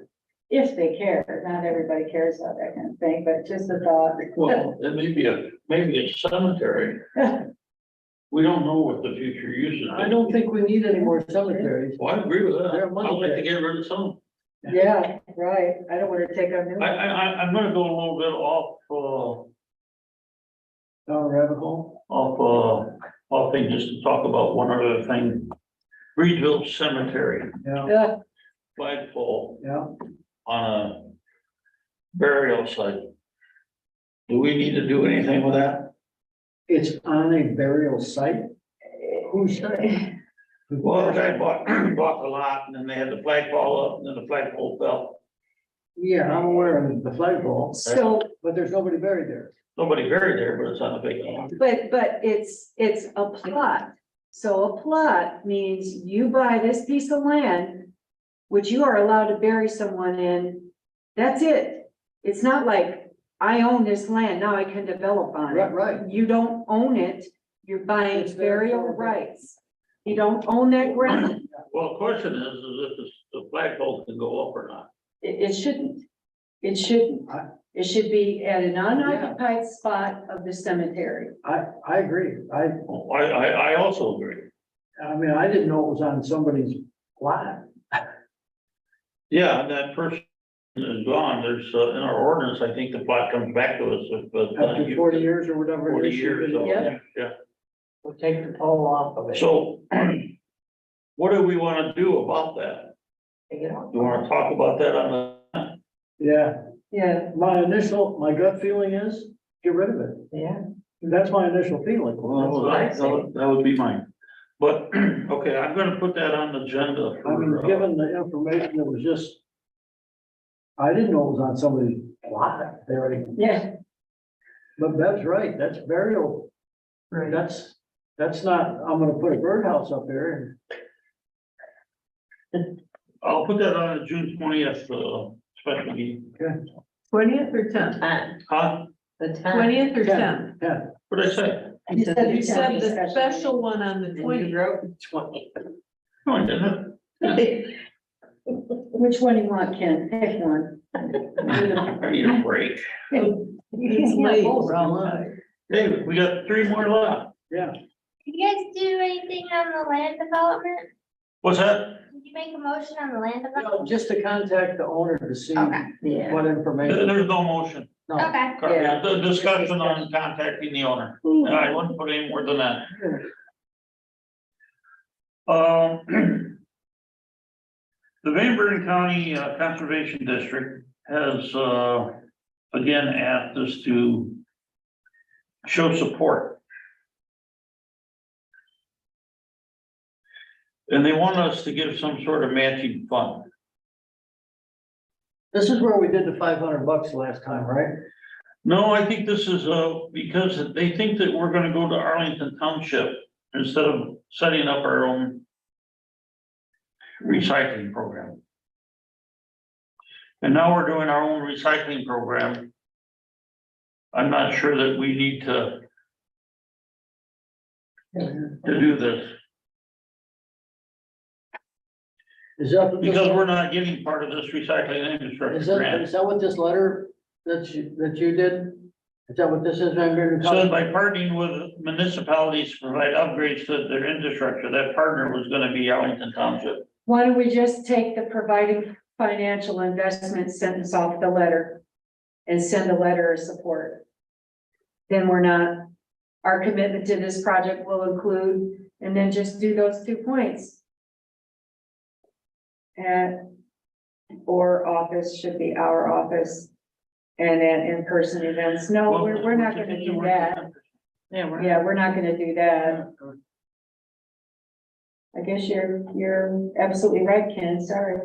if they care. Not everybody cares about that kind of thing, but just a thought. Well, it may be maybe a cemetery. We don't know what the future use is. I don't think we need any more cemeteries. Well, I agree with that. They're money I'd like to pit. get rid of some. Yeah, right. I don't want to take on new. I'm gonna go a little bit Down a rabbit hole. off thing, just to talk about one other thing. Reedville Cemetery, Yeah, Yeah, flagpole yeah. on a burial site. Do we need to do anything with that? It's on a burial site. Who's that? Well, the guy bought the lot and then they had the flagpole up and then the flagpole fell. Yeah, I'm aware of the flagpole, so, but there's nobody buried there. Nobody buried there, but it's on a big lot. but it's a plot. So a plot means you buy this piece of land, which you are allowed to bury someone in. That's it. It's not like I own this land, now I can develop on it. Right. You don't own it, you're buying It's there burial for- rights. You don't own that ground. Well, the question is if the flagpole can go up or not. It shouldn't. It shouldn't. It should be at an unoccupied spot of the cemetery. I agree. I also agree. I mean, I didn't know it was on somebody's lot. Yeah, and that person is gone. There's, in our ordinance, I think the plot comes back to us if. After 40 years or whatever. it 40 is, years, so, Yeah. yeah. we'll take the pole off of it. So what do we want to do about that? Take it off. Do you want to talk about that on Yeah, Yeah, my gut feeling is get rid of it. Yeah, That's my initial feeling. that would be mine. But, okay, I'm gonna put that on the agenda I mean, for, given the information that was just, I didn't know it was on somebody's lot. They already, yeah. But Bev's right, that's burial. Right. That's not, I'm gonna put a birdhouse up there I'll put that on a June 20th, special meeting. and, 20th or 10th? Huh? The 10th. 20th or 10th? yeah. What'd I say? You said You said the special one on the And you 20th. wrote 20. No, I didn't. Which one you want, Ken? Pick one. I need a break. It's late, we're all tired. Hey, we got 3 more left. Yeah, Did you guys do anything on the land development? What's that? Did you make a motion on the land development? just to contact the owner to see Okay. Yeah. what information. There's no motion. No. Okay. Yeah. The discussion on contacting the owner. I wouldn't put any more than that. The Van Buren County Conservation District has, again, asked us to show support. And they want us to give some sort of matching fund. This is where we did the $500 last time, right? No, I think this is, because they think that we're gonna go to Arlington Township instead of setting up our own recycling program. And now we're doing our own recycling program. I'm not sure that we need to do this, Is that, what because this- we're not getting part of this recycling infrastructure is that, grant. is that what this letter that you did? Is that what this is? Van Buren So County? by partnering with municipalities to provide upgrades to their infrastructure, that partner was gonna be Arlington Township. Why don't we just take the providing financial investment sentence off the letter and send a letter of support? Then we're not, our commitment to this project will include, and then just do those 2 points. And, or office should be our office. And then in-person events, no, we're not gonna do that. Yeah, Yeah, we're not gonna do that. I guess you're absolutely right, Ken, sorry.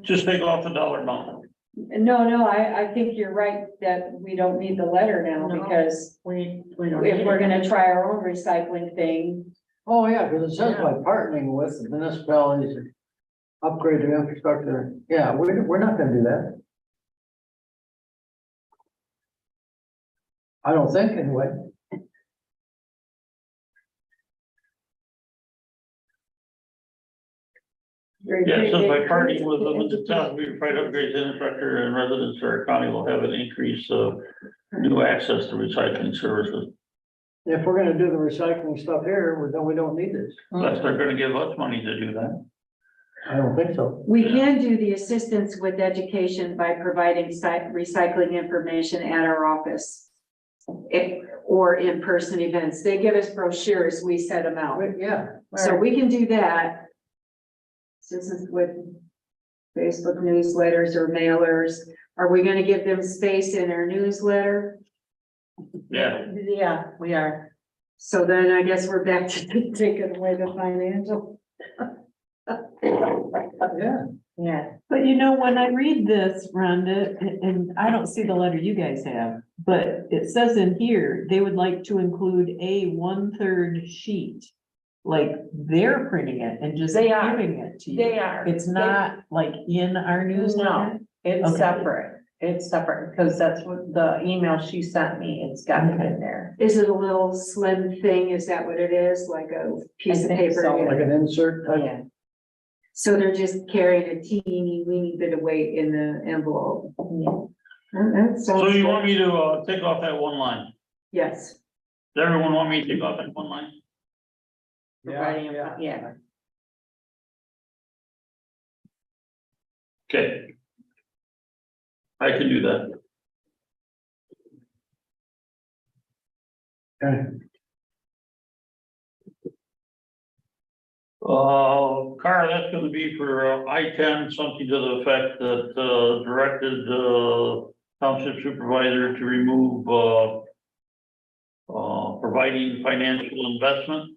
Just take off the dollar amount. No, I think you're right that we don't need the letter now No. because we don't if need we're it. gonna try our own recycling thing, Oh, yeah, because it says by partnering with municipalities, and upgrade their infrastructure. Yeah, we're not gonna do that. I don't think anyway. Yeah, it says by partnering with the municipality, we provide upgrades to infrastructure and residents of our county will have an increase of new access to recycling services. If we're gonna do the recycling stuff here, then we don't need this. Unless they're gonna give us money to do that. I don't think so. we can do the assistance with education by providing recycling information at our office. Or in-person events. They give us brochures, we set them out. Yeah. So we can do that. This is with Facebook newsletters or mailers. Are we gonna give them space in our newsletter? Yeah, Yeah, we are. So then I guess we're back to taking away the financial. Yeah. Yeah. But you know, when I read this, Rhonda, and I don't see the letter you guys have, but it says in here, they would like to include a 1/3 sheet. Like they're printing it and just They are. giving it to you. They are. It's not like in our newsletter. It's Okay. separate. It's separate, because that's what the email she sent me, it's got it in there. Is it a little slim thing? Is that what it is? Like a piece of I think so. paper? Like an insert type. Yeah. So they're just carrying a teeny weeny bit of weight in the envelope. That so sounds you good. want me to, take off that one line? Yes, Does everyone want me to take off that one line? Providing, yeah. Okay. I can do that. Okay. Carl, that's gonna be for I-10, something to the effect that, directed, township supervisor to remove, providing financial investment.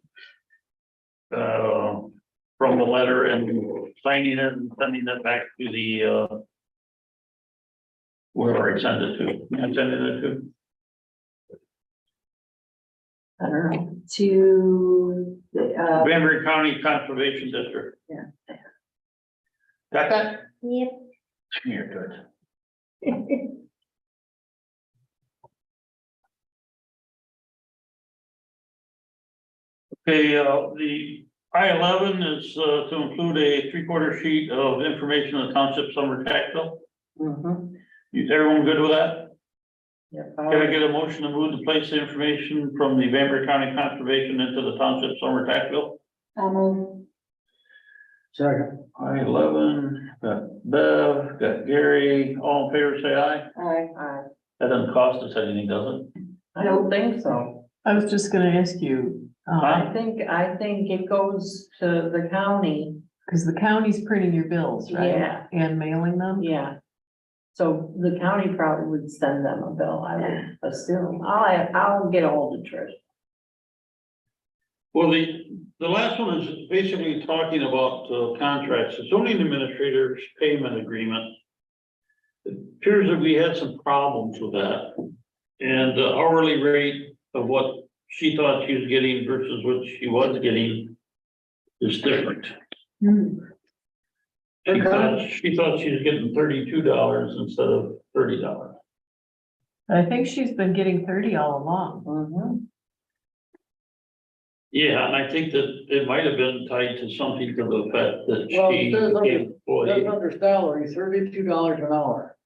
From the letter and signing it and sending it back to the, whoever I send it to. I'm sending it to. I don't know. to, Van Buren County Conservation District. Yeah. Got that? Yep. You're good. Okay, the I-11 is, to include a 3/4 sheet of information on the township summer tax bill. Mhm. Everyone good with that? Yeah. Can I get a motion to move to place the information from the Van Buren County Conservation into the township summer tax bill? I'll move. Second. I-11, got Bev, got Gary, all in favor, say aye. That doesn't cost us anything, does it? I don't think so. I was just gonna ask you, I think it goes to the county, because the county's printing your bills, right? Yeah. And mailing them? yeah. So the county probably would send them a bill, I would assume. I'll get a hold of Trish. Well, the last one is basically talking about contracts, the zoning administrator's payment agreement. It appears that we had some problems with that. And the hourly rate of what she thought she was getting versus what she was getting is different. She thought she was getting $32 instead of $30. I think she's been getting 30 all along. Mhm. Yeah, and I think that it might have been tied to something to the fact that Well, she it says under- gave That's under salary, $32 an hour.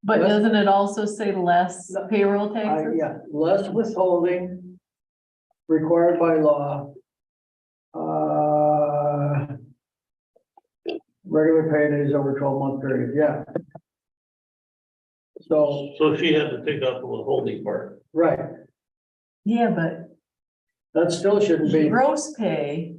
But Less- doesn't it also say less payroll taxes? Yeah, less withholding required by law. Regular pay days over 12-month period, yeah. So, So she had to take out the withholding part. right, Yeah, but that still shouldn't be, gross pay.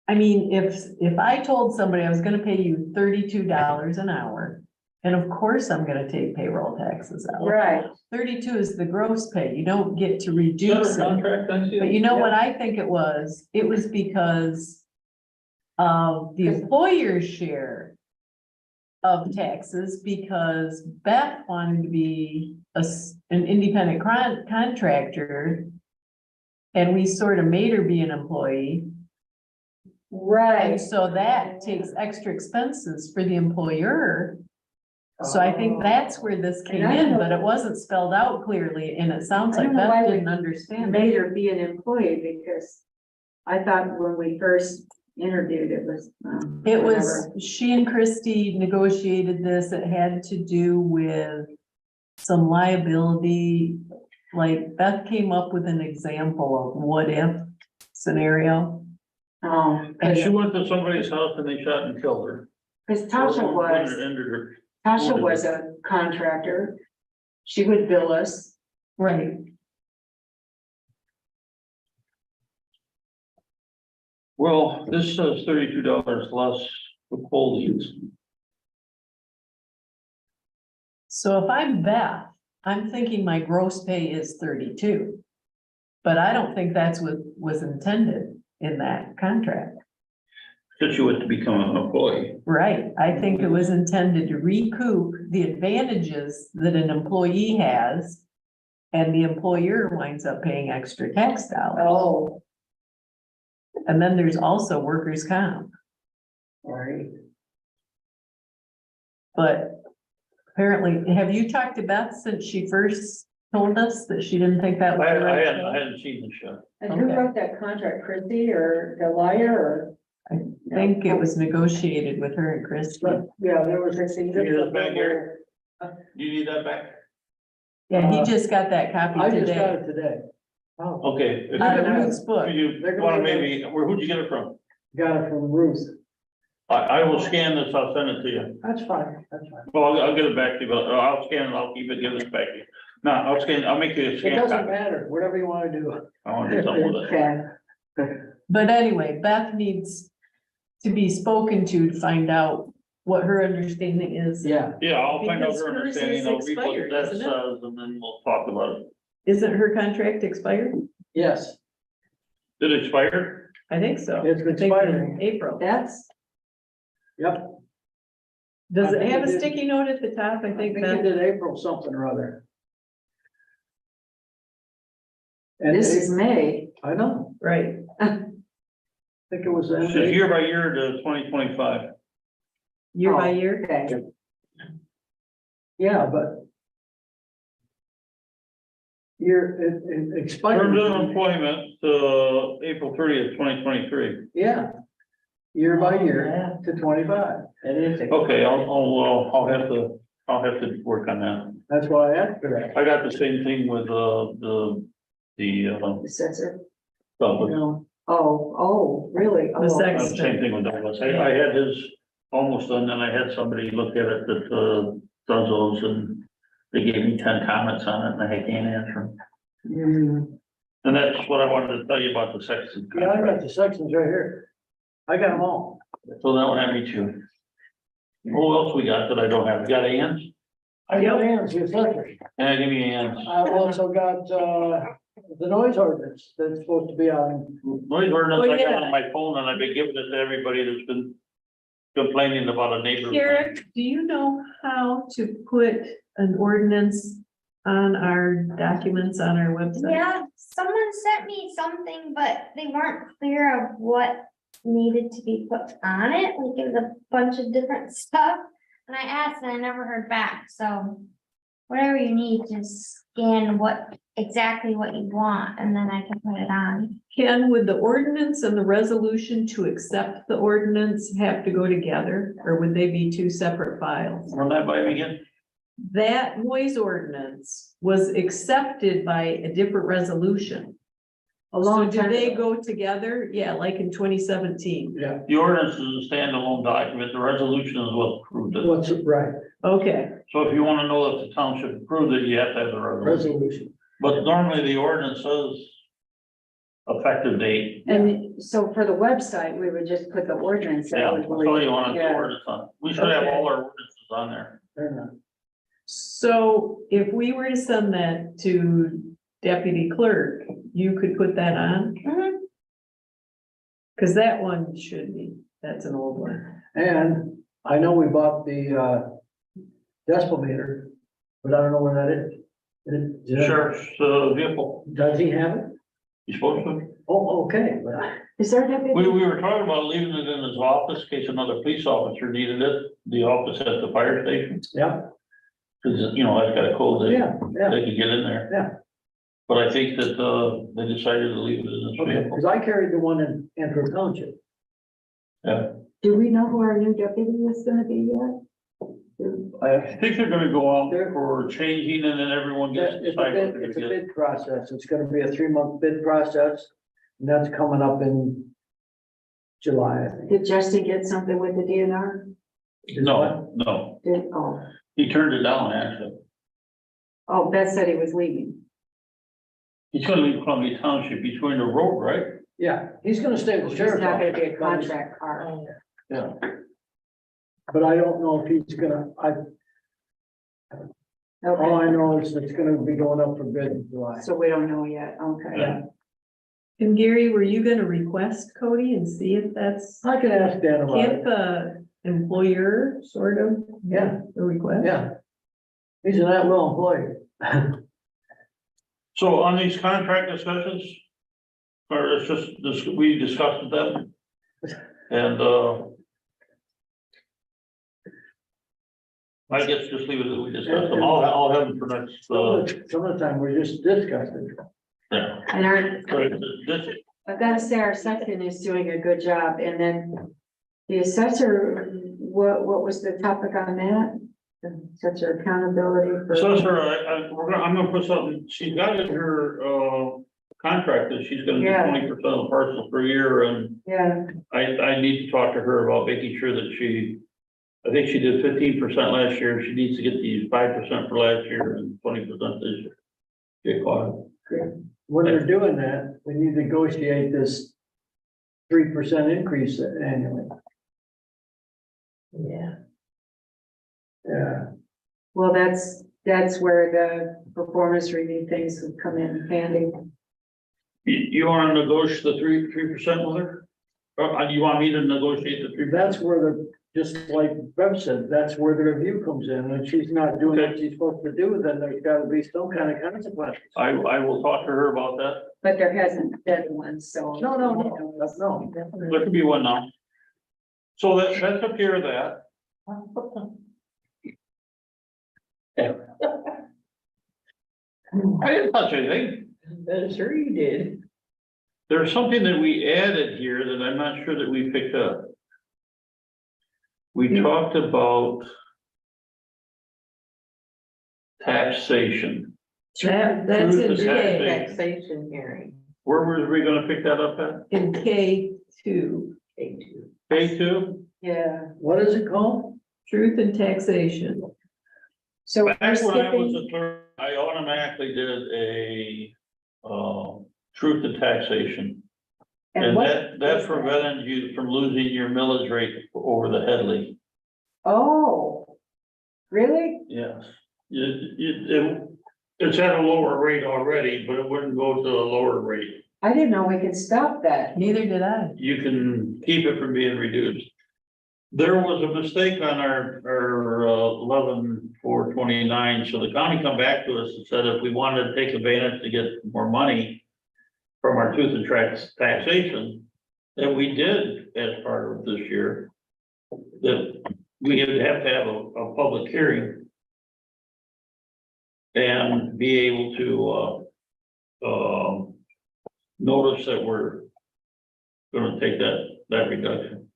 I mean, if I told somebody I was gonna pay you $32 an hour, and of course I'm gonna take payroll taxes out. Right. 32 is the gross pay. You don't get to Is that reduce her it. contract, I see? But you know what I think it was? It was because of the employer's share of taxes, because Beth wanted to be an independent contractor. And we sort of made her be an employee. Right. And so that takes extra expenses for the employer. So I think that's where this came And I don't in, know- but it wasn't spelled out clearly, and it sounds I like don't know why Beth we didn't understand it. Made her be an employee because I thought when we first interviewed, it was. It was, whatever. she and Christie negotiated this, it had to do with some liability. Like Beth came up with an example of what if scenario. Oh, And she went to somebody's house and they shot and killed her. because Tasha was a contractor. She would bill us. Right. Well, this says $32 less withholdings. So if I'm Beth, I'm thinking my gross pay is 32. But I don't think that's what was intended in that contract. Because she went to become an employee. Right, I think it was intended to recoup the advantages that an employee has. And the employer winds up paying extra tax dollars. Oh. And then there's also workers' comp, right, but apparently, have you talked to Beth since she first told us that she didn't think that was the right I thing? hadn't seen the show. And who Okay. wrote that contract, Christie or the lawyer or? I think it was negotiated with her and Christie. yeah, there was. You need that back here? You need that back? Yeah, he just got that copy I just got today. it today. Oh, Okay. If Out of you- Ruth's book. if you wanna maybe, who'd you get it from? got it from Ruth. I will scan this, I'll send it to you. That's fine, that's fine. Well, I'll get it back to you, but I'll scan it, I'll keep it, give this back to you. No, I'll scan, I'll make you a It scan doesn't copy. matter, whatever you wanna do. I want to do something with it. Okay. But anyway, Beth needs to be spoken to find out what her understanding is. Yeah, Yeah, I'll find out Because her hers understanding, is I'll read what expired, that isn't it? says, and then we'll talk about it. Isn't her contract expired? yes, Did it expire? I think so. It's I think expiring. April. That's, yep. Does I it think have it a did. sticky note at the top? I I think think it that, did April something or other. And This is May. I know, Right. I think it was. It's just year by year to 2025. Year by Oh, year? Okay. Yeah, but. It Terms expired. of employment, April 30th, 2023. Yeah. Year by Oh, year to 25. It is. Okay, I'll have to work on that. That's why I asked for that. I got the same thing with, the Assessor. Douglas. No. Oh, really? The Oh, sex- Same thing with Douglas. I had his almost done, then I had somebody look at it that, does those, and they gave me 10 comments on it, and I can't answer them. mm, And that's what I wanted to tell you about the section. Yeah, I got the sections right here. I got them all. So that one I meet you. What else we got that I don't have? We got Ann's? I got Ann's, the assessor. Yeah, give me Ann's. I've also got, the noise ordinance that's supposed to be on. Noise ordinance, Oh, I got yeah. on my phone, and I've been giving it to everybody that's been complaining about a neighbor. Karen, do you know how to put an ordinance on our documents on our website? Yeah, someone sent me something, but they weren't clear of what needed to be put on it, like it was a bunch of different stuff. And I asked and I never heard back, so whatever you need, just scan exactly what you want, and then I can put it on. Ken, would the ordinance and the resolution to accept the ordinance have to go together, or would they be two separate files? Run that by me again? That noise ordinance was accepted by a different resolution. a long So time do they ago. go together? Yeah, like in 2017. Yeah. The ordinance is a standalone document, the resolution is what approved it. What's it, right, Okay, So if you wanna know if the township approved it, you have to have the resolution. resolution. But normally the ordinance says effective date. And so for the website, we would just put the ordinance. that Yeah, would that's all you want to do, Yeah. ordinance on. We should have Okay. all our ordinances on there. They're not. so if we were to send that to deputy clerk, you could put that on? Mhm. Cause that one should be, that's an old one. And I know we bought the, decibel meter, but I don't know where that is. Sheriff's, vehicle, Does he have it? you supposed to? Oh, okay, but Is there that? We were talking about leaving it in his office in case another police officer needed it, the office at the fire station. yeah, Cause you know, I've got a code that yeah, yeah, they could get in there. Yeah. But I think that, they decided to leave it in his okay, vehicle. because I carried the one in Antwerp Township. Yeah, Do we know who our new deputy is gonna be yet? I think they're gonna go out there for changing and then everyone gets to It's a decide what bid, they're it's a gonna get. bid process. It's gonna be a 3-month bid process. And that's coming up in July, I think. Did Justin get something with the DNR? No, Oh, he turned it down, actually. oh, Beth said he was leaving. He's gonna leave Columbia Township, he's going to road, right? Yeah, he's gonna stay with It's sheriff's. not gonna be a office, contract car. Yeah. But I don't know if he's gonna, all Okay, I know is it's gonna be going up for bid in July. so we don't know yet. Okay. Yeah. And Gary, were you gonna request Cody and see if that's, I can ask Dan about can't it. the employer sort of? Yeah. The request? Yeah. He's an at-will employee. So on these contract discussions, or it's just, this, we discussed them. And, I guess just leave it that we discussed them, I'll have them for next, Some of the time, we're just discussing. yeah. And our, So this, I've gotta say, our section is doing a good job, and then the assessor, what was the topic on that? The Assessor accountability for. assessor, I'm gonna put something, she's got in her, contract that she's gonna do Yeah. 20% of the parcel per year, and Yeah, I need to talk to her about making sure that I think she did 15% last year, she needs to get these 5% for last year and 20% this year. Get caught. When they're doing that, we need to negotiate this 3% increase annually. Yeah. Yeah, well, that's where the performance review things would come in handy. You wanna negotiate the 3% with her? Or, you want me to negotiate the 3%? that's where the just like Bev said, that's where the review comes in. When she's not doing what she's supposed to do, then there's gotta be some kind of consequence. I will talk to her about that. But there hasn't been one, so. No. There could be one now. So that's a care of that. I didn't touch anything. Sure you did. There's something that we added here that I'm not sure that we picked up. We talked about That's taxation. in Truth is K, Taxation hearing. Where were we gonna pick that up at? in K2, K2? Yeah, What is it called? truth and taxation. so we're Back when I was skipping, a clerk, I automatically did a, truth and taxation. and And what? that prevented you from losing your millage rate over the Headley. Oh, really? Yes. It's at a lower rate already, but it wouldn't go to a lower rate. I didn't know we could stop that. Neither did I. You can keep it from being reduced. There was a mistake on our 11/4/29, so the county come back to us and said if we wanted to take advantage to get more money from our tooth and taxation, that we did as part of this year, that we would have to have a public hearing and be able to notice that we're gonna take that reduction.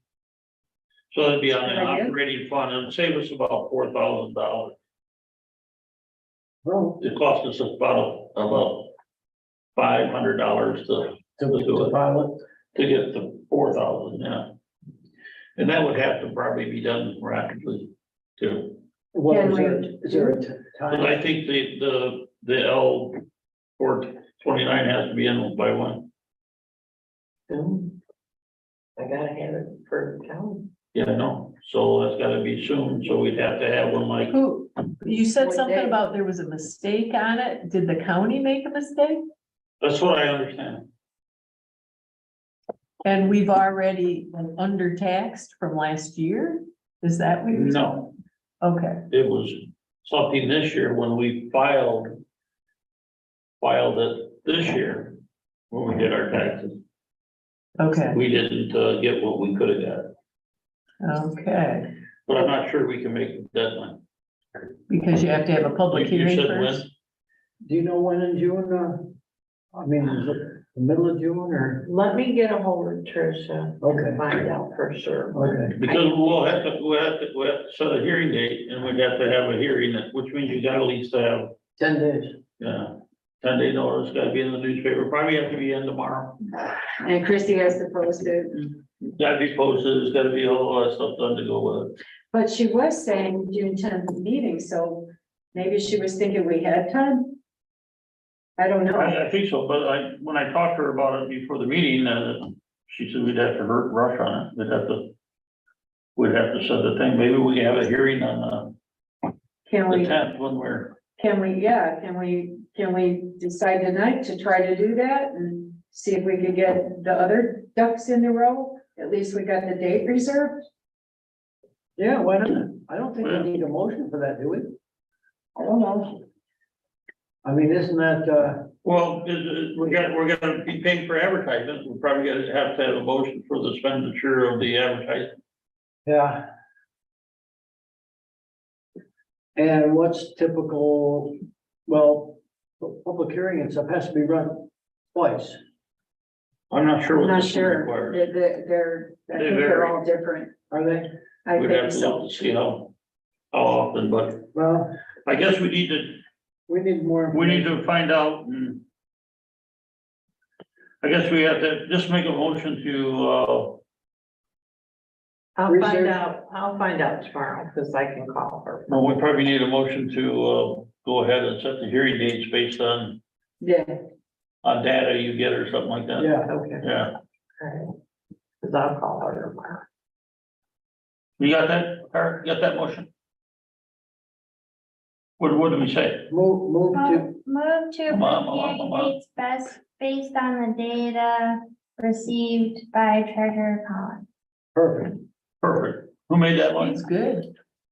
So it'd be on the Good idea. operating fund, it'd save us about $4,000. Well, It cost us about $500 to to file get to 4,000, yeah. And that would have to probably be done rapidly too. it. What Can is there, we- is there a But time? I think the L/4/29 has to be in by when? I gotta have it for the town. Yeah, no, so that's gotta be soon, so we'd have to have one like, Who, you said What something day? about there was a mistake on it. Did the county make a mistake? that's what I understand. And we've already been undertaxed from last year? Is that what you're saying? No, Okay, it was something this year when we filed it this year, when we did our taxes. okay, We didn't get what we could have got, okay. but I'm not sure we can make the deadline. Because you have to have a public You hearing said first? when? Do you know when in June, I mean, is it the middle of June or? Let me get a hold of Tricia. Okay. And find out for sure. Okay. Because we'll have to set a hearing date and we'd have to have a hearing, which means you gotta at least have, 10 days. 10-day notice, gotta be in the newspaper, probably have to be in tomorrow. And Christie has to post it. Gotta be posted, there's gotta be all that stuff done to go with it. But she was saying June 10th meeting, so maybe she was thinking we had time. I don't know. I think so, but when I talked to her about it before the meeting, she said we'd have to rush on it, we'd have to set the thing, maybe we can have a hearing on Can the we, 10th when we're, can we decide tonight to try to do that and see if we could get the other ducks in the row? At least we got the date reserved. Yeah, why not? I don't think we need a motion for that, do we? I don't know. I mean, isn't that, well, we're gonna be paying for advertising, we're probably gonna have to have a motion for the expenditure of the advertising. yeah. And what's typical, well, public hearing and stuff has to be run twice. I'm not sure I'm what not this sure. requires. They're, I They think they're vary. all different. Are they? I We'd think have to so. look to see how often, but Well, I guess we need more. to find out. And I guess we have to just make a motion to, I'll Research. I'll find out tomorrow, because I can call her. well, we probably need a motion to, go ahead and set the hearing dates based on Yeah, data you get or something like that. Yeah, Okay, Yeah, because I'll call her tomorrow. you got that, Art? You got that motion? What did we say? move to, Move to Come on, approve come on. hearing dates based on the data received by Treasurer Collins. perfect. Perfect. Who made that one? It's good.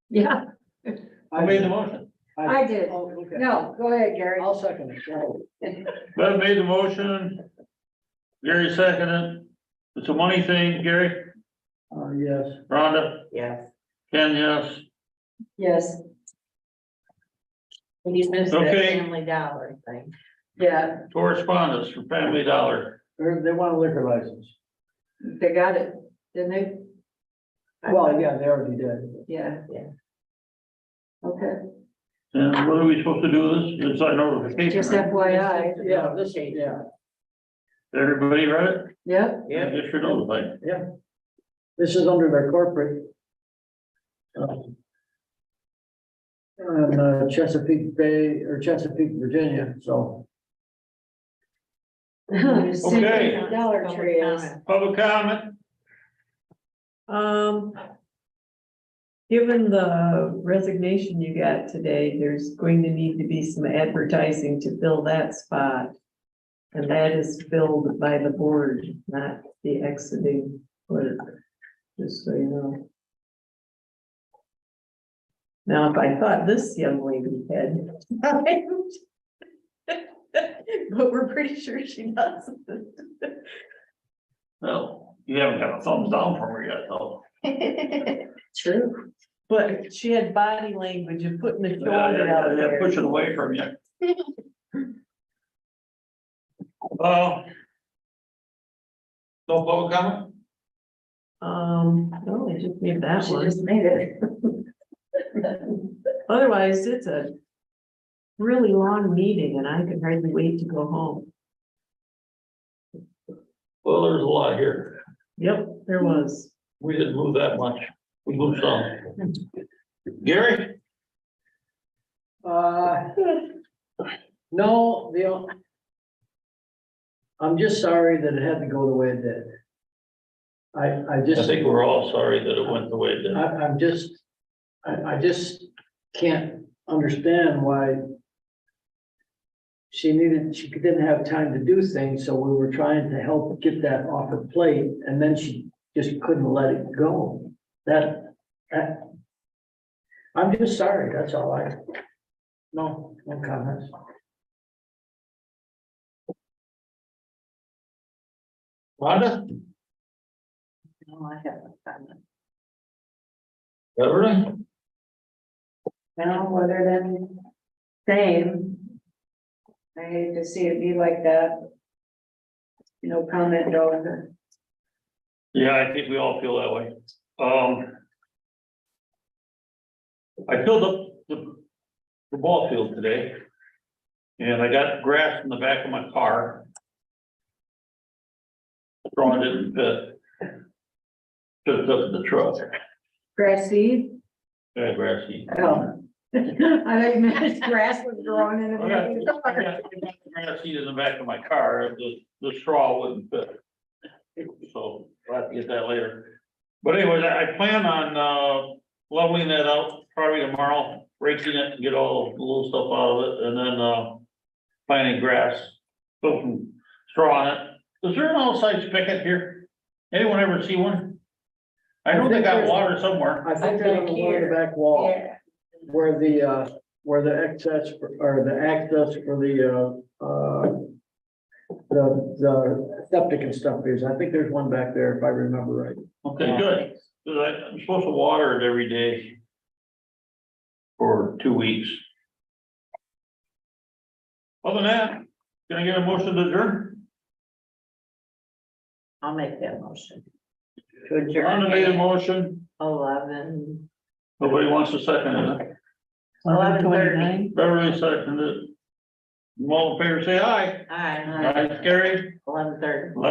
Yeah, Who made the motion? I did. Oh, okay. No, go ahead, Gary. I'll second it. Go ahead. Bev made the motion. Gary seconded. It's a money thing, Gary, Yes. Rhonda, Yes. Ken, yes. Yes, You missed that Okay. Family Dollar thing. yeah, Correspondence from Family Dollar. They want a liquor license. they got it, didn't they? Well, yeah, they already did. Yeah. Yeah. Okay, And what are we supposed to do with this? It's our notification. just right? FYI, Yeah, this, yeah, Everybody read it? yep, I guess you're notified. yeah. This is under their corporate. On Chesapeake Bay or Chesapeake, Virginia, so. Okay. Dollar Tree is. Public comment? Given the resignation you got today, there's going to need to be some advertising to fill that spot. And that is filled by the board, not the exiting clerk, just so you know. Now, if I thought this young lady had. But we're pretty sure she doesn't. No, you haven't got a thumbs down from her yet, though. True. But she had body language of putting the shoulder out Yeah, there. push it away from you. No public comment? No, they just made that She one. just made it. Otherwise, it's a really long meeting and I can hardly wait to go home. Well, there's a lot here. Yep, there was. We didn't move that much. We moved some. Gary? No, I'm just sorry that it had to go the way it did. I I just, think we're all sorry that it went the way it did. I just can't understand why she didn't have time to do things, so we were trying to help get that off her plate, and then she just couldn't let it go. I'm just sorry, that's all no comments. Rhonda? No, I haven't done it. Everything? Well, other than same. I hate to see it be like that. No comment though. Yeah, I think we all feel that way. I filled up the ball field today. And I got grass in the back of my car. Throwing it in the pit. Just up in the truck. Grass seed? Yeah, grass seed. Oh. I think meant grass was growing in the I back of the got car. grass seed in the back of my car, the straw wouldn't fit. So I'll have to get that later. But anyways, I plan on, leveling that out probably tomorrow, raking it and get all the little stuff out of it, and then, planting grass. Put some straw on it. Is there an outside spigot here? Anyone ever see one? I know they got water somewhere. I think they're on the one in the back wall. Yeah. Where the access or the access for the septic and stuff is. I think there's one back there if I remember right. Okay, good. 'Cause I'm supposed to water it every day. For 2 weeks. Other than that, can I get a motion to adjourn? I'll make that motion. To Rhonda made a adjourn motion. 11. Nobody wants to second it. 11:29. Beverly seconded it. All in favor, say aye. Aye. Aye, carried. 11:30.